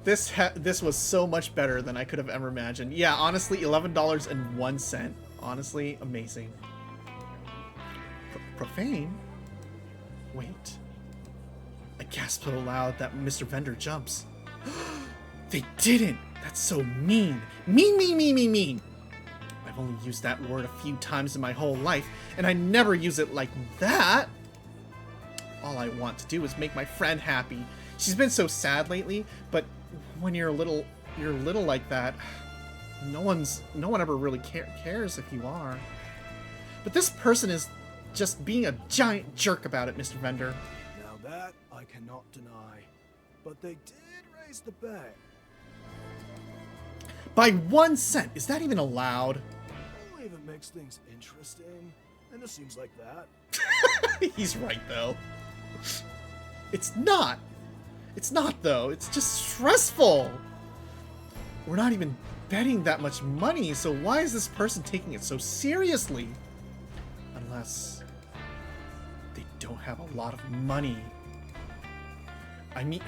This was so much better than I could have ever imagined. Yeah, honestly, $11.01. Honestly, amazing. Profane? Wait. I gasped so loud that Mr. Vendor jumps. They didn't! That's so mean. Mean. I've only used that word a few times in my whole life, and I never use it like that. All I want to do is make my friend happy. She's been so sad lately, but when you're little like that, no one ever really cares if you are. But this person is just being a giant jerk about it, Mr. Vendor. Now that I cannot deny, but they did raise the bet. By 1 cent. Is that even allowed? Only if it makes things interesting, and it seems like that. He's right, though. It's not. It's not, though. It's just stressful. We're not even betting that much money, so why is this person taking it so seriously? Unless they don't have a lot of money. I mean...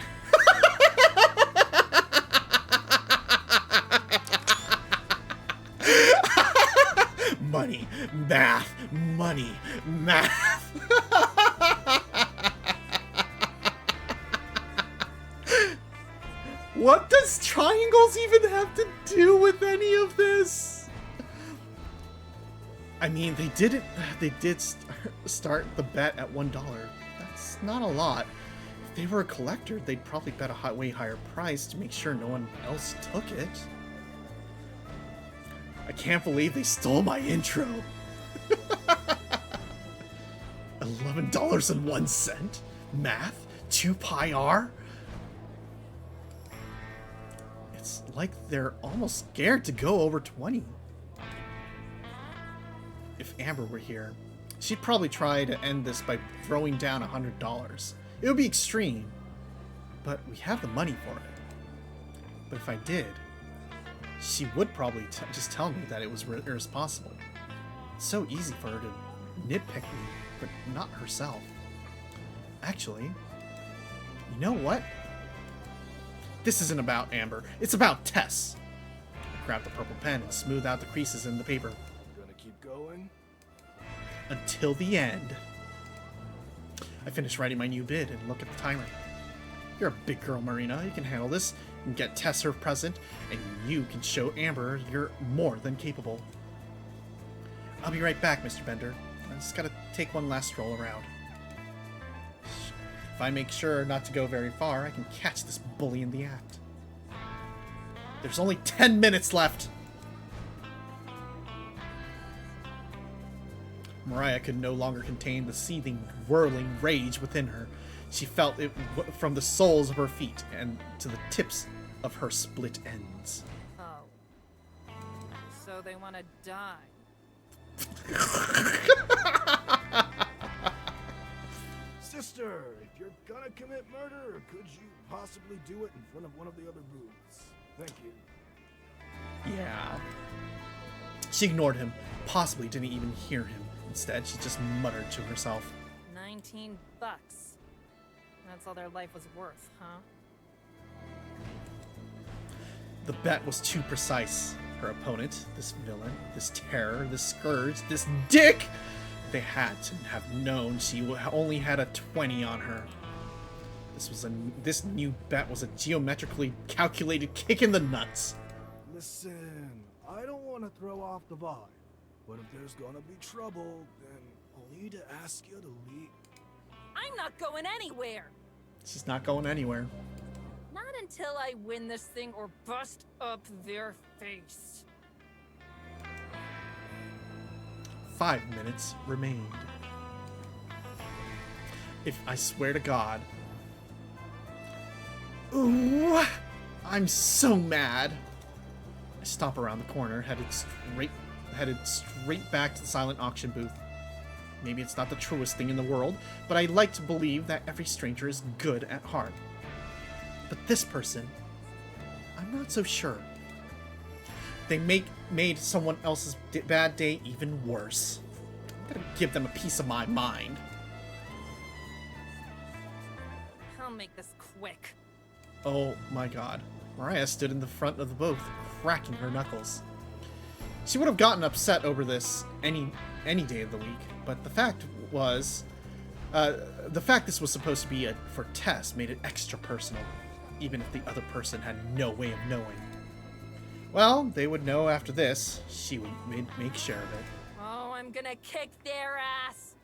Money, math, money, math. What does triangles even have to do with any of this? I mean, they did start the bet at $1. That's not a lot. If they were a collector, they'd probably bet a way higher price to make sure no one else took it. I can't believe they stole my intro. $11.01? Math? 2 pi r? It's like they're almost scared to go over 20. If Amber were here, she'd probably try to end this by throwing down $100. It would be extreme, but we have the money for it. But if I did, she would probably just tell me that it was irresponsible. It's so easy for her to nitpick me, but not herself. Actually, you know what? This isn't about Amber. It's about Tess. I grab the purple pen and smooth out the creases in the paper. Gonna keep going? Until the end. I finish writing my new bid and look at the timer. You're a big girl, Marina. You can handle this and get Tess her present, and you can show Amber you're more than capable. I'll be right back, Mr. Bender. I just gotta take one last stroll around. If I make sure not to go very far, I can catch this bully in the act. There's only 10 minutes left! Mariah could no longer contain the seething, whirling rage within her. She felt it from the soles of her feet and to the tips of her split ends. Oh. So they want to die. Sister, if you're gonna commit murder, could you possibly do it in front of one of the other booths? Thank you. Yeah. She ignored him, possibly didn't even hear him. Instead, she just muttered to herself. $19. That's all their life was worth, huh? The bet was too precise. Her opponent, this villain, this terror, this scourge, this dick, they had to have known she only had a 20 on her. This new bet was a geometrically calculated kick in the nuts. Listen, I don't want to throw off the vibe, but if there's gonna be trouble, then I'll need to ask you to leave. I'm not going anywhere! She's not going anywhere. Not until I win this thing or bust up their face. 5 minutes remained. If I swear to God. Ooh, I'm so mad. stomp around the corner, headed straight back to the silent auction booth. Maybe it's not the truest thing in the world, but I like to believe that every stranger is good at heart. But this person, I'm not so sure. They made someone else's bad day even worse. I'm gonna give them a piece of my mind. I'll make this quick. Oh my god. Mariah stood in the front of the booth, cracking her knuckles. She would have gotten upset over this any day of the week, but the fact this was supposed to be for Tess made it extra personal, even if the other person had no way of knowing. Well, they would know after this. She would make sure of it. Oh, I'm gonna kick their ass.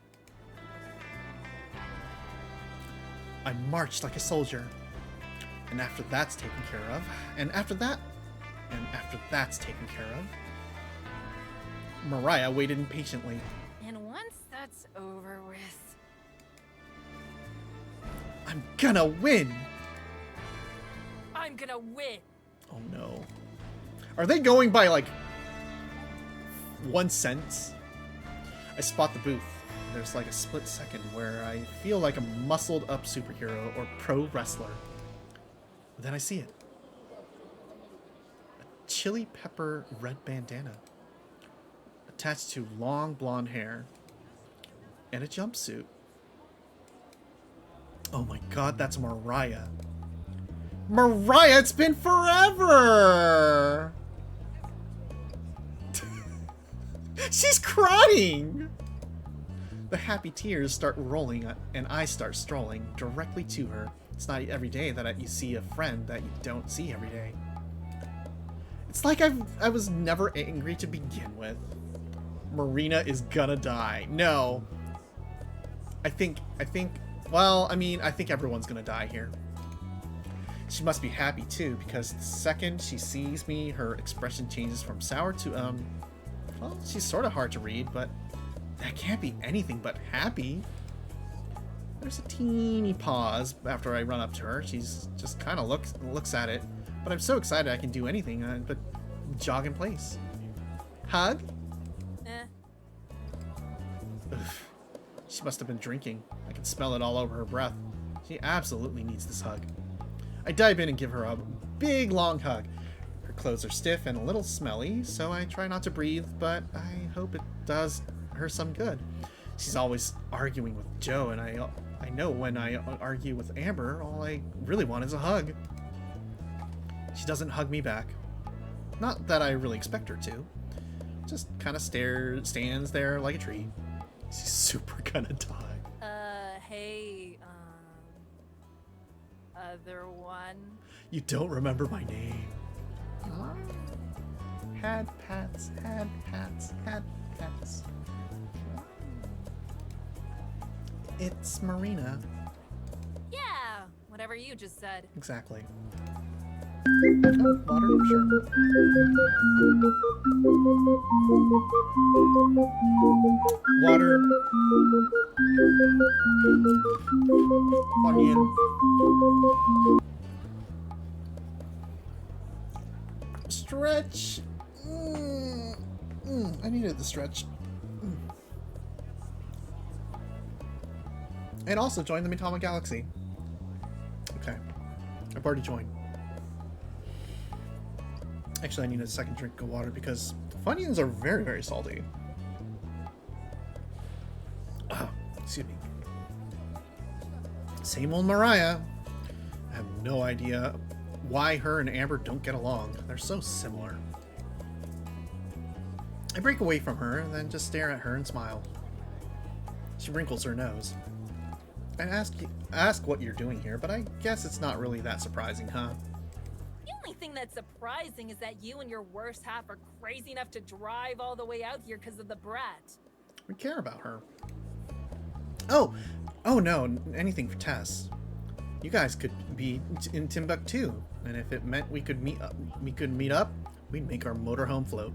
I marched like a soldier. And after that's taken care of, and after that's taken care of, Mariah waited impatiently. And once that's over with, I'm gonna win! I'm gonna win. Oh no. Are they going by like 1 cent? I spot the booth. There's like a split second where I feel like a muscled up superhero or pro wrestler. But then I see it. A chili pepper red bandana attached to long blonde hair and a jumpsuit. Oh my god, that's Mariah. Mariah, it's been forever! She's crying! The happy tears start rolling and I start strolling directly to her. It's not every day that you see a friend that you don't see every day. It's like I was never angry to begin with. Marina is gonna die. No. I think everyone's gonna die here. She must be happy too, because the second she sees me, her expression changes from sour to, well, she's sort of hard to read, but that can't be anything but happy. There's a teeny pause after I run up to her. She's just kind of looks at it, but I'm so excited I can do anything but jog in place. Hug? Ugh. She must have been drinking. I can smell it all over her breath. She absolutely needs this hug. I dive in and give her a big long hug. Her clothes are stiff and a little smelly, so I try not to breathe, but I hope it does her some good. She's always arguing with Joe, and I know when I argue with Amber, all I really want is a hug. She doesn't hug me back. Not that I really expect her to. Just kind of stands there like a tree. She's super gonna die. Hey, other one. You don't remember my name. Had pats. It's Marina. Yeah, whatever you just said. Exactly. Oh, water, sure. Water. Onion. Stretch. I needed the stretch. And also join the Mitama Galaxy. Okay. I've already joined. Actually, I need a second drink of water because Funyuns are very, very salty. Oh, excuse me. Same old Mariah. I have no idea why her and Amber don't get along. They're so similar. I break away from her and then just stare at her and smile. She wrinkles her nose. I ask what you're doing here, but I guess it's not really that surprising, huh? The only thing that's surprising is that you and your worst half are crazy enough to drive all the way out here because of the brat. We care about her. Oh no, anything for Tess. You guys could be in Timbuktu, and if it meant we could meet up, we'd make our motorhome float.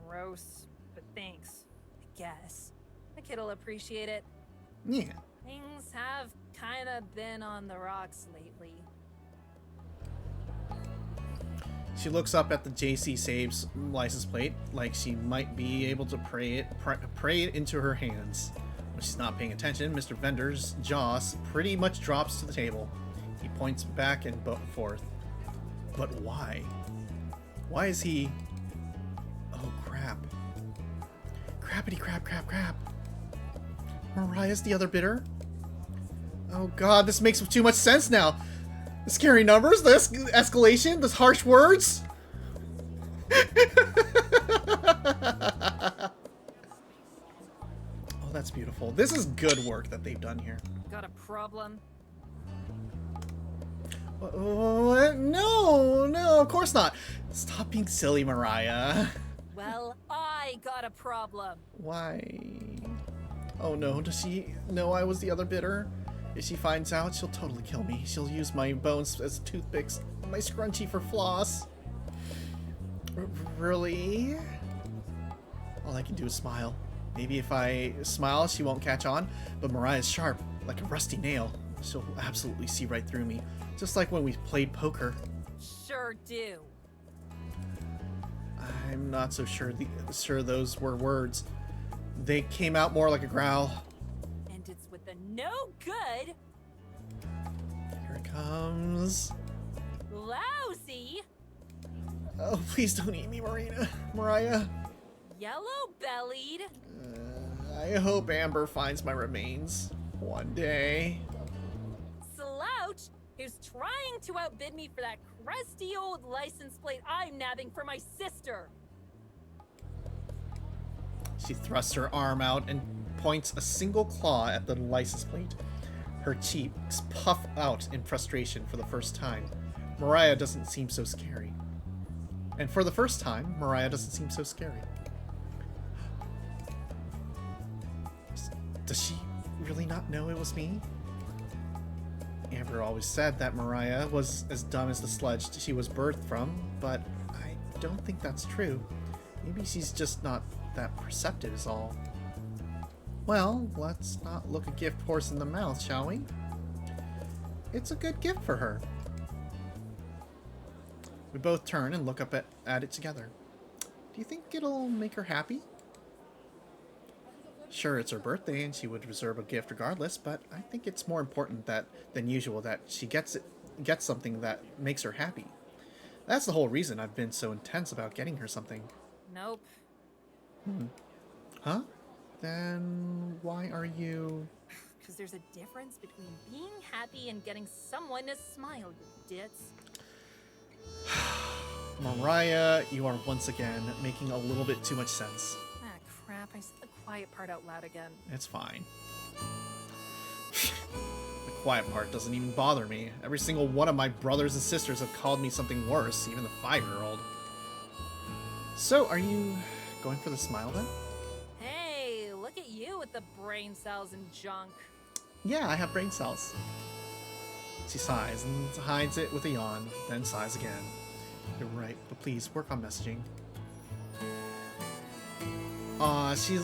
Gross, but thanks, I guess. The kid'll appreciate it. Yeah. Things have kind of been on the rocks lately. She looks up at the JC Saves license plate like she might be able to pray it into her hands. When she's not paying attention, Mr. Vender's jaw pretty much drops to the table. He points back and forth. But why? Why is he... Oh, crap. Crappity crap crap crap. Mariah's the other bidder? Oh god, this makes too much sense now. The scary numbers, the escalation, the harsh words. Oh, that's beautiful. This is good work that they've done here. Got a problem? No, of course not. Stop being silly, Mariah. Well, I got a problem. Why? Oh no, does she know I was the other bidder? If she finds out, she'll totally kill me. She'll use my bones as toothpicks, my scrunchie for floss. Really? All I can do is smile. Maybe if I smile, she won't catch on, but Mariah's sharp, like a rusty nail. She'll absolutely see right through me, just like when we played poker. Sure do. I'm not so sure those were words. They came out more like a growl. And it's with the no good. Here it comes. Lousy. Oh, please don't eat me, Mariah. Yellow-bellied. I hope Amber finds my remains one day. Slouch, who's trying to outbid me for that crusty old license plate I'm nabbing for my sister. She thrusts her arm out and points a single claw at the license plate. Her cheeks puff out in frustration for the first time. Mariah doesn't seem so scary. And for the first time, Mariah doesn't seem so scary. Does she really not know it was me? Amber always said that Mariah was as dumb as the sludge she was birthed from, but I don't think that's true. Maybe she's just not that perceptive is all. Well, let's not look a gift horse in the mouth, shall we? It's a good gift for her. We both turn and look up at it together. Do you think it'll make her happy? Sure, it's her birthday and she would reserve a gift regardless, but I think it's more important than usual that she gets something that makes her happy. That's the whole reason I've been so intense about getting her something. Nope. Huh? Then why are you... Because there's a difference between being happy and getting someone to smile, you ditz. Mariah, you are once again making a little bit too much sense. Ah, crap. I said the quiet part out loud again. It's fine. The quiet part doesn't even bother me. Every single one of my brothers and sisters have called me something worse, even the 5-year-old. So, are you going for the smile then? Hey, look at you with the brain cells and junk. Yeah, I have brain cells. She sighs and hides it with a yawn, then sighs again. You're right, but please work on messaging. Aw, she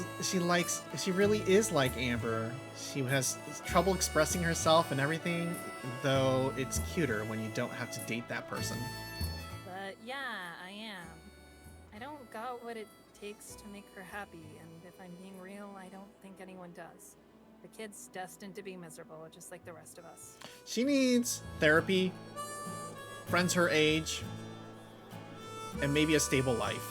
really is like Amber. She has trouble expressing herself and everything, though it's cuter when you don't have to date that person. But yeah, I am. I don't got what it takes to make her happy, and if I'm being real, I don't think anyone does. The kid's destined to be miserable, just like the rest of us. She needs therapy, friends her age, and maybe a stable life.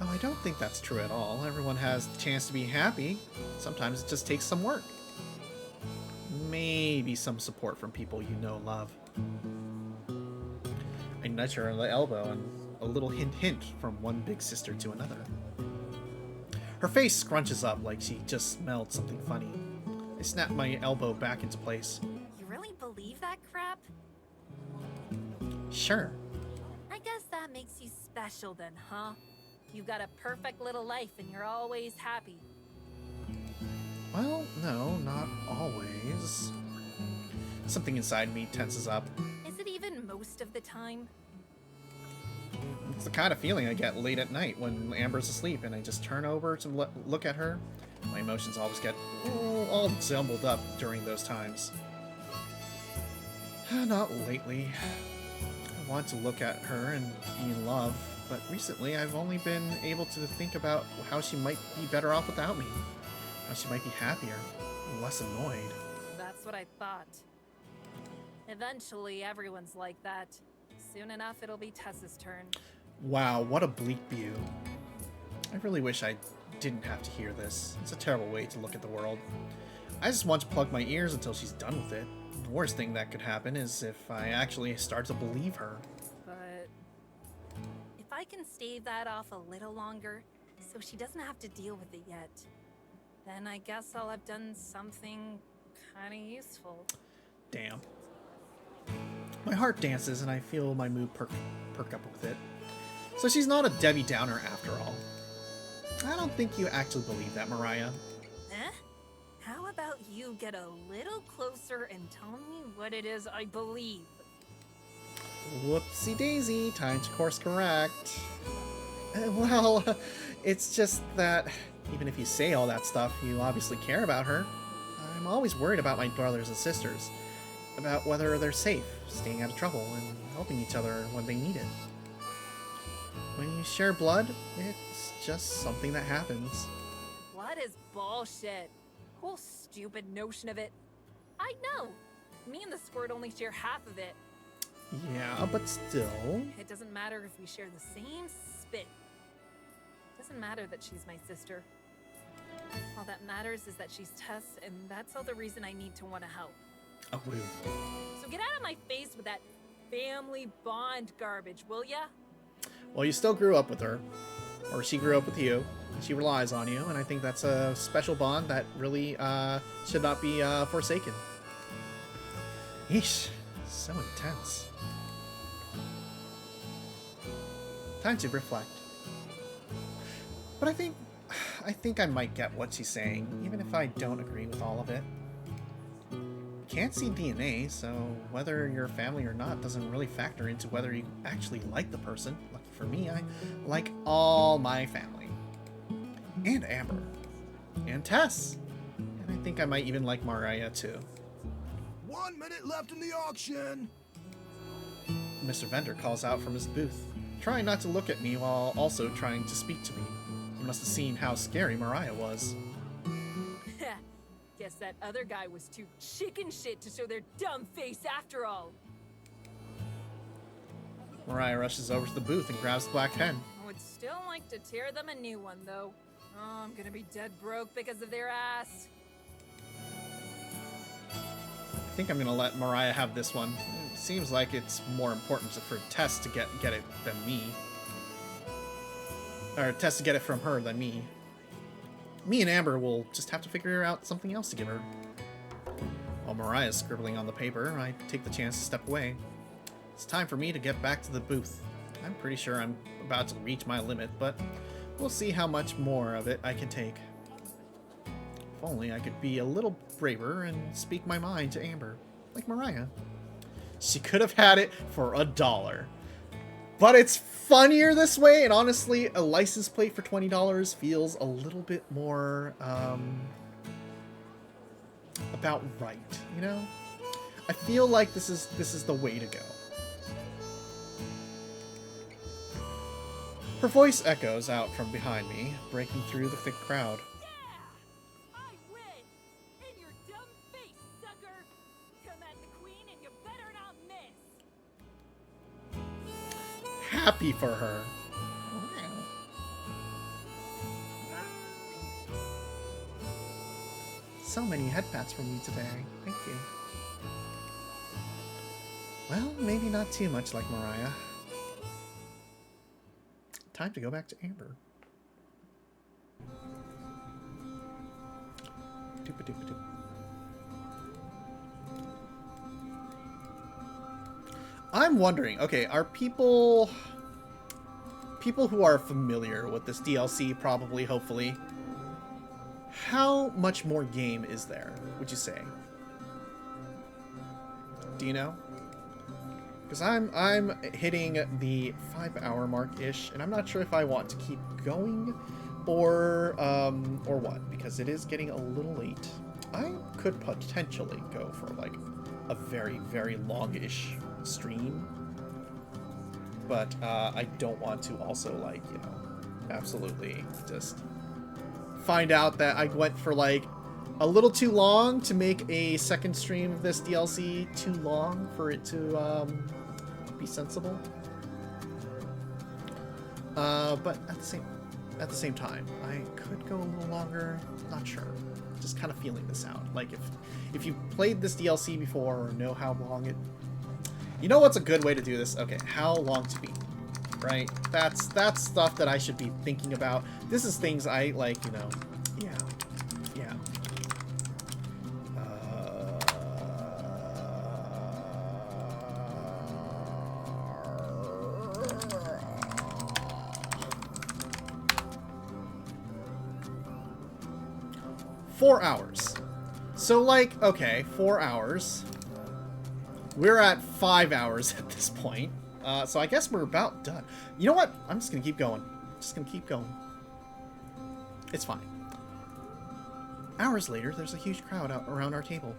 Oh, I don't think that's true at all. Everyone has the chance to be happy. Sometimes it just takes some work. Maybe some support from people you know love. I nudge her on the elbow and a little hint from one big sister to another. Her face scrunches up like she just smelled something funny. I snap my elbow back into place. You really believe that crap? Sure. I guess that makes you special then, huh? You've got a perfect little life and you're always happy. Well, no, not always. Something inside me tenses up. Is it even most of the time? It's the kind of feeling I get late at night when Amber's asleep and I just turn over to look at her. My emotions always get all jumbled up during those times. Not lately. want to look at her and be in love, but recently I've only been able to think about how she might be better off without me. How she might be happier, less annoyed. That's what I thought. Eventually, everyone's like that. Soon enough, it'll be Tess's turn. Wow, what a bleak view. I really wish I didn't have to hear this. It's a terrible way to look at the world. I just want to plug my ears until she's done with it. The worst thing that could happen is if I actually start to believe her. But if I can stave that off a little longer, so she doesn't have to deal with it yet, then I guess I'll have done something kind of useful. Damn. My heart dances and I feel my mood perk up with it. So she's not a Debbie Downer after all. I don't think you actually believe that, Mariah. Eh? How about you get a little closer and tell me what it is I believe? Whoopsie daisy, time to course correct. Well, it's just that even if you say all that stuff, you obviously care about her. I'm always worried about my brothers and sisters, about whether they're safe, staying out of trouble, and helping each other when they need it. When you share blood, it's just something that happens. Blood is bullshit. Whole stupid notion of it. I know. Me and the squirt only share half of it. Yeah, but still. It doesn't matter if we share the same spit. It doesn't matter that she's my sister. All that matters is that she's Tess, and that's all the reason I need to want to help. Oh, woo. So get out of my face with that family bond garbage, will ya? Well, you still grew up with her. Or she grew up with you. And she relies on you, and I think that's a special bond that really should not be forsaken. Yeesh. So intense. Time to reflect. But I think I might get what she's saying, even if I don't agree with all of it. Can't see DNA, so whether you're family or not doesn't really factor into whether you actually like the person. Lucky for me, I like all my family. And Amber. And Tess. And I think I might even like Mariah too. 1 minute left in the auction! Mr. Vendor calls out from his booth, trying not to look at me while also trying to speak to me. He must have seen how scary Mariah was. Guess that other guy was too chicken shit to show their dumb face after all. Mariah rushes over to the booth and grabs the black pen. I would still like to tear them a new one, though. Oh, I'm gonna be dead broke because of their ass. I think I'm gonna let Mariah have this one. It seems like it's more important for Tess to get it than me. Or Tess to get it from her than me. Me and Amber will just have to figure out something else to give her. While Mariah's scribbling on the paper, I take the chance to step away. It's time for me to get back to the booth. I'm pretty sure I'm about to reach my limit, but we'll see how much more of it I can take. If only I could be a little braver and speak my mind to Amber, like Mariah. She could have had it for $1. But it's funnier this way, and honestly, a license plate for $20 feels a little bit more, about right, you know? I feel like this is the way to go. Her voice echoes out from behind me, breaking through the thick crowd. Yeah! I win! In your dumb face, sucker! Come at the queen and you better not miss! Happy for her. So many head pats from me today. Thank you. Well, maybe not too much like Mariah. Time to go back to Amber. Doop-a-doop-a-doop. I'm wondering, okay, are people who are familiar with this DLC, probably, hopefully, how much more game is there, would you say? Do you know? Because I'm hitting the 5-hour mark-ish, and I'm not sure if I want to keep going or what, because it is getting a little late. I could potentially go for like a very, very long-ish stream. but I don't want to also, like, you know, absolutely just find out that I went for, like, a little too long to make a second stream of this DLC too long for it to be sensible. But at the same time, I could go a little longer. Not sure. Just kind of feeling this out. Like if you played this DLC before or know how long it, you know what's a good way to do this? Okay, how long to beat, right? That's stuff that I should be thinking about. This is things I like, you know. Yeah. 4 hours. So, like, okay, 4 hours. We're at 5 hours at this point. So I guess we're about done. You know what? I'm just gonna keep going. Just gonna keep going. It's fine. Hours later, there's a huge crowd out around our table.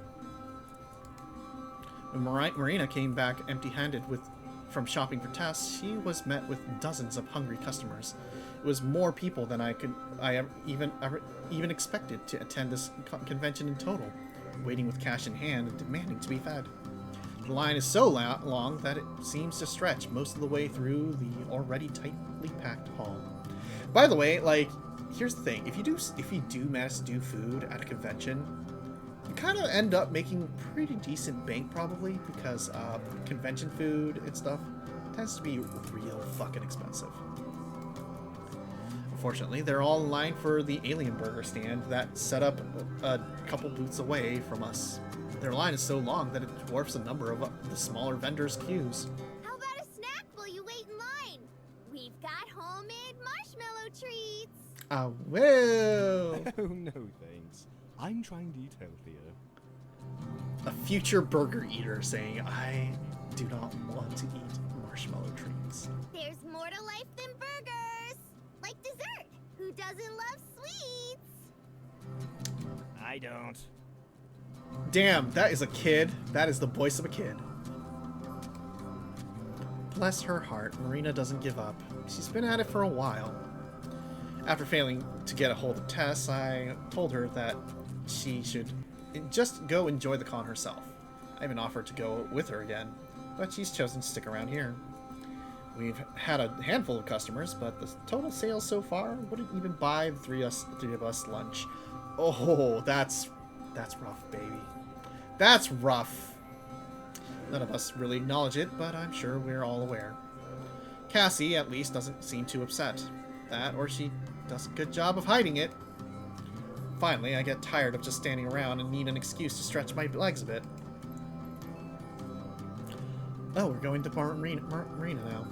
When Marina came back empty-handed from shopping for Tess, she was met with dozens of hungry customers. It was more people than I even expected to attend this convention in total, waiting with cash in hand and demanding to be fed. The line is so long that it seems to stretch most of the way through the already tightly packed hall. By the way, like, here's the thing: if you do manage to do food at a convention, you kind of end up making pretty decent bank, probably, because convention food and stuff tends to be real fucking expensive. Unfortunately, they're all in line for the alien burger stand that set up a couple booths away from us. Their line is so long that it dwarfs a number of the smaller vendors' queues. How about a snack while you wait in line? We've got homemade marshmallow treats. I will. Oh, no thanks. I'm trying to eat healthier. A future burger eater saying, I do not want to eat marshmallow treats. There's more to life than burgers. Like dessert. Who doesn't love sweets? I don't. Damn, that is a kid. That is the voice of a kid. Bless her heart, Marina doesn't give up. She's been at it for a while. After failing to get a hold of Tess, I told her that she should just go enjoy the con herself. I even offered to go with her again, but she's chosen to stick around here. We've had a handful of customers, but the total sales so far wouldn't even buy the three of us lunch. Oh, that's rough, baby. That's rough. None of us really acknowledge it, but I'm sure we're all aware. Cassie, at least, doesn't seem too upset. That, or she does a good job of hiding it. Finally, I get tired of just standing around and need an excuse to stretch my legs a bit. Oh, we're going to Marina now.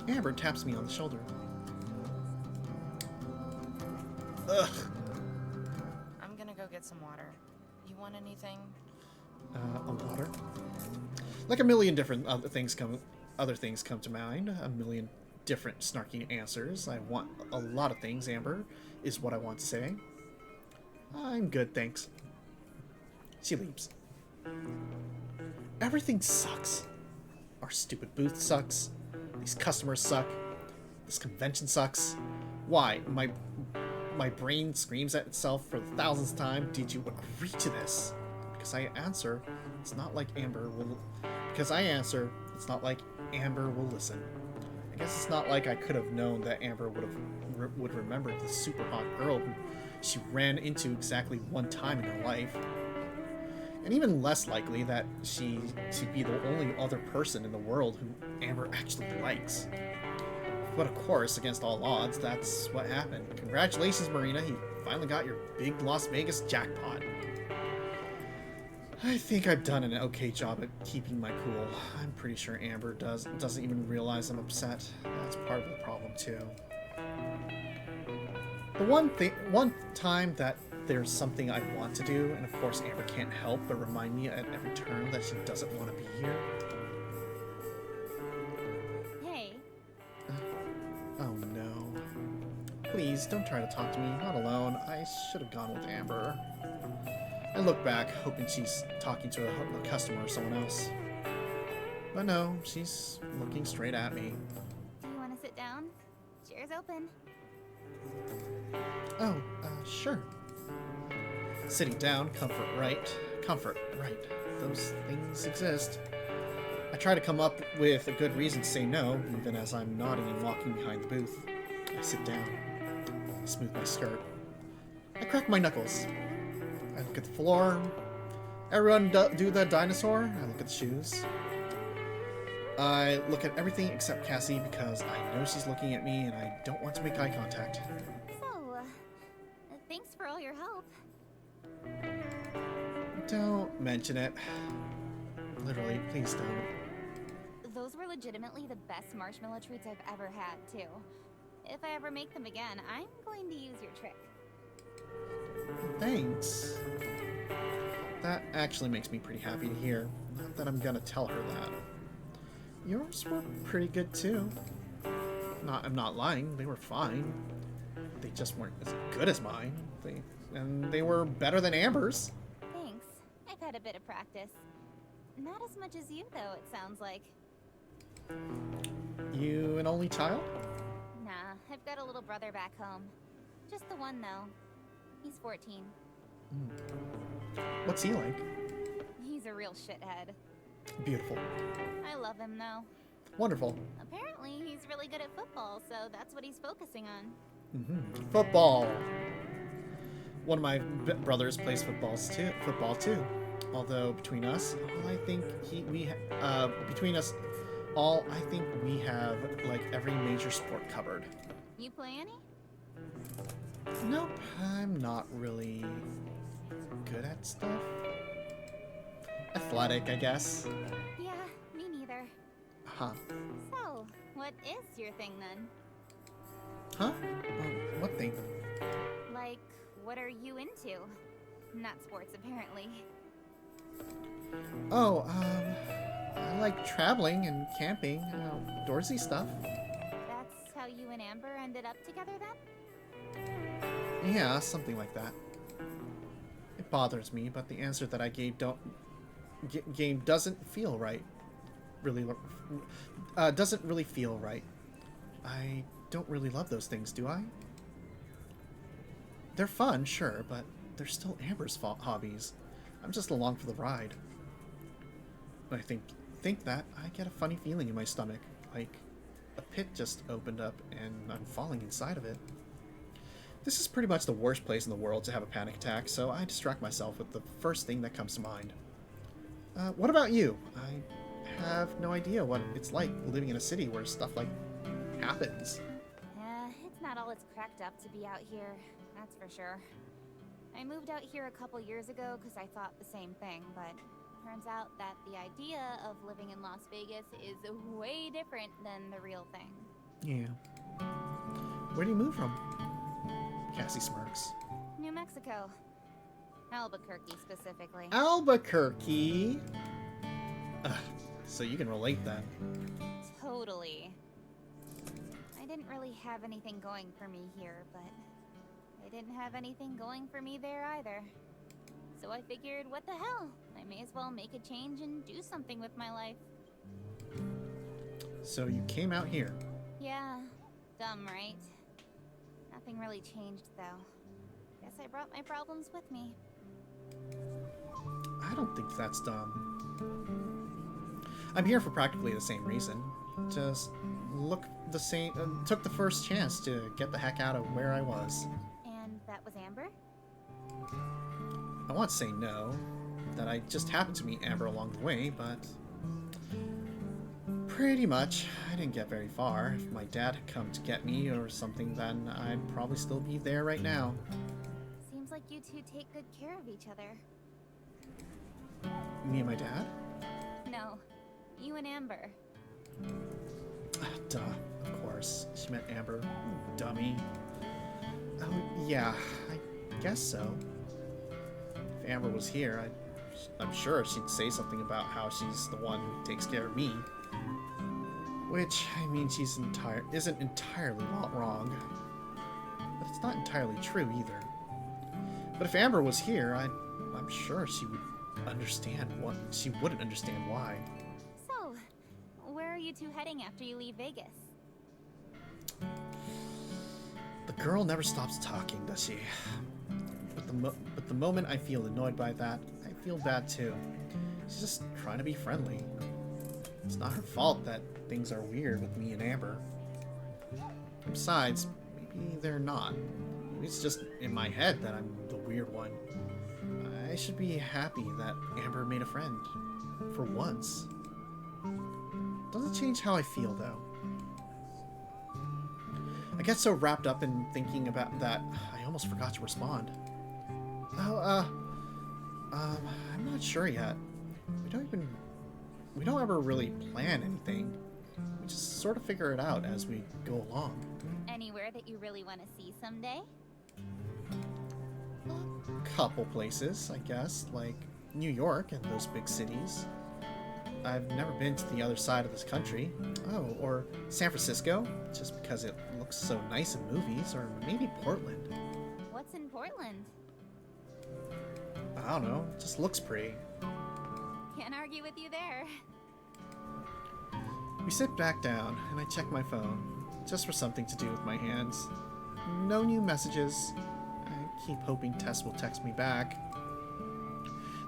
Amber taps me on the shoulder. Ugh. I'm gonna go get some water. You want anything? A water? Like a million different other things come to mind. A million different snarky answers. I want a lot of things, Amber, is what I want to say. I'm good, thanks. She leaves. Everything sucks. Our stupid booth sucks. These customers suck. This convention sucks. Why? My brain screams at itself for the thousandth time. Did you agree to this? Because I answer, it's not like Amber will. Because I answer, it's not like Amber will listen. I guess it's not like I could have known that Amber would remember the super hot girl who she ran into exactly one time in her life. And even less likely that she'd be the only other person in the world who Amber actually likes. But of course, against all odds, that's what happened. Congratulations, Marina. You finally got your big Las Vegas jackpot. I think I've done an okay job at keeping my cool. I'm pretty sure Amber doesn't even realize I'm upset. That's part of the problem, too. The one time that there's something I want to do, and of course Amber can't help but remind me at every turn that she doesn't want to be here. Hey. Oh no. Please, don't try to talk to me. Not alone. I should have gone with Amber. I look back, hoping she's talking to a customer or someone else. But no, she's looking straight at me. Do you want to sit down? Chair's open. Oh, sure. Sitting down, comfort right. Comfort right. Those things exist. I try to come up with a good reason to say no, even as I'm nodding and walking behind the booth. I sit down. I smooth my skirt. I crack my knuckles. I look at the floor. Everyone do the dinosaur. I look at the shoes. I look at everything except Cassie because I know she's looking at me and I don't want to make eye contact. So, thanks for all your help. Don't mention it. Literally, please don't. Those were legitimately the best marshmallow treats I've ever had, too. If I ever make them again, I'm going to use your trick. Thanks. That actually makes me pretty happy to hear. Not that I'm gonna tell her that. Yours were pretty good too. I'm not lying, they were fine. They just weren't as good as mine. They were better than Amber's. Thanks. I've had a bit of practice. Not as much as you, though, it sounds like. You an only child? Nah, I've got a little brother back home. Just the one, though. He's 14. What's he like? He's a real shithead. Beautiful. I love him, though. Wonderful. Apparently, he's really good at football, so that's what he's focusing on. Football. One of my brothers plays football too. Although between us, all I think we have like every major sport covered. You play any? Nope, I'm not really good at stuff. Athletic, I guess. Yeah, me neither. Huh. So, what is your thing then? Huh? What thing? Like, what are you into? Not sports, apparently. Oh, I like traveling and camping, outdoorsy stuff. That's how you and Amber ended up together then? Yeah, something like that. It bothers me, but the answer that I gave doesn't feel right. Doesn't really feel right. I don't really love those things, do I? They're fun, sure, but they're still Amber's hobbies. I'm just along for the ride. When I think that, I get a funny feeling in my stomach, like a pit just opened up and I'm falling inside of it. This is pretty much the worst place in the world to have a panic attack, so I distract myself with the first thing that comes to mind. What about you? I have no idea what it's like living in a city where stuff like happens. It's not all it's cracked up to be out here, that's for sure. I moved out here a couple years ago because I thought the same thing, but turns out that the idea of living in Las Vegas is way different than the real thing. Yeah. Where do you move from? Cassie smirks. New Mexico. Albuquerque, specifically. Albuquerque? So you can relate then. Totally. I didn't really have anything going for me here, but I didn't have anything going for me there either. So I figured, what the hell? I may as well make a change and do something with my life. So you came out here. Yeah. Dumb, right? Nothing really changed, though. Guess I brought my problems with me. I don't think that's dumb. I'm here for practically the same reason. Just took the first chance to get the heck out of where I was. And that was Amber? I want to say no, that I just happened to meet Amber along the way, but pretty much I didn't get very far. If my dad had come to get me or something, then I'd probably still be there right now. Seems like you two take good care of each other. Me and my dad? No, you and Amber. Duh, of course. She meant Amber. Dummy. Oh, yeah, I guess so. If Amber was here, I'm sure she'd say something about how she's the one who takes care of me. Which, I mean, isn't entirely wrong. But it's not entirely true either. But if Amber was here, I'm sure she would understand she wouldn't understand why. So, two heading after you leave Vegas? The girl never stops talking, does she? But the moment I feel annoyed by that, I feel bad too. She's just trying to be friendly. It's not her fault that things are weird with me and Amber. Besides, maybe they're not. Maybe it's just in my head that I'm the weird one. I should be happy that Amber made a friend. For once. Doesn't change how I feel, though. I get so wrapped up in thinking about that, I almost forgot to respond. Oh, I'm not sure yet. We don't ever really plan anything. We just sort of figure it out as we go along. Anywhere that you really want to see someday? Couple places, I guess, like New York and those big cities. I've never been to the other side of this country. Oh, or San Francisco, just because it looks so nice in movies, or maybe Portland. What's in Portland? I don't know, it just looks pretty. Can't argue with you there. We sit back down, and I check my phone, just for something to do with my hands. No new messages. I keep hoping Tess will text me back.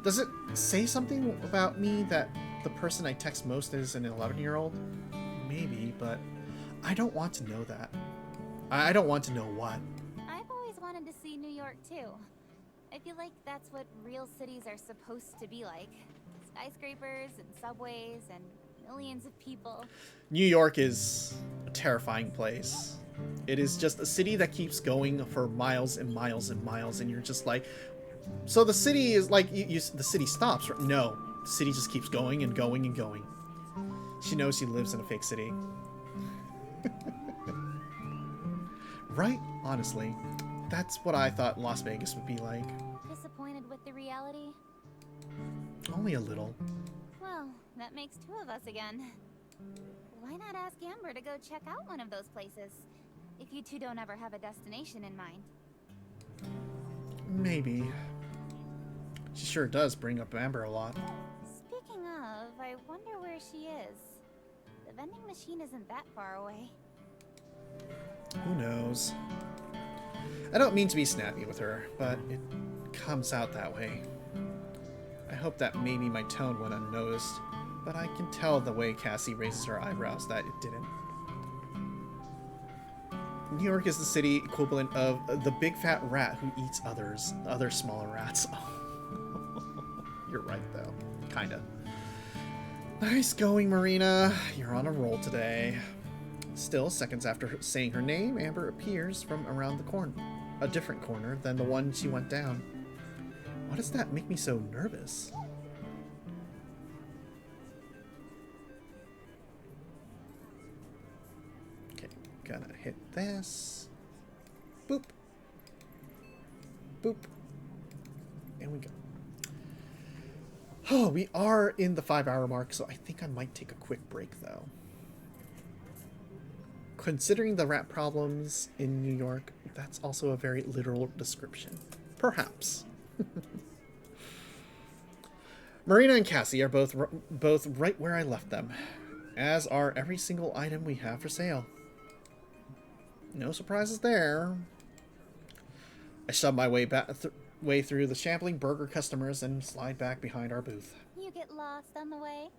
Does it say something about me that the person I text most is an 11-year-old? Maybe, but I don't want to know that. I don't want to know what. I've always wanted to see New York too. I feel like that's what real cities are supposed to be like. Skyscrapers and subways and millions of people. New York is a terrifying place. It is just a city that keeps going for miles and miles and miles, and you're just like, so the city is like, the city stops, right? No, the city just keeps going and going and going. She knows she lives in a fake city. Right? Honestly, that's what I thought Las Vegas would be like. Disappointed with the reality? Only a little. Well, that makes two of us again. Why not ask Amber to go check out one of those places? If you two don't ever have a destination in mind. Maybe. She sure does bring up Amber a lot. Speaking of, I wonder where she is. The vending machine isn't that far away. Who knows? I don't mean to be snappy with her, but it comes out that way. I hope that maybe my tone went unnoticed, but I can tell the way Cassie raises her eyebrows that it didn't. New York is the city equivalent of the big fat rat who eats other smaller rats. You're right, though. Kinda. Nice going, Marina. You're on a roll today. Still, seconds after saying her name, Amber appears from around the corner. A different corner than the one she went down. Why does that make me so nervous? Okay, gonna hit this. Boop. Boop. And we go. Oh, we are in the 5-hour mark, so I think I might take a quick break, though. Considering the rat problems in New York, that's also a very literal description. Perhaps. Marina and Cassie are both right where I left them, as are every single item we have for sale. No surprises there. I shove my way through the shambling burger customers and slide back behind our booth. You get lost on the way?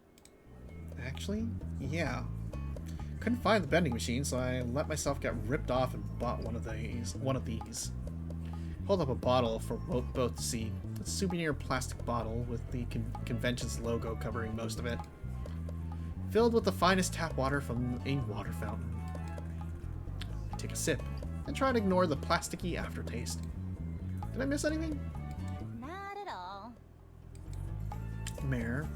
Actually, yeah. Couldn't find the vending machine, so I let myself get ripped off and bought one of these. Hold up a bottle for both to see. A souvenir plastic bottle with the convention's logo covering most of it. Filled with the finest tap water from a water fountain. I take a sip and try to ignore the plasticky aftertaste. Did I miss anything? Not at all. Mare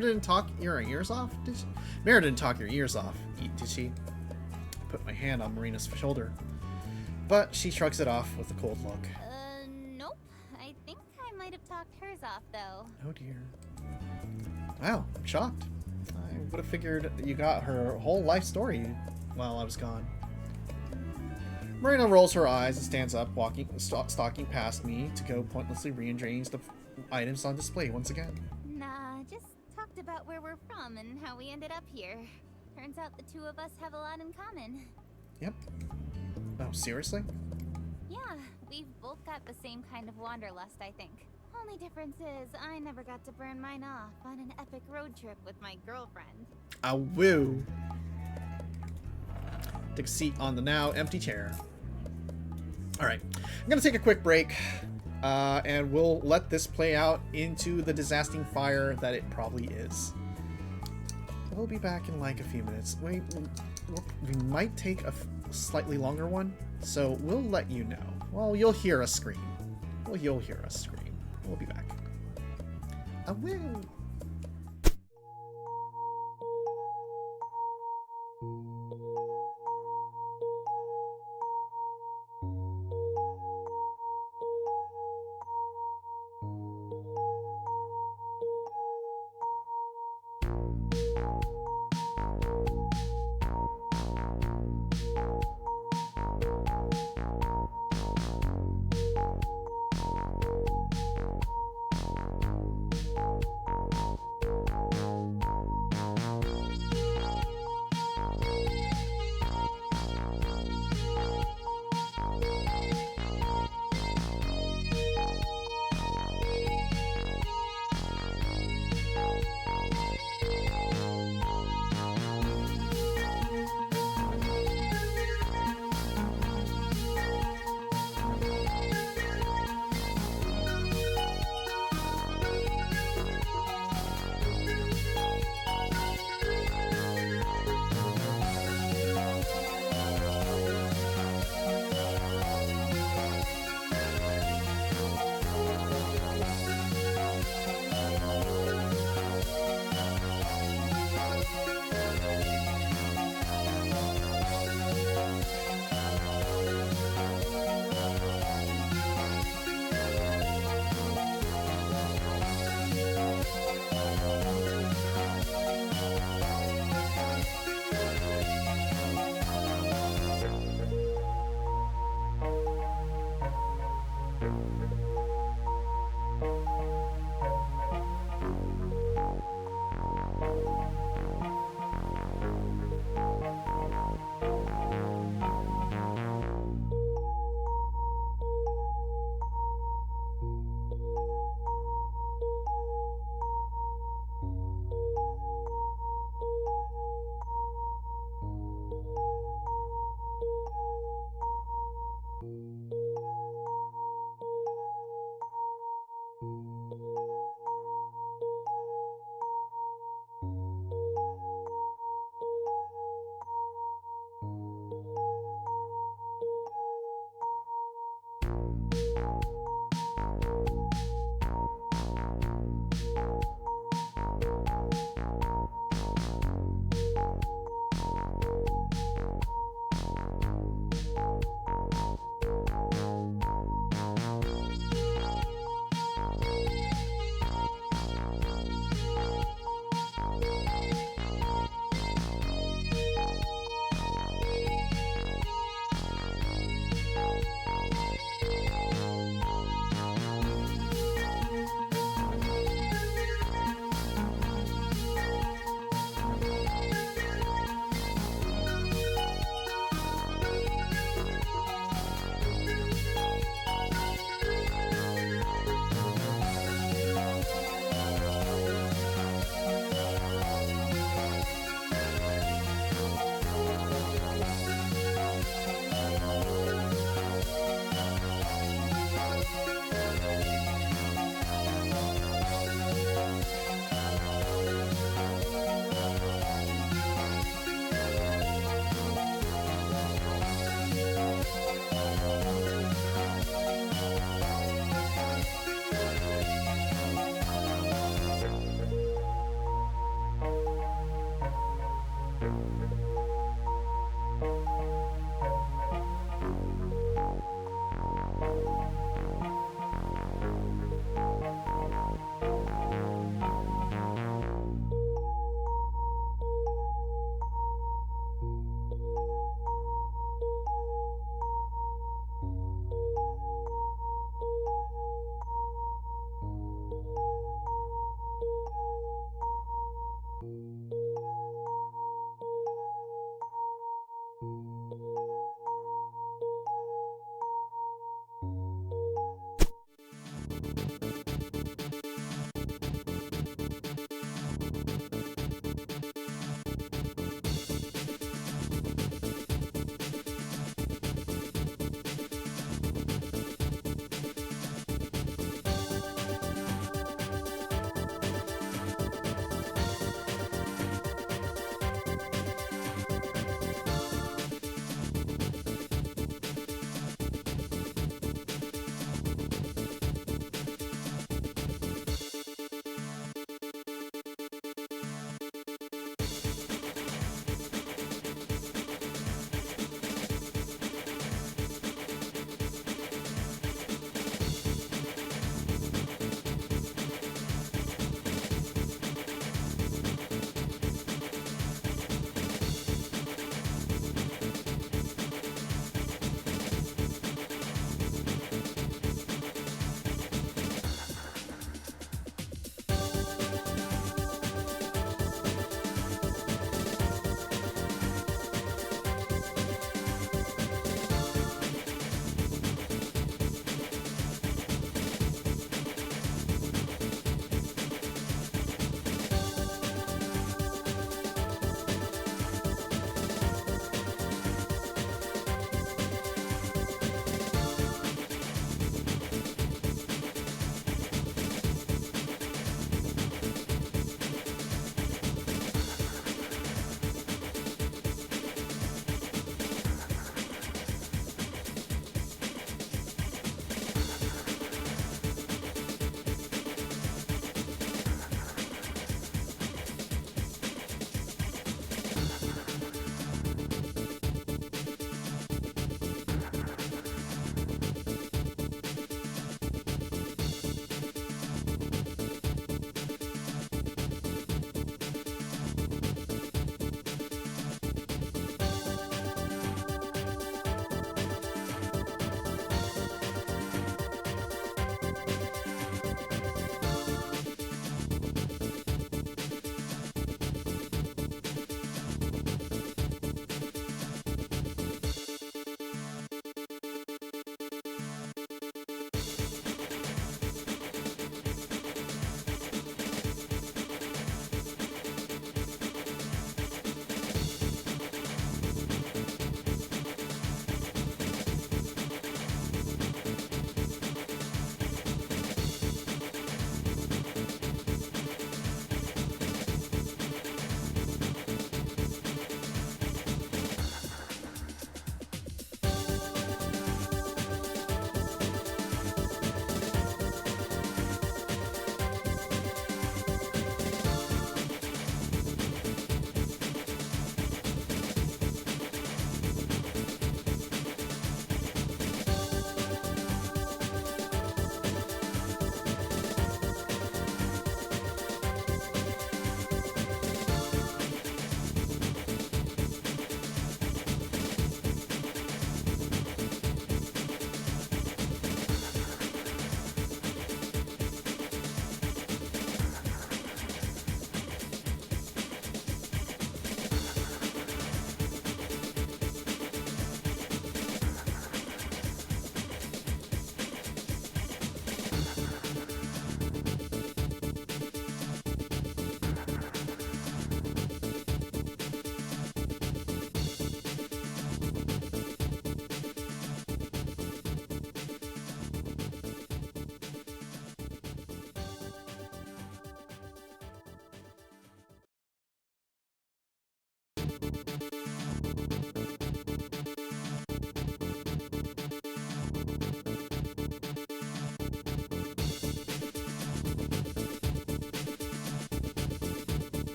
didn't talk your ears off, did she? Mare didn't talk your ears off, did she? I put my hand on Marina's shoulder, but she shrugs it off with a cold look. Nope. I think I might have talked hers off, though. Oh dear. Wow, I'm shocked. I would have figured you got her whole life story while I was gone. Marina rolls her eyes and stands up, stalking past me to go pointlessly rearrange the items on display once again. Nah, just talked about where we're from and how we ended up here. Turns out the two of us have a lot in common. Yep. Oh, seriously? Yeah, we've both got the same kind of wanderlust, I think. Only difference is I never got to burn mine off on an epic road trip with my girlfriend. A woo. Take a seat on the now empty chair. All right, I'm gonna take a quick break, and we'll let this play out into the disasting fire that it probably is. We'll be back in like a few minutes. We might take a slightly longer one, so we'll let you know. Well, you'll hear us scream. Well, you'll hear us scream. We'll be back. A woo.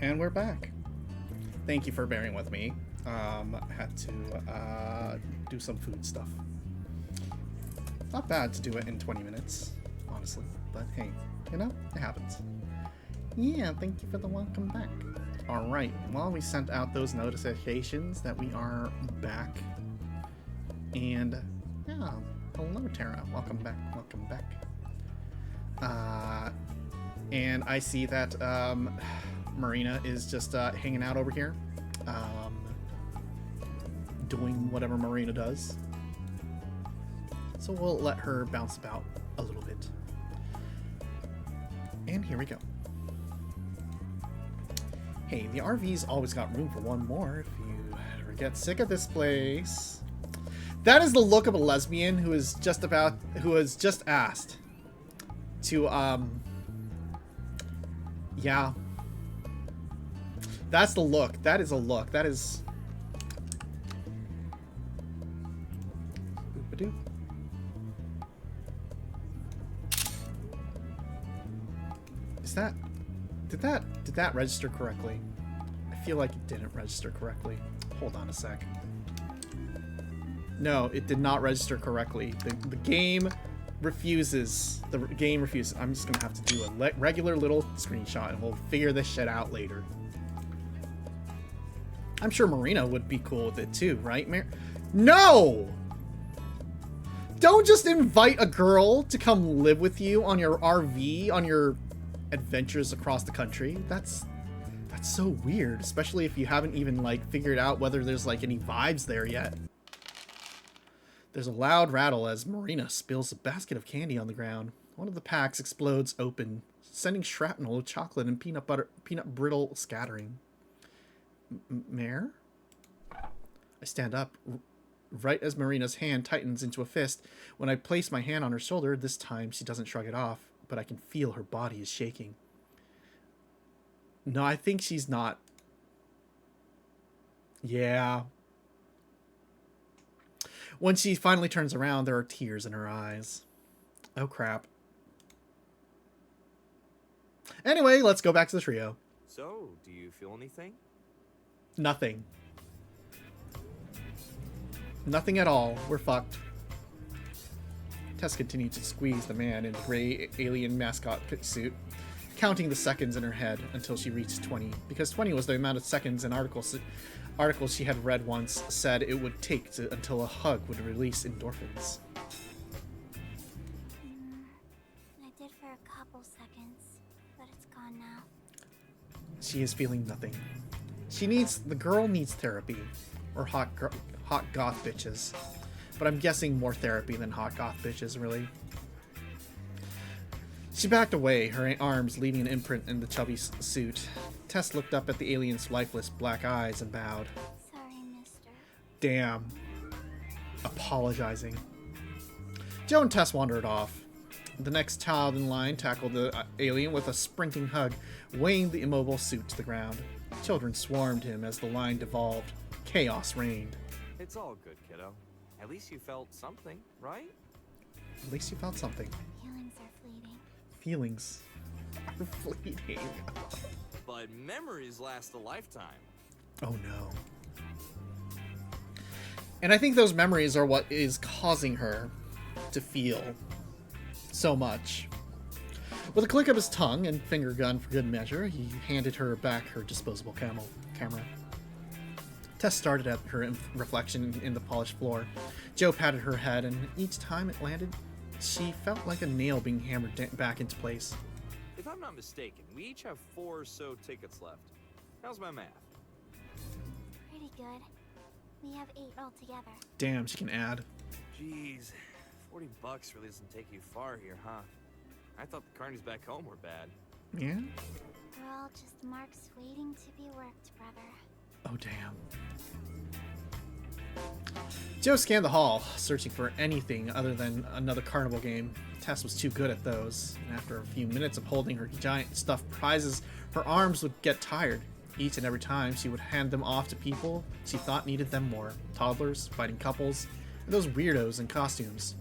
And we're back. Thank you for bearing with me. I had to do some food stuff. Not bad to do it in 20 minutes, honestly. But hey, you know, it happens. Yeah, thank you for the welcome back. Alright, well, we sent out those notifications that we are back. And, yeah, hello, Tara. Welcome back, welcome back. And I see that Marina is just hanging out over here, doing whatever Marina does. So we'll let her bounce about a little bit. And here we go. Hey, the RV's always got room for one more if you ever get sick of this place. That is the look of a lesbian who has just asked to, yeah. That's the look. That is a look. That is... Boop-a-doo. Is that... Did that register correctly? I feel like it didn't register correctly. Hold on a sec. No, it did not register correctly. The game refuses. The game refuses. I'm just gonna have to do a regular little screenshot and we'll figure this shit out later. I'm sure Marina would be cool with it too, right, No! Don't just invite a girl to come live with you on your RV, on your adventures across the country. That's so weird, especially if you haven't even like figured out whether there's like any vibes there yet. There's a loud rattle as Marina spills a basket of candy on the ground. One of the packs explodes open, sending shrapnel of chocolate and peanut brittle scattering. Mare? I stand up, right as Marina's hand tightens into a fist. When I place my hand on her shoulder, this time she doesn't shrug it off, but I can feel her body is shaking. No, I think she's not. Yeah. When she finally turns around, there are tears in her eyes. Oh, crap. Anyway, let's go back to the trio. So, do you feel anything? Nothing. Nothing at all. We're fucked. Tess continued to squeeze the man in the gray alien mascot suit, counting the seconds in her head until she reached 20, because 20 was the amount of seconds an articles she had read once said it would take until a hug would release endorphins. I did for a couple seconds, but it's gone now. She is feeling nothing. The girl needs therapy, or hot goth bitches. But I'm guessing more therapy than hot goth bitches, really. She backed away, her arms leaving an imprint in the chubby suit. Tess looked up at the alien's lifeless black eyes and bowed. Sorry, mister. Damn. Apologizing. Joe and Tess wandered off. The next child in line tackled the alien with a sprinting hug, weighing the immobile suit to the ground. Children swarmed him as the line devolved. Chaos reigned. It's all good, kiddo. At least you felt something, right? At least you felt something. Feelings are fleeting. Feelings are fleeting. But memories last a lifetime. Oh no. And I think those memories are what is causing her to feel so much. With a click of his tongue and finger gun for good measure, he handed her back her disposable camera. Tess started at her reflection in the polished floor. Joe patted her head, and each time it landed, she felt like a nail being hammered back into place. If I'm not mistaken, we each have 4 or so tickets left. How's my math? Pretty good. We have 8 altogether. Damn, she can add. Jeez, $40 really doesn't take you far here, huh? I thought the carnies back home were bad. Yeah? We're all just marks waiting to be worked, brother. Oh, damn. Joe scanned the hall, searching for anything other than another carnival game. Tess was too good at those, and after a few minutes of holding her giant stuffed prizes, her arms would get tired. Each and every time, she would hand them off to people she thought needed them more. Toddlers, fighting couples, and those weirdos in costumes.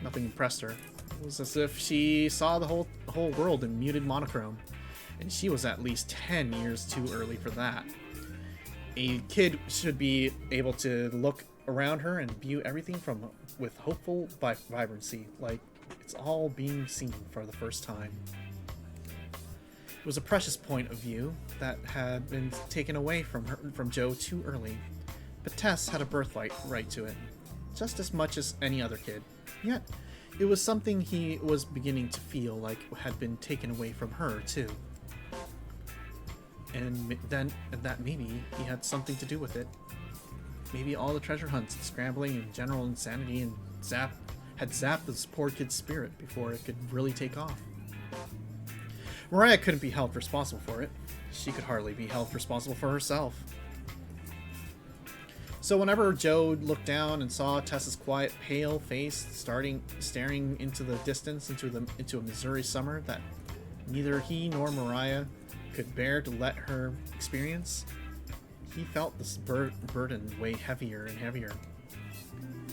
Nothing impressed her. It was as if she saw the whole world in muted monochrome. and she was at least 10 years too early for that. A kid should be able to look around her and view everything with hopeful vibrancy, like it's all being seen for the first time. It was a precious point of view that had been taken away from Joe too early, but Tess had a birthright right to it, just as much as any other kid. Yet, it was something he was beginning to feel like had been taken away from her too. And that maybe he had something to do with it. Maybe all the treasure hunts, scrambling, and general insanity had zapped this poor kid's spirit before it could really take off. Mariah couldn't be held responsible for it. She could hardly be held responsible for herself. So whenever Joe looked down and saw Tess's quiet, pale face staring into the distance, into a Missouri summer that neither he nor Mariah could bear to let her experience, he felt this burden weigh heavier and heavier.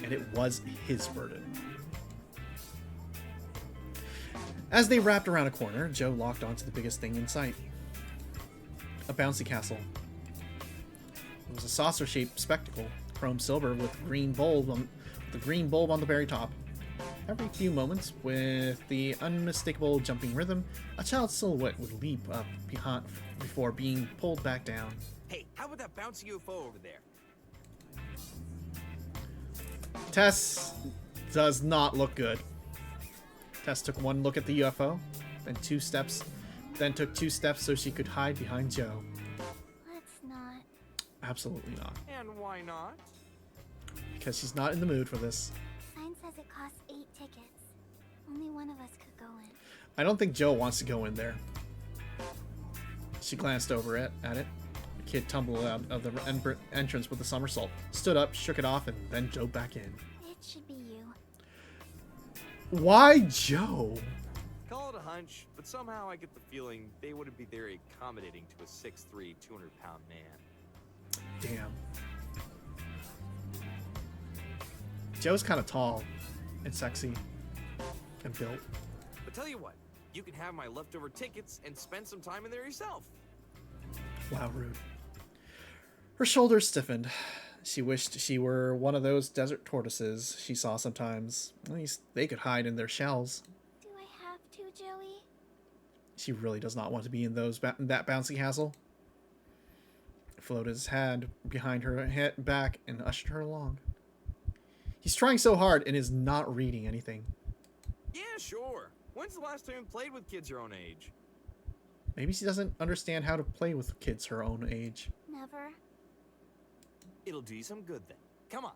And it was his burden. As they wrapped around a corner, Joe locked onto the biggest thing in sight. A bouncy castle. It was a saucer-shaped spectacle, chrome silver with the green bulb on the very top. Every few moments, with the unmistakable jumping rhythm, a child's silhouette would leap up before being pulled back down. Hey, how about that bouncy UFO over there? Tess does not look good. Tess took one look at the UFO, then took two steps so she could hide behind Joe. Let's not. Absolutely not. And why not? Because she's not in the mood for this. Sign says it costs 8 tickets. Only one of us could go in. I don't think Joe wants to go in there. She glanced over at it. The kid tumbled out of the entrance with a somersault, stood up, shook it off, and then dove back in. It should be you. Why Joe? Call it a hunch, but somehow I get the feeling they wouldn't be very accommodating to a 6'3", 200-pound man. Damn. Joe's kind of tall and sexy and built. But tell you what, you can have my leftover tickets and spend some time in there yourself. Wow, rude. Her shoulders stiffened. She wished she were one of those desert tortoises she saw sometimes. At least they could hide in their shells. Do I have to, Joey? She really does not want to be in that bouncy castle. Floated his hand behind her back and ushered her along. He's trying so hard and is not reading anything. Yeah, sure. When's the last time you played with kids your own age? Maybe she doesn't understand how to play with kids her own age. Never. It'll do you some good then. Come on.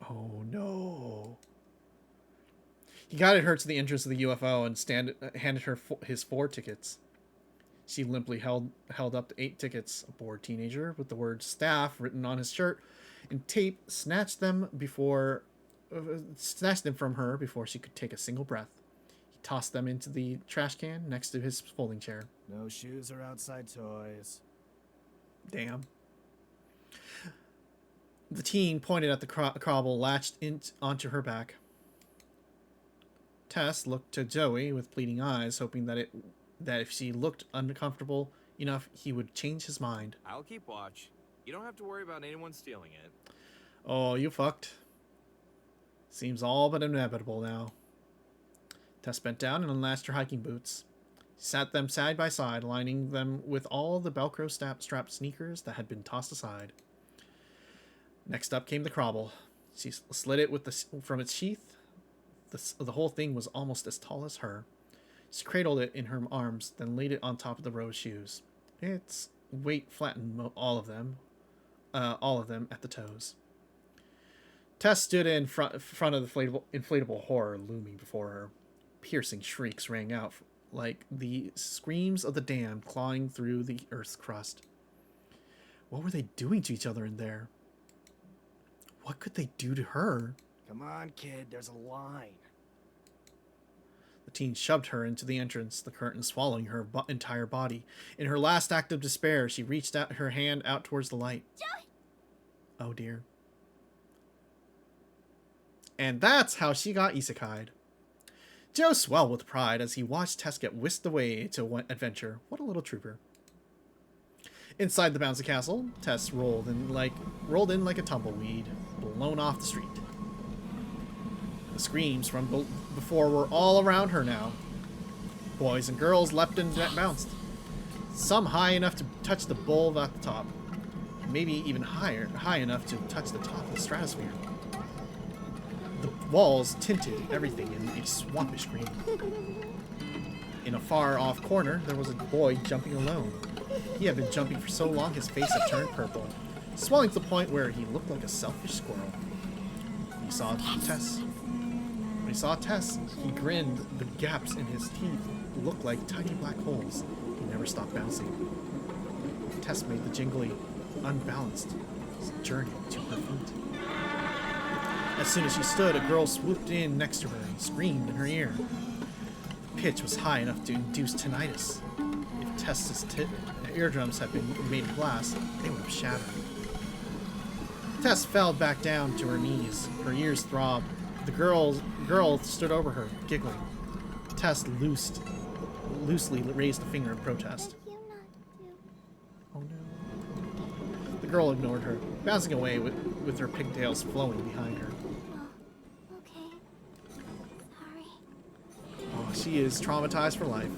Oh no. He guided her to the entrance of the UFO and handed her his 4 tickets. She limply held up the 8 tickets. A bored teenager with the word staff written on his shirt and tape snatched them from her before she could take a single breath. He tossed them into the trash can next to his folding chair. No shoes or outside toys. Damn. The teen pointed at the cobble latched onto her back. Tess looked to Joey with pleading eyes, hoping that if she looked uncomfortable enough, he would change his mind. I'll keep watch. You don't have to worry about anyone stealing it. Oh, you fucked. Seems all but inevitable now. Tess bent down and unlatched her hiking boots. She sat them side by side, lining them with all the Velcro strapped sneakers that had been tossed aside. Next up came the Crobble. She slid it from its sheath. The whole thing was almost as tall as her. She cradled it in her arms, then laid it on top of the row of shoes. Its weight flattened all of them at the toes. Tess stood in front of the inflatable horror looming before her. Piercing shrieks rang out like the screams of the damned clawing through the earth's crust. What were they doing to each other in there? What could they do to her? Come on, kid, there's a line. The teen shoved her into the entrance, the curtain swallowing her entire body. In her last act of despair, she reached out her hand out towards the light. Joey! Oh dear. And that's how she got isekai'd. Joe swelled with pride as he watched Tess get whisked away to one adventure. What a little trooper. Inside the bouncy castle, Tess rolled in like a tumbleweed, blown off the street. The screams from before were all around her now. Boys and girls leapt and bounced. Some high enough to touch the bulb at the top. Maybe even high enough to touch the top of the stratosphere. The walls tinted everything in a swampish green. In a far-off corner, there was a boy jumping alone. He had been jumping for so long his face had turned purple, swelling to the point where he looked like a selfish squirrel. When he saw Tess, he grinned. The gaps in his teeth looked like tiny black holes. He never stopped bouncing. Tess made the jingly, unbalanced journey to her feet. As soon as she stood, a girl swooped in next to her and screamed in her ear. The pitch was high enough to induce tinnitus. If Tess's eardrums had been made of glass, they would have shattered. Tess fell back down to her knees. Her ears throbbed. The girl stood over her, giggling. Tess loosely raised a finger in protest. Oh no. The girl ignored her, bouncing away with her pigtails flowing behind her. Okay. Sorry. Oh, she is traumatized for life.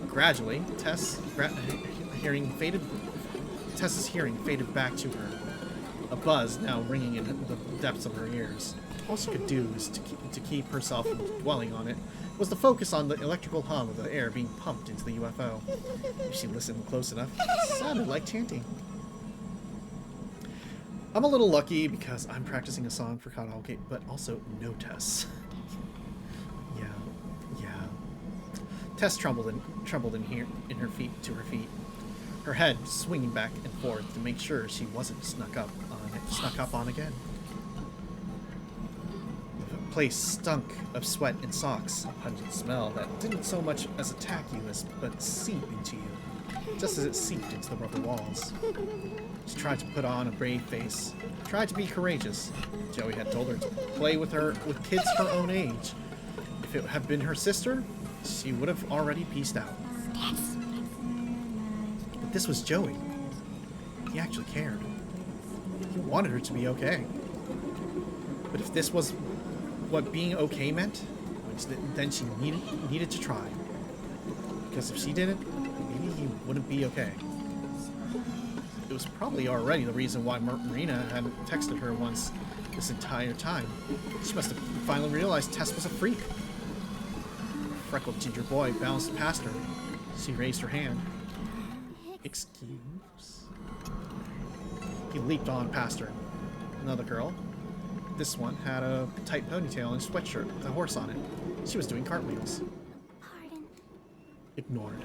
Gradually, Tess's hearing faded back to her. A buzz now ringing in the depths of her ears. All she could do was to keep herself from dwelling on it was to focus on the electrical hum of the air being pumped into the UFO. If she listened close enough, it sounded like chanting. I'm a little lucky because I'm practicing a song for karaoke, but also no Tess. Yeah. Tess trembled in her feet, her head swinging back and forth to make sure she wasn't snuck up on again. The place stunk of sweat and socks, a pungent smell that didn't so much as attack you but seep into you, just as it seeped into the rubber walls. She tried to put on a brave face, tried to be courageous. Joey had told her to play with kids her own age. If it had been her sister, she would have already pieced out. But this was Joey. He actually cared. He wanted her to be okay. But if this was what being okay meant, then she needed to try. Because if she didn't, maybe he wouldn't be okay. It was probably already the reason why Marina hadn't texted her once this entire time. She must have finally realized Tess was a freak. A freckled ginger boy bounced past her. She raised her hand. Excuse? He leaped on past her. Another girl. This one had a tight ponytail and a sweatshirt with a horse on it. She was doing cartwheels. Pardon. Ignored.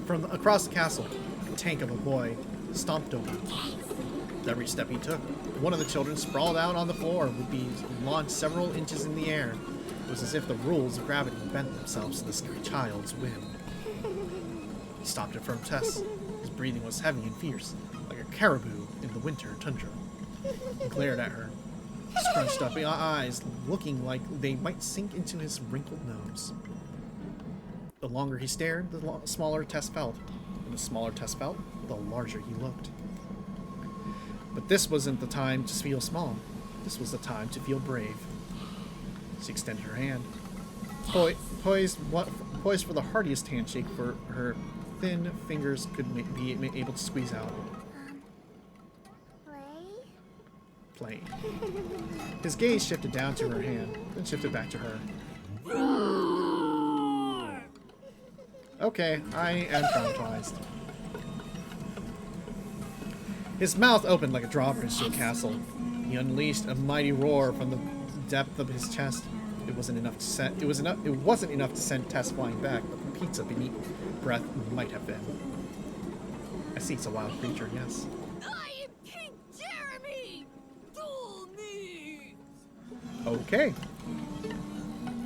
From across the castle, a tank of a boy stomped over. With every step he took, one of the children sprawled out on the floor would be launched several inches in the air. It was as if the rules of gravity bent themselves to this child's whim. He stopped in front of Tess. His breathing was heavy and fierce, like a caribou in the winter tundra. He glared at her, scrunched up eyes looking like they might sink into his wrinkled nose. The longer he stared, the smaller Tess felt. And the smaller Tess felt, the larger he looked. But this wasn't the time to feel small. This was the time to feel brave. She extended her hand, poised for the heartiest handshake for her thin fingers could be able to squeeze out. Play? His gaze shifted down to her hand, then shifted back to her. Okay, I am traumatized. His mouth opened like a drawbridge to a castle. He unleashed a mighty roar from the depth of his chest. It wasn't enough to send Tess flying back, but the pizza beneath breath might have been. I see it's a wild creature, yes. I am King Jeremy! Duel me! Okay.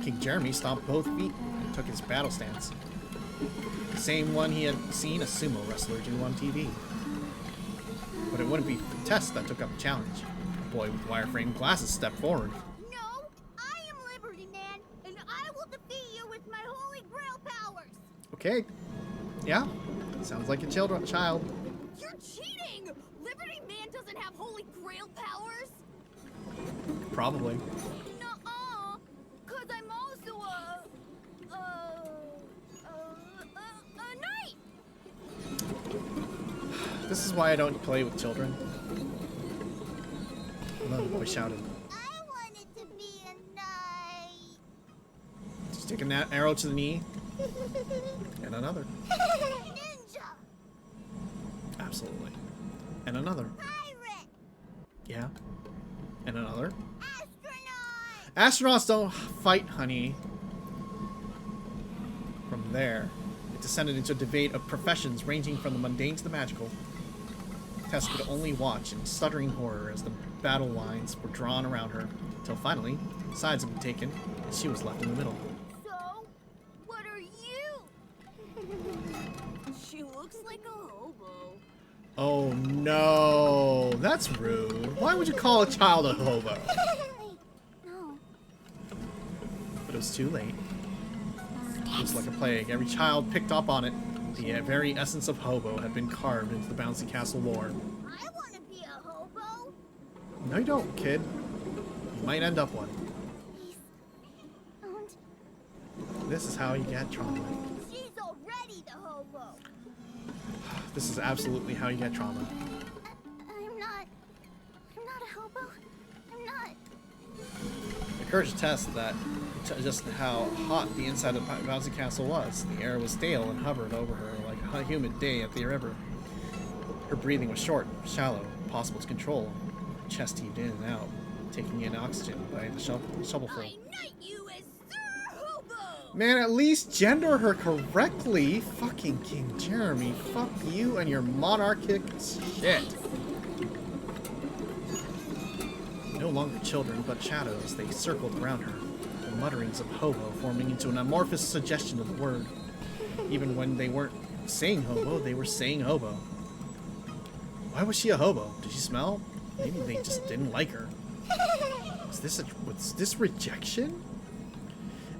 King Jeremy stomped both feet and took his battle stance. The same one he had seen a sumo wrestler do on TV. But it wouldn't be Tess that took up the challenge. A boy with wireframe glasses stepped forward. No! you with my holy grail powers. Okay. Yeah. Sounds like a child. You're cheating! Liberty Man doesn't have holy grail powers. Probably. Nuh-uh. Cause I'm also a knight. This is why I don't play with children. Another boy shouted. I wanted to be a knight. Just take an arrow to the knee. And another. Ninja. Absolutely. And another. Pirate. Yeah. And another. Astronaut. Astronauts don't fight, honey. From there, it descended into a debate of professions ranging from the mundane to the magical. Tess could only watch in stuttering horror as the battle lines were drawn around her, until finally, sides had been taken, and she was left in the middle. So, what are you? She looks like a hobo. Oh no, that's rude. Why would you call a child a hobo? No. But it was too late. Just like a plague, every child picked up on it. The very essence of hobo had been carved into the bouncy castle lore. I want to be a hobo. No, you don't, kid. You might end up one. Please. Don't. This is how you get trauma. She's already the hobo. This is absolutely how you get trauma. I'm not a hobo. I'm not. It occurs to Tess that just how hot the inside of the bouncy castle was. The air was stale and hovered over her like a humid day at the river. Her breathing was short, shallow, impossible to control. Her chest heaved in and out, taking in oxygen by the shovelful. I knight you as Sir Hobo. Man, at least gender her correctly. Fucking King Jeremy. Fuck you and your monarchic shit. No longer children, but shadows, they circled around her. The mutterings of hobo forming into an amorphous suggestion of the word. Even when they weren't saying hobo, they were saying hobo. Why was she a hobo? Did she smell? Maybe they just didn't like her. Was this rejection?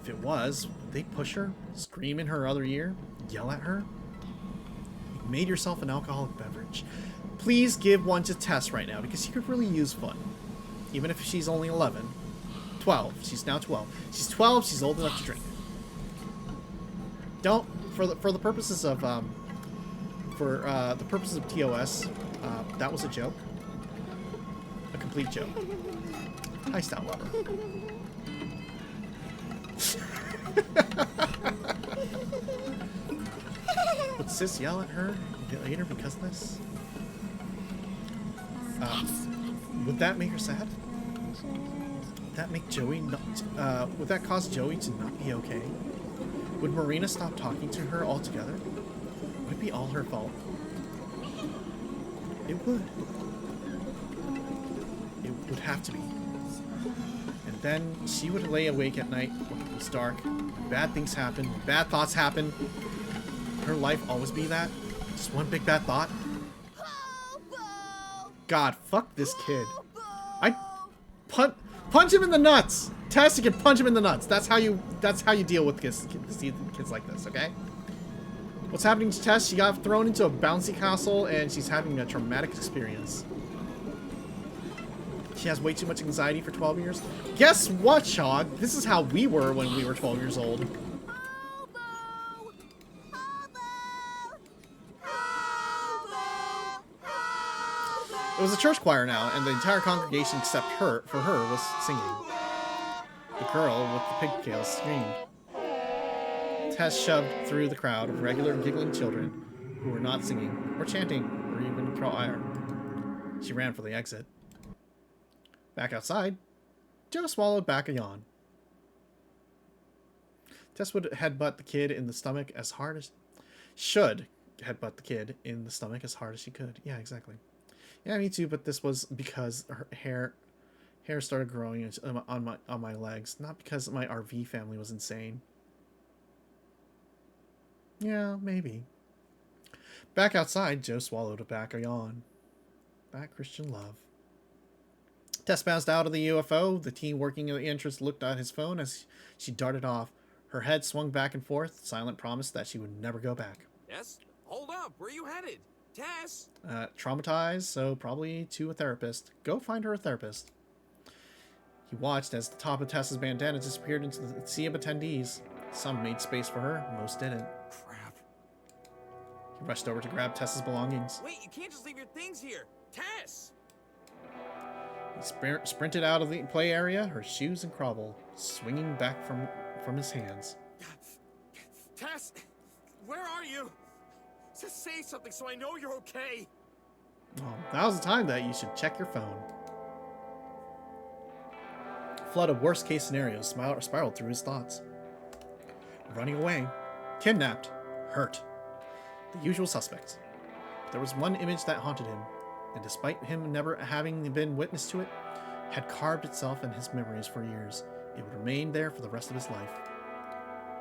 If it was, would they push her, scream in her other ear, yell at her? You made yourself an alcoholic beverage. Please give one to Tess right now, because she could really use fun. Even if she's only 11. 12. She's now 12. She's 12, she's old enough to drink. Don't, for the purposes of, the purposes of TOS, that was a joke. A complete joke. Hi, Stout Lover. Would Sis yell at her later because of this? Would that make her sad? Would that make Joey not, would that cause Joey to not be okay? Would Marina stop talking to her altogether? Would it be all her fault? It would. It would have to be. And then she would lay awake at night when it was dark, when bad things happen, when bad thoughts happen. Would her life always be that? Just one big bad thought? Hobo. God, fuck this kid. I punch him in the nuts. Tess, you can punch him in the nuts. That's how you deal with kids like this, okay? What's happening to Tess? She got thrown into a bouncy castle and she's having a traumatic experience. She has way too much anxiety for 12 years. Guess what, Shog? This is how we were when we were 12 years old. Hobo. Hobo. Hobo. Hobo. It was a church choir now, and the entire congregation except her, for her, was singing. The girl with the pigtails screamed. Tess shoved through the crowd of regular giggling children who were not singing, or chanting, or even choir. She ran for the exit. Back outside, Joe swallowed back a yawn. Tess would headbutt the kid in the stomach as hard as... Should headbutt the kid in the stomach as hard as she could. Yeah, exactly. Yeah, me too, but this was because her hair started growing on my legs, not because my RV family was insane. Yeah, maybe. Back outside, Joe swallowed back a yawn. Back Christian love. Tess bounced out of the UFO. The teen working at the entrance looked at his phone as she darted off, Her head swung back and forth. Silent promised that she would never go back. Yes? Hold up. Where are you headed? Tess? Traumatized, so probably to a therapist. Go find her a therapist. He watched as the top of Tess's bandana disappeared into the sea of attendees. Some made space for her, most didn't. Crap. He rushed over to grab Tess's belongings. Wait, you can't just leave your things here. Tess! He sprinted out of the play area, her shoes and crobble swinging back from his hands. Tess! Where are you? Just say something so I know you're okay. Oh, now's the time that you should check your phone. A flood of worst-case scenarios spiraled through his thoughts. Running away, kidnapped, hurt. The usual suspects. There was one image that haunted him, and despite him never having been witness to it, had carved itself in his memories for years. It would remain there for the rest of his life.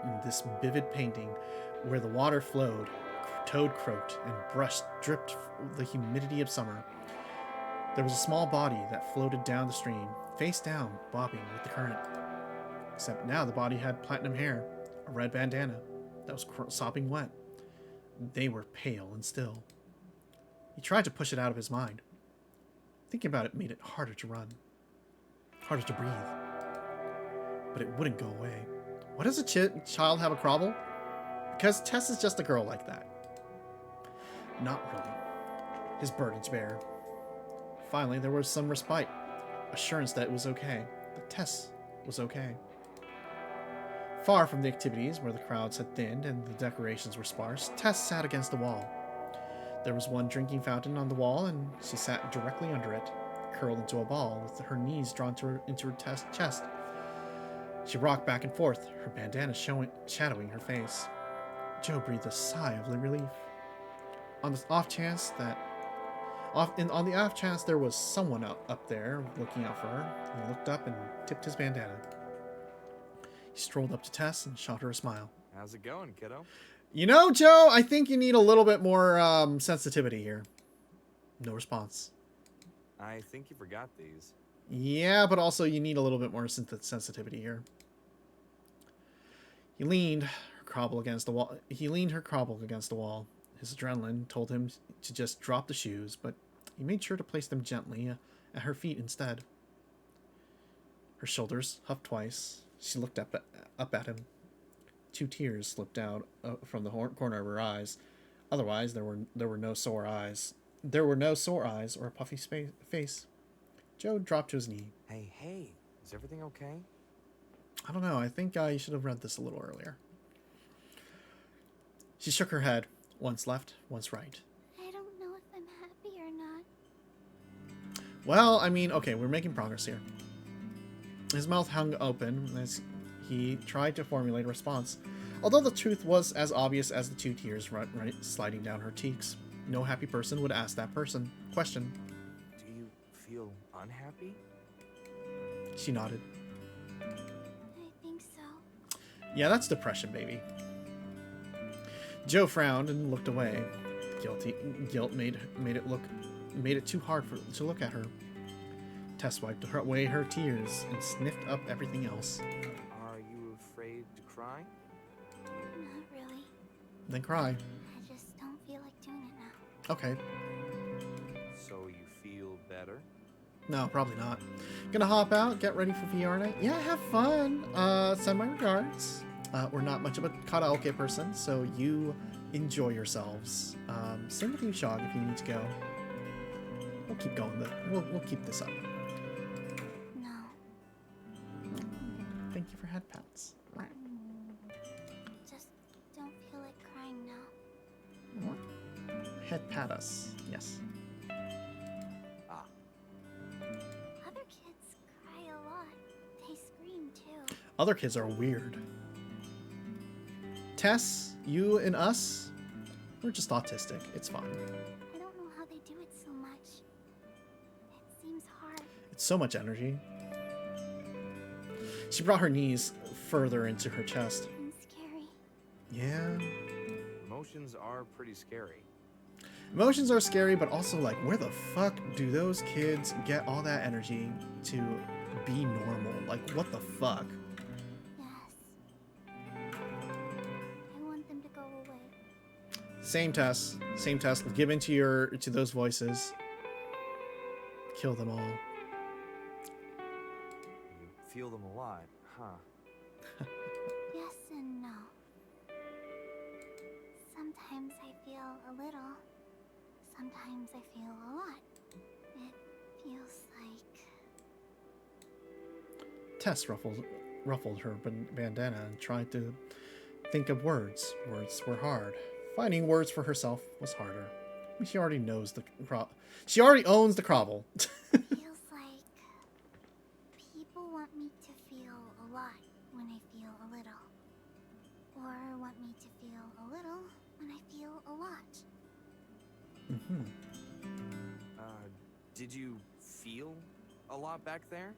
In this vivid painting, where the water flowed, toad croaked, and brush dripped the humidity of summer, there was a small body that floated down the stream, face down, bobbing with the current. Except now the body had platinum hair, a red bandana that was sopping wet. They were pale and still. He tried to push it out of his mind. Thinking about it made it harder to run, harder to breathe. But it wouldn't go away. Why does a child have a crobble? Because Tess is just a girl like that. Not really. His burdens bear. Finally, there was some respite. Assurance that it was okay. That Tess was okay. Far from the activities where the crowds had thinned and the decorations were sparse, Tess sat against the wall. There was one drinking fountain on the wall, and she sat directly under it, curled into a ball with her knees drawn into her chest. She rocked back and forth, her bandana shadowing her face. Joe breathed a sigh of relief. On the off chance there was someone up there looking out for her, he looked up and tipped his bandana. He strolled up to Tess and shot her a smile. How's it going, kiddo? You know, Joe, I think you need a little bit more sensitivity here. No response. I think you forgot these. Yeah, but also you need a little bit more sensitivity here. He leaned her crobble against the wall. His adrenaline told him to just drop the shoes, but he made sure to place them gently at her feet instead. Her shoulders huffed twice. She looked up at him. 2 tears slipped out from the corner of her eyes. Otherwise, there were no sore eyes. There were no sore eyes or a puffy face. Joe dropped to his knee. Hey, is everything okay? I don't know. I think you should have read this a little earlier. She shook her head. Once left, once right. I don't know if I'm happy or not. Well, I mean, okay, we're making progress here. His mouth hung open as he tried to formulate a response, although the truth was as obvious as the 2 tears sliding down her cheeks. No happy person would ask that question. Do you feel unhappy? She nodded. I think so. Yeah, that's depression, baby. Joe frowned and looked away. Guilt made it too hard to look at her. Tess wiped away her tears and sniffed up everything else. Are you afraid to cry? Not really. Then cry. I just don't feel like doing it now. Okay. So you feel better? No, probably not. Gonna hop out, get ready for VR night. Yeah, have fun. Send my regards. We're not much of a karaoke person, so you enjoy yourselves. Same with you, Shog, if you need to go. We'll keep going. We'll keep this up. No. Thank you for head pats. Just don't feel like crying now. Head pat us. Yes. Other kids cry a lot. They scream too. Other kids are weird. Tess, you and us, we're just autistic. It's fine. I don't know how they do it so much. It seems hard. It's so much energy. She brought her knees further into her chest. And scary. Yeah. Emotions are pretty scary. Emotions are scary, but also like, where the fuck do those kids get all that energy to be normal? Like, what the fuck? Yes. Same Tess. Same Tess. Give in to those voices. Kill them all. You feel them a lot, huh? Yes and no. Sometimes I feel a little. Sometimes I feel a lot. It feels like... Tess ruffled her bandana and tried to think of words. Words were hard. Finding words for herself was harder. She already knows she already owns the Crovel. feels like people want me to feel a lot when I feel a little. Or want me to feel a little when I feel a lot. Mm-hmm. Did you feel a lot back there?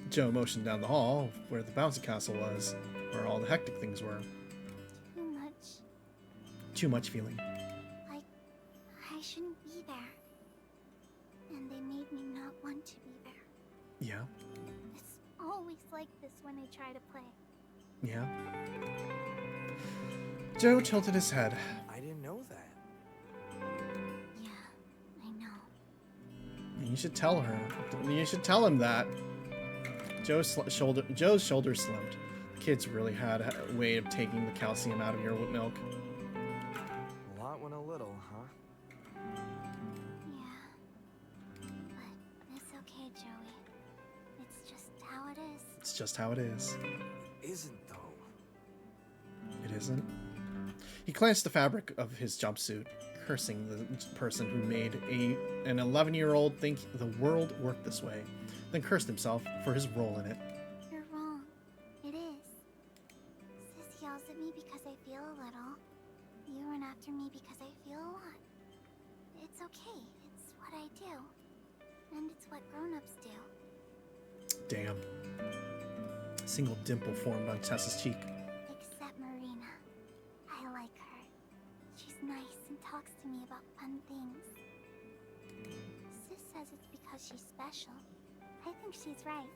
Joe motioned down the hall where the bouncy castle was, where all the hectic things were. Too much. Too much feeling. I shouldn't be there. And they made me not want to be there. Yeah. It's always like this when I try to play. Yeah. Joe tilted his head. I didn't know that. Yeah, I know. You should tell her. You should tell him that. Joe's shoulders slumped. The kids really had a way of taking the calcium out of your milk. A lot when a little, huh? Yeah. But it's okay, Joey. It's just how it is. It's just how it is. Isn't though. It isn't. He clenched the fabric of his jumpsuit, cursing the person who made an 11-year-old think the world worked this way, then cursed himself for his role in it. You're wrong. It is. Sis yells at me because I feel a little. You run after me because I feel a lot. It's okay. It's what I do. And it's what grown-ups do. Damn. A single dimple formed on Tessa's cheek. Except Marina. I like her. She's nice and talks to me about fun things. Sis says it's because she's special. I think she's right.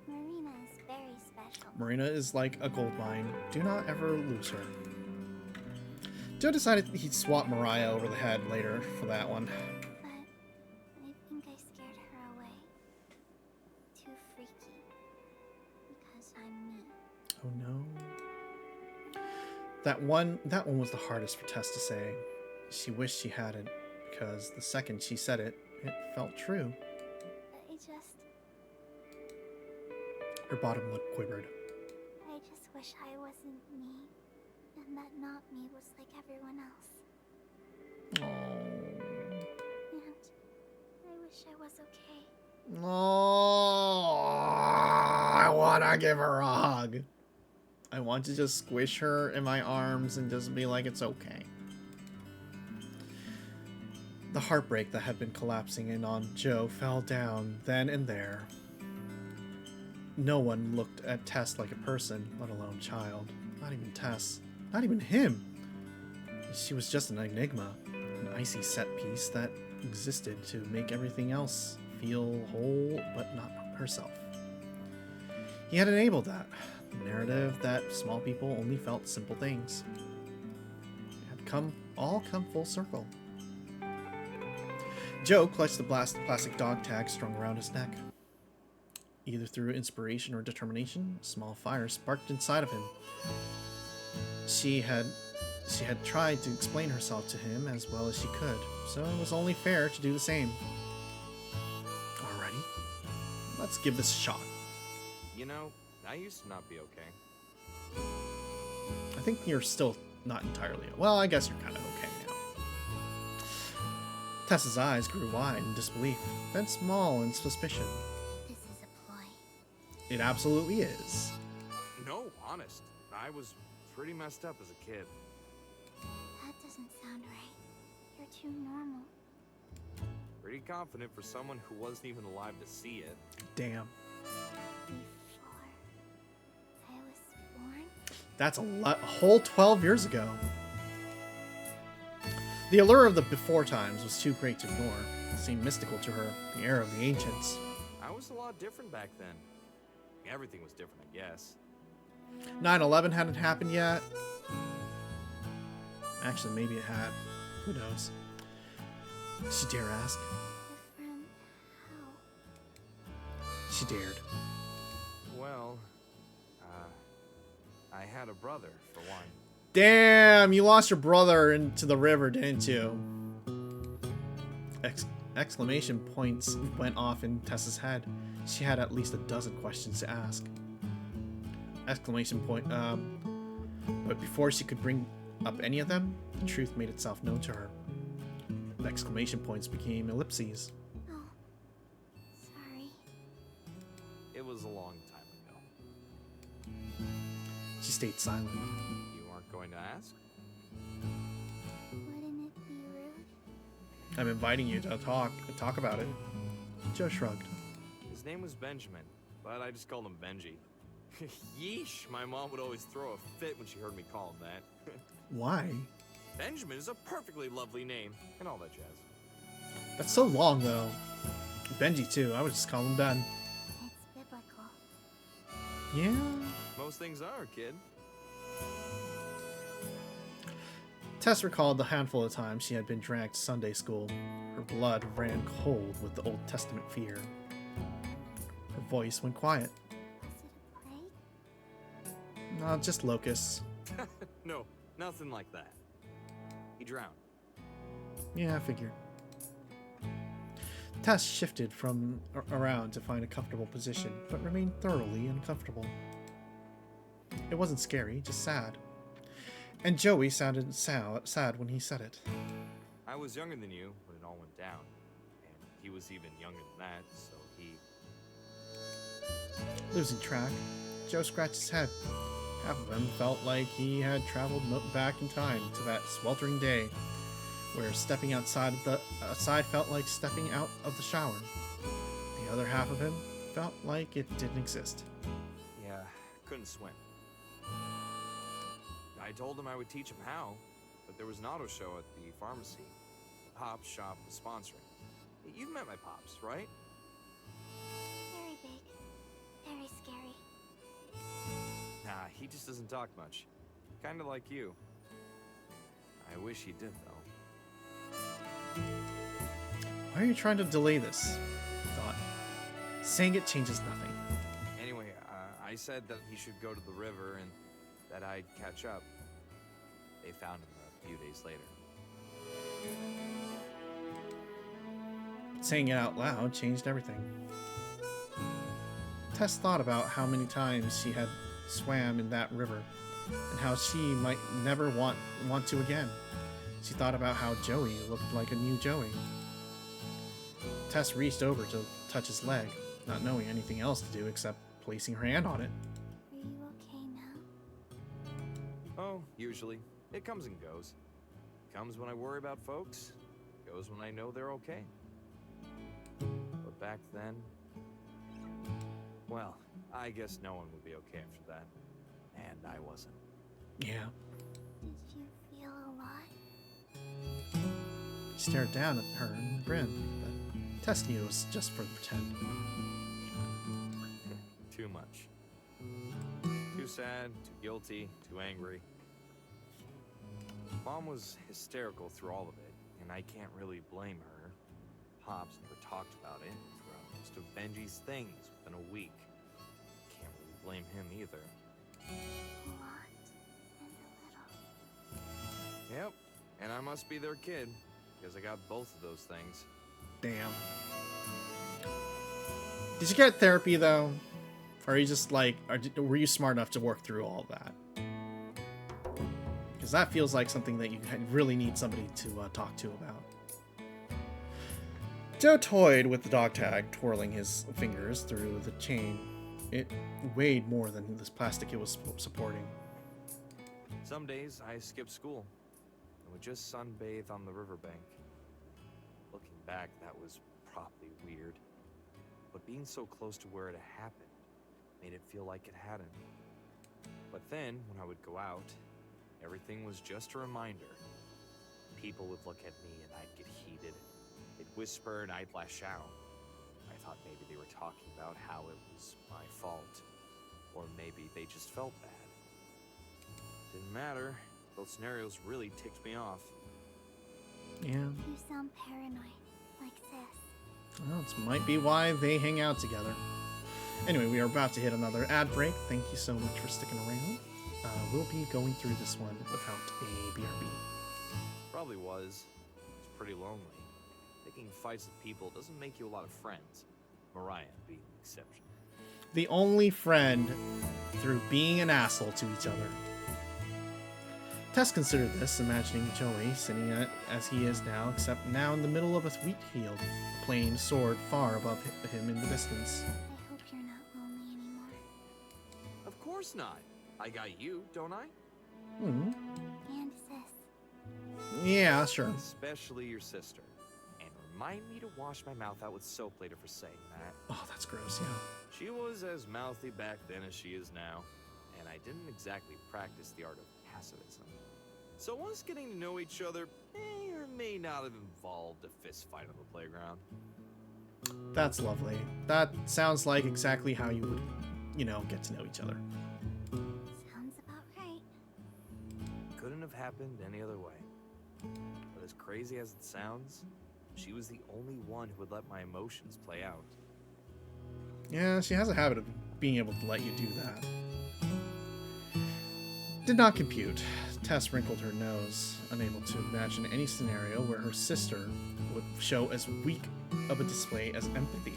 Marina is very special. Marina is like a gold mine. Do not ever lose her. Joe decided he'd swap Mariah over the head later for that one. But I think I scared her away. Too freaky. Because I'm me. Oh no. That one was the hardest for Tess to say. She wished she hadn't, because the second she said it, it felt true. I just Her bottom lip quivered. wish I wasn't me. And that not me was like everyone else. Oh. And I wish I was okay. Oh, I want to give her a hug. I want to just squish her in my arms and just be like, it's okay. The heartbreak that had been collapsing in on Joe fell down then and there. No one looked at Tess like a person, let alone child. Not even Tess. Not even him. She was just an enigma, an icy set piece that existed to make everything else feel whole, but not herself. He had enabled that, the narrative that small people only felt simple things. It had all come full circle. Joe clutched the plastic dog tag strung around his neck. Either through inspiration or determination, a small fire sparked inside of him. She had tried to explain herself to him as well as she could, so it was only fair to do the same. Alrighty, let's give this a shot. You know, I used to not be okay. I think you're still not entirely... Well, I guess you're kind of okay now. Tessa's eyes grew wide in disbelief, then small in suspicion. This is a ploy. It absolutely is. No, honest. I was pretty messed up as a kid. That doesn't sound right. You're too normal. Pretty confident for someone who wasn't even alive to see it. Damn. Before I was born? That's a whole 12 years ago. The allure of the before times was too great to ignore. It seemed mystical to her, the era of the ancients. I was a lot different back then. Everything was different, I guess. 9/11 hadn't happened yet. Actually, maybe it had. Who knows? She dare ask. Different how? She dared. Well, I had a brother, for one. Damn, you lost your brother into the river, didn't you? Exclamation points went off in Tessa's head. She had at least a dozen questions to ask. Exclamation point, but before she could bring up any of them, the truth made itself known to her. The exclamation points became ellipses. Oh, sorry. It was a long time ago. She stayed silent. You aren't going to ask? Wouldn't it be rude? I'm inviting you to talk about it. Joe shrugged. His name was Benjamin, but I just called him Benji. Yeesh, my mom would always throw a fit when she heard me call him that. Why? Benjamin is a perfectly lovely name, and all that jazz. That's so long, though. Benji, too. I would just call him Ben. It's biblical. Yeah. Most things are, kid. Tess recalled the handful of times she had been dragged to Sunday school. Her blood ran cold with the Old Testament fear. Her voice went quiet. Was it a plague? No, just locusts. No, nothing like that. He drowned. Yeah, I figured. Tess shifted from around to find a comfortable position, but remained thoroughly uncomfortable. It wasn't scary, just sad. And Joey sounded sad when he said it. I was younger than you when it all went down, and he was even younger than that, so he... Losing track, Joe scratched his head. Half of him felt like he had traveled back in time to that sweltering day, where stepping outside felt like stepping out of the shower. The other half of him felt like it didn't exist. Yeah, couldn't swim. I told him I would teach him how, but there was an auto show at the pharmacy. The Pops shop was sponsoring. You've met my Pops, right? Very big. Very scary. Nah, he just doesn't talk much. Kinda like you. I wish he did, though. Why are you trying to delay this? I thought. Saying it changes nothing. Anyway, I said that he should go to the river and that I'd catch up. They found him a few days later. Saying it out loud changed everything. Tess thought about how many times she had swam in that river, and how she might never want to again. She thought about how Joey looked like a new Joey. Tess reached over to touch his leg, not knowing anything else to do except placing her hand on it. Are you okay now? Oh, usually. It comes and goes. Comes when I worry about folks, goes when I know they're okay. But back then, well, I guess no one would be okay after that. And I wasn't. Yeah. Did you feel a lot? He stared down at her and grinned, but Tess knew it was just for the pretend. Too much. Too sad, too guilty, too angry. Mom was hysterical through all of it, and I can't really blame her. Pops never talked about it throughout most of Benji's things within a week. Can't really blame him either. A lot and a little. Yep, and I must be their kid, because I got both of those things. Damn. Did you get therapy though? Or are you just like, were you smart enough to work through all of that? Because that feels like something that you really need somebody to talk to about. Joe toyed with the dog tag, twirling his fingers through the chain. It weighed more than this plastic it was supporting. Some days I skipped school and would just sunbathe on the riverbank. Looking back, that was probably weird. But being so close to where it had happened made it feel like it hadn't. But then, when I would go out, everything was just a reminder. People would look at me and I'd get heated. They'd whisper and I'd lash out. I thought maybe they were talking about how it was my fault. Or maybe they just felt bad. Didn't matter. Both scenarios really ticked me off. Yeah. You sound paranoid, like Sis. Well, this might be why they hang out together. Anyway, we are about to hit another ad break. Thank you so much for sticking around. We'll be going through this one without a BRB. Probably was. It's pretty lonely. Picking fights with people doesn't make you a lot of friends. Mariah being the exception. The only friend through being an asshole to each other. Tess considered this, imagining Joey sitting as he is now, except now in the middle of a wheat field, a plain sword far above him in the distance. I hope you're not lonely anymore. Of course not. I got you, don't I? Hmm. And Sis. Yeah, sure. Especially your sister. And remind me to wash my mouth out with soap later for saying that. Oh, that's gross, yeah. She was as mouthy back then as she is now, and I didn't exactly practice the art of pacifism. So us getting to know each other may or may not have involved a fist fight on the playground. That's lovely. That sounds like exactly how you would, get to know each other. Sounds about right. Couldn't have happened any other way. But as crazy as it sounds, she was the only one who would let my emotions play out. Yeah, she has a habit of being able to let you do that. Did not compute. Tess wrinkled her nose, unable to imagine any scenario where her sister would show as weak of a display as empathy.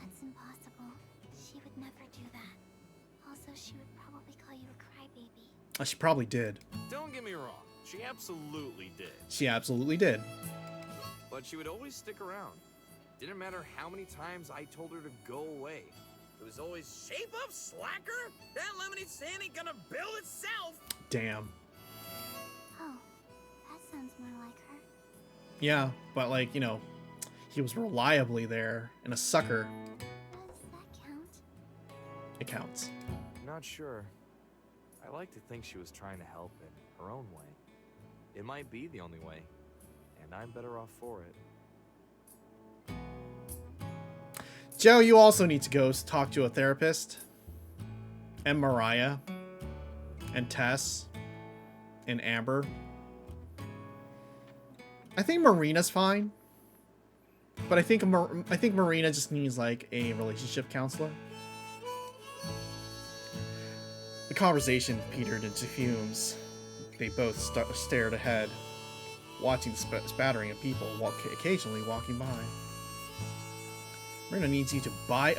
That's impossible. She would never do that. Also, she would probably call you a crybaby. She probably did. Don't get me wrong, she absolutely did. She absolutely did. But she would always stick around. Didn't matter how many times I told her to go away. It was always, shape up, slacker! That lemonade stand ain't gonna build itself! Damn. Oh, that sounds more like her. Yeah, but he was reliably there and a sucker. Does that count? It counts. Not sure. I like to think she was trying to help in her own way. It might be the only way, and I'm better off for it. Joe, you also need to go talk to a therapist. And Mariah. And Tess. And Amber. I think Marina's fine. But I think Marina just needs like a relationship counselor. The conversation petered into fumes. They both stared ahead, watching the spattering of people occasionally walking by. Marina needs to buy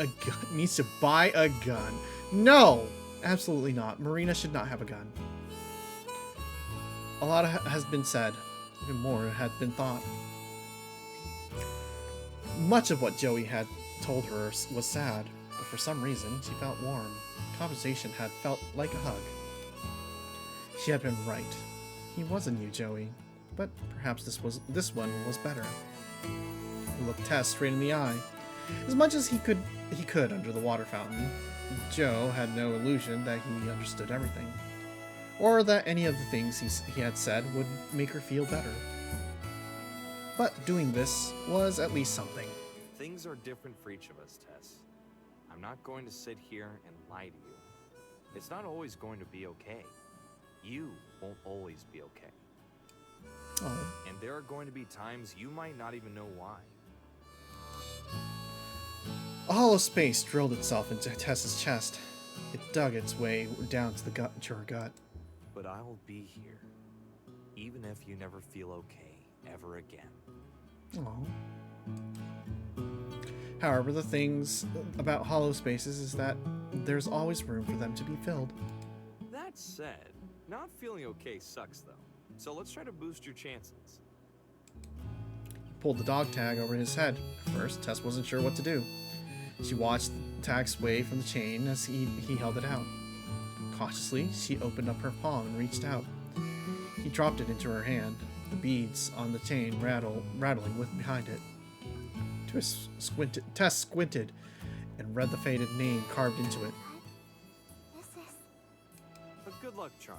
a gun. No! Absolutely not. Marina should not have a gun. A lot has been said. Even more had been thought. Much of what Joey had told her was sad, but for some reason, she felt warm. The conversation had felt like a hug. She had been right. He was a new Joey, but perhaps this one was better. He looked Tess straight in the eye. As much as he could under the water fountain, Joe had no illusion that he understood everything, or that any of the things he had said would make her feel better. But doing this was at least something. Things are different for each of us, Tess. I'm not going to sit here and lie to you. It's not always going to be okay. You won't always be okay. Oh. And there are going to be times you might not even know why. A hollow space drilled itself into Tess's chest. It dug its way down to her gut. But I'll be here, even if you never feel okay ever again. Oh. However, the things about hollow spaces is that there's always room for them to be filled. That said, not feeling okay sucks though. So let's try to boost your chances. He pulled the dog tag over his head. At first, Tess wasn't sure what to do. She watched the tag sway from the chain as he held it out. Cautiously, she opened up her palm and reached out. He dropped it into her hand, the beads on the chain rattling behind it. Tess squinted and read the faded name carved into it. This is... But good luck, Charm.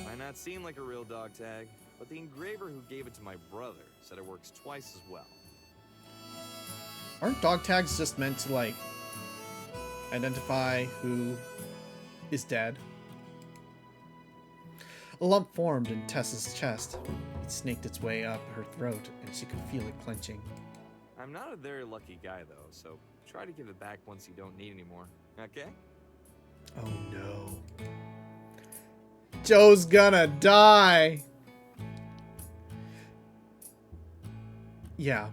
Might not seem like a real dog tag, but the engraver who gave it to my brother said it works twice as well. Aren't dog tags just meant to, identify who is dead? A lump formed in Tessa's chest. It snaked its way up her throat, and she could feel it clenching. I'm not a very lucky guy, though, so try to give it back once you don't need anymore, okay? Oh no. Joe's gonna die! Yeah.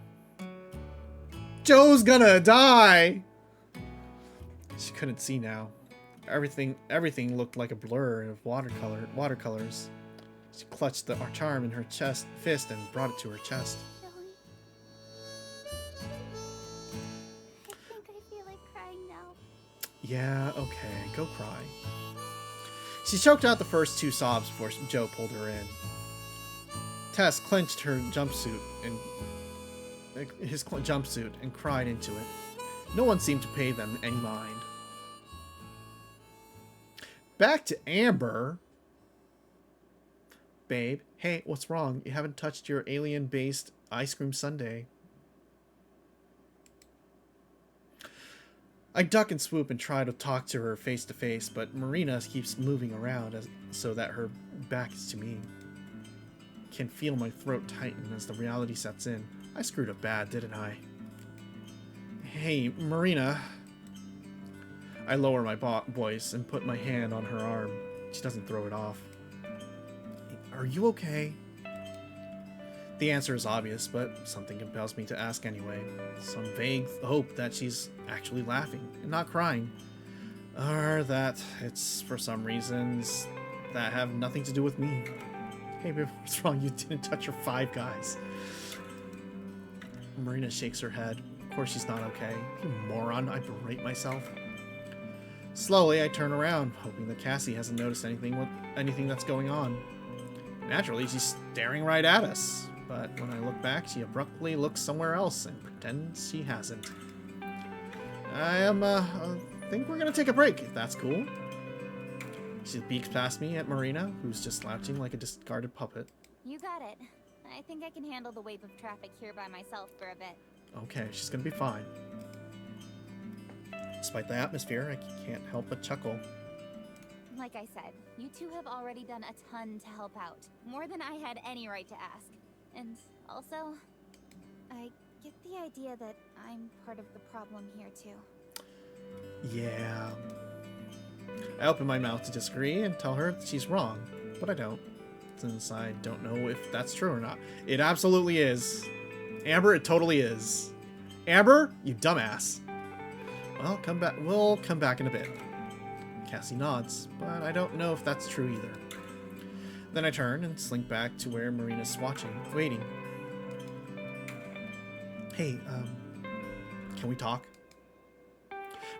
Joe's gonna die! She couldn't see now. Everything looked like a blur of watercolors. She clutched the charm in her fist and brought it to her chest. I think I feel like crying now. Yeah, okay, go cry. She choked out the first 2 sobs before Joe pulled her in. Tess clenched her jumpsuit and cried into it. No one seemed to pay them any mind. Back to Amber. Babe, hey, what's wrong? You haven't touched your alien-based ice cream sundae. I duck and swoop and try to talk to her face to face, but Marina keeps moving around so that her back is to me. Can feel my throat tighten as the reality sets in. I screwed up bad, didn't I? Hey, Marina. I lower my voice and put my hand on her arm. She doesn't throw it off. Are you okay? The answer is obvious, but something compels me to ask anyway. Some vague hope that she's actually laughing and not crying. Or that it's for some reasons that have nothing to do with me. Hey, babe, what's wrong? You didn't touch your 5 guys. Marina shakes her head. Of course she's not okay. You moron, I berate myself. Slowly, I turn around, hoping that Cassie hasn't noticed anything that's going on. Naturally, she's staring right at us. But when I look back, she abruptly looks somewhere else and pretends she hasn't. I think we're gonna take a break, if that's cool. She beaks past me at Marina, who's just slouching like a discarded puppet. You got it. I think I can handle the wave of traffic here by myself for a bit. Okay, she's gonna be fine. Despite the atmosphere, I can't help but chuckle. Like I said, you two have already done a ton to help out. More than I had any right to ask. And also, I get the idea that I'm part of the problem here too. Yeah. I open my mouth to disagree and tell her that she's wrong, but I don't, since I don't know if that's true or not. It absolutely is. Amber, it totally is. Amber, you dumbass. Well, we'll come back in a bit. Cassie nods, but I don't know if that's true either. Then I turn and slink back to where Marina's waiting. Hey, can we talk?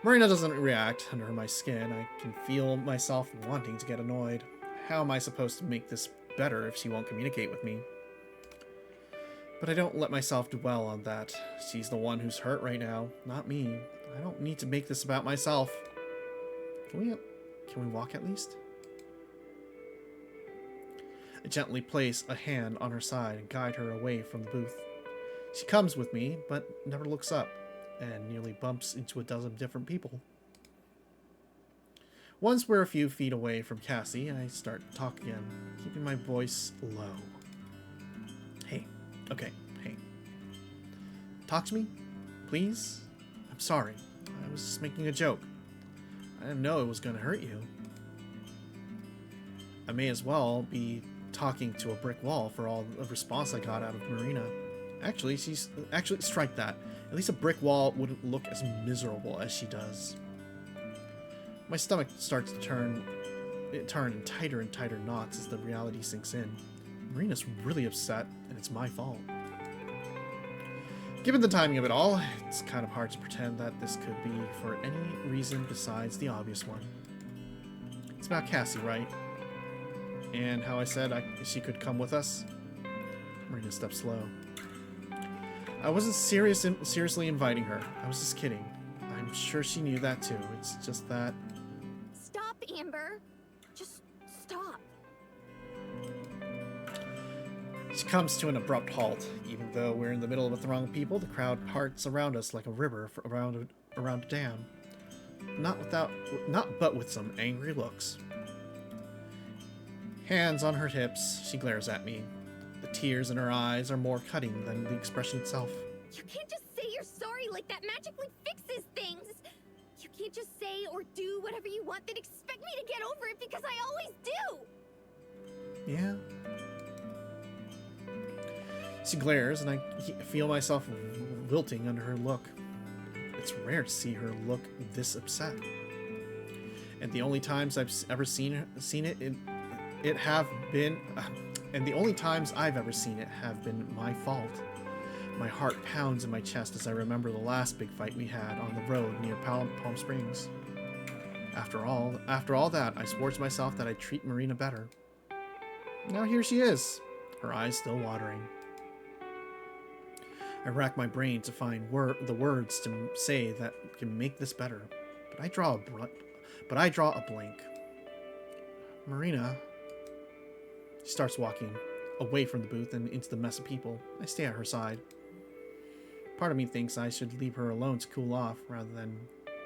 Marina doesn't react under my skin. I can feel myself wanting to get annoyed. How am I supposed to make this better if she won't communicate with me? But I don't let myself dwell on that. She's the one who's hurt right now, not me. I don't need to make this about myself. Can we walk at least? I gently place a hand on her side and guide her away from the booth. She comes with me, but never looks up, and nearly bumps into a dozen different people. Once we're a few feet away from Cassie, I start to talk again, keeping my voice low. Hey, okay, hey. Talk to me, please? I'm sorry. I was just making a joke. I didn't know it was going to hurt you. I may as well be talking to a brick wall for all the response I got out of Marina. Actually, strike that. At least a brick wall wouldn't look as miserable as she does. My stomach starts to turn in tighter and tighter knots as the reality sinks in. Marina's really upset, and it's my fault. Given the timing of it all, it's kind of hard to pretend that this could be for any reason besides the obvious one. It's about Cassie, right? And how I said she could come with us? Marina steps slow. I wasn't seriously inviting her. I was just kidding. I'm sure she knew that too. It's just that... Stop, Amber! Just stop. She comes to an abrupt halt. Even though we're in the middle of a throng of people, the crowd parts around us like a river around a dam. Not but with some angry looks. Hands on her hips, she glares at me. The tears in her eyes are more cutting than the expression itself. You can't just say you're sorry like that magically fixes things. You can't just say or do whatever you want, then expect me to get over it because I always do. Yeah. She glares, and I feel myself wilting under her look. It's rare to see her look this upset. And the only times I've ever seen it have been my fault. My heart pounds in my chest as I remember the last big fight we had on the road near Palm Springs. After all that, I swore to myself that I'd treat Marina better. Now here she is, her eyes still watering. I rack my brain to find the words to say that can make this better, but I draw a blank. Marina. She starts walking away from the booth and into the mess of people. I stay at her side. Part of me thinks I should leave her alone to cool off rather than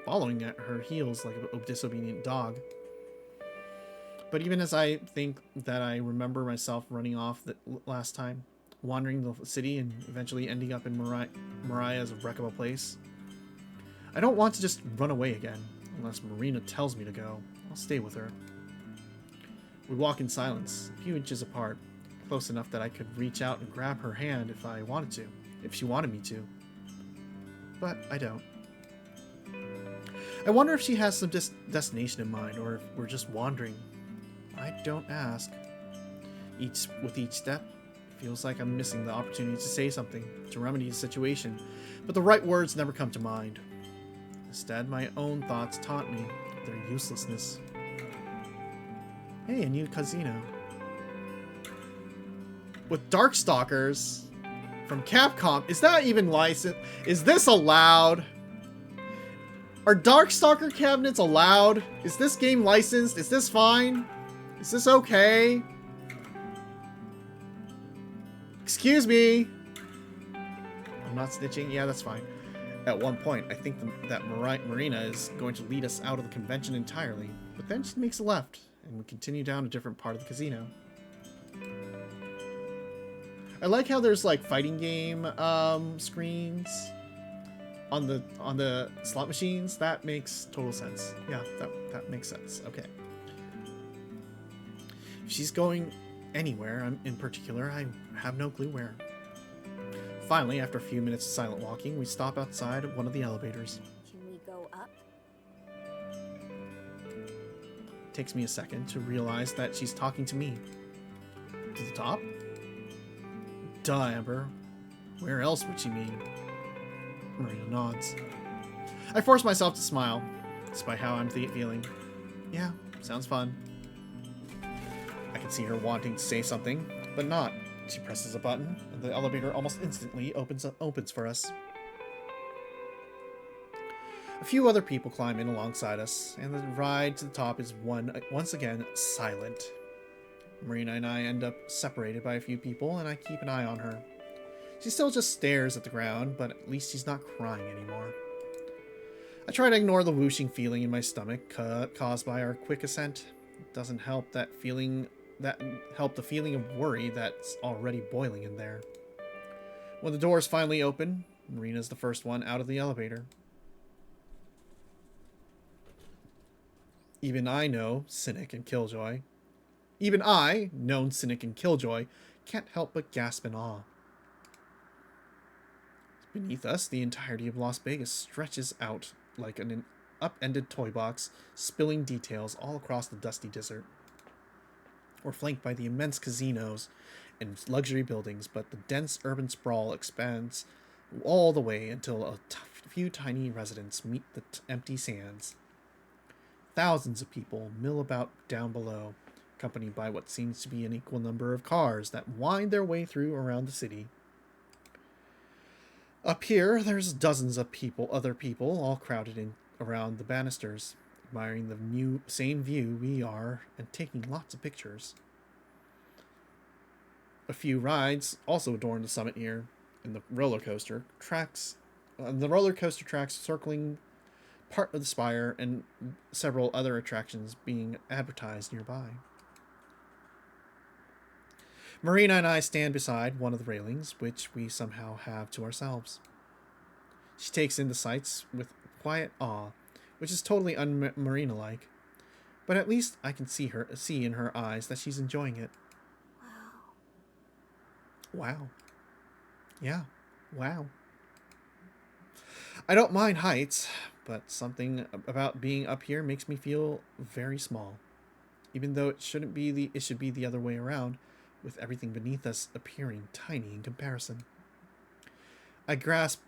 following at her heels like a disobedient dog. But even as I think that, I remember myself running off the last time, wandering the city and eventually ending up in Mariah's wreck of a place. I don't want to just run away again, unless Marina tells me to go. I'll stay with her. We walk in silence, a few inches apart, close enough that I could reach out and grab her hand if I wanted to, if she wanted me to. But I don't. I wonder if she has some destination in mind, or if we're just wandering. I don't ask. With each step, it feels like I'm missing the opportunity to say something, to remedy the situation, but the right words never come to mind. Instead, my own thoughts taunt me their uselessness. Hey, a new casino. With Darkstalkers from Capcom. Is that even licensed? Is this allowed? Are Darkstalker cabinets allowed? Is this game licensed? Is this fine? Is this okay? Excuse me. I'm not snitching. Yeah, that's fine. At one point, I think that Marina is going to lead us out of the convention entirely, but then she makes a left, and we continue down a different part of the casino. I like how there's like fighting game screens on the slot machines. That makes total sense. Yeah, that makes sense. Okay. If she's going anywhere in particular, I have no clue where. Finally, after a few minutes of silent walking, we stop outside one of the elevators. Can we go up? Takes me a second to realize that she's talking to me. To the top? Duh, Amber. Where else would she mean? Marina nods. I force myself to smile, despite how I'm feeling. Yeah, sounds fun. I can see her wanting to say something, but not. She presses a button, and the elevator almost instantly opens for us. A few other people climb in alongside us, and the ride to the top is once again silent. Marina and I end up separated by a few people, and I keep an eye on her. She still just stares at the ground, but at least she's not crying anymore. I try to ignore the whooshing feeling in my stomach caused by our quick ascent. It doesn't help the feeling of worry that's already boiling in there. When the doors finally open, Marina's the first one out of the elevator. Even I, known Cynic and Killjoy, can't help but gasp in awe. Beneath us, the entirety of Las Vegas stretches out like an upended toy box, spilling details all across the dusty desert. We're flanked by the immense casinos and luxury buildings, but the dense urban sprawl expands all the way until a few tiny residents meet the empty sands. Thousands of people mill about down below, accompanied by what seems to be an equal number of cars that wind their way through around the city. Up here, there's dozens of other people, all crowded in around the banisters, admiring the same view we are and taking lots of pictures. A few rides also adorn the summit here, and the roller coaster tracks circling part of the spire, and several other attractions being advertised nearby. Marina and I stand beside one of the railings, which we somehow have to ourselves. She takes in the sights with quiet awe, which is totally un-Marina-like. But at least I can see in her eyes that she's enjoying it. Wow. Yeah, wow. I don't mind heights, but something about being up here makes me feel very small. Even though it should be the other way around, with everything beneath us appearing tiny in comparison. I grasp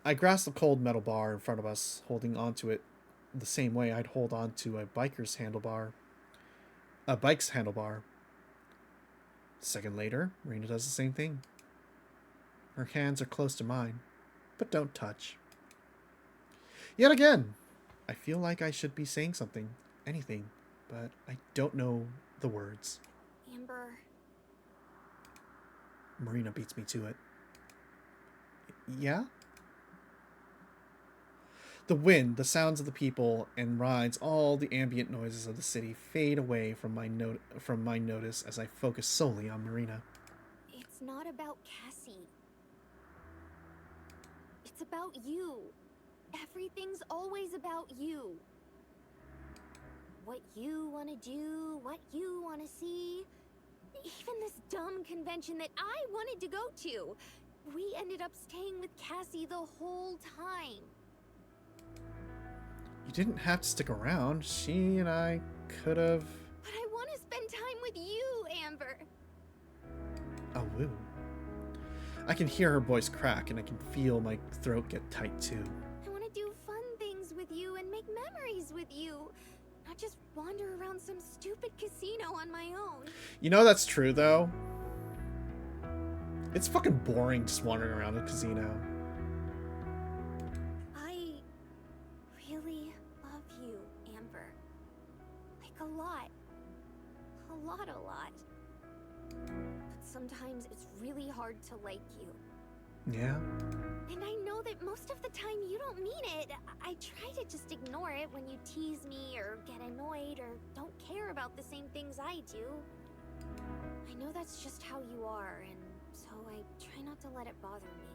the cold metal bar in front of us, holding onto it the same way I'd hold on to a bike's handlebar. A second later, Marina does the same thing. Her hands are close to mine, but don't touch. Yet again, I feel like I should be saying something, anything, but I don't know the words. Amber. Marina beats me to it. Yeah? The wind, the sounds of the people and rides, all the ambient noises of the city fade away from my notice as I focus solely on Marina. It's not about Cassie. It's about you. Everything's always about you. What you want to do, what you want to see. Even this dumb convention that I wanted to go to. We ended up staying with Cassie the whole time. You didn't have to stick around. She and I could have... But I want to spend time with you, Amber. Oh, woo. I can hear her voice crack, and I can feel my throat get tight, too. I want to do fun things with you and make memories with you. Not just wander around some stupid casino on my own. You know that's true, though? It's fucking boring just wandering around a casino. I really love you, Amber. Like a lot. A lot. But sometimes it's really hard to like you. Yeah? And I know that most of the time you don't mean it. I try to just ignore it when you tease me or get annoyed or don't care about the same things I do. I know that's just how you are, and so I try not to let it bother me.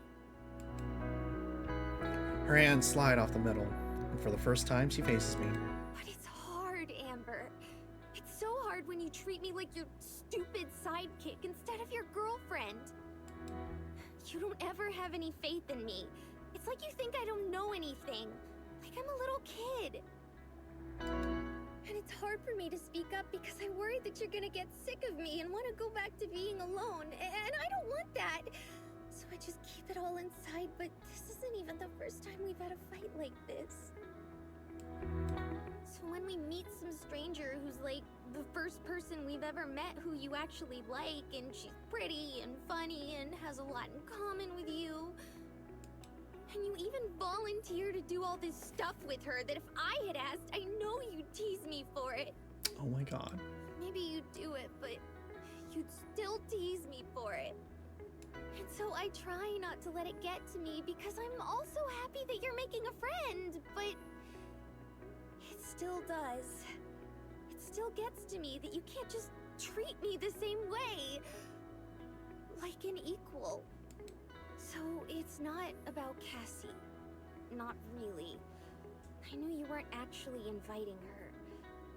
Her hands slide off the middle, and for the first time she faces me. But it's hard, Amber. It's so hard when you treat me like your stupid sidekick instead of your girlfriend. You don't ever have any faith in me. It's like you think I don't know anything. Like I'm a little kid. And it's hard for me to speak up because I worry that you're gonna get sick of me and want to go back to being alone. And I don't want that. So I just keep it all inside, but this isn't even the first time we've had a fight like this. So when we meet some stranger who's like the first person we've ever met who you actually like, and she's pretty and funny and has a lot in common with you, and you even volunteer to do all this stuff with her that if I had asked, I know you'd tease me for it. Oh my god. Maybe you'd do it, but you'd still tease me for it. And so I try not to let it get to me because I'm also happy that you're making a friend, but it still does. It still gets to me that you can't just treat me the same way. Like an equal. So it's not about Cassie. Not really. I knew you weren't actually inviting her.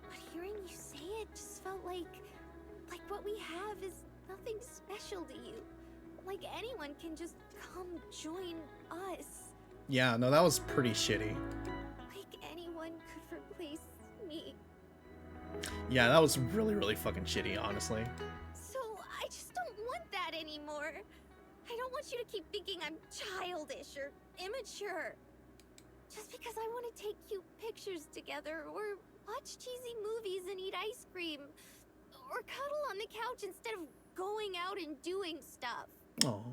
But hearing you say it just felt like what we have is nothing special to you. Like anyone can just come join us. Yeah, no, that was pretty shitty. Like anyone could replace me. Yeah, that was really, really fucking shitty, honestly. So I just don't want that anymore. I don't want you to keep thinking I'm childish or immature. Just because I want to take cute pictures together or watch cheesy movies and eat ice cream or cuddle on the couch instead of going out and doing stuff. Oh.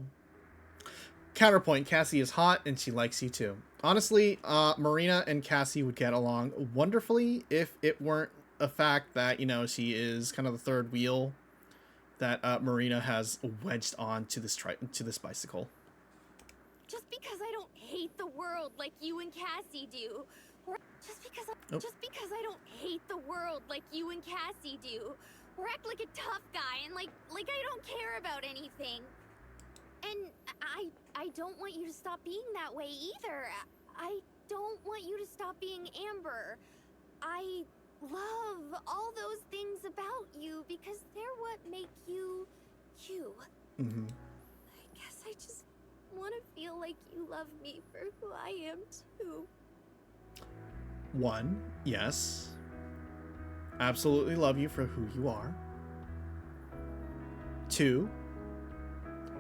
Counterpoint, Cassie is hot and she likes you too. Honestly, Marina and Cassie would get along wonderfully if it weren't a fact that, you know, she is kind of the third wheel that Marina has wedged on to this bicycle. Just because I don't hate the world like you and Cassie do, or just because I don't hate the world like you and Cassie do, Or act like a tough guy and like I don't care about anything. And I don't want you to stop being that way either. I don't want you to stop being Amber. I love all those things about you because they're what make you you. Mm-hmm. I guess I just want to feel like you love me for who I am too. 1, yes. Absolutely love you for who you are. 2,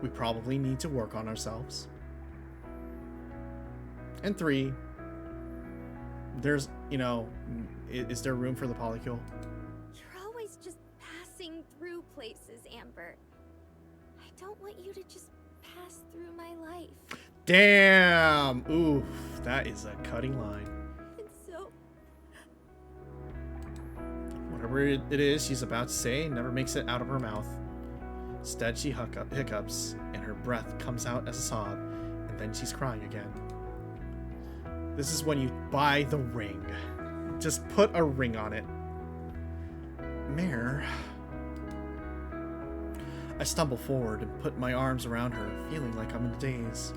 we probably need to work on ourselves. And 3, there's, you know, is there room for the polycule? You're always just passing through places, Amber. I don't want you to just pass through my life. Damn! Oof, that is a cutting line. And so... Whatever it is she's about to say never makes it out of her mouth. Instead, she hiccups, and her breath comes out as a sob, and then she's crying again. This is when you buy the ring. Just put a ring on it. Mare... I stumble forward and put my arms around her, feeling like I'm in a daze.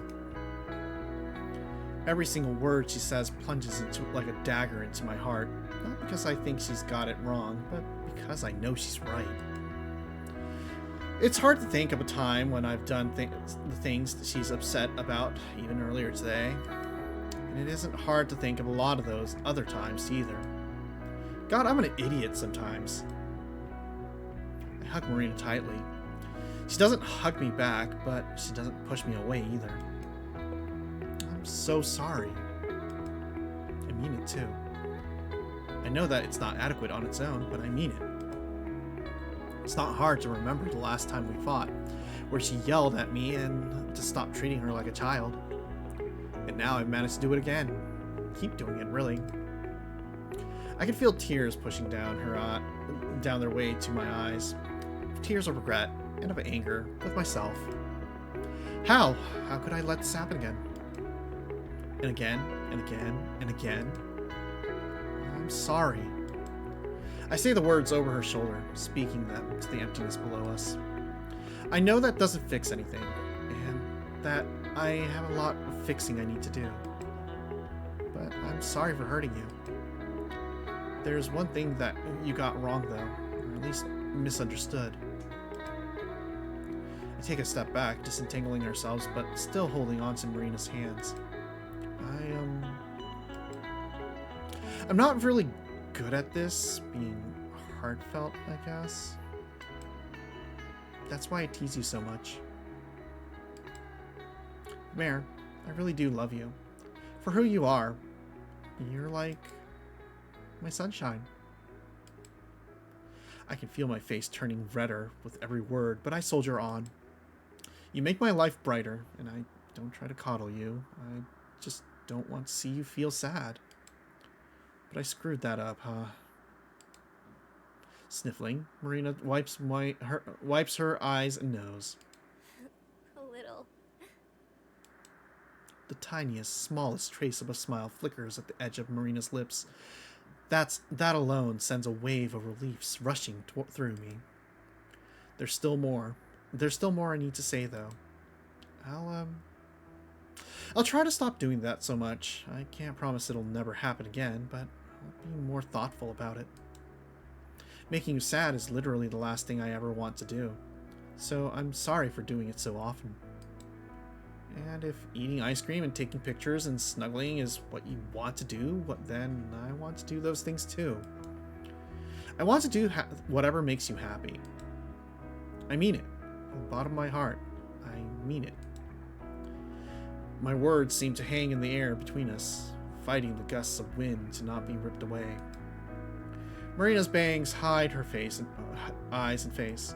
Every single word she says plunges into like a dagger into my heart, not because I think she's got it wrong, but because I know she's right. It's hard to think of a time when I've done the things that she's upset about, even earlier today. And it isn't hard to think of a lot of those other times either. God, I'm an idiot sometimes. I hug Marina tightly. She doesn't hug me back, but she doesn't push me away either. I'm so sorry. I mean it too. I know that it's not adequate on its own, but I mean it. It's not hard to remember the last time we fought, where she yelled at me and to stop treating her like a child. And now I've managed to do it again. Keep doing it, really. I can feel tears pushing down their way to my eyes. Tears of regret and of anger with myself. How could I let this happen again? And again, and again, and again. I'm sorry. I say the words over her shoulder, speaking them to the emptiness below us. I know that doesn't fix anything, and that I have a lot of fixing I need to do. But I'm sorry for hurting you. There's one thing that you got wrong, though, or at least misunderstood. I take a step back, disentangling ourselves, but still holding on to Marina's hands. I'm not really good at this, being heartfelt, I guess. That's why I tease you so much. Mare, I really do love you. For who you are. You're like my sunshine. I can feel my face turning redder with every word, but I soldier on. You make my life brighter, and I don't try to coddle you. I just don't want to see you feel sad. But I screwed that up, huh? Sniffling, Marina wipes her eyes and nose. A little. The tiniest, smallest trace of a smile flickers at the edge of Marina's lips. That alone sends a wave of relief rushing through me. There's still more. There's still more I need to say, though. I'll try to stop doing that so much. I can't promise it'll never happen again, but I'll be more thoughtful about it. Making you sad is literally the last thing I ever want to do, so I'm sorry for doing it so often. And if eating ice cream and taking pictures and snuggling is what you want to do, then I want to do those things too. I want to do whatever makes you happy. I mean it. From the bottom of my heart, I mean it. My words seem to hang in the air between us, fighting the gusts of wind to not be ripped away. Marina's bangs hide her face and eyes and face.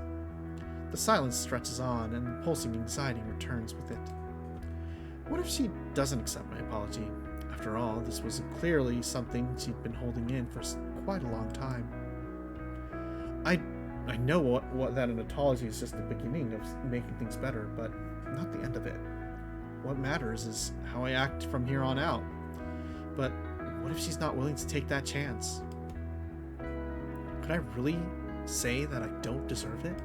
The silence stretches on, and pulsing anxiety returns with it. What if she doesn't accept my apology? After all, this was clearly something she'd been holding in for quite a long time. I know what that an apology is just the beginning of making things better, but not the end of it. What matters is how I act from here on out. But what if she's not willing to take that chance? Could I really say that I don't deserve it?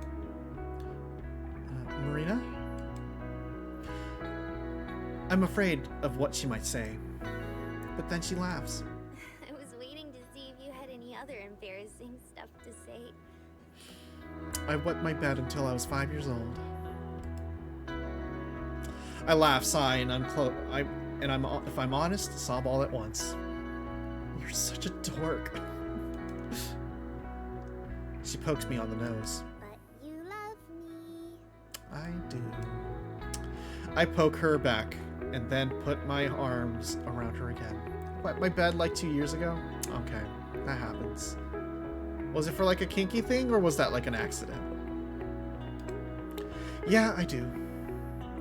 Marina? I'm afraid of what she might say. But then she laughs. I was waiting to see if you had any other embarrassing stuff to say. I wet my bed until I was 5 years old. I laugh, sigh, and if I'm honest, sob all at once. You're such a dork. She pokes me on the nose. But you love me. I do. I poke her back and then put my arms around her again. Wet my bed like 2 years ago? Okay, that happens. Was it for like a kinky thing or was that like an accident? Yeah, I do.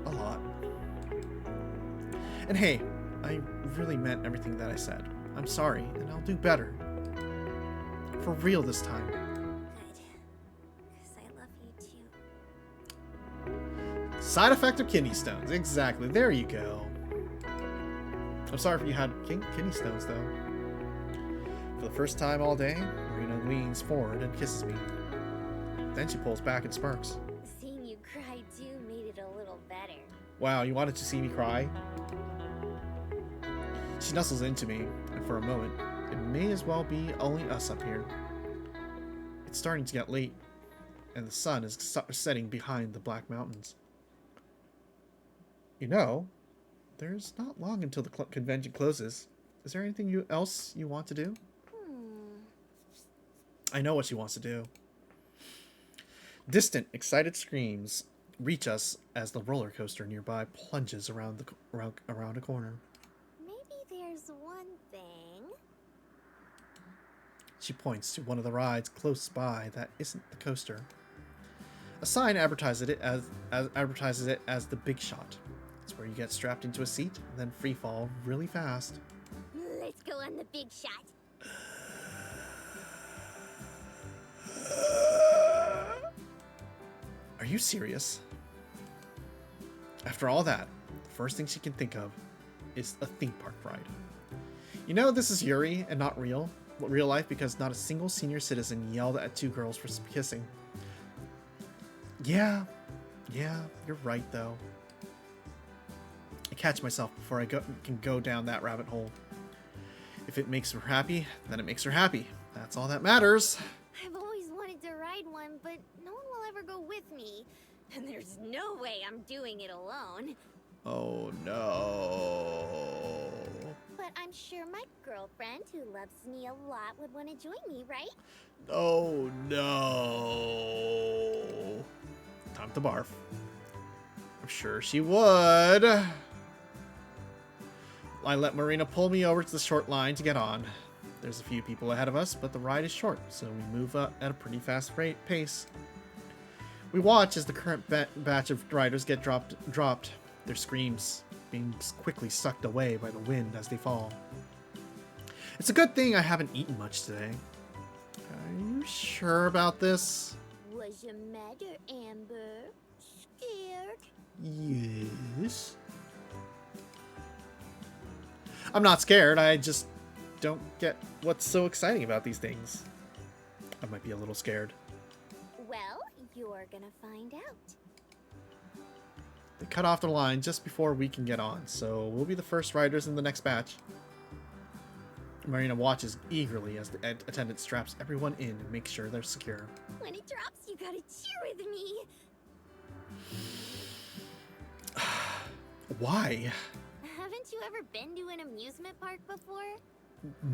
A lot. And hey, I really meant everything that I said. I'm sorry, and I'll do better. For real this time. Good. Because I love you too. Side effect of kidney stones. Exactly. There you go. I'm sorry if you had kidney stones, though. For the first time all day, Marina leans forward and kisses me. Then she pulls back and smirks. Seeing you cry too made it a little better. Wow, you wanted to see me cry? She nuzzles into me, and for a moment, it may as well be only us up here. It's starting to get late, and the sun is setting behind the Black Mountains. You know, there's not long until the convention closes. Is there anything else you want to do? I know what she wants to do. Distant, excited screams reach us as the roller coaster nearby plunges around a corner. Maybe there's one thing. She points to one of the rides close by that isn't the coaster. A sign advertises it as the Big Shot. It's where you get strapped into a seat and then free fall really fast. Let's go on the Big Shot. Are you serious? After all that, the first thing she can think of is a theme park ride. You know this is Yuri and not real life because not a single senior citizen yelled at two girls for kissing. Yeah, you're right though. I catch myself before I can go down that rabbit hole. If it makes her happy, then it makes her happy. That's all that matters. I've always wanted to ride one, but no one will ever go with me. And there's no way I'm doing it alone. Oh no. But I'm sure my girlfriend, who loves me a lot, would want to join me, right? Oh no. Time to barf. I'm sure she would. I let Marina pull me over to the short line to get on. There's a few people ahead of us, but the ride is short, so we move up at a pretty fast pace. We watch as the current batch of riders get dropped, their screams being quickly sucked away by the wind as they fall. It's a good thing I haven't eaten much today. Are you sure about this? Was you mad or Amber? Scared? Yes. I'm not scared, I just don't get what's so exciting about these things. I might be a little scared. Well, you're gonna find out. They cut off the line just before we can get on, so we'll be the first riders in the next batch. Marina watches eagerly as the attendant straps everyone in and makes sure they're secure. When it drops, you gotta cheer with me. Why? Haven't you ever been to an amusement park before?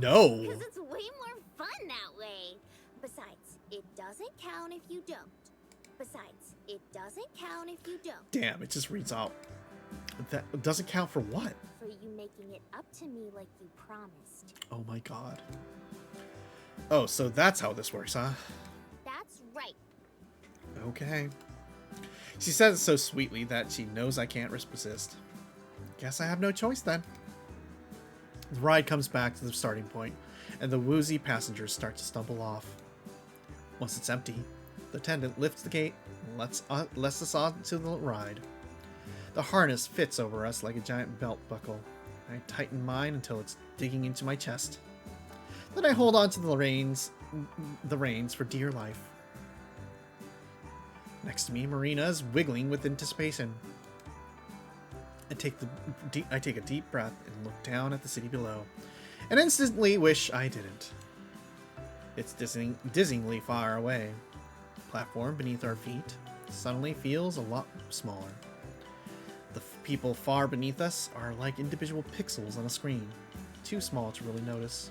No. Because it's way more fun that way. Besides, it doesn't count if you don't. Damn, it just reads out. That doesn't count for what? For you making it up to me like you promised. Oh my god. Oh, so that's how this works, huh? That's right. Okay. She says it so sweetly that she knows I can't resist. Guess I have no choice then. The ride comes back to the starting point, and the woozy passengers start to stumble off. Once it's empty, the attendant lifts the gate and lets us onto the ride. The harness fits over us like a giant belt buckle. I tighten mine until it's digging into my chest. Then I hold on to the reins for dear life. Next to me, Marina is wiggling with anticipation. I take a deep breath and look down at the city below, and instantly wish I didn't. It's dizzyingly far away. The platform beneath our feet suddenly feels a lot smaller. The people far beneath us are like individual pixels on a screen, too small to really notice.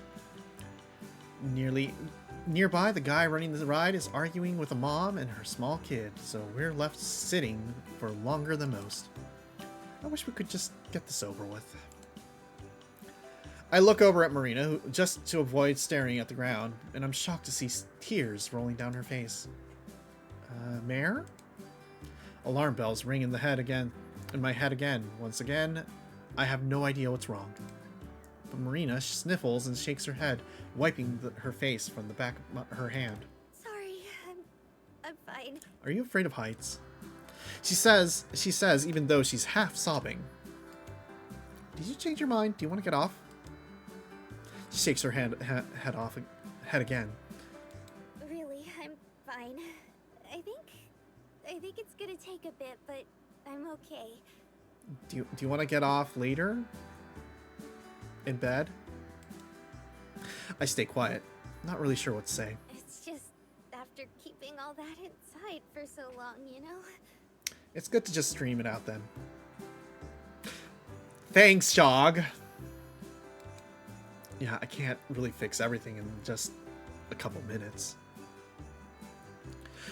Nearby, the guy running the ride is arguing with a mom and her small kid, so we're left sitting for longer than most. I wish we could just get this over with. I look over at Marina, just to avoid staring at the ground, and I'm shocked to see tears rolling down her face. Mare? Alarm bells ring in my head again. Once again, I have no idea what's wrong. But Marina sniffles and shakes her head, wiping her face from the back of her hand. Sorry, I'm fine. Are you afraid of heights? She says, even though she's half sobbing. Did you change your mind? Do you want to get off? She shakes her head again. Really, I'm fine. I think it's gonna take a bit, but I'm okay. Do you want to get off later? In bed? I stay quiet, not really sure what to say. It's just after keeping all that inside for so long, you know? It's good to just stream it out then. Thanks, Shog. Yeah, I can't really fix everything in just a couple minutes.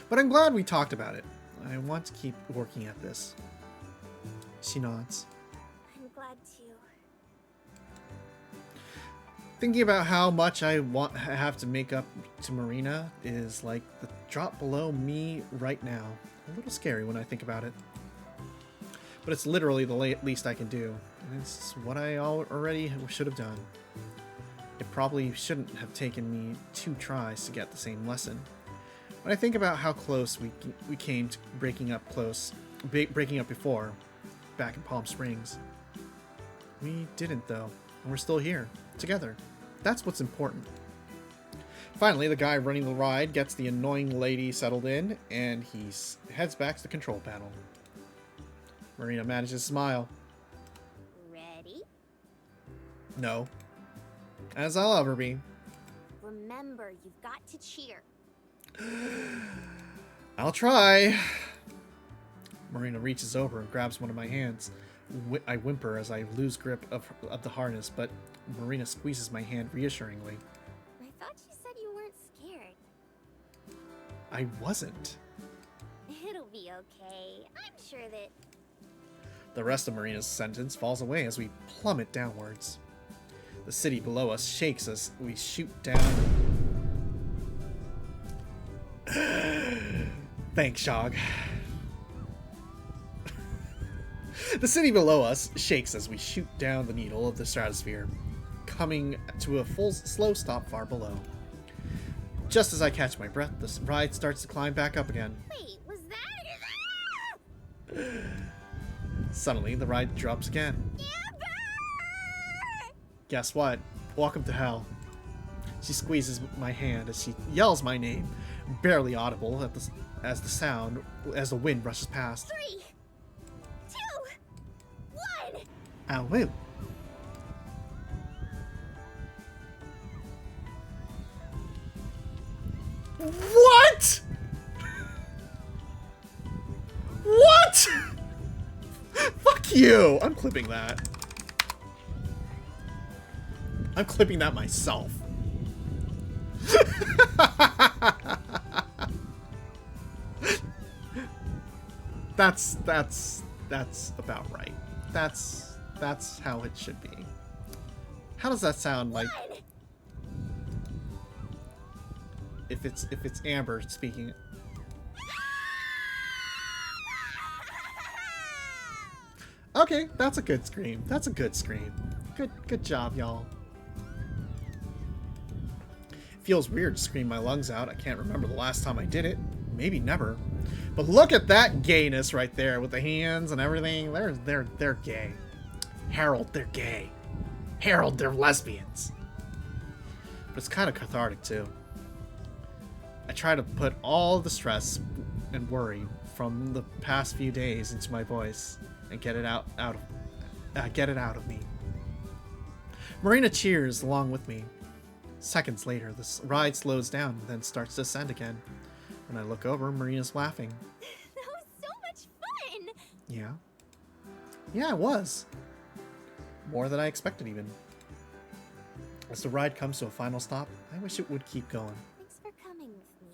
But I'm glad we talked about it. I want to keep working at this. She nods. I'm glad too. Thinking about how much I have to make up to Marina is like the drop below me right now. A little scary when I think about it. But it's literally the least I can do. And it's what I already should have done. It probably shouldn't have taken me 2 tries to get the same lesson. When I think about how close we came to breaking up before, back in Palm Springs. We didn't though, and we're still here, together. That's what's important. Finally, the guy running the ride gets the annoying lady settled in, and he heads back to the control panel. Marina manages to smile. Ready? No. As I'll ever be. Remember, you've got to cheer. I'll try. Marina reaches over and grabs one of my hands. I whimper as I lose grip of the harness, but Marina squeezes my hand reassuringly. I thought you said you weren't scared. I wasn't. It'll be okay. I'm sure that... The rest of Marina's sentence falls away as we plummet downwards. The city below us shakes as we shoot down. Thanks, Shog. The city below us shakes as we shoot down the needle of the stratosphere, coming to a slow stop far below. Just as I catch my breath, the ride starts to climb back up again. Wait, was that... Suddenly, the ride drops again. Guess what? Welcome to hell. She squeezes my hand as she yells my name, barely audible as the wind rushes past. 3, 2, 1. Ow, woo. What? What? Fuck you. I'm clipping that. I'm clipping that myself. That's about right. That's how it should be. How does that sound like? If it's Amber speaking. Okay, that's a good scream. That's a good scream. Good job, y'all. Feels weird to scream my lungs out. I can't remember the last time I did it. Maybe never. But look at that gayness right there with the hands and everything. They're gay. Harold, they're gay. Harold, they're lesbians. But it's kind of cathartic too. I try to put all the stress and worry from the past few days into my voice and get it out of me. Marina cheers along with me. Seconds later, the ride slows down and then starts to ascend again. When I look over, Marina's laughing. That was so much fun! Yeah. Yeah, it was. More than I expected, even. As the ride comes to a final stop, I wish it would keep going. Thanks for coming with me.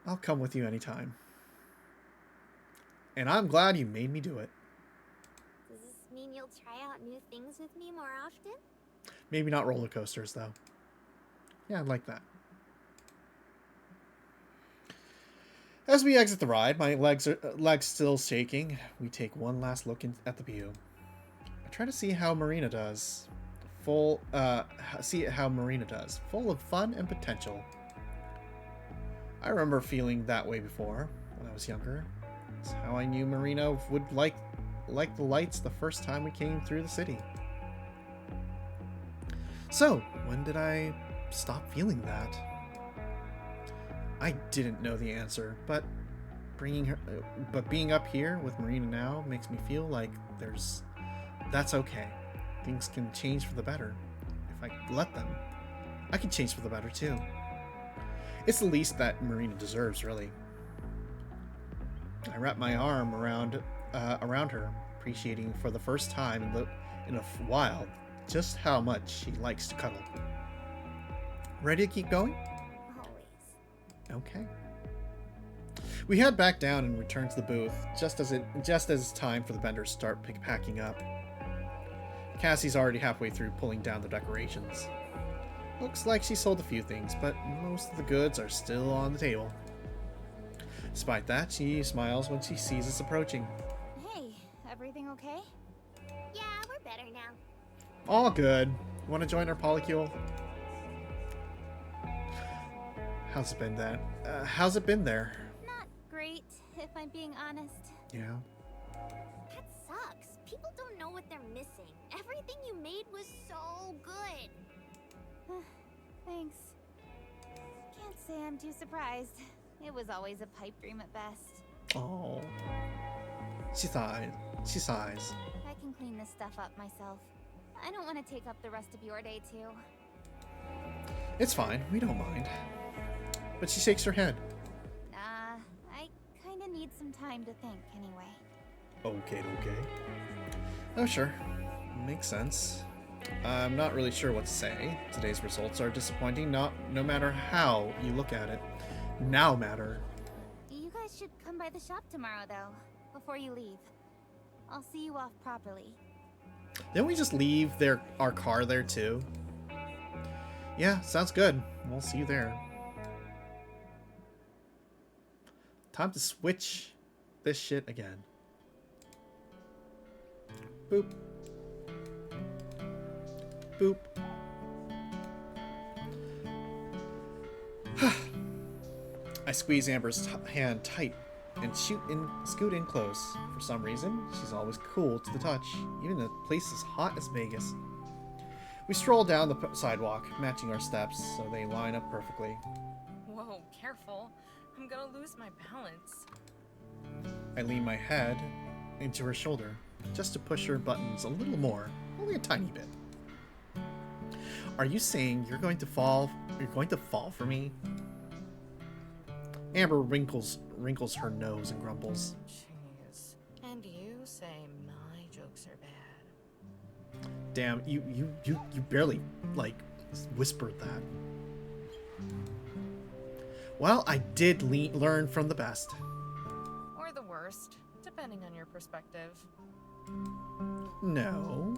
I'll come with you anytime. And I'm glad you made me do it. Does this mean you'll try out new things with me more often? Maybe not roller coasters, though. Yeah, I'd like that. As we exit the ride, my legs still shaking. We take one last look at the view. I try to see how Marina does. Full of fun and potential. I remember feeling that way before, when I was younger. It's how I knew Marina would like the lights the first time we came through the city. So, when did I stop feeling that? I didn't know the answer, but being up here with Marina now makes me feel like that's okay. Things can change for the better. If I let them, I can change for the better too. It's the least that Marina deserves, really. I wrap my arm around her, appreciating for the first time in a while just how much she likes to cuddle. Ready to keep going? Always. Okay. We head back down and return to the booth just as it's time for the vendors to start packing up. Cassie's already halfway through pulling down the decorations. Looks like she sold a few things, but most of the goods are still on the table. Despite that, she smiles when she sees us approaching. Hey, everything okay? Yeah, we're better now. All good. Want to join our polycule? How's it been there? Not great, if I'm being honest. Yeah. That sucks. People don't know what they're missing. Everything you made was so good. Thanks. Can't say I'm too surprised. It was always a pipe dream at best. Oh. She sighs. I can clean this stuff up myself. I don't want to take up the rest of your day, too. It's fine. We don't mind. But she shakes her head. I kinda need some time to think, anyway. Okay. Oh, sure. Makes sense. I'm not really sure what to say. Today's results are disappointing, no matter how you look at it. Now matter. You guys should come by the shop tomorrow, though, before you leave. I'll see you off properly. Didn't we just leave our car there, too? Yeah, sounds good. We'll see you there. Time to switch this shit again. Boop. Boop. I squeeze Amber's hand tight and scoot in close. For some reason, she's always cool to the touch, even in a place as hot as Vegas. We stroll down the sidewalk, matching our steps so they line up perfectly. Whoa, careful. I'm gonna lose my balance. I lean my head into her shoulder, just to push her buttons a little more, only a tiny bit. Are you saying you're going to fall for me? Amber wrinkles her nose and grumbles. Jeez. And you say my jokes are bad. Damn, you barely, whispered that. Well, I did learn from the best. Or the worst, depending on your perspective. No.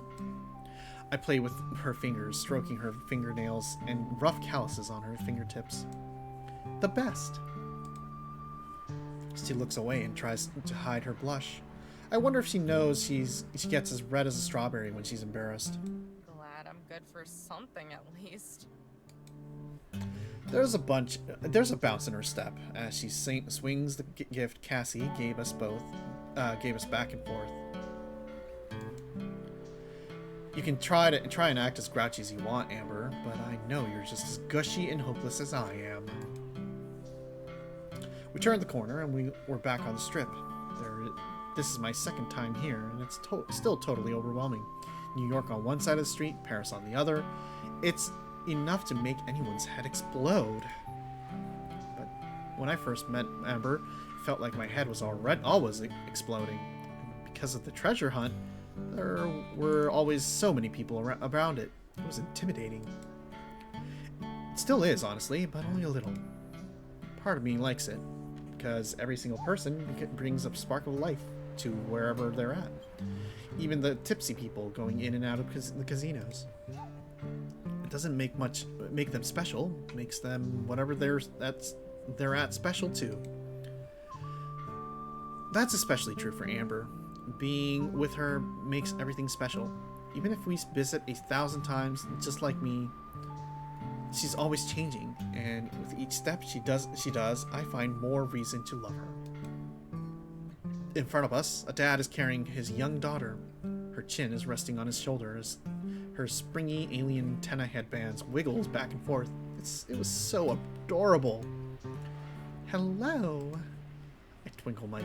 I play with her fingers, stroking her fingernails and rough calluses on her fingertips. The best. She looks away and tries to hide her blush. I wonder if she knows she gets as red as a strawberry when she's embarrassed. Glad I'm good for something at least. There's a bounce in her step as she swings the gift Cassie gave us back and forth. You can try and act as grouchy as you want, Amber, but I know you're just as gushy and hopeless as I am. turned the corner and we were back on the strip. This is my second time here, and it's still totally overwhelming. New York on one side of the street, Paris on the other. It's enough to make anyone's head explode. But when I first met Amber, it felt like my head was always exploding. Because of the treasure hunt, there were always so many people around it. It was intimidating. It still is, honestly, but only a little. Part of me likes it, because every single person brings a spark of life to wherever they're at. Even the tipsy people going in and out of the casinos. It doesn't make them special. It makes them whatever they're at special too. That's especially true for Amber. Being with her makes everything special. Even if we visit 1,000 times, just like me, she's always changing, and with each step she does, I find more reason to love her. In front of us, a dad is carrying his young daughter. Her chin is resting on his shoulder as her springy alien antenna headbands wiggles back and forth. It was so adorable. Hello. I twinkle my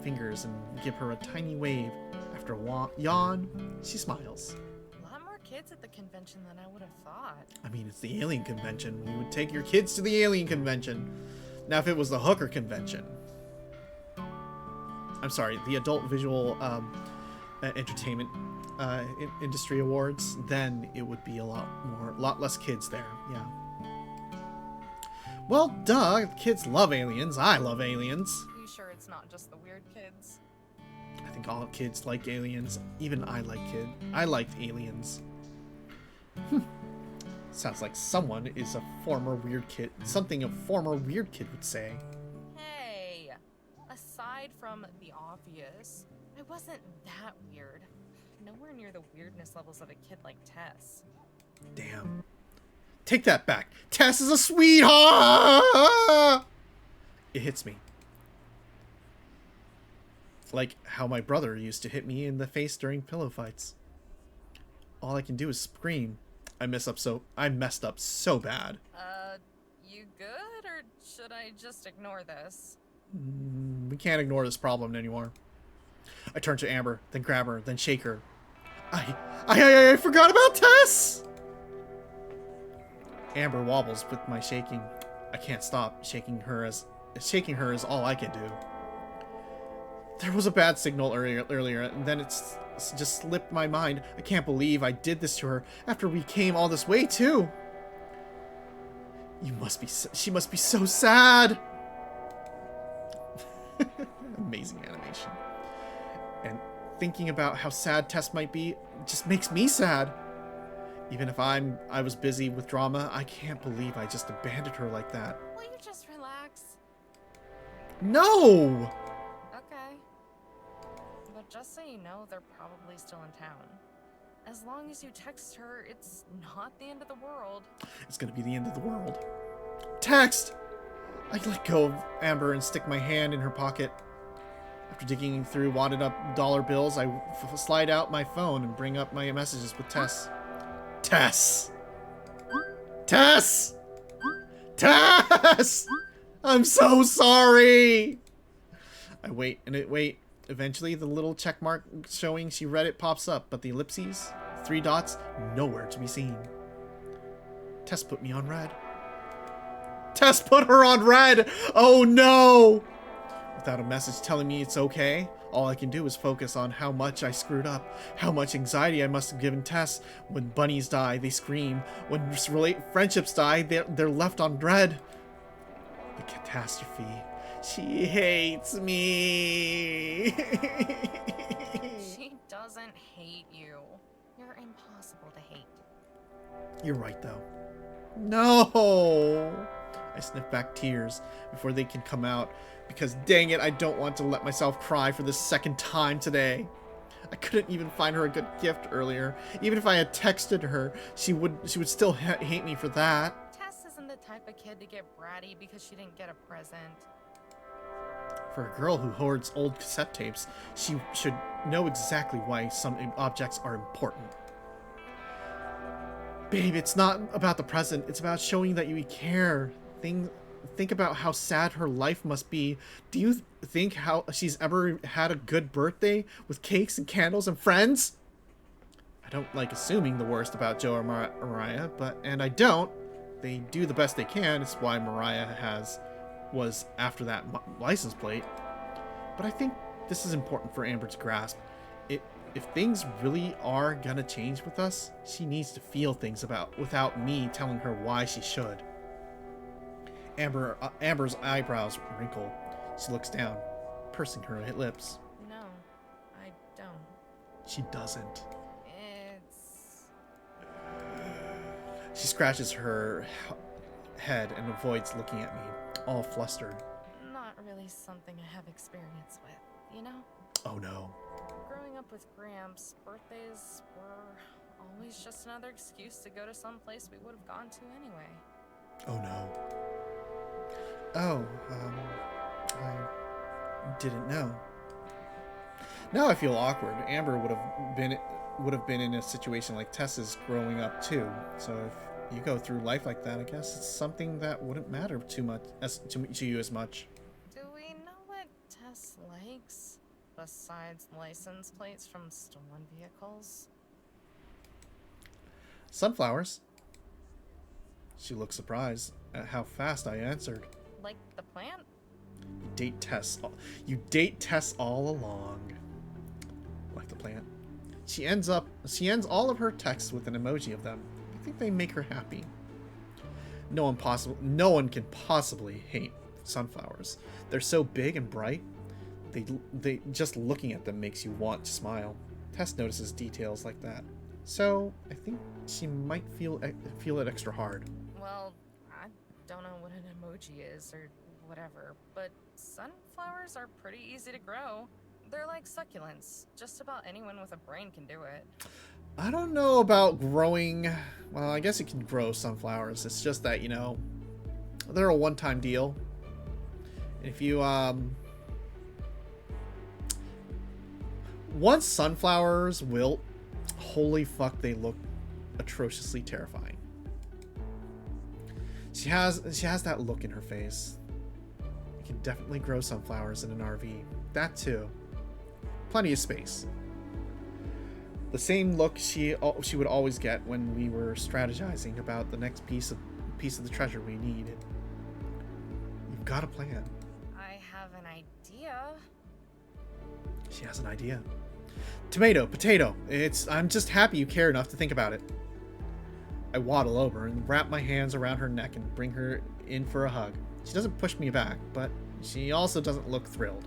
fingers and give her a tiny wave. After a yawn, she smiles. A lot more kids at the convention than I would have thought. I mean, it's the alien convention. We would take your kids to the alien convention. Now, if it was the hooker convention. I'm sorry, the adult visual entertainment industry awards, then it would be a lot less kids there. Yeah. Well, duh, kids love aliens. I love aliens. You sure it's not just the weird kids? I think all kids like aliens. Even I liked aliens. Sounds like someone is a former weird kid. Something a former weird kid would say. Hey, aside from the obvious, I wasn't that weird. Nowhere near the weirdness levels of a kid like Tess. Damn. Take that back. Tess is a sweetheart! It hits me. Like how my brother used to hit me in the face during pillow fights. All I can do is scream. I messed up so bad. You good, or should I just ignore this? We can't ignore this problem anymore. I turn to Amber, then grab her, then shake her. I forgot about Tess! Amber wobbles with my shaking. I can't stop. Shaking her is all I can do. There was a bad signal earlier, and then it's just slipped my mind. I can't believe I did this to her after we came all this way too. She must be so sad. Amazing animation. And thinking about how sad Tess might be just makes me sad. Even if I was busy with drama, I can't believe I just abandoned her like that. Will you just relax? No! Okay. But just so you know, they're probably still in town. As long as you text her, it's not the end of the world. It's gonna be the end of the world. Text! I let go of Amber and stick my hand in her pocket. After digging through wadded up dollar bills, I slide out my phone and bring up my messages with Tess. Tess! Tess! Tess! I'm so sorry! I wait and wait. Eventually, the little check mark showing she read it pops up, but the ellipses, 3 dots, nowhere to be seen. Tess put me on red. Tess put her on red! Oh no! Without a message telling me it's okay, all I can do is focus on how much I screwed up, how much anxiety I must have given Tess. When bunnies die, they scream. When friendships die, they're left on red. The catastrophe. She hates me. She doesn't hate you. You're impossible to hate. You're right, though. No! I sniff back tears before they can come out, because dang it, I don't want to let myself cry for the second time today. I couldn't even find her a good gift earlier. Even if I had texted her, she would still hate me for that. Tess isn't the type of kid to get bratty because she didn't get a present. For a girl who hoards old cassette tapes, she should know exactly why some objects are important. Babe, it's not about the present. It's about showing that you care. think about how sad her life must be. Do you think how she's ever had a good birthday with cakes and candles and friends? I don't like assuming the worst about Joe or Mariah, and I don't. They do the best they can. It's why Mariah was after that license plate. But I think this is important for Amber to grasp. If things really are gonna change with us, she needs to feel things without me telling her why she should. Amber's eyebrows wrinkle. She looks down, pursing her lips. No, I don't. She doesn't. It's... She scratches her head and avoids looking at me, all flustered. not really something I have experience with, you know? Oh no. Growing up with Gramps, birthdays were always just another excuse to go to some place we would have gone to anyway. Oh no. Oh, I didn't know. Now I feel awkward. Amber would have been in a situation like Tess's growing up too. So if you go through life like that, I guess it's something that wouldn't matter too much to you as much. Do we know what Tess likes besides license plates from stolen vehicles? Sunflowers. She looked surprised at how fast I answered. Like the plant? You date Tess all along. Like the plant. She ends all of her texts with an emoji of them. I think they make her happy. No one can possibly hate sunflowers. They're so big and bright. They just looking at them makes you want to smile. Tess notices details like that. So I think she might feel it extra hard. Well, I don't know what an emoji is or whatever, but sunflowers are pretty easy to grow. They're like succulents. Just about anyone with a brain can do it. I don't know about growing. Well, I guess you can grow sunflowers. It's just that, they're a one-time deal. If you, once sunflowers wilt, holy fuck, they look atrociously terrifying. She has that look in her face. You can definitely grow sunflowers in an RV. That too. Plenty of space. The same look she would always get when we were strategizing about the next piece of the treasure we need. You've got a plan. I have an idea. She has an idea. Tomato, potato. I'm just happy you care enough to think about it. I waddle over and wrap my hands around her neck and bring her in for a hug. She doesn't push me back, but she also doesn't look thrilled.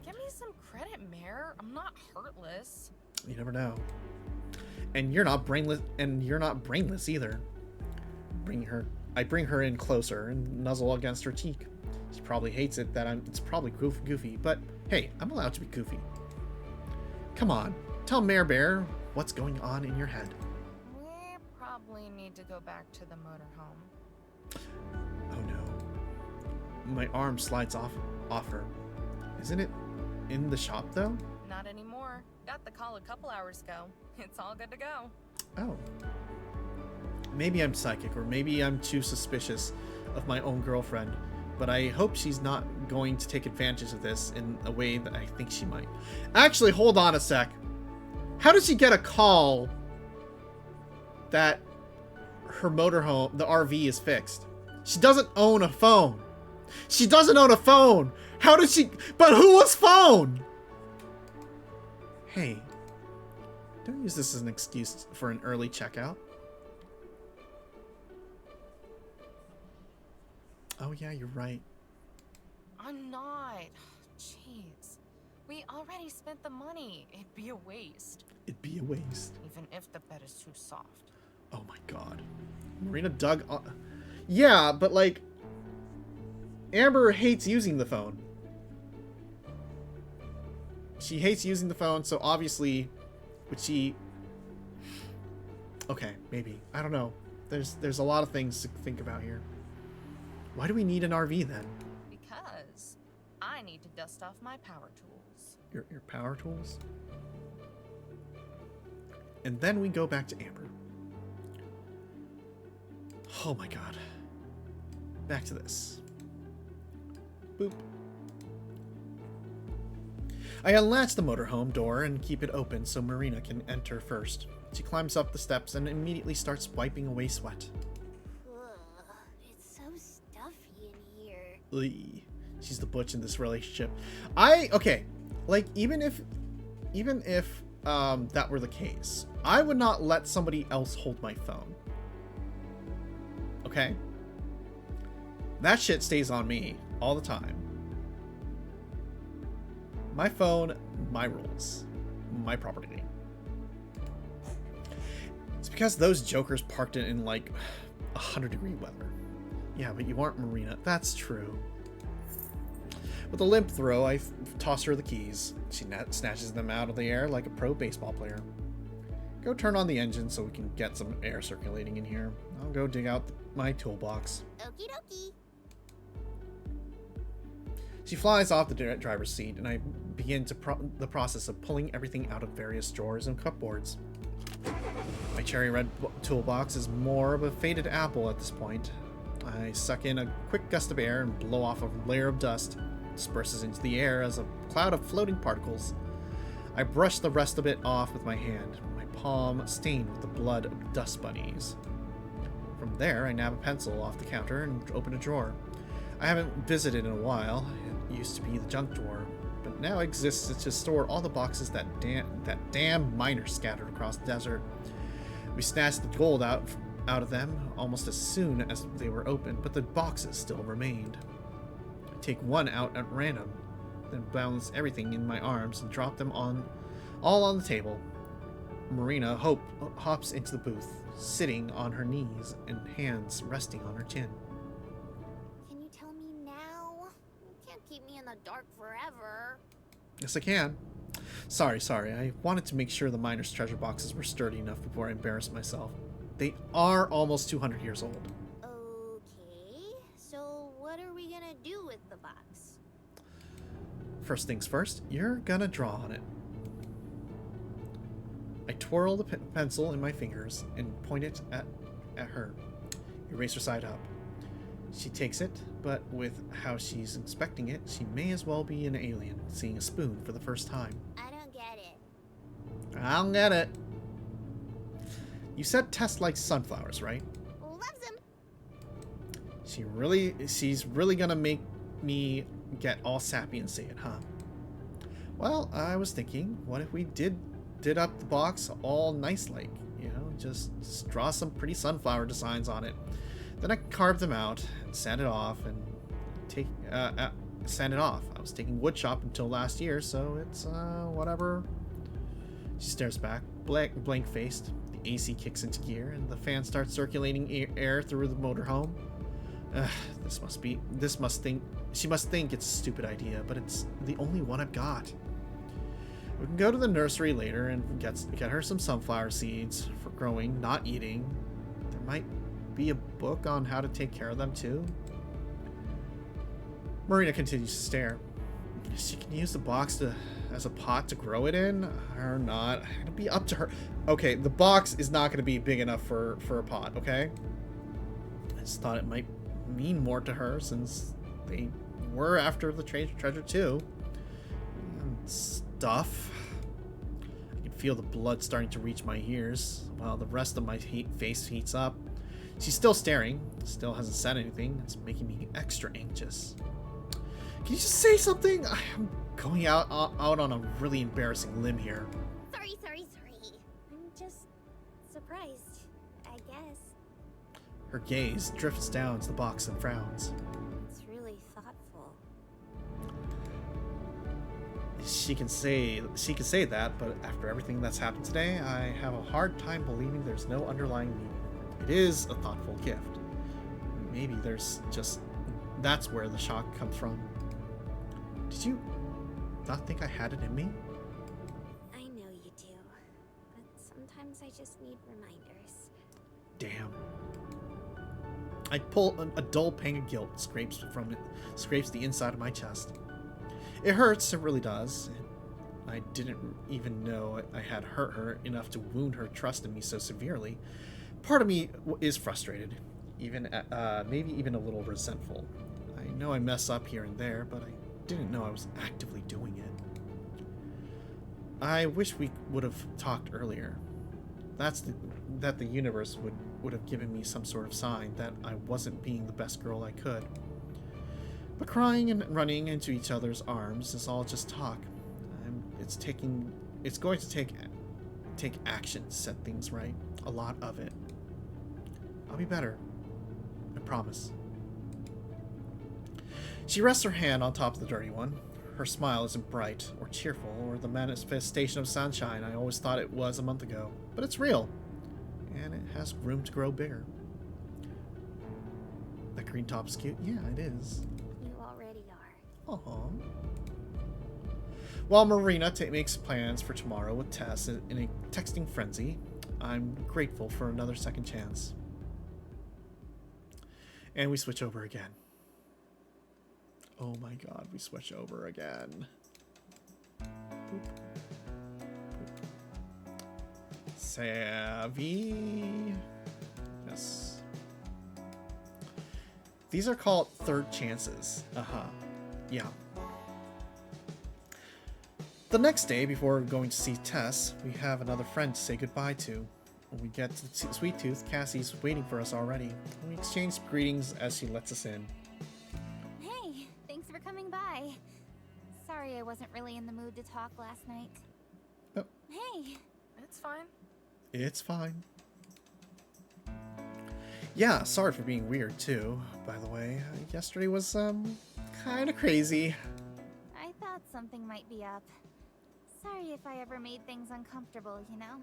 Give me some credit, Mare. I'm not heartless. You never know. And you're not brainless either. I bring her in closer and nuzzle against her cheek. She probably hates it it's probably goofy, but hey, I'm allowed to be goofy. Come on, tell Mare Bear what's going on in your head. We probably need to go back to the motorhome. Oh no. My arm slides off her. Isn't it in the shop though? Not anymore. Got the call a couple hours ago. It's all good to go. Oh. Maybe I'm psychic, or maybe I'm too suspicious of my own girlfriend, but I hope she's not going to take advantage of this in a way that I think she might. Actually, hold on a sec. How did she get a call that her motorhome, the RV, is fixed? She doesn't own a phone. She doesn't own a phone. How did she... But who was phone? Hey, don't use this as an excuse for an early checkout. Oh yeah, you're right. I'm not. Jeez. We already spent the money. It'd be a waste. It'd be a waste. Even if the bed is too soft. Oh my god. Marina dug on... Yeah, but like... Amber hates using the phone. She hates using the phone, so obviously... Would she... Okay, maybe. I don't know. There's a lot of things to think about here. Why do we need an RV then? Because I need to dust off my power tools. Your power tools? And then we go back to Amber. Oh my god. Back to this. Boop. I unlatch the motorhome door and keep it open so Marina can enter first. She climbs up the steps and immediately starts wiping away sweat. Ugh, it's so stuffy in here. Ugh. She's the butch in this relationship. Okay, like even if that were the case, I would not let somebody else hold my phone. Okay? That shit stays on me all the time. My phone, my rules, my property. It's because those jokers parked it in like 100-degree weather. Yeah, but you aren't Marina. That's true. With a limp throw, I toss her the keys. She snatches them out of the air like a pro baseball player. Go turn on the engine so we can get some air circulating in here. I'll go dig out my toolbox. Okie dokie. She flies off the driver's seat, and I begin the process of pulling everything out of various drawers and cupboards. My cherry red toolbox is more of a faded apple at this point. I suck in a quick gust of air and blow off a layer of dust. It disperses into the air as a cloud of floating particles. I brush the rest of it off with my hand, my palm stained with the blood of dust bunnies. From there, I nab a pencil off the counter and open a drawer. I haven't visited in a while. It used to be the junk drawer, but now exists to store all the boxes that damn miner scattered across the desert. We snatched the gold out of them almost as soon as they were opened, but the boxes still remained. I take one out at random, then balance everything in my arms and drop them all on the table. Marina hops into the booth, sitting on her knees and hands resting on her chin. Can you tell me now? You can't keep me in the dark forever. Yes, I can. Sorry. I wanted to make sure the miner's treasure boxes were sturdy enough before I embarrassed myself. They are almost 200 years old. Okay, so what are we gonna do with the box? First things first, you're gonna draw on it. I twirl the pencil in my fingers and point it at her, eraser side up. She takes it, but with how she's inspecting it, she may as well be an alien seeing a spoon for the first time. I don't get it. I don't get it. You said test like sunflowers, right? Loves him. She's really gonna make me get all sappy and say it, huh? Well, I was thinking, what if we did up the box all nice like, you know, just draw some pretty sunflower designs on it. Then I carved them out and sand it off and sand it off. I was taking wood shop until last year, so it's whatever. She stares back, blank-faced. The AC kicks into gear and the fan starts circulating air through the motorhome. She must think it's a stupid idea, but it's the only one I've got. We can go to the nursery later and get her some sunflower seeds for growing, not eating. There might be a book on how to take care of them too. Marina continues to stare. She can use the box as a pot to grow it in, or not. It'll be up to her. Okay, the box is not going to be big enough for a pot, okay? I just thought it might mean more to her since they were after the treasure too. And stuff. I can feel the blood starting to reach my ears while the rest of my face heats up. She's still staring, still hasn't said anything. It's making me extra anxious. Can you just say something? I'm going out on a really embarrassing limb here. Sorry. I'm just surprised, I guess. Her gaze drifts down to the box and frowns. It's really thoughtful. She can say that, but after everything that's happened today, I have a hard time believing there's no underlying meaning. It is a thoughtful gift. Maybe that's where the shock comes from. Did you not think I had it in me? I know you do, but sometimes I just need reminders. Damn. I pull a dull pang of guilt scrapes the inside of my chest. It hurts, it really does. I didn't even know I had hurt her enough to wound her trust in me so severely. Part of me is frustrated, maybe even a little resentful. I know I mess up here and there, but I didn't know I was actively doing it. I wish we would have talked earlier. That the universe would have given me some sort of sign that I wasn't being the best girl I could. But crying and running into each other's arms is all just talk. It's going to take action to set things right. A lot of it. I'll be better. I promise. She rests her hand on top of the dirty one. Her smile isn't bright or cheerful or the manifestation of sunshine I always thought it was a month ago. But it's real. And it has room to grow bigger. That green top is cute? Yeah, it is. You already are. Aww. While Marina makes plans for tomorrow with Tess in a texting frenzy, I'm grateful for another second chance. And we switch over again. Oh my god, we switch over again. Boop. Boop. Savvy. Yes. These are called third chances. Yeah. The next day, before going to see Tess, we have another friend to say goodbye to. When we get to Sweet Tooth, Cassie's waiting for us already. We exchange greetings as she lets us in. Hey, thanks for coming by. Sorry I wasn't really in the mood to talk last night. Oh. Hey. It's fine. It's fine. Yeah, sorry for being weird too, by the way. Yesterday was, kind of crazy. I thought something might be up. Sorry if I ever made things uncomfortable, you know?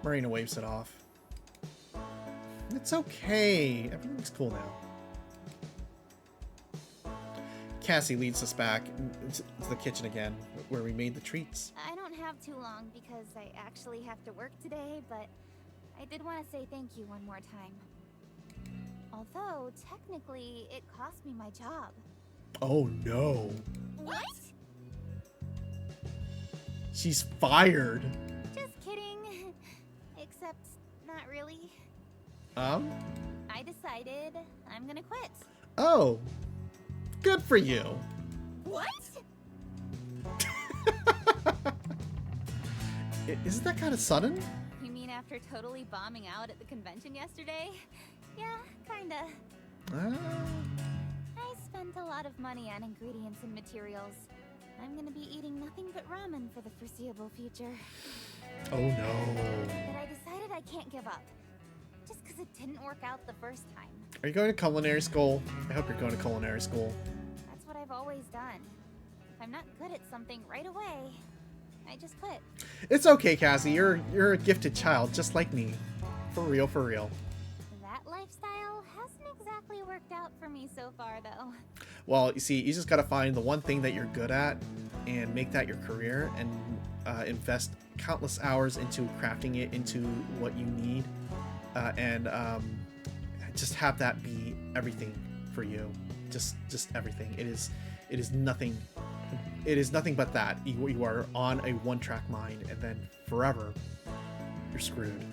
Marina waves it off. It's okay. Everything's cool now. Cassie leads us back to the kitchen again, where we made the treats. I don't have too long because I actually have to work today, but I did want to say thank you one more time. Although, technically, it cost me my job. Oh no. What? She's fired. Just kidding. Except, not really. I decided I'm gonna quit. Oh. Good for you. What? Isn't that kind of sudden? You mean after totally bombing out at the convention yesterday? Yeah, kinda. I spent a lot of money on ingredients and materials. I'm gonna be eating nothing but ramen for the foreseeable future. Oh no. But I decided I can't give up. Just because it didn't work out the first time. Are you going to culinary school? I hope you're going to culinary school. That's what I've always done. If I'm not good at something right away, I just quit. It's okay, Cassie. You're a gifted child, just like me. For real, for real. That lifestyle hasn't exactly worked out for me so far, though. Well, you see, you just gotta find the one thing that you're good at and make that your career and invest countless hours into crafting it into what you need and just have that be everything for you. Just everything. It is nothing. It is nothing but that. You are on a one-track mind, and then forever, you're screwed.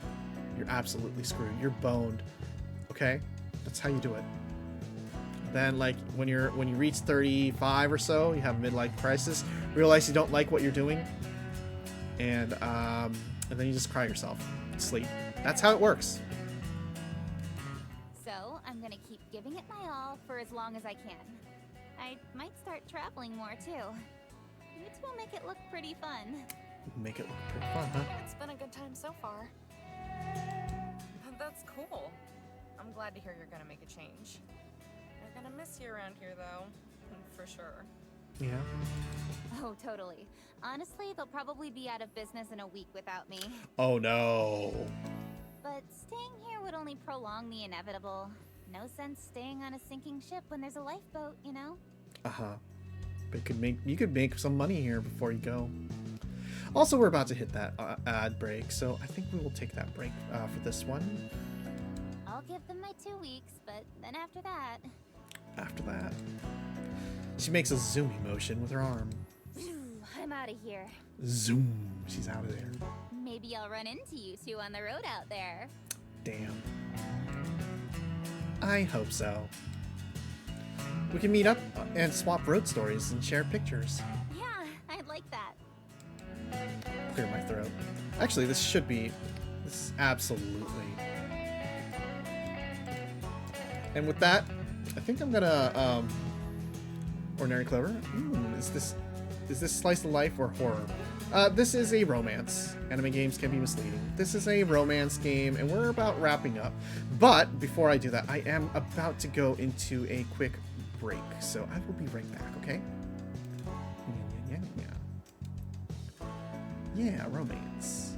You're absolutely screwed. You're boned. Okay, that's how you do it. Then, like when you reach 35 or so, you have a midlife crisis. Realize you don't like what you're doing, and then you just cry yourself to sleep. That's how it works. So I'm gonna keep giving it my all for as long as I can. I might start traveling more too. You two will make it look pretty fun. Make it look pretty fun, huh? It's been a good time so far. That's cool. I'm glad to hear you're gonna make a change. They're gonna miss you around here, though. For sure. Yeah. Oh, totally. Honestly, they'll probably be out of business in a week without me. Oh no. But staying here would only prolong the inevitable. No sense staying on a sinking ship when there's a lifeboat, you know? Uh-huh. But you could make some money here before you go. Also, we're about to hit that ad break, so I think we will take that break for this one. I'll give them my 2 weeks, but then after that... After that, she makes a zoomy motion with her arm. I'm out of here. Zoom. She's out of there. Maybe I'll run into you two on the road out there. Damn. I hope so. We can meet up and swap road stories and share pictures. Yeah, I'd like that. Clear my throat. Actually, this is absolutely. And with that, I think I'm gonna, Ordinary Clover? Is this slice of life or horror? This is a romance. Anime games can be misleading. This is a romance game, and we're about wrapping up. But before I do that, I am about to go into a quick break, so I will be right back, okay? Yeah, romance.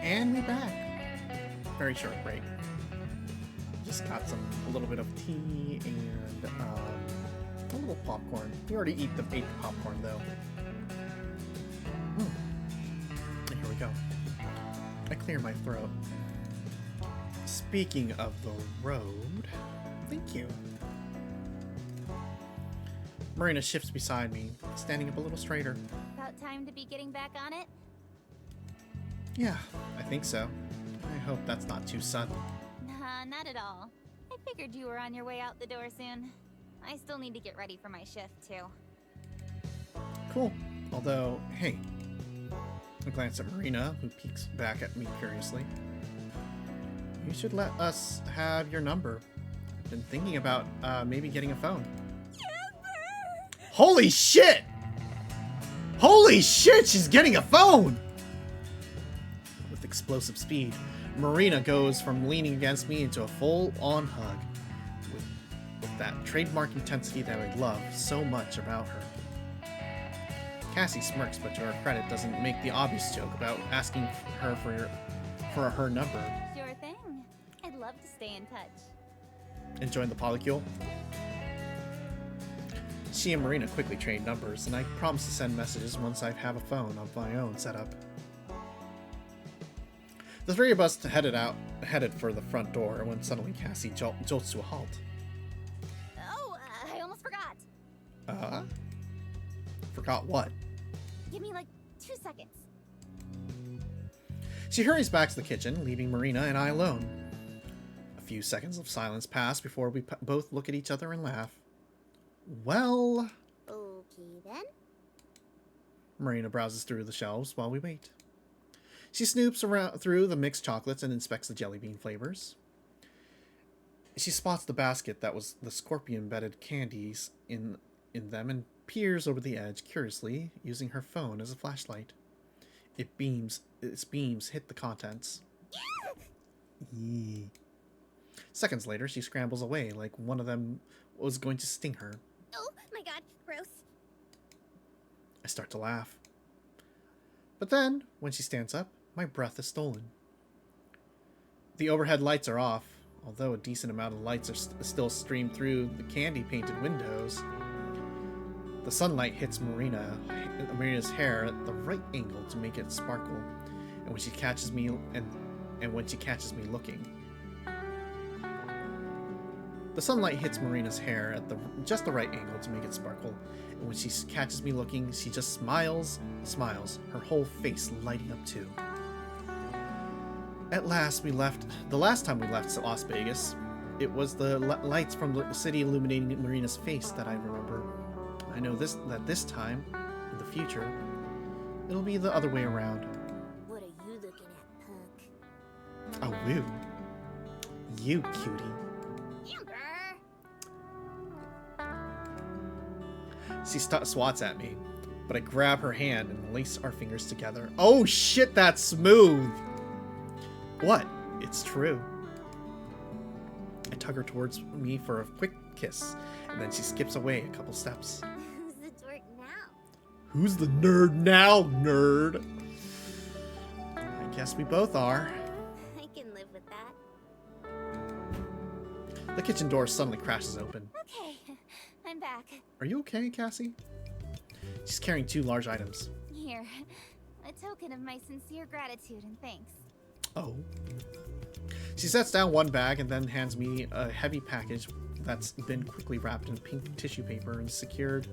And we're back. Very short break. Just got a little bit of tea and a little popcorn. We already ate the popcorn though. And here we go. I clear my throat. Speaking of the road, thank you. Marina shifts beside me, standing up a little straighter. About time to be getting back on it? Yeah, I think so. I hope that's not too sudden. Nah, not at all. I figured you were on your way out the door soon. I still need to get ready for my shift, too. Cool. Although, hey. I glance at Marina, who peeks back at me curiously. You should let us have your number. I've been thinking about maybe getting a phone. Holy shit! Holy shit, she's getting a phone! With explosive speed, Marina goes from leaning against me into a full-on hug. With that trademark intensity that I love so much about her. Cassie smirks, but to her credit doesn't make the obvious joke about asking her for her number. Sure thing. I'd love to stay in touch. Enjoying the polycule? She and Marina quickly trade numbers, and I promise to send messages once I have a phone of my own set up. The three of us headed for the front door when suddenly Cassie jolts to a halt. Oh, I almost forgot. Forgot what? Give me like 2 seconds. She hurries back to the kitchen, leaving Marina and I alone. A few seconds of silence pass before we both look at each other and laugh. Well... Okay then. Marina browses through the shelves while we wait. She snoops around through the mixed chocolates and inspects the jelly bean flavors. She spots the basket that was the scorpion-bedded candies in them and peers over the edge curiously, using her phone as a flashlight. Its beams hit the contents. Yee. Seconds later, she scrambles away like one of them was going to sting her. Oh my god, gross. I start to laugh. But then, when she stands up, my breath is stolen. The overhead lights are off, although a decent amount of lights are still streamed through the candy-painted windows. The sunlight hits Marina's hair at the right angle to make it sparkle, and when she catches me looking. The sunlight hits Marina's hair at just the right angle to make it sparkle, and when she catches me looking, she just smiles, her whole face lighting up too. At last the last time we left Las Vegas, it was the lights from the city illuminating Marina's face that I remember. I know that this time, in the future, it'll be the other way around. What are you looking at, punk? Oh, woo. You cutie. She swats at me, but I grab her hand and lace our fingers together. Oh shit, that's smooth! What? It's true. I tug her towards me for a quick kiss, and then she skips away a couple steps. Who's the dork now? Who's the nerd now, nerd? I guess we both are. I can live with that. The kitchen door suddenly crashes open. Okay, I'm back. Are you okay, Cassie? She's carrying 2 large items. Here, a token of my sincere gratitude and thanks. Oh. She sets down one bag and then hands me a heavy package that's been quickly wrapped in pink tissue paper and secured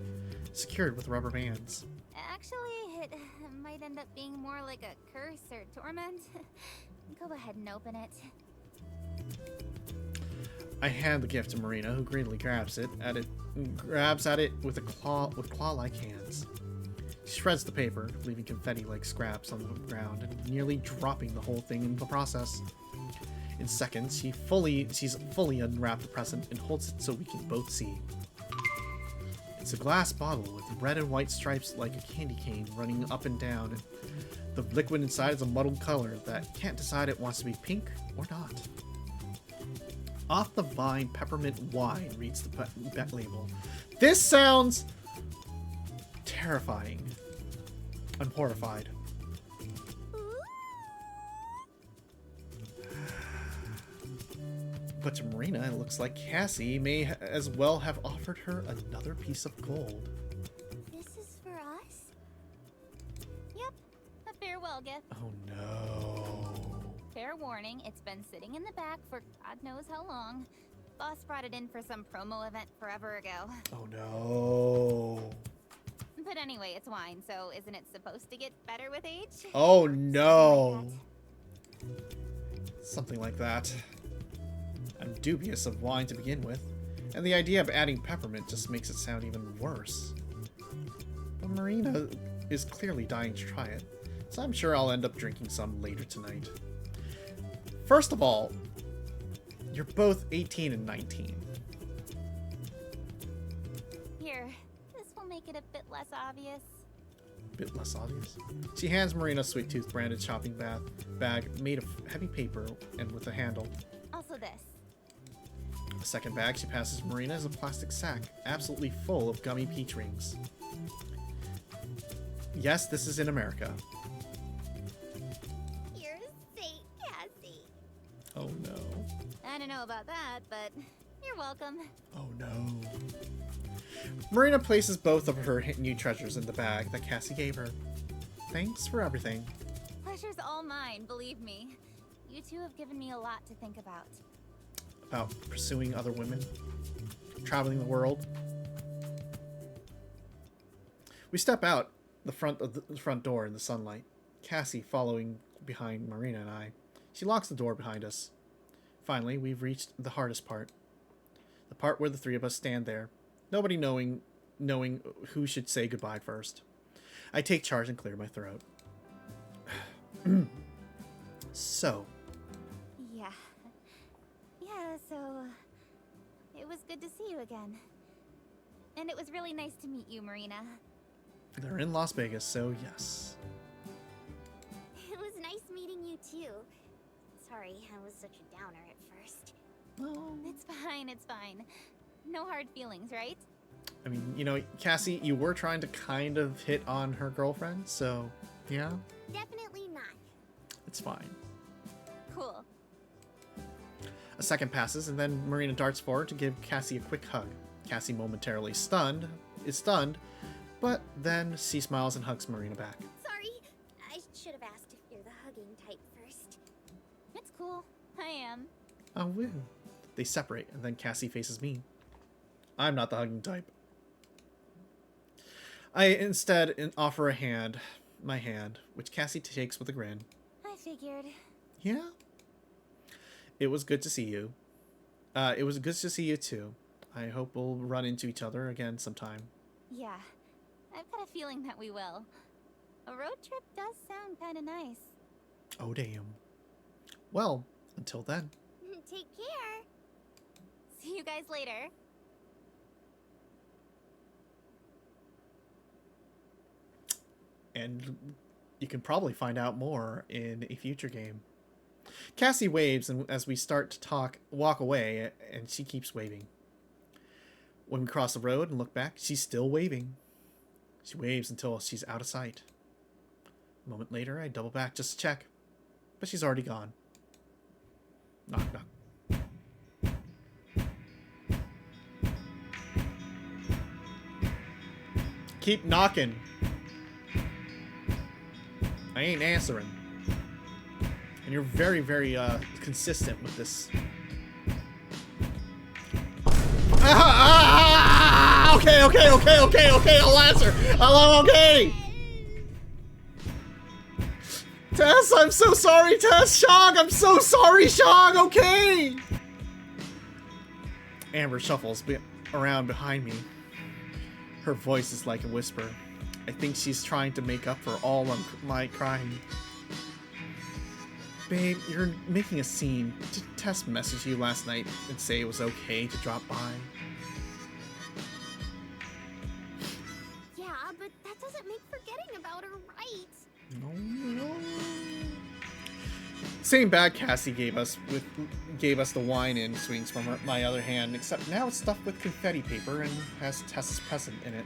with rubber bands. Actually, it might end up being more like a curse or torment. Go ahead and open it. I hand the gift to Marina, who greedily grabs at it with claw-like hands. She shreds the paper, leaving confetti-like scraps on the ground and nearly dropping the whole thing in the process. In seconds, she's fully unwrapped the present and holds it so we can both see. It's a glass bottle with red and white stripes like a candy cane running up and down. The liquid inside is a muddled color that can't decide it wants to be pink or not. Off the Vine Peppermint Wine reads the label. This sounds terrifying. I'm horrified. But to Marina, it looks like Cassie may as well have offered her another piece of gold. This is for us? Yep, a farewell gift. Oh fair warning, it's been sitting in the back for God knows how long. Boss brought it in for some promo event forever ago. Oh no. But anyway, it's wine, so isn't it supposed to get better with age? Oh no. Something like that. I'm dubious of wine to begin with, and the idea of adding peppermint just makes it sound even worse. But Marina is clearly dying to try it, so I'm sure I'll end up drinking some later tonight. First of all, you're both 18 and 19. Here, this will make it a bit less obvious. Bit less obvious. She hands Marina a Sweet Tooth branded shopping bag made of heavy paper and with a handle. Also this. The second bag she passes Marina is a plastic sack, absolutely full of gummy peach rings. Yes, this is in America. You're a saint, Cassie. Oh no. I don't know about that, but you're welcome. Oh no. Marina places both of her new treasures in the bag that Cassie gave her. Thanks for everything. Pleasure's all mine, believe me. You two have given me a lot to think about. About pursuing other women, traveling the world. We step out the front door in the sunlight, Cassie following behind Marina and I. She locks the door behind us. Finally, we've reached the hardest part. The part where the three of us stand there, nobody knowing who should say goodbye first. I take charge and clear my throat. So. Yeah, so it was good to see you again. And it was really nice to meet you, Marina. They're in Las Vegas, so yes. It was nice meeting you too. Sorry, I was such a downer at first. Oh. It's fine. No hard feelings, right? I mean, you know, Cassie, you were trying to kind of hit on her girlfriend, so yeah. Definitely not. It's fine. Cool. A second passes, and then Marina darts forward to give Cassie a quick hug. Cassie, momentarily is stunned, but then she smiles and hugs Marina back. Sorry, I should have asked if you're the hugging type first. It's cool. I am. Oh, woo. They separate, and then Cassie faces me. I'm not the hugging type. I instead offer my hand, which Cassie takes with a grin. I figured. Yeah? It was good to see you. It was good to see you too. I hope we'll run into each other again sometime. Yeah, I've got a feeling that we will. A road trip does sound kind of nice. Oh, damn. Well, until then. Take care. See you guys later. And you can probably find out more in a future game. Cassie waves and as we start to walk away, and she keeps waving. When we cross the road and look back, she's still waving. She waves until she's out of sight. A moment later, I double back just to check, but she's already gone. Knock, knock. Keep knocking. I ain't answering. And you're very, very consistent with this. Okay, I'll answer. I'm okay. Tess, I'm so sorry, Tess. Shog, I'm so sorry, Shog. Okay. Amber shuffles around behind me. Her voice is like a whisper. I think she's trying to make up for all of my crying. Babe, you're making a scene. Did Tess message you last night and say it was okay to drop by? Yeah, but that doesn't make forgetting about her right. No. Same bag Cassie gave us the wine in swings from my other hand, except now it's stuffed with confetti paper and has Tess's present in it.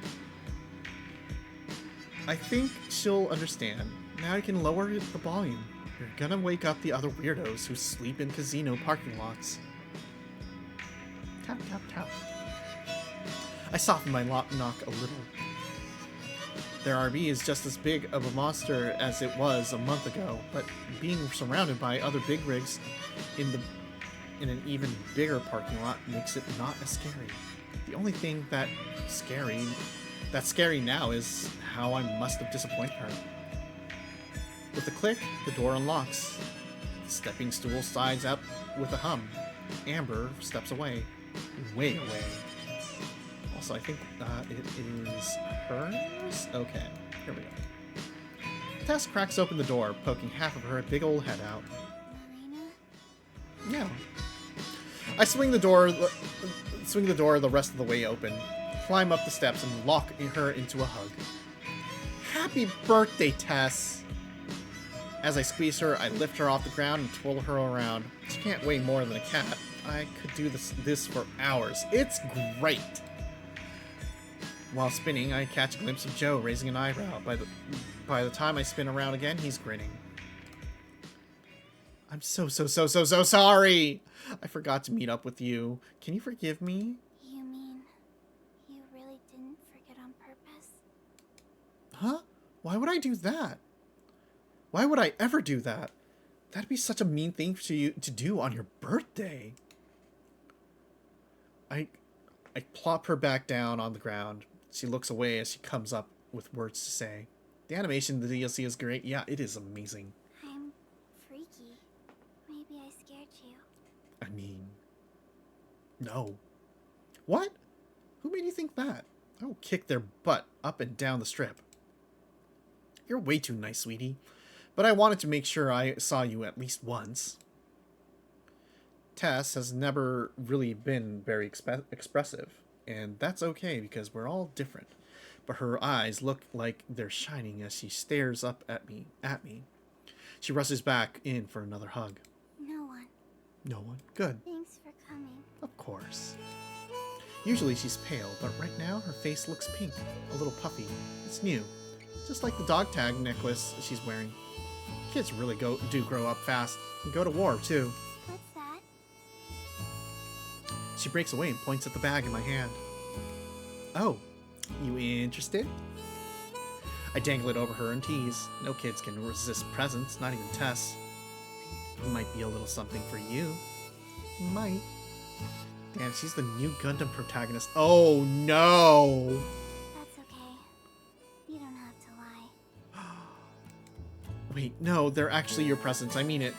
I think she'll understand. Now you can lower the volume. You're gonna wake up the other weirdos who sleep in casino parking lots. Tap, tap, tap. I soften my knock a little. Their RV is just as big of a monster as it was a month ago, but being surrounded by other big rigs in an even bigger parking lot makes it not as scary. The only thing that's scary now is how I must have disappointed her. With a click, the door unlocks. The stepping stool slides up with a hum. Amber steps away. Way away. Also, I think it is hers? Okay, here we go. Tess cracks open the door, poking half of her big old head out. Marina? Yeah. I swing the door the rest of the way open, climb up the steps, and lock her into a hug. Happy birthday, Tess! As I squeeze her, I lift her off the ground and twirl her around. She can't weigh more than a cat. I could do this for hours. It's great! While spinning, I catch a glimpse of Joe raising an eyebrow. By the time I spin around again, he's grinning. I'm so sorry! I forgot to meet up with you. Can you forgive me? You mean you really didn't forget on purpose? Huh? Why would I do that? Why would I ever do that? That'd be such a mean thing for you to do on your birthday. I plop her back down on the ground. She looks away as she comes up with words to say. The animation in the DLC is great. Yeah, it is amazing. I'm freaky. Maybe I scared you. I mean, no. What? Who made you think that? I will kick their butt up and down the strip. You're way too nice, sweetie. But I wanted to make sure I saw you at least once. Tess has never really been very expressive, and that's okay because we're all different. But her eyes look like they're shining as she stares up at me. She rushes back in for another hug. No one. No one? Good. Thanks for coming. Of course. Usually she's pale, but right now her face looks pink, a little puffy. It's new, just like the dog tag necklace she's wearing. Kids really do grow up fast and go to war too. What's that? She breaks away and points at the bag in my hand. Oh, you interested? I dangle it over her and tease. No kids can resist presents, not even Tess. It might be a little something for you. Might. Damn, she's the new Gundam protagonist. Oh no! That's okay. You don't have to lie. Wait, no, they're actually your presents. I mean it.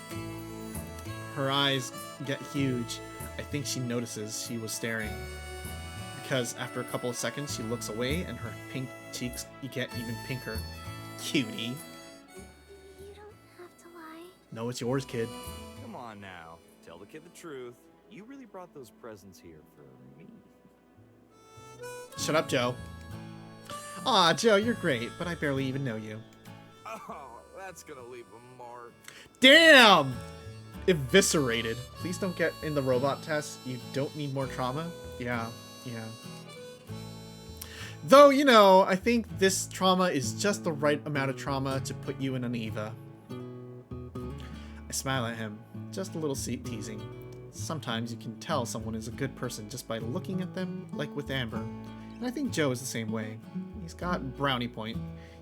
Her eyes get huge. I think she notices she was staring. Because after a couple of seconds, she looks away and her pink cheeks get even pinker. Cutie. You don't have to lie. No, it's yours, kid. Come on now. Tell the kid the truth. You really brought those presents here for me. Shut up, Joe. Aw, Joe, you're great, but I barely even know you. Oh, that's gonna leave a mark. Damn! Eviscerated. Please don't get in the robot test. You don't need more trauma. Yeah. Though, you know, I think this trauma is just the right amount of trauma to put you in an EVA. I smile at him, just a little teasing. Sometimes you can tell someone is a good person just by looking at them, like with Amber. And I think Joe is the same way. He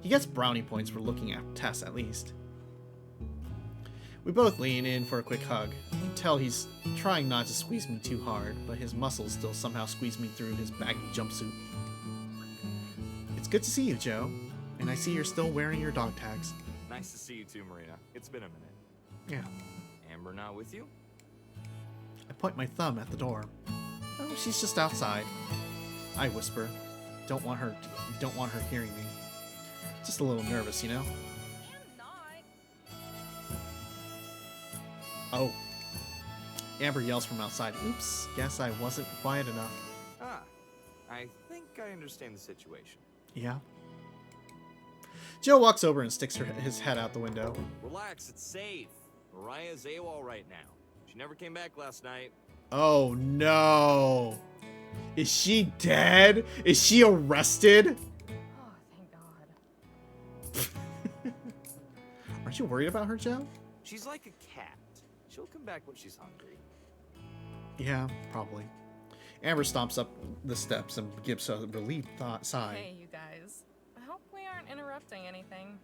gets brownie points for looking at Tess, at least. We both lean in for a quick hug. You can tell he's trying not to squeeze me too hard, but his muscles still somehow squeeze me through his baggy jumpsuit. It's good to see you, Joe. And I see you're still wearing your dog tags. Nice to see you too, Marina. It's been a minute. Yeah. Amber not with you? I point my thumb at the door. Oh, she's just outside. I whisper. Don't want her hearing me. Just a little nervous, you know? I'm not. Oh. Amber yells from outside. Oops, guess I wasn't quiet enough. Ah, I think I understand the situation. Yeah. Joe walks over and sticks his head out the window. Relax, it's safe. Mariah's AWOL right now. She never came back last night. Oh no! Is she dead? Is she arrested? Oh, thank God. Aren't you worried about her, Joe? She's like a cat. She'll come back when she's hungry. Yeah, probably. Amber stomps up the steps and gives a relieved sigh. Hey, you guys. I hope we aren't interrupting anything.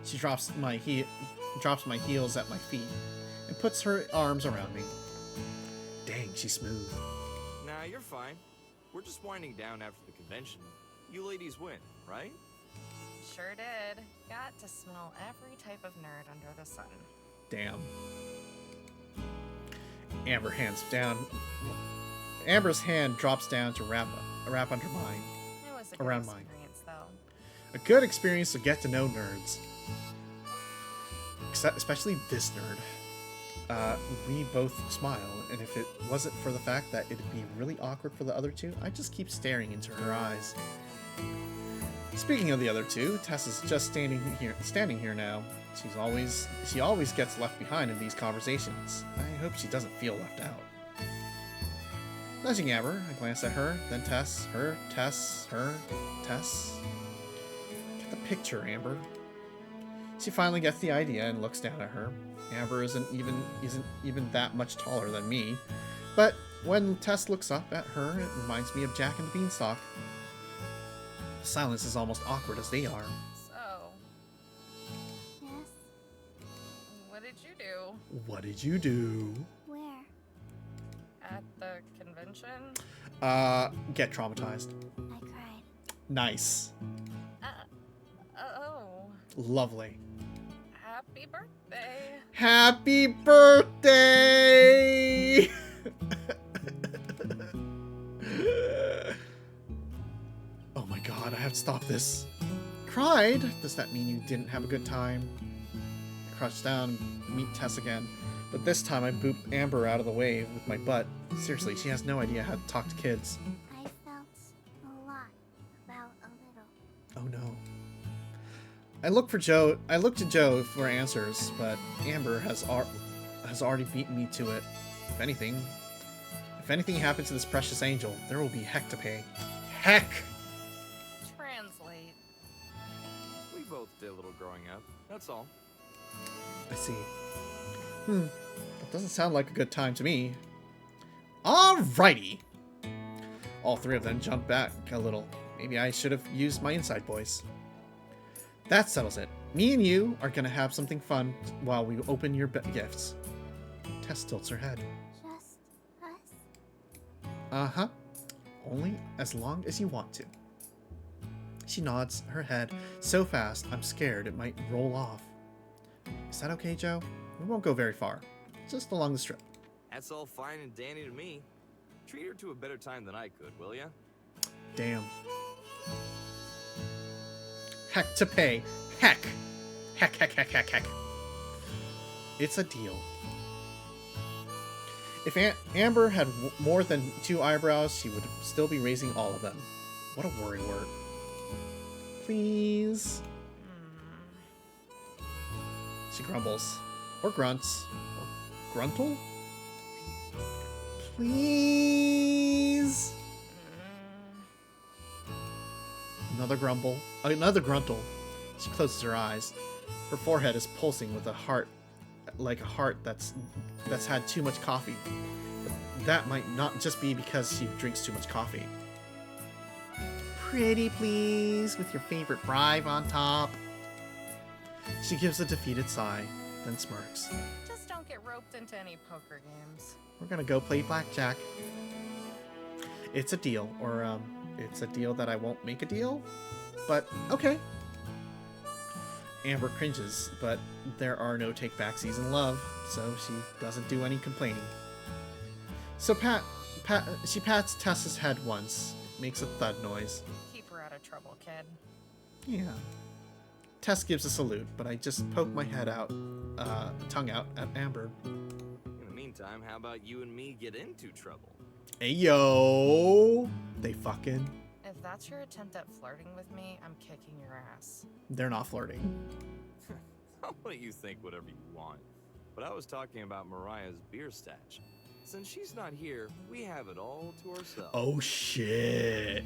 She drops my heels at my feet and puts her arms around me. Dang, she's smooth. Nah, you're fine. We're just winding down after the convention. You ladies win, right? Sure did. Got to smell every type of nerd under the sun. Damn. Amber's hand drops down to wrap under mine. It was a good Around mine. experience, though. A good experience to get to know nerds. Especially this nerd. We both smile, and if it wasn't for the fact that it'd be really awkward for the other two, I'd just keep staring into her eyes. Speaking of the other two, Tess is just standing here now. She always gets left behind in these conversations. I hope she doesn't feel left out. Nudging Amber, I glance at her, then Tess, her, Tess, her, Tess. Get the picture, Amber. She finally gets the idea and looks down at her. Amber isn't even that much taller than me, but when Tess looks up at her, it reminds me of Jack and the Beanstalk. The silence is almost awkward as they are. So, Yes? what did you do What did you do? Where? at the convention? Get traumatized. I cried. Nice. Oh. Lovely. Happy birthday. Happy birthday! Oh my god, I have to stop this. Cried? Does that mean you didn't have a good time? I crouch down and meet Tess again, but this time I boop Amber out of the way with my butt. Seriously, she has no idea how to talk to kids. I felt a lot about a little. Oh no. I look to Joe for answers, but Amber has already beaten me to it. If anything happens to this precious angel, there will be heck to pay. Heck! Translate. We both did a little growing up. That's all. I see. That doesn't sound like a good time to me. Alrighty! All three of them jump back a little. Maybe I should have used my inside voice. That settles it. Me and you are gonna have something fun while we open your gifts. Tess tilts her head. Just us? Uh-huh. Only as long as you want to. She nods her head so fast I'm scared it might roll off. Is that okay, Joe? We won't go very far. Just along the strip. That's all fine and dandy to me. Treat her to a better time than I could, will ya? Damn. Heck to pay. Heck. Heck, heck, heck, heck, heck. It's a deal. If Amber had more than 2 eyebrows, she would still be raising all of them. What a worry word. Please. She grumbles. Or grunts. Or gruntle? Please. Another grumble. Another gruntle. She closes her eyes. Her forehead is pulsing with a heart, like a heart that's had too much coffee. But that might not just be because she drinks too much coffee. Pretty please, with your favorite bribe on top. She gives a defeated sigh, then smirks. Just don't get roped into any poker games. We're gonna go play blackjack. It's a deal, or it's a deal that I won't make a deal, but okay. Amber cringes, but there are no take-backsies in love, so she doesn't do any complaining. So she pats Tess's head once, makes a thud noise. Keep her out of trouble, kid. Yeah. Tess gives a salute, but I just poke my head out, tongue out at Amber. In the meantime, how about you and me get into trouble? Ayo! They fucking. If that's your attempt at flirting with me, I'm kicking your ass. They're not flirting. I'll let you think whatever you want. But I was talking about Mariah's beer stash. Since she's not here, we have it all to ourselves. Oh shit.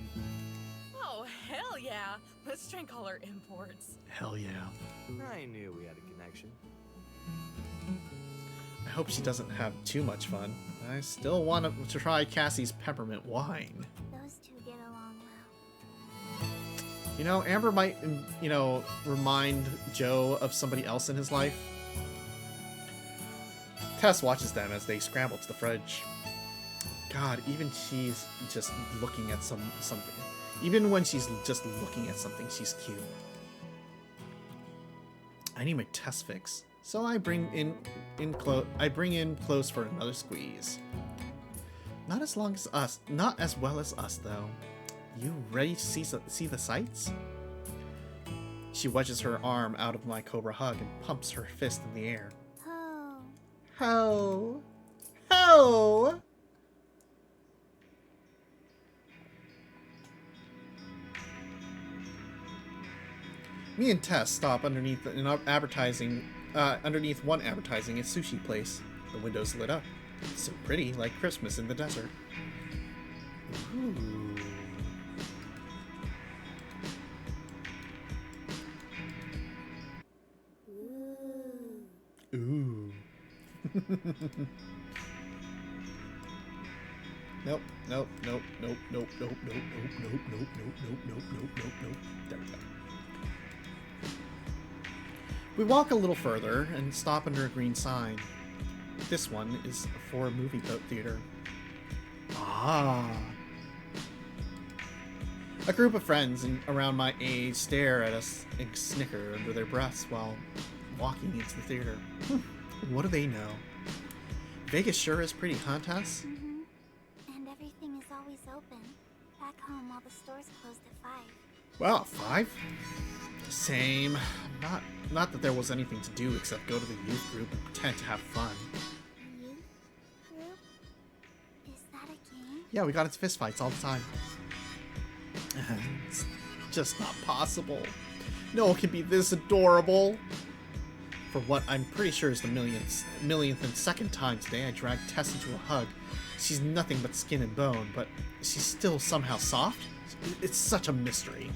Oh, hell yeah. Let's drink all our imports. Hell yeah. I knew we had a connection. I hope she doesn't have too much fun. I still want to try Cassie's peppermint wine. Those two get along well. You know, Amber might, you know, remind Joe of somebody else in his life. Tess watches them as they scramble to the fridge. God, even she's just looking at something. Even when she's just looking at something, she's cute. I need my Tess fix, so I bring in close for another squeeze. Not as long as us, not as well as us though. You ready to see the sights? She wedges her arm out of my Cobra hug and pumps her fist in the air. Oh. Ho! Ho! Me and Tess stop underneath one advertising at sushi place. The windows lit up. It's so pretty, like Christmas in the desert. Ooh. Ooh. Nope, nope, nope, nope, nope, nope, nope, nope, nope, nope, nope, nope, nope, nope, nope, nope. There we go. We walk a little further and stop under a green sign. This one is for a movie theater. Ah. A group of friends around my age stare at us and snicker under their breaths while walking into the theater. What do they know? Vegas sure is pretty, huh, Tess? And everything is always open. Back home, all the stores closed at 5. Well, 5? Same. Not that there was anything to do except go to the youth group and pretend to have fun. Youth group? Is that a game? Yeah, we got into fistfights all the time. It's just not possible. No one can be this adorable. For what I'm pretty sure is the millionth and second time today I dragged Tess into a hug. She's nothing but skin and bone, but she's still somehow soft? It's such a mystery.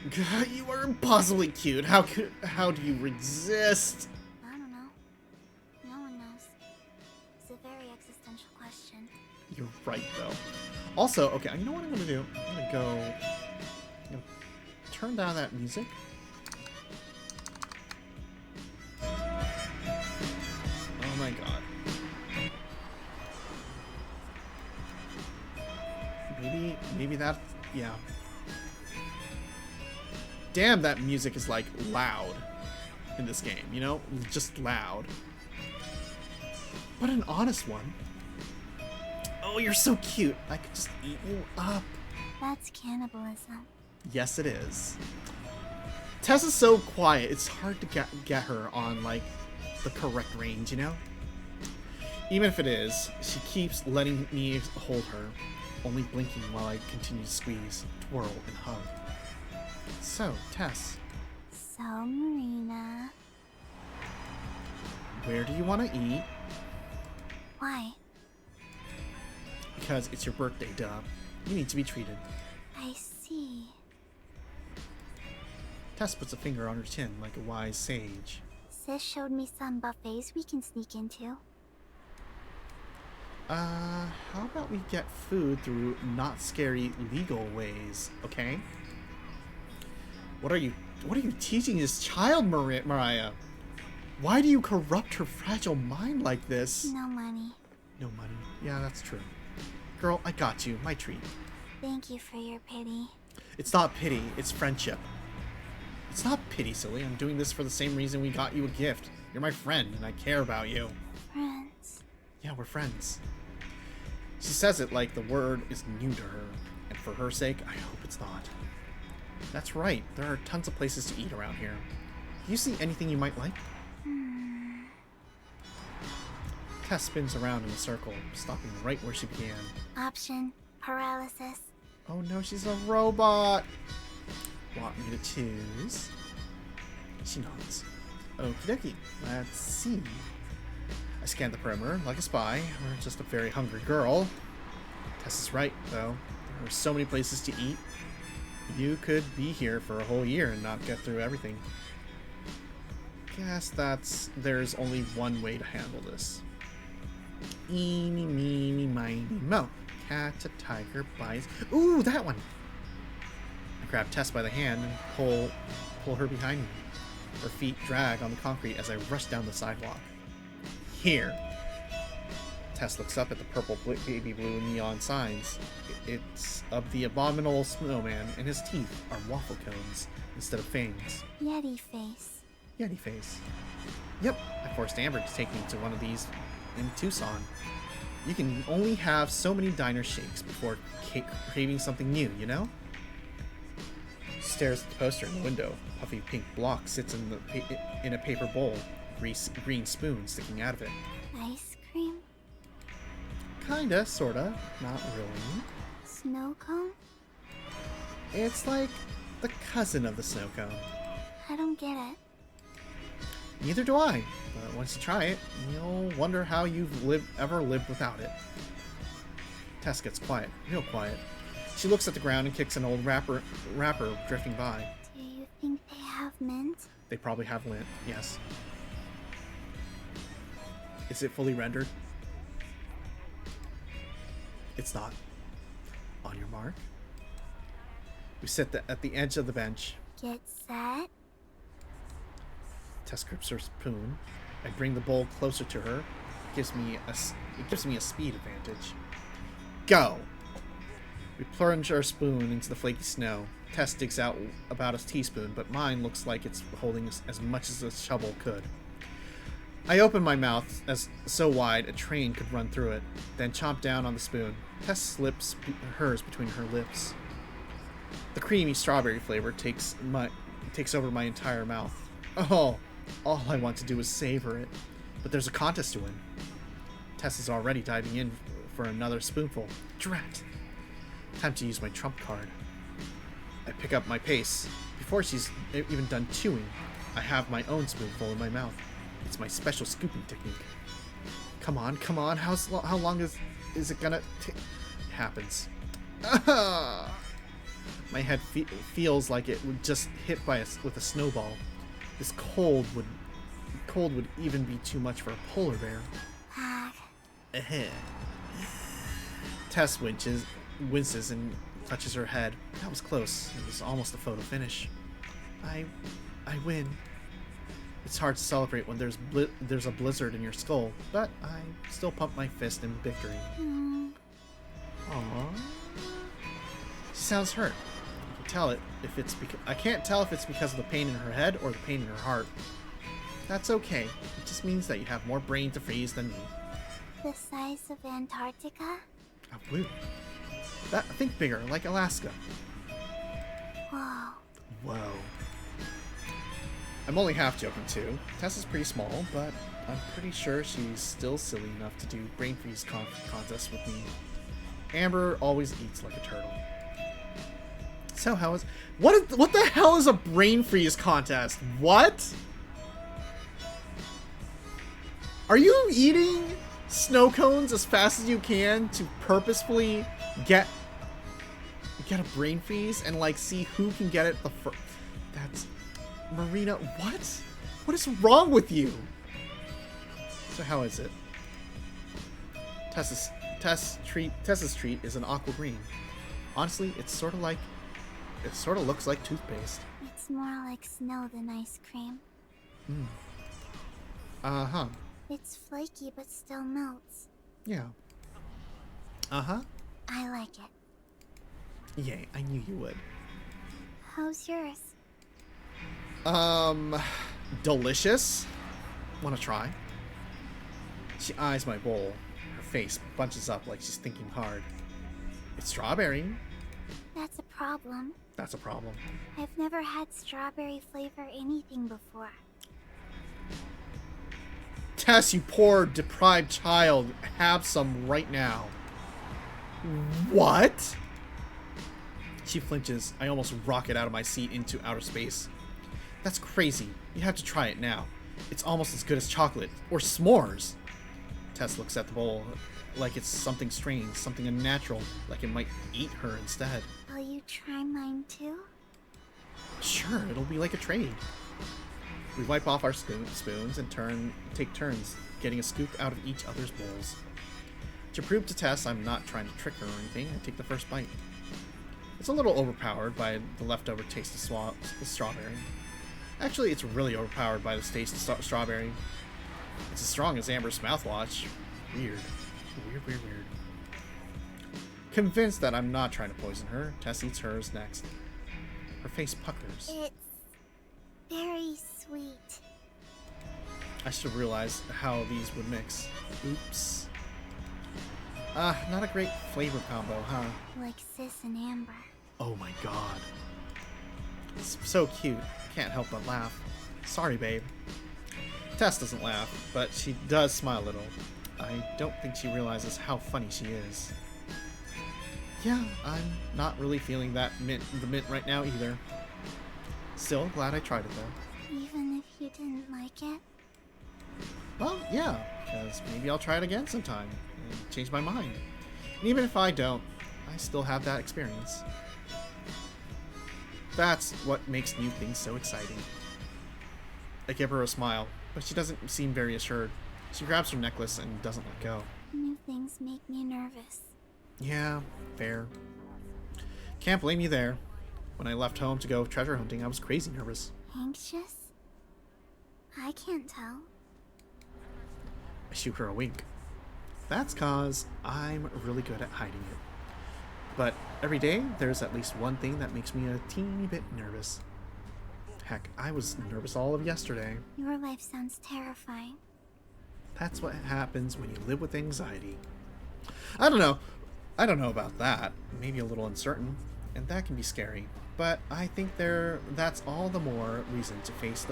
God, you are impossibly cute. How do you resist? I don't know. No one knows. It's a very existential question. You're right, though. Also, okay, you know what I'm gonna do? I'm gonna turn down that music. Oh my god. Maybe that, yeah. Damn, that music is like loud in this game, you know? Just loud. But an honest one. Oh, you're so cute. I could just eat you up. That's cannibalism. Yes, it is. Tess is so quiet, it's hard to get her on, like, the correct range, you know? Even if it is, she keeps letting me hold her, only blinking while I continue to squeeze, twirl, and hug. So, Tess. So, Marina. Where do you want to eat? Why? Because it's your birthday, duh. You need to be treated. I see. Tess puts a finger on her chin like a wise sage. Sis showed me some buffets we can sneak into. How about we get food through not scary legal ways, okay? What are you teaching this child, Mariah? Why do you corrupt her fragile mind like this? No money. No money. Yeah, that's true. Girl, I got you. My treat. Thank you for your pity. It's not pity, it's friendship. It's not pity, silly. I'm doing this for the same reason we got you a gift. You're my friend, and I care about you. Friends. Yeah, we're friends. She says it like the word is new to her, and for her sake, I hope it's not. That's right, there are tons of places to eat around here. Do you see anything you might like? Tess spins around in a circle, stopping right where she began. Option. Paralysis. Oh no, she's a robot! Want me to choose? She nods. Okie dokie, let's see. I scan the perimeter like a spy, or just a very hungry girl. Tess is right, though. There are so many places to eat. You could be here for a whole year and not get through everything. Guess there's only one way to handle this. Eeny, meeny, miny, mo. Catch a tiger by his... Ooh, that one! I grab Tess by the hand and pull her behind me. Her feet drag on the concrete as I rush down the sidewalk. Here. Tess looks up at the purple baby blue neon signs. It's of the abominable snowman, and his teeth are waffle cones instead of fangs. Yeti face. Yeti face. Yep, I forced Amber to take me to one of these in Tucson. You can only have so many diner shakes before craving something new, you know? She stares at the poster in the window. A puffy pink block sits in a paper bowl, green spoon sticking out of it. Ice cream? Kinda, sorta, not really. Snow cone? It's like the cousin of the snow cone. I don't get it. Neither do I, but once you try it, you'll wonder how you've ever lived without it. Tess gets quiet, real quiet. She looks at the ground and kicks an old wrapper drifting by. Do you think they have mint? They probably have lint, yes. Is it fully rendered? It's not. On your mark. We sit at the edge of the bench. Get set. Tess grips her spoon. I bring the bowl closer to her. It gives me a speed advantage. Go! We plunge our spoon into the flaky snow. Tess digs out about a teaspoon, but mine looks like it's holding as much as a shovel could. I open my mouth so wide a train could run through it, then chomp down on the spoon. Tess slips hers between her lips. The creamy strawberry flavor takes over my entire mouth. Oh, all I want to do is savor it. But there's a contest to win. Tess is already diving in for another spoonful. Drat! Time to use my trump card. I pick up my pace. Before she's even done chewing, I have my own spoonful in my mouth. It's my special scooping technique. Come on, come on. How long is it gonna take? It happens. Ah! My head feels like it would just hit with a snowball. This cold would even be too much for a polar bear. Tess winces and touches her head. That was close. It was almost a photo finish. I win. It's hard to celebrate when there's a blizzard in your skull, but I still pump my fist in victory. Aww. She sounds hurt. I can't tell if it's because of the pain in her head or the pain in her heart. That's okay. It just means that you have more brain to freeze than me. The size of Antarctica? Oh, blue. Think bigger, like Alaska. Whoa. Whoa. I'm only half joking too. Tess is pretty small, but I'm pretty sure she's still silly enough to do brain freeze contests with me. Amber always eats like a turtle. So how is... What the hell is a brain freeze contest? What? Are you eating snow cones as fast as you can to purposefully get a brain freeze and like see who can get it the first? That's... Marina, what? What is wrong with you? So how is it? Tess's treat is an aqua green. Honestly, it sort of looks like toothpaste. It's more like snow than ice cream. Uh-huh. It's flaky but still melts. Yeah. Uh-huh. I like it. Yay, I knew you would. How's yours? Delicious? Wanna try? She eyes my bowl. Her face bunches up like she's thinking hard. It's strawberry. That's a problem. That's a problem. I've never had strawberry flavor anything before. Tess, you poor deprived child. Have some right now. What? She flinches. I almost rocket out of my seat into outer space. That's crazy. You have to try it now. It's almost as good as chocolate. Or s'mores. Tess looks at the bowl like it's something strange, something unnatural, like it might eat her instead. Will you try mine too? Sure, it'll be like a trade. We wipe off our spoons and take turns getting a scoop out of each other's bowls. To prove to Tess I'm not trying to trick her or anything, I take the first bite. It's a little overpowered by the leftover taste of strawberry. Actually, it's really overpowered by the taste of strawberry. It's as strong as Amber's mouthwash. Weird. Weird. Convinced that I'm not trying to poison her, Tess eats hers next. Her face puckers. It's very sweet. I should have realized how these would mix. Oops. Not a great flavor combo, huh? Like Sis and Amber. Oh my god. It's so cute. Can't help but laugh. Sorry, babe. Tess doesn't laugh, but she does smile a little. I don't think she realizes how funny she is. Yeah, I'm not really feeling the mint right now either. Still glad I tried it though. Even if you didn't like it? Well, yeah, because maybe I'll try it again sometime and change my mind. And even if I don't, I still have that experience. That's what makes new things so exciting. I give her a smile, but she doesn't seem very assured. She grabs her necklace and doesn't let go. New things make me nervous. Yeah, fair. Can't blame you there. When I left home to go treasure hunting, I was crazy nervous. Anxious? I can't tell. I shoot her a wink. That's cause I'm really good at hiding it. But every day, there's at least one thing that makes me a teeny bit nervous. Heck, I was nervous all of yesterday. Your life sounds terrifying. That's what happens when you live with anxiety. I don't know about that. Maybe a little uncertain, and that can be scary. But I think that's all the more reason to face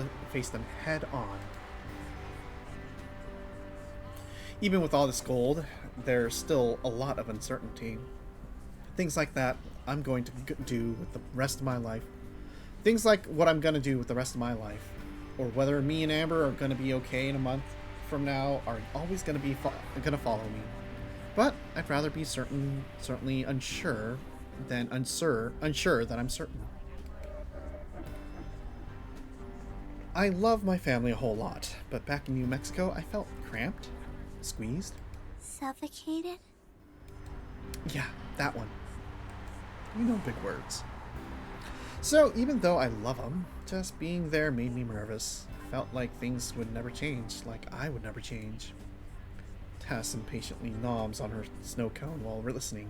them head on. Even with all this gold, there's still a lot of uncertainty. Things like that I'm going to do with the rest of my life. Things like what I'm going to do with the rest of my life. Or whether me and Amber are going to be okay in a month from now are always going to follow me. But I'd rather be certainly unsure than unsure that I'm certain. I love my family a whole lot, but back in New Mexico I felt cramped, squeezed. Suffocated? Yeah, that one. You know big words. So even though I love them, just being there made me nervous. Felt like things would never change, like I would never change. Tess impatiently noms on her snow cone while we're listening.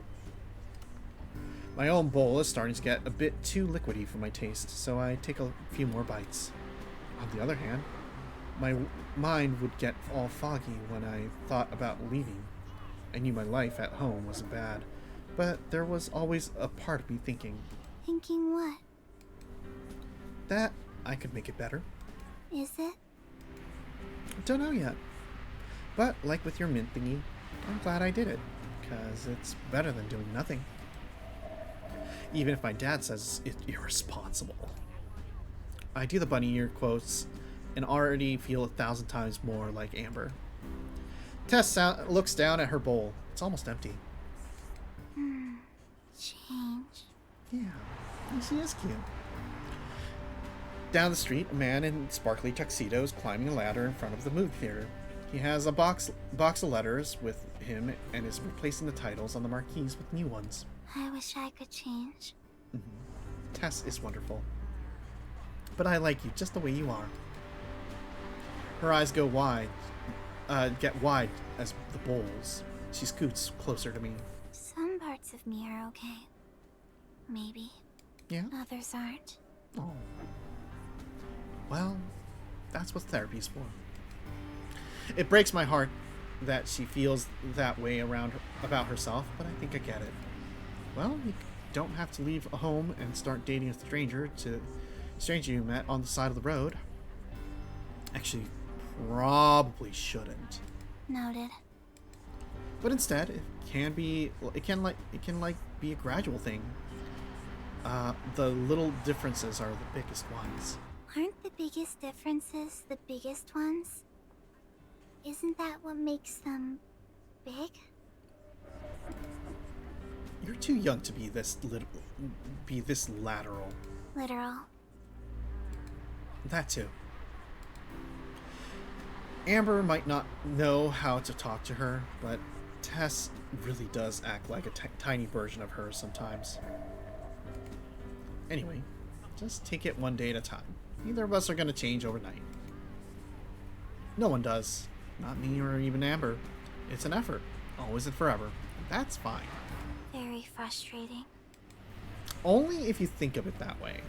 My own bowl is starting to get a bit too liquidy for my taste, so I take a few more bites. On the other hand, my mind would get all foggy when I thought about leaving. I knew my life at home wasn't bad, but there was always a part of me thinking... Thinking what? That I could make it better. Is it? Don't know yet. But, like with your mint thingy, I'm glad I did it, because it's better than doing nothing. Even if my dad says it's irresponsible. I do the bunny ear quotes and already feel 1,000 times more like Amber. Tess looks down at her bowl. It's almost empty. Change. Yeah, she is cute. Down the street, a man in sparkly tuxedos climbing a ladder in front of the movie theater. He has a box of letters with him and is replacing the titles on the marquees with new ones. I wish I could change. Tess is wonderful. But I like you just the way you are. Her eyes get wide as the bowls. She scoots closer to me. Some parts of me are okay. Maybe. Yeah? Others aren't. Oh. Well, that's what therapy's for. It breaks my heart that she feels that way about herself, but I think I get it. Well, you don't have to leave a home and start dating a stranger you met on the side of the road. Actually, probably shouldn't. Noted. But instead, it can be a gradual thing. The little differences are the biggest ones. Aren't the biggest differences the biggest ones? Isn't that what makes them big? You're too young to be this lateral. Literal. That too. Amber might not know how to talk to her, but Tess really does act like a tiny version of her sometimes. Anyway, just take it one day at a time. Neither of us are going to change overnight. No one does. Not me or even Amber. It's an effort. Always and forever. That's fine. Very frustrating. Only if you think of it that way.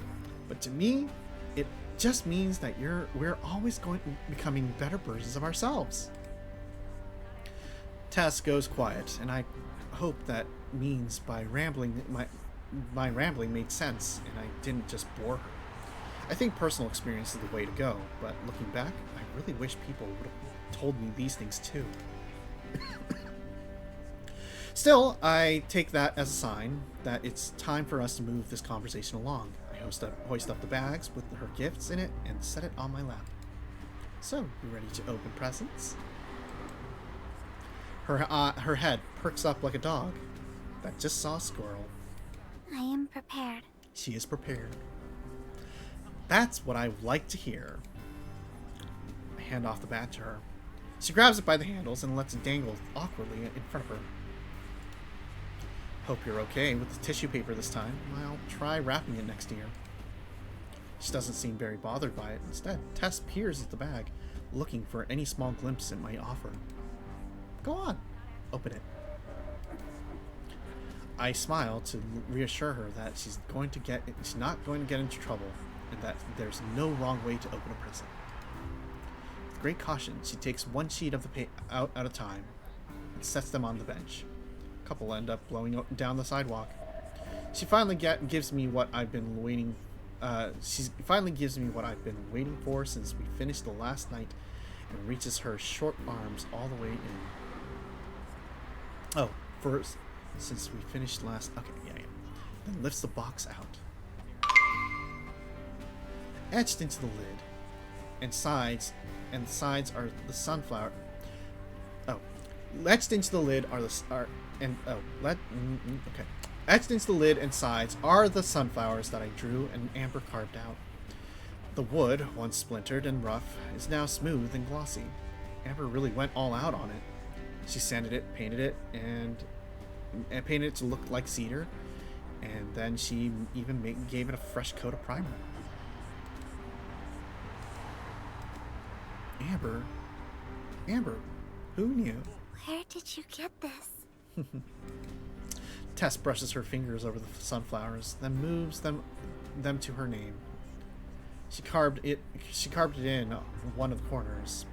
But to me, it just means that we're always becoming better versions of ourselves. Tess goes quiet, and I hope that means my rambling made sense and I didn't just bore her. I think personal experience is the way to go, but looking back, I really wish people would have told me these things too. Still, I take that as a sign that it's time for us to move this conversation along. I hoist up the bags with her gifts in it and set it on my lap. So, you ready to open presents? Her head perks up like a dog that just saw a squirrel. I am prepared. She is prepared. That's what I like to hear. I hand off the bat to her. She grabs it by the handles and lets it dangle awkwardly in front of her. Hope you're okay with the tissue paper this time. I'll try wrapping it next year. She doesn't seem very bothered by it. Instead, Tess peers at the bag, looking for any small glimpse it might offer. Go on. Open it. I smile to reassure her that she's not going to get into trouble, and that there's no wrong way to open a present. With great caution, she takes one sheet of the paper out at a time and sets them on the bench. A couple end up blowing down the sidewalk. She finally gives me what I've been waiting. She finally gives me what I've been waiting for since we finished the last night, and reaches her short arms all the way in. Oh, first, since we finished last. Okay, yeah. Then lifts the box out. Etched into the lid, and sides are the sunflower. Oh, etched into the lid are okay. Etched into the lid and sides are the sunflowers that I drew and Amber carved out. The wood, once splintered and rough, is now smooth and glossy. Amber really went all out on it. She sanded it, painted it, and painted it to look like cedar, and then she even gave it a fresh coat of primer. Amber, who knew? Where did you get this? Tess brushes her fingers over the sunflowers, then moves them to her name. She carved it in one of the corners.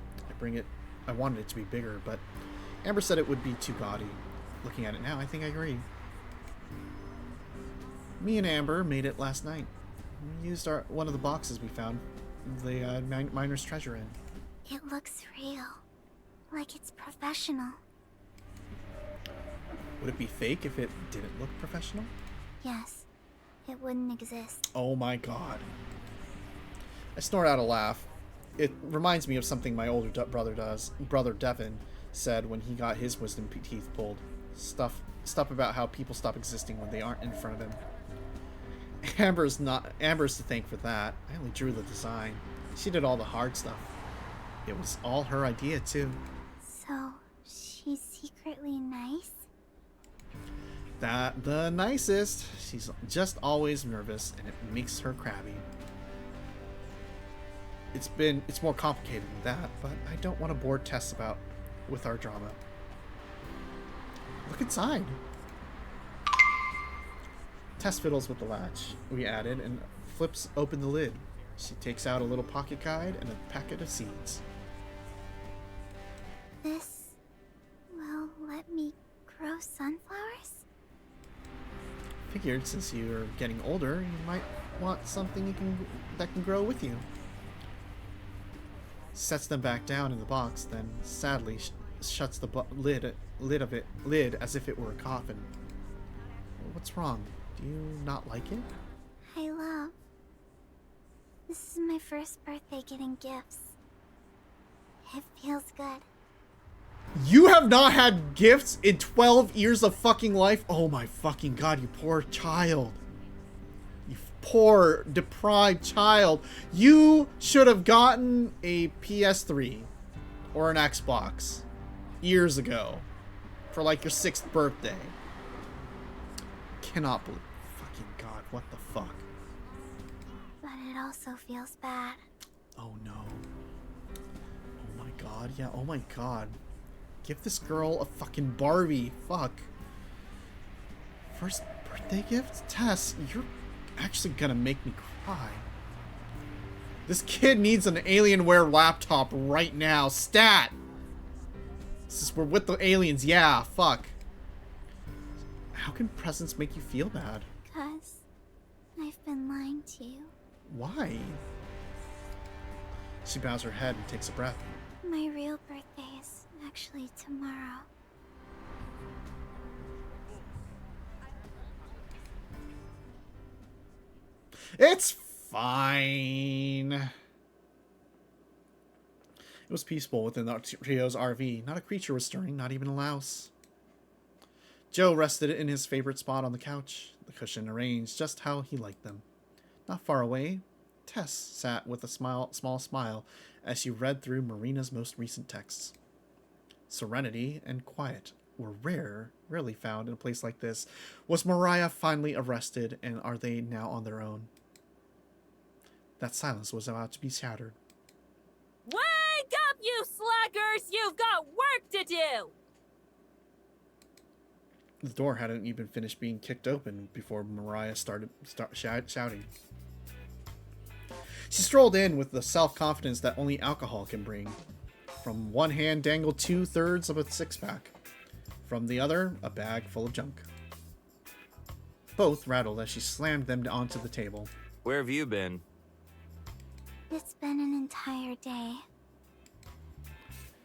I wanted it to be bigger, but Amber said it would be too gaudy. Looking at it now, I think I agree. Me and Amber made it last night. We used one of the boxes we found the miner's treasure in. It looks real. Like it's professional. Would it be fake if it didn't look professional? Yes. It wouldn't exist. Oh my god. I snort out a laugh. It reminds me of something my older brother Devin said when he got his wisdom teeth pulled. Stuff about how people stop existing when they aren't in front of him. Amber's to thank for that. I only drew the design. She did all the hard stuff. It was all her idea too. So, she's secretly nice? The nicest. She's just always nervous, and it makes her crabby. It's more complicated than that, but I don't want to bore Tess with our drama. Look inside. Tess fiddles with the latch we added and flips open the lid. She takes out a little pocket guide and a packet of seeds. This will let me grow sunflowers? Figured since you're getting older, you might want something that can grow with you. Sets them back down in the box, then sadly shuts the lid as if it were a coffin. What's wrong? Do you not like it? I love. This is my first birthday getting gifts. It feels good. You have not had gifts in 12 years of fucking life? Oh my fucking god, you poor child. You poor, deprived child. You should have gotten a PS3 or an Xbox years ago for like your 6th birthday. Cannot believe. Fucking god, what the fuck? also feels bad. Oh no. Oh my god, yeah, oh my god. Give this girl a fucking Barbie. Fuck. First birthday gift? Tess, you're actually gonna make me cry. This kid needs an Alienware laptop right now. Stat! This is, we're with the aliens, yeah, fuck. How can presents make you feel bad? 'Cause I've been lying to you. Why? She bows her head and takes a breath. My real birthday is actually tomorrow. It's fine. It was peaceful within the trio's RV. Not a creature was stirring, not even a louse. Joe rested in his favorite spot on the couch, the cushion arranged just how he liked them. Not far away, Tess sat with a small smile as she read through Marina's most recent texts. Serenity and quiet were rarely found in a place like this. Was Mariah finally arrested, and are they now on their own? That silence was about to be shattered. Wake up, you slackers! You've got work to do! The door hadn't even finished being kicked open before Mariah started shouting. She strolled in with the self-confidence that only alcohol can bring. From one hand dangled 2/3 of a six-pack. From the other, a bag full of junk. Both rattled as she slammed them onto the table. Where have you been? It's been an entire day.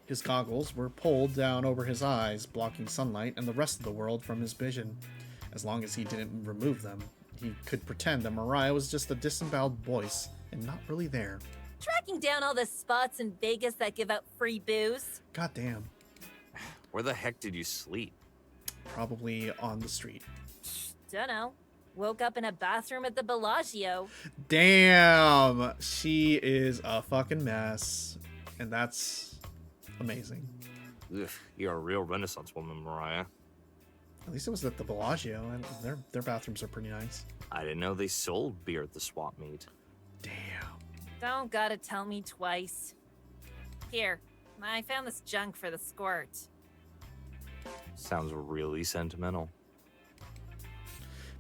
His goggles were pulled down over his eyes, blocking sunlight and the rest of the world from his vision. As long as he didn't remove them, he could pretend that Mariah was just a disemboweled voice and not really there. Tracking down all the spots in Vegas that give out free booze. Goddamn. Where the heck did you sleep? Probably on the street. Dunno. Woke up in a bathroom at the Bellagio. Damn! She is a fucking mess. And that's amazing. Ugh, you're a real Renaissance woman, Mariah. At least it was at the Bellagio, and their bathrooms are pretty nice. I didn't know they sold beer at the swap meet. Damn. Don't gotta tell me twice. Here, I found this junk for the squirt. Sounds really sentimental.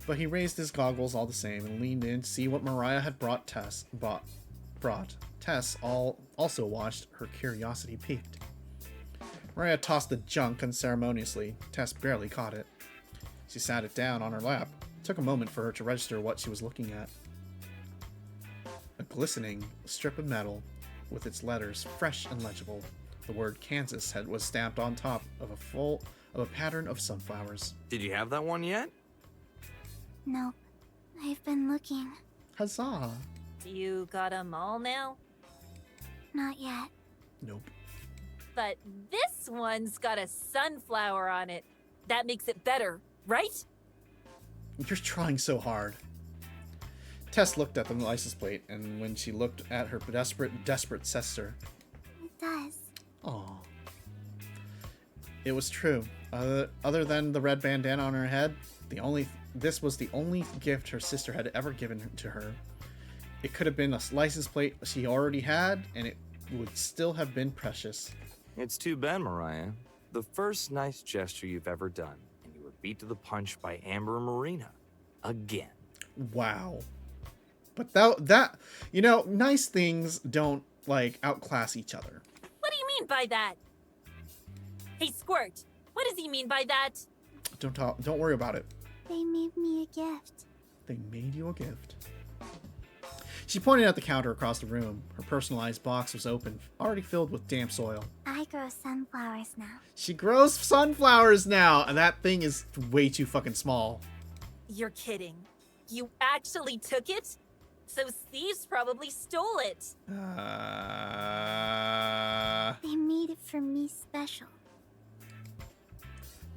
But he raised his goggles all the same and leaned in to see what Mariah had brought. Tess also watched, her curiosity piqued. Mariah tossed the junk unceremoniously. Tess barely caught it. She sat it down on her lap. It took a moment for her to register what she was looking at. A glistening strip of metal with its letters fresh and legible. The word Kansas was stamped on top of a pattern of sunflowers. Did you have that one yet? Nope. I've been looking. Huzzah! Do you got 'em all now? Not yet. Nope. But this one's got a sunflower on it. That makes it better, right? You're trying so hard. Tess looked at the license plate, and when she looked at her desperate sister. It does. Aww. It was true. Other than the red bandana on her head, this was the only gift her sister had ever given to her. It could have been a license plate she already had, and it would still have been precious. It's too bad, Mariah. The first nice gesture you've ever done, and you were beat to the punch by Amber and Marina. Again. Wow. But that nice things don't, outclass each other. What do you mean by that? Hey, Squirt, what does he mean by that? Don't worry about it. They made me a gift. They made you a gift. She pointed at the counter across the room. Her personalized box was open, already filled with damp soil. I grow sunflowers now. She grows sunflowers now, and that thing is way too fucking small. You're kidding. You actually took it? So thieves probably stole it. They made it for me special.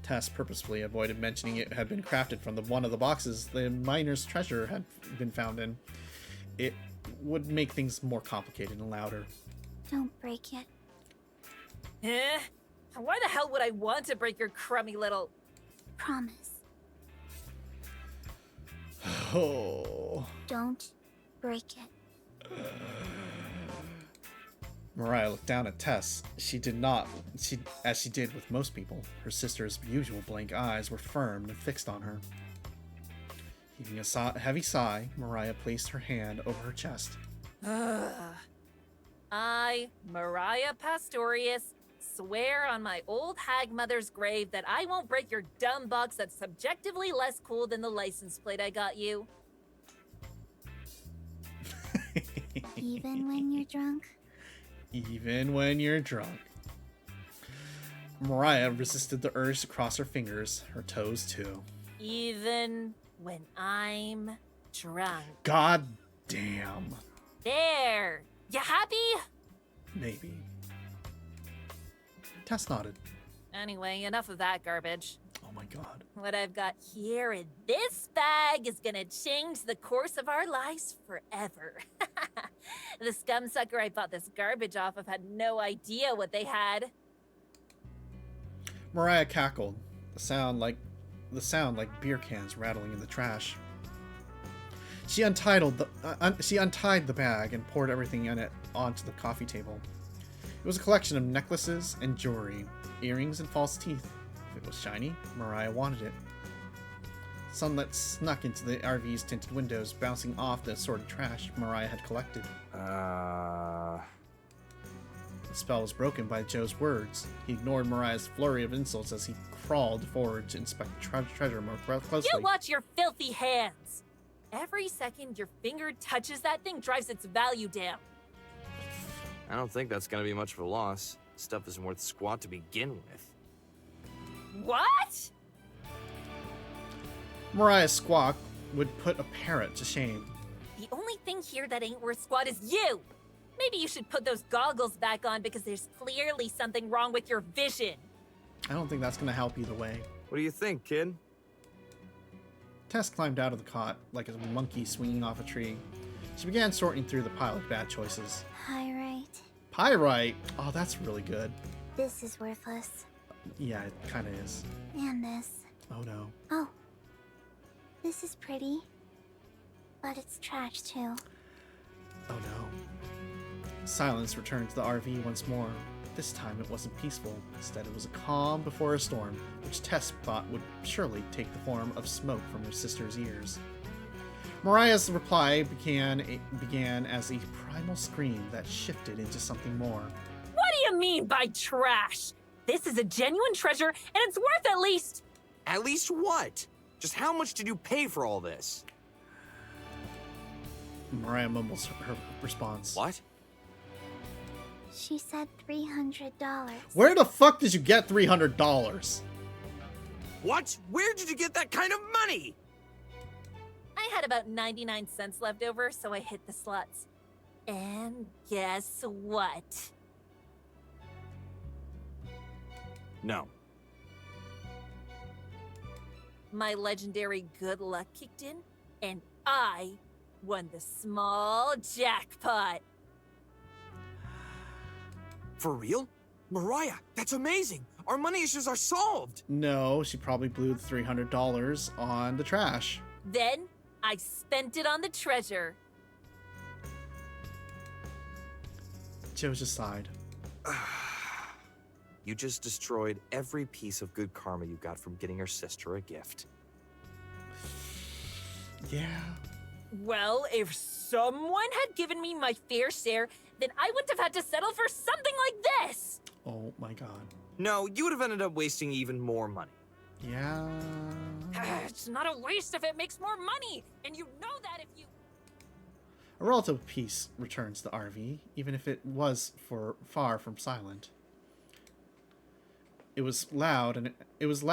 Tess purposefully avoided mentioning it had been crafted from one of the boxes the miner's treasure had been found in. It would make things more complicated and louder. Don't break it. Why the hell would I want to break your crummy little... Promise. Oh. Don't break it. Mariah looked down at Tess. As she did with most people, her sister's usual blank eyes were firm and fixed on her. Heaving a heavy sigh, Mariah placed her hand over her chest. I, Mariah Pastorius, swear on my old hag mother's grave that I won't break your dumb box that's subjectively less cool than the license plate I got you. Even when you're drunk? Even when you're drunk. Mariah resisted the urge to cross her fingers, her toes too. Even when I'm drunk. God damn. There! You happy? Maybe. Tess nodded. Anyway, enough of that garbage. Oh my god. What I've got here in this bag is gonna change the course of our lives forever. The scumsucker I bought this garbage off of had no idea what they had. Mariah cackled, the sound like beer cans rattling in the trash. She untied the bag and poured everything in it onto the coffee table. It was a collection of necklaces and jewelry, earrings and false teeth. If it was shiny, Mariah wanted it. Sunlight snuck into the RV's tinted windows, bouncing off the assorted trash Mariah had collected. The spell was broken by Joe's words. He ignored Mariah's flurry of insults as he crawled forward to inspect the treasure more closely. You watch your filthy hands! Every second your finger touches that thing drives its value down. I don't think that's gonna be much of a loss. Stuff isn't worth squat to begin with. What? Mariah's squawk would put a parrot to shame. The only thing here that ain't worth squat is you! Maybe you should put those goggles back on because there's clearly something wrong with your vision. I don't think that's gonna help either way. What do you think, kid? Tess climbed out of the cot like a monkey swinging off a tree. She began sorting through the pile of bad choices. Pyrite. Pyrite? Oh, that's really good. This is worthless. Yeah, it kind of is. And this. Oh no. Oh. This is pretty. But it's trash too. Oh no. Silence returned to the RV once more. This time it wasn't peaceful. Instead, it was a calm before a storm, which Tess thought would surely take the form of smoke from her sister's ears. Mariah's reply began as a primal scream that shifted into something more. What do you mean by trash? This is a genuine treasure, and it's worth at least... At least what? Just how much did you pay for all this? Mariah mumbles her response. What? She said $300. Where the fuck did you get $300? What? Where did you get that kind of money? I had about 99 cents left over, so I hit the slots. And guess what? No. My legendary good luck kicked in, and I won the small jackpot. For real? Mariah, that's amazing! Our money issues are solved! No, she probably blew the $300 on the trash. Then, I spent it on the treasure. Joe just sighed. You just destroyed every piece of good karma you got from getting your sister a gift. Yeah. Well, if someone had given me my fair share, then I wouldn't have had to settle for something like this! Oh my god. No, you would have ended up wasting even more money. Yeah. It's not a waste if it makes more money, and you know that if you... A relative peace returns to the RV, even if it was far from silent. It was loud and it was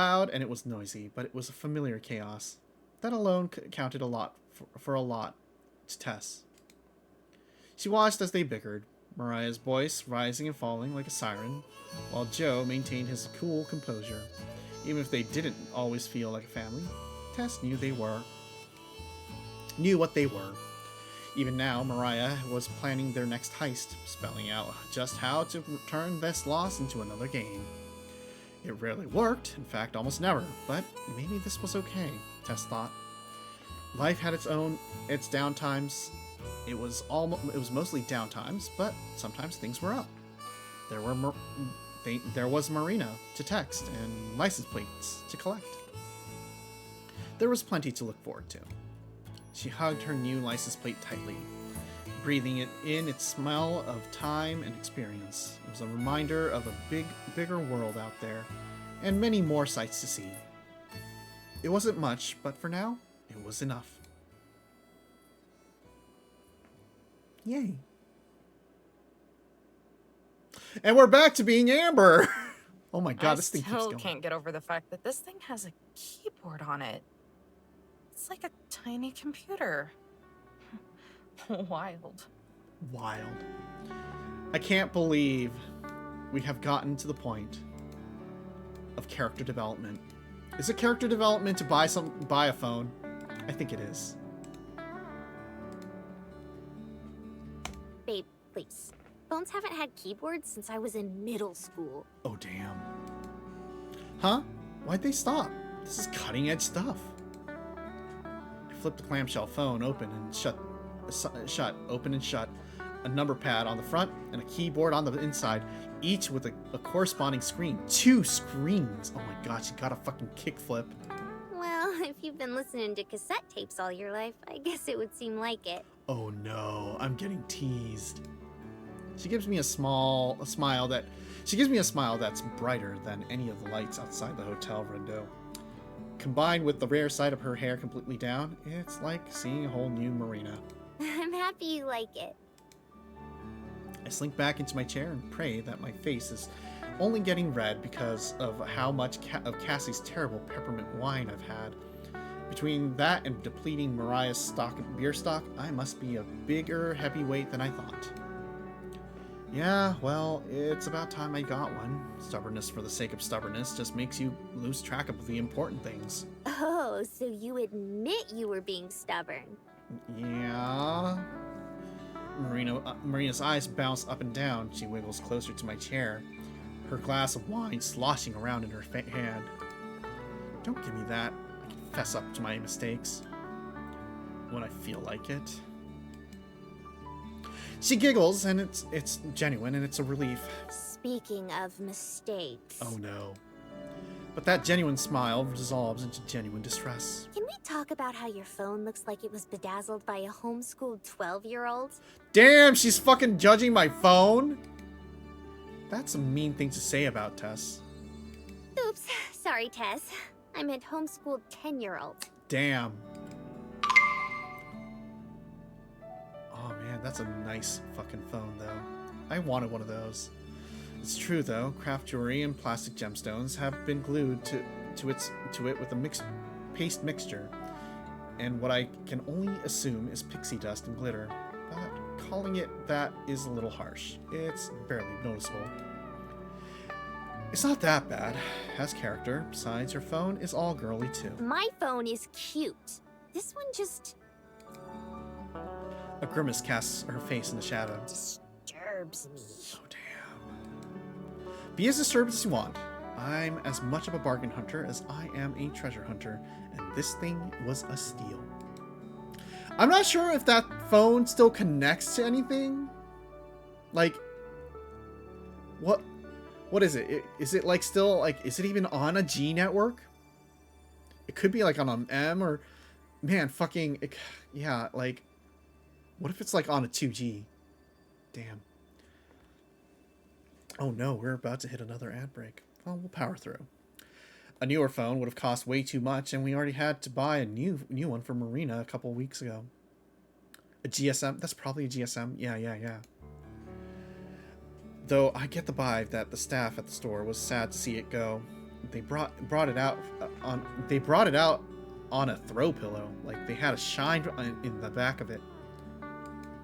noisy, but it was a familiar chaos. That alone counted a lot for a lot to Tess. She watched as they bickered, Mariah's voice rising and falling like a siren, while Joe maintained his cool composure. Even if they didn't always feel like a family, Tess knew what they were. Even now, Mariah was planning their next heist, spelling out just how to turn this loss into another gain. It rarely worked, in fact almost never, but maybe this was okay, Tess thought. Life had its downtimes, It was mostly downtimes, but sometimes things were up. There was Marina to text and license plates to collect. There was plenty to look forward to. She hugged her new license plate tightly, breathing it in its smell of time and experience. It was a reminder of a bigger world out there, and many more sights to see. It wasn't much, but for now, it was enough. Yay. And we're back to being Amber! Oh my god, this thing keeps I going. still can't get over the fact that this thing has a keyboard on it. It's like a tiny computer. Wild. Wild. I can't believe we have gotten to the point of character development. Is it character development to buy a phone? I think it is. Babe, please. Phones haven't had keyboards since I was in middle school. Oh damn. Huh? Why'd they stop? This is cutting edge stuff. I flipped the clamshell phone open and shut, open and shut. A number pad on the front and a keyboard on the inside, each with a corresponding screen. 2 screens! Oh my god, she got a fucking kickflip. Well, if you've been listening to cassette tapes all your life, I guess it would seem like it. Oh no, I'm getting teased. She gives me a smile that's brighter than any of the lights outside the hotel window. Combined with the rare sight of her hair completely down, it's like seeing a whole new Marina. I'm happy you like it. I slink back into my chair and pray that my face is only getting red because of how much of Cassie's terrible peppermint wine I've had. Between that and depleting Mariah's beer stock, I must be a bigger heavyweight than I thought. Yeah, well, it's about time I got one. Stubbornness for the sake of stubbornness just makes you lose track of the important things. Oh, so you admit you were being stubborn. Yeah. Marina's eyes bounce up and down. She wiggles closer to my chair, her glass of wine sloshing around in her hand. Don't give me that. I can fess up to my mistakes when I feel like it. She giggles, and it's genuine, and it's a relief. Speaking of mistakes. Oh no. But that genuine smile dissolves into genuine distress. Can we talk about how your phone looks like it was bedazzled by a homeschooled 12-year-old? Damn, she's fucking judging my phone? That's a mean thing to say about Tess. Oops, sorry, Tess. I meant homeschooled 10-year-old. Damn. Oh man, that's a nice fucking phone though. I wanted one of those. It's true though, craft jewelry and plastic gemstones have been glued to it with a paste mixture, and what I can only assume is pixie dust and glitter. But calling it that is a little harsh. It's barely noticeable. It's not that bad. Has character. Besides, your phone is all girly too. My phone is cute. This one just A grimace casts her face in the shadow. disturbs me. Oh damn. Be as disturbed as you want. I'm as much of a bargain hunter as I am a treasure hunter, and this thing was a steal. I'm not sure if that phone still connects to anything. Like, what is it? Is it like still like, is it even on a G network? It could be like on an M or, man, fucking, yeah, like, what if it's like on a 2G? Damn. Oh no, we're about to hit another ad break. Well, we'll power through. A newer phone would have cost way too much, and we already had to buy a new one for Marina a couple weeks ago. A GSM? That's probably a GSM. Yeah. Though I get the vibe that the staff at the store was sad to see it go. They brought it out on a throw pillow. Like they had a shine in the back of it.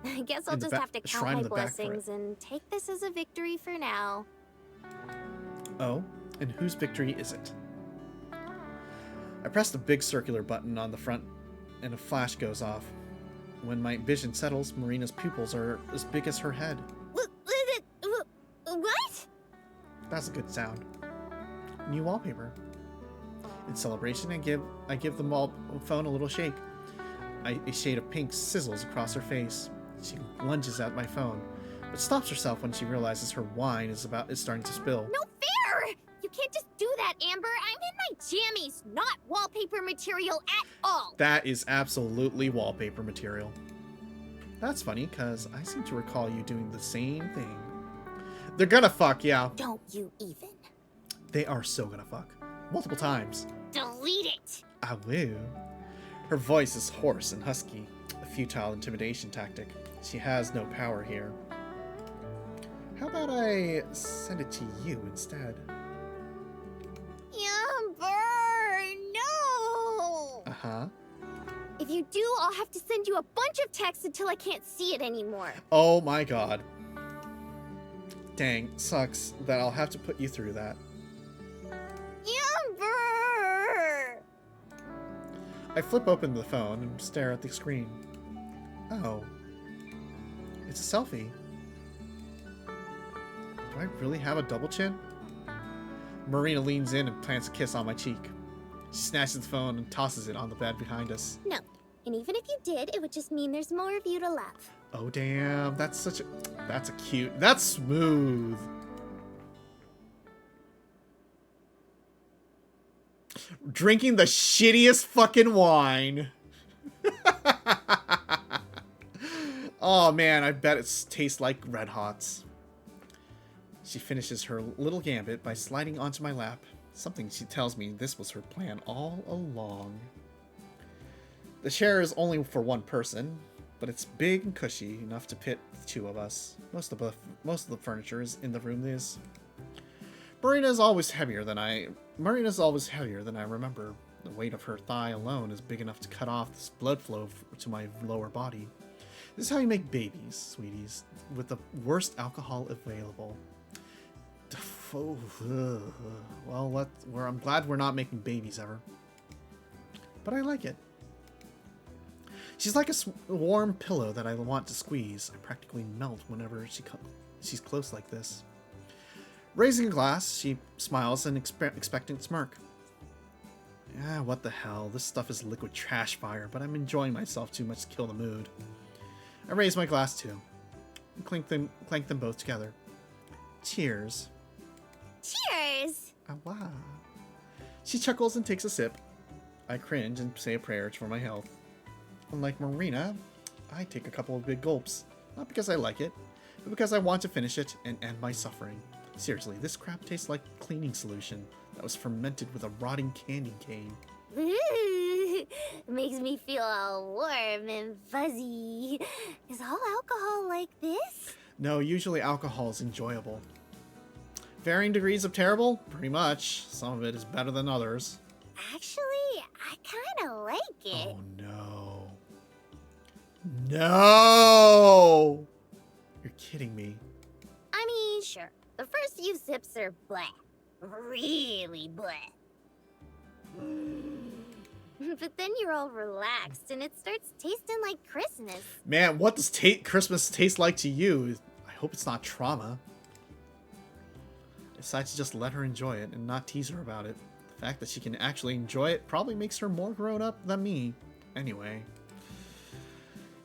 I guess I'll just have to count my blessings and take this as a victory for now. Oh, and whose victory is it? I press the big circular button on the front, and a flash goes off. When my vision settles, Marina's pupils are as big as her head. What? That's a good sound. New wallpaper. In celebration, I give the phone a little shake. a shade of pink sizzles across her face. She lunges at my phone, but stops herself when she realizes her wine is starting to spill. No fair! You can't just do that, Amber. I'm in my jammies, not wallpaper material at all. That is absolutely wallpaper material. That's funny, because I seem to recall you doing the same thing. They're gonna fuck, yeah. Don't you even. They are so gonna fuck. Multiple times. Delete it! I will. Her voice is hoarse and husky, a futile intimidation tactic. She has no power here. How about I send it to you instead? Amber, no! Uh-huh. If you do, I'll have to send you a bunch of texts until I can't see it anymore. Oh my god. Dang, sucks that I'll have to put you through that. Amber! I flip open the phone and stare at the screen. Oh. It's a selfie. Do I really have a double chin? Marina leans in and plants a kiss on my cheek. She snatches the phone and tosses it on the bed behind us. No. And even if you did, it would just mean there's more of you to love. Oh damn, that's a cute, that's smooth. Drinking the shittiest fucking wine. Oh man, I bet it tastes like Red Hots. She finishes her little gambit by sliding onto my lap. Something she tells me this was her plan all along. The chair is only for one person, but it's big and cushy enough to fit the two of us. Most of the furniture is in the room is. Marina's always heavier than I remember. The weight of her thigh alone is big enough to cut off this blood flow to my lower body. This is how you make babies, sweeties, with the worst alcohol available. Well, I'm glad we're not making babies ever. But I like it. She's like a warm pillow that I want to squeeze. I practically melt whenever she's close like this. Raising a glass, she smiles an expectant smirk. Ah, what the hell? This stuff is liquid trash fire, but I'm enjoying myself too much to kill the mood. I raise my glass too, and clink them both together. Cheers. Cheers! Ah, wow. She chuckles and takes a sip. I cringe and say a prayer for my health. Unlike Marina, I take a couple of big gulps. Not because I like it, but because I want to finish it and end my suffering. Seriously, this crap tastes like cleaning solution that was fermented with a rotting candy cane. Ooh, makes me feel all warm and fuzzy. Is all alcohol like this? No, usually alcohol is enjoyable. Varying degrees of terrible? Pretty much. Some of it is better than others. Actually, I kind of like it. Oh no. No! You're kidding me. I mean, sure. The first few sips are blah. Really blah. But then you're all relaxed and it starts tasting like Christmas. Man, what does Christmas taste like to you? I hope it's not trauma. I decide to just let her enjoy it and not tease her about it. The fact that she can actually enjoy it probably makes her more grown up than me. Anyway.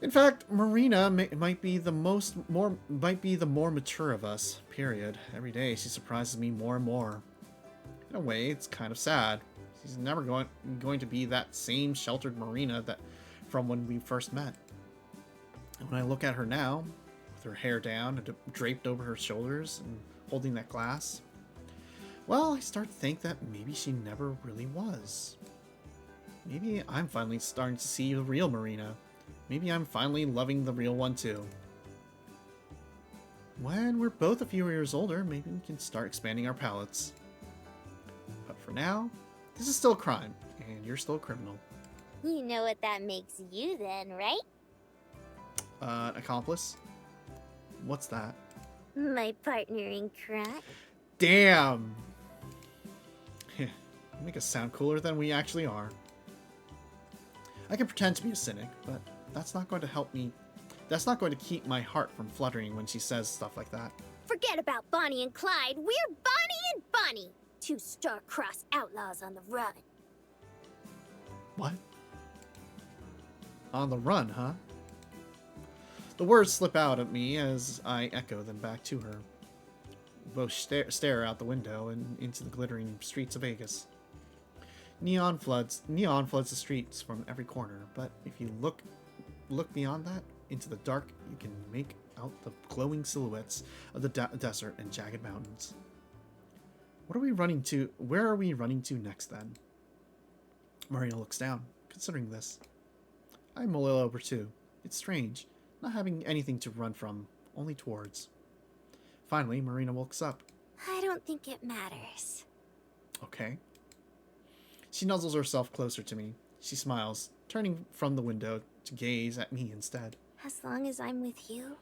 In fact, Marina might be the more mature of us. Period. Every day she surprises me more and more. In a way, it's kind of sad. She's never going to be that same sheltered Marina that from when we first met. And when I look at her now, with her hair down and draped over her shoulders and holding that glass, well, I start to think that maybe she never really was. Maybe I'm finally starting to see the real Marina. Maybe I'm finally loving the real one too. When we're both a few years older, maybe we can start expanding our palettes. But for now, this is still a crime, and you're still a criminal. You know what that makes you then, right? Accomplice? What's that? My partner in crime. Damn! Make us sound cooler than we actually are. I can pretend to be a cynic, but that's not going to help me. That's not going to keep my heart from fluttering when she says stuff like that. Forget about Bonnie and Clyde. We're Bonnie and Bunny. Two star-crossed outlaws on the run. What? On the run, huh? The words slip out at me as I echo them back to her. We both stare out the window and into the glittering streets of Vegas. Neon floods the streets from every corner, but if you look beyond that into the dark, you can make out the glowing silhouettes of the desert and jagged mountains. What are we running to? Where are we running to next then? Marina looks down, considering this. I'm a little over too. It's strange, not having anything to run from, only towards. Finally, Marina wakes up. I don't think it matters. Okay. She nuzzles herself closer to me. She smiles, turning from the window to gaze at me instead. As long as I'm with you,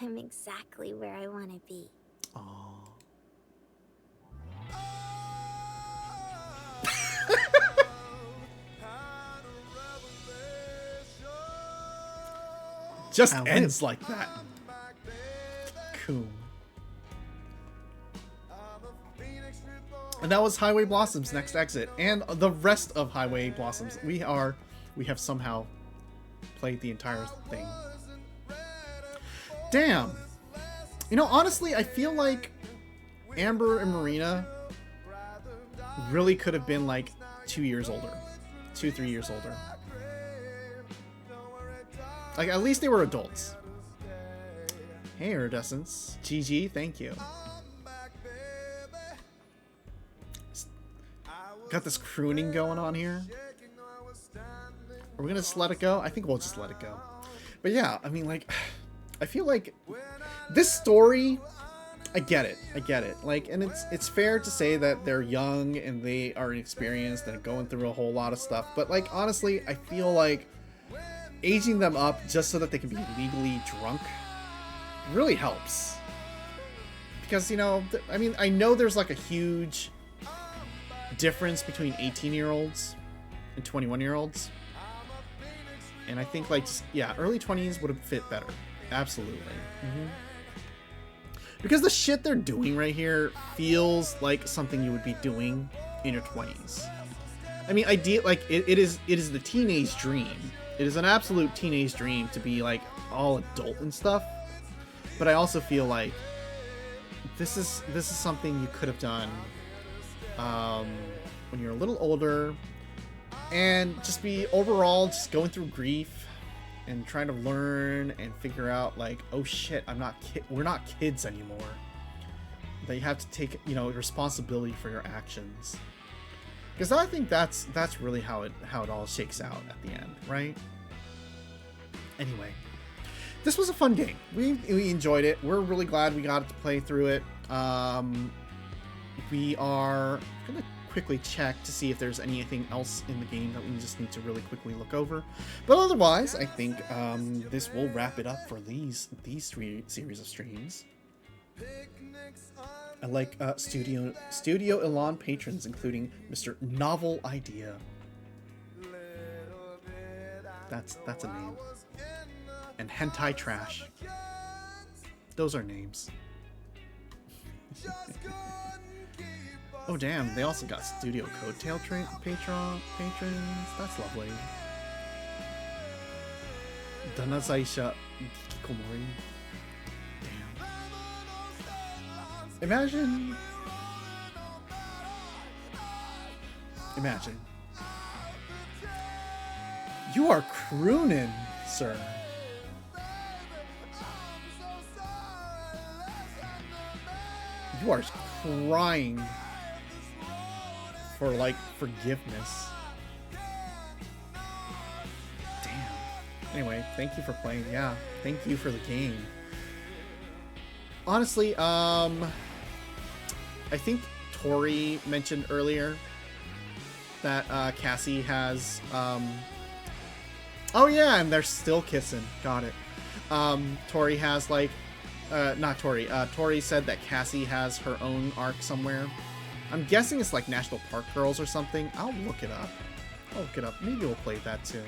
I'm exactly where I want to be. Aww. Just ends like that. Cool. And that was Highway Blossoms' next exit, and the rest of Highway Blossoms. We have somehow played the entire thing. Damn. You know, honestly, I feel like Amber and Marina really could have been like 2 years older. 2-3 years older. Like, at least they were adults. Hey, Iridescence. GG, thank you. Got this crooning going on here. Are we gonna just let it go? I think we'll just let it go. But yeah, I mean, like, I feel like this story, I get it. Like, and it's fair to say that they're young and they are inexperienced and going through a whole lot of stuff. But like, honestly, I feel like aging them up just so that they can be legally drunk really helps. Because, you know, I mean, I know there's like a huge difference between 18-year-olds and 21-year-olds. And I think, like, just, yeah, early 20s would have fit better. Absolutely. Because the shit they're doing right here feels like something you would be doing in your 20s. I mean, like, it is the teenage dream. It is an absolute teenage dream to be, like, all adult and stuff. But I also feel like this is something you could have done when you're a little older, and just be overall just going through grief and trying to learn and figure out, like, oh shit, we're not kids anymore. That you have to take, you know, responsibility for your actions. Because I think that's really how it all shakes out at the end, right? Anyway, this was a fun game. We enjoyed it. We're really glad we got to play through it. We are gonna quickly check to see if there's anything else in the game that we just need to really quickly look over. But otherwise, I think this will wrap it up for these 3 series of streams. I like Studio Elan patrons, including Mr. Novel Idea. That's a name. And Hentai Trash. Those are names. Oh damn, they also got Studio Coattail patrons. That's lovely. Danazaisha Kikomori. Damn. Imagine. You are crooning, sir. You are crying for, like, forgiveness. Damn. Anyway, thank you for playing. Yeah, thank you for the game. Honestly, I think Tori mentioned earlier that Cassie has oh yeah, and they're still kissing. Got it. Tori has, like, not Tori. Tori said that Cassie has her own arc somewhere. I'm guessing it's like National Park Girls or something. I'll look it up. Maybe we'll play that too.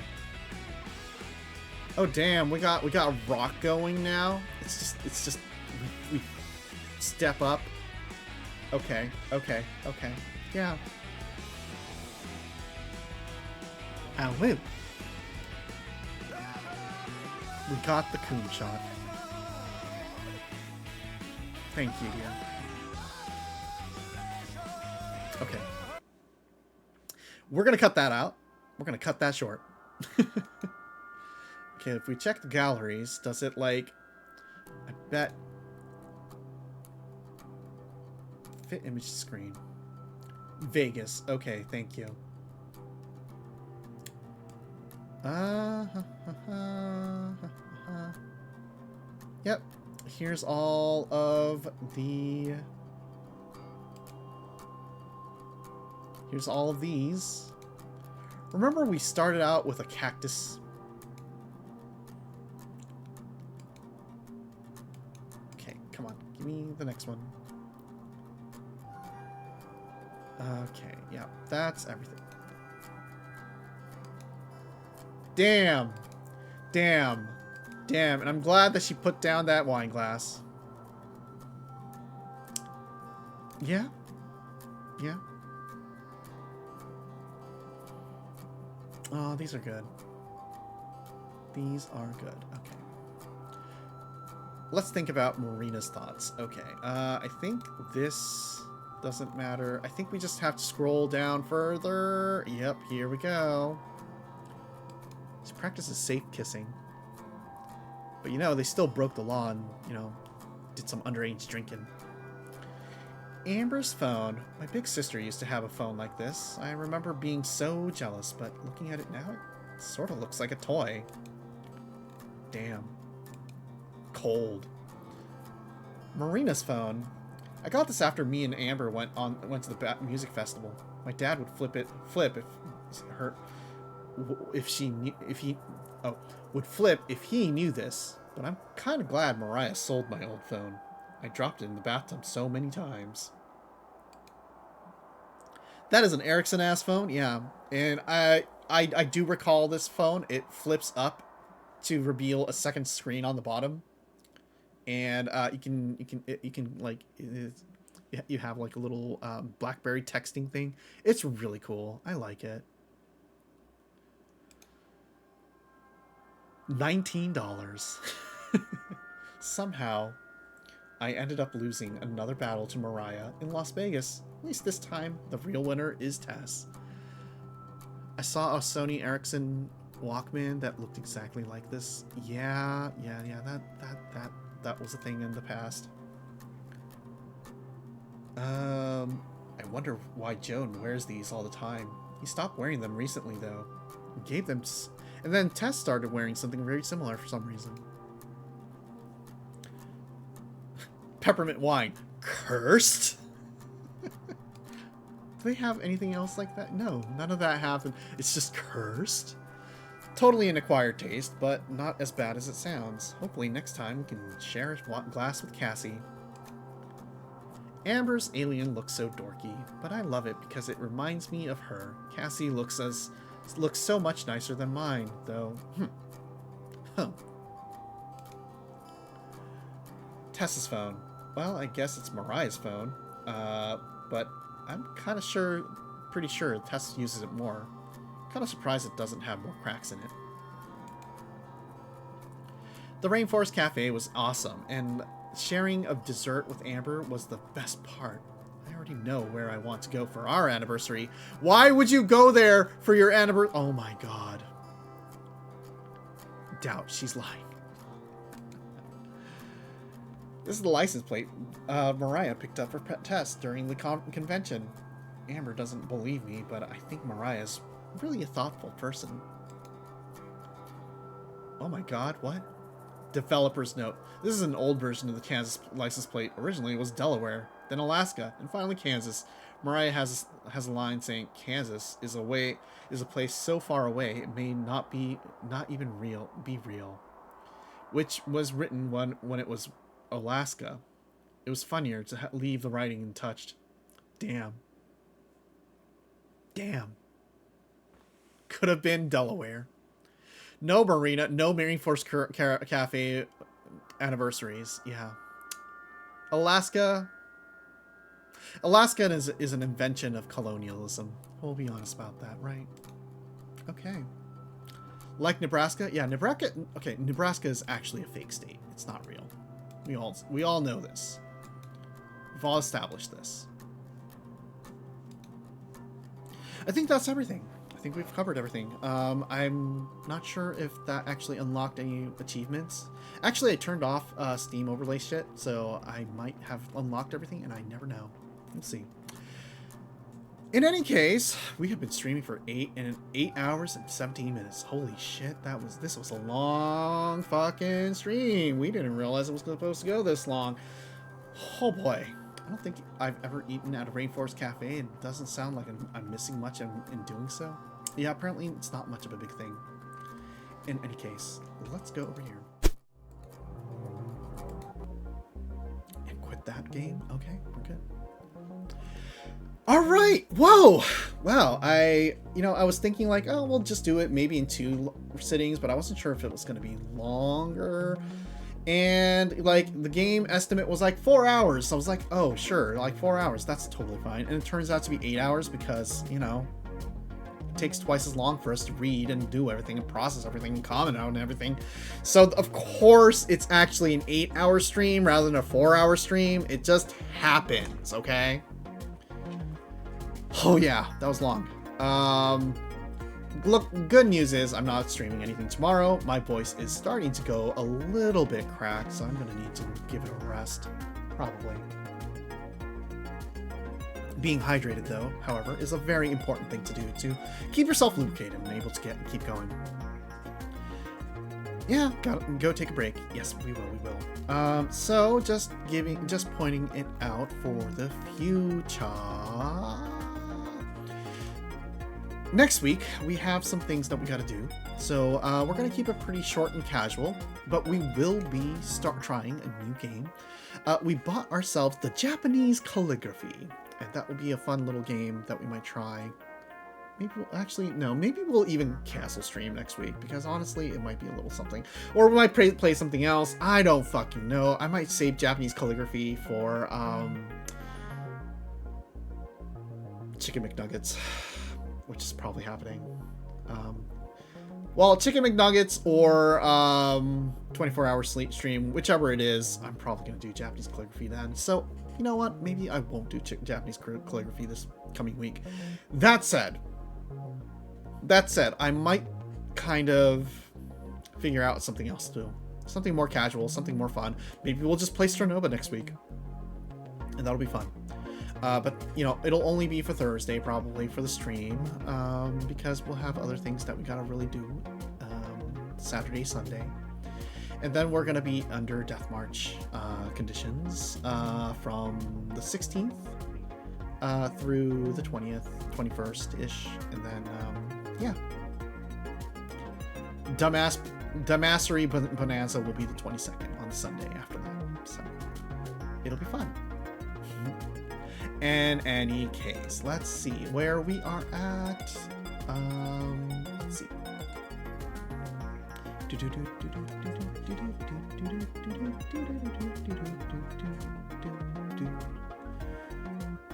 Oh damn, we got rock going now. It's just we step up. Okay. Yeah. We got the coon shot. Thank you, dear. Okay. We're gonna cut that out. We're gonna cut that short. Okay, if we check the galleries, does it like... I bet... Fit image screen. Vegas. Okay, thank you. Yep. Here's all of the... Here's all of these. Remember we started out with a cactus? Okay, come on. Give me the next one. Okay, yeah. That's everything. Damn. Damn. Damn. And I'm glad that she put down that wine glass. Yeah. Yeah. Oh, these are good. These are good. Okay. Let's think about Marina's thoughts. Okay. I think this doesn't matter. I think we just have to scroll down further. Yep, here we go. She practices safe kissing. But you know, they still broke the law and, you know, did some underage drinking. Amber's phone. My big sister used to have a phone like this. I remember being so jealous, but looking at it now, it sort of looks like a toy. Damn. Cold. Marina's phone. I got this after me and Amber went to the music festival. My dad would flip if he knew this. But I'm kind of glad Mariah sold my old phone. I dropped it in the bathtub so many times. That is an Ericsson-ass phone, yeah. And I do recall this phone. It flips up to reveal a second screen on the bottom, and you can like you have like a little BlackBerry texting thing. It's really cool. I like it. $19. Somehow, I ended up losing another battle to Mariah in Las Vegas. At least this time, the real winner is Tess. I saw a Sony Ericsson Walkman that looked exactly like this. Yeah, that was a thing in the past. I wonder why Joan wears these all the time. He stopped wearing them recently, though. He gave them... And then Tess started wearing something very similar for some reason. Peppermint wine. Cursed? Do they have anything else like that? No, none of that happened. It's just cursed. Totally an acquired taste, but not as bad as it sounds. Hopefully next time we can share a glass with Cassie. Amber's alien looks so dorky, but I love it because it reminds me of her. Cassie looks so much nicer than mine, though. Tess's phone. Well, I guess it's Mariah's phone. But I'm pretty sure Tess uses it more. Kind of surprised it doesn't have more cracks in it. The Rainforest Cafe was awesome, and sharing of dessert with Amber was the best part. I already know where I want to go for our anniversary. Why would you go there for your anniversary? Oh my god. Doubt she's lying. This is the license plate Mariah picked up for Tess during the convention. Amber doesn't believe me, but I think Mariah's really a thoughtful person. Oh my god, what? Developer's note. This is an old version of the Kansas license plate. Originally it was Delaware, then Alaska, and finally Kansas. Mariah has a line saying Kansas is a place so far away it may not even be real. Which was written when it was Alaska. It was funnier to leave the writing untouched. Damn. Could have been Delaware. No Marina, no Rainforest Cafe anniversaries. Yeah. Alaska is an invention of colonialism. We'll be honest about that, right? Okay. Like Nebraska? Yeah, Nebraska. Okay, Nebraska is actually a fake state. It's not real. We all know this. We've all established this. I think that's everything. I think we've covered everything. I'm not sure if that actually unlocked any achievements. Actually, I turned off Steam overlay shit, so I might have unlocked everything, and I never know. Let's see. In any case, we have been streaming for 8 hours and 17 minutes. Holy shit, this was a long fucking stream. We didn't realize it was supposed to go this long. Oh boy. I don't think I've ever eaten at a Rainforest Cafe, and it doesn't sound like I'm missing much in doing so. Yeah, apparently it's not much of a big thing. In any case, let's go over here. And quit that game. Okay, we're good. All right. Whoa. Wow. I was thinking like, oh, we'll just do it maybe in 2 sittings, but I wasn't sure if it was going to be longer. And like the game estimate was like 4 hours. So I was like, oh, sure. Like 4 hours. That's totally fine. And it turns out to be 8 hours because, it takes twice as long for us to read and do everything and process everything and comment out and everything. So of course it's actually an 8-hour stream rather than a 4-hour stream. It just happens. Okay. Oh yeah, that was long. Look, good news is I'm not streaming anything tomorrow. My voice is starting to go a little bit cracked, so I'm gonna need to give it a rest, probably. Being hydrated though, however, is a very important thing to do to keep yourself lubricated and able to keep going. Yeah, go take a break. Yes, we will. So just pointing it out for the future. Next week, we have some things that we gotta do. So we're gonna keep it pretty short and casual, but we will be trying a new game. We bought ourselves the Japanese calligraphy, and that will be a fun little game that we might try. Maybe we'll even castle stream next week, because honestly, it might be a little something. Or we might play something else. I don't fucking know. I might save Japanese calligraphy for Chicken McNuggets. Which is probably happening. Well, Chicken McNuggets or 24-hour sleep stream, whichever it is, I'm probably going to do Japanese calligraphy then. So, you know what? Maybe I won't do Japanese calligraphy this coming week. That said, I might kind of figure out something else to do. Something more casual, something more fun. Maybe we'll just play Sternova next week. And that'll be fun. But, it'll only be for Thursday, probably, for the stream, because we'll have other things that we gotta really do Saturday, Sunday. And then we're gonna be under Death March conditions from the 16th through the 20th, 21st-ish, and then, yeah. Dumbassery Bonanza will be the 22nd on Sunday after that, so it'll be fun. In any case, let's see where we are at. Let's see.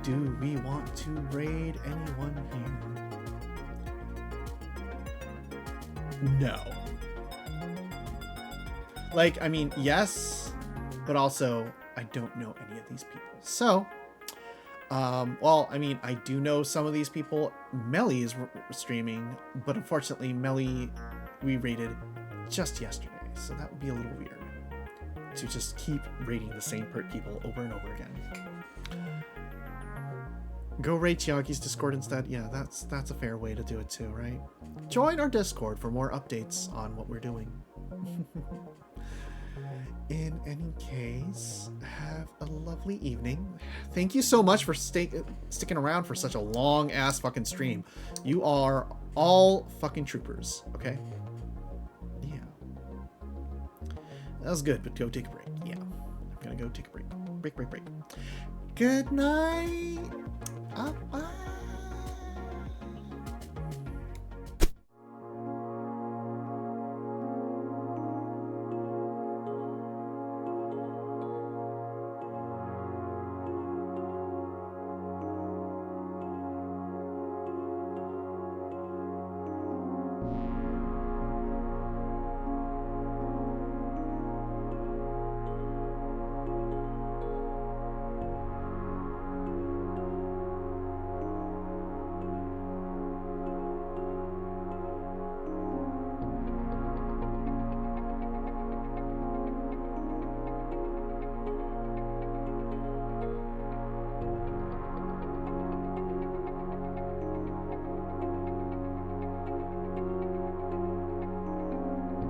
Do we want to raid anyone here? No. Like, I mean, yes, but also I don't know any of these people. So, well, I mean, I do know some of these people. Melly is streaming, but unfortunately, Melly we raided just yesterday, so that would be a little weird to just keep raiding the same people over and over again. Go raid Chiaki's Discord instead. Yeah, that's a fair way to do it too, right? Join our Discord for more updates on what we're doing. In any case, have a lovely evening. Thank you so much for sticking around for such a long ass fucking stream. You are all fucking troopers, okay? Yeah. That was good, but go take a break. Yeah. I'm gonna go take a break. Break. Good night. Bye.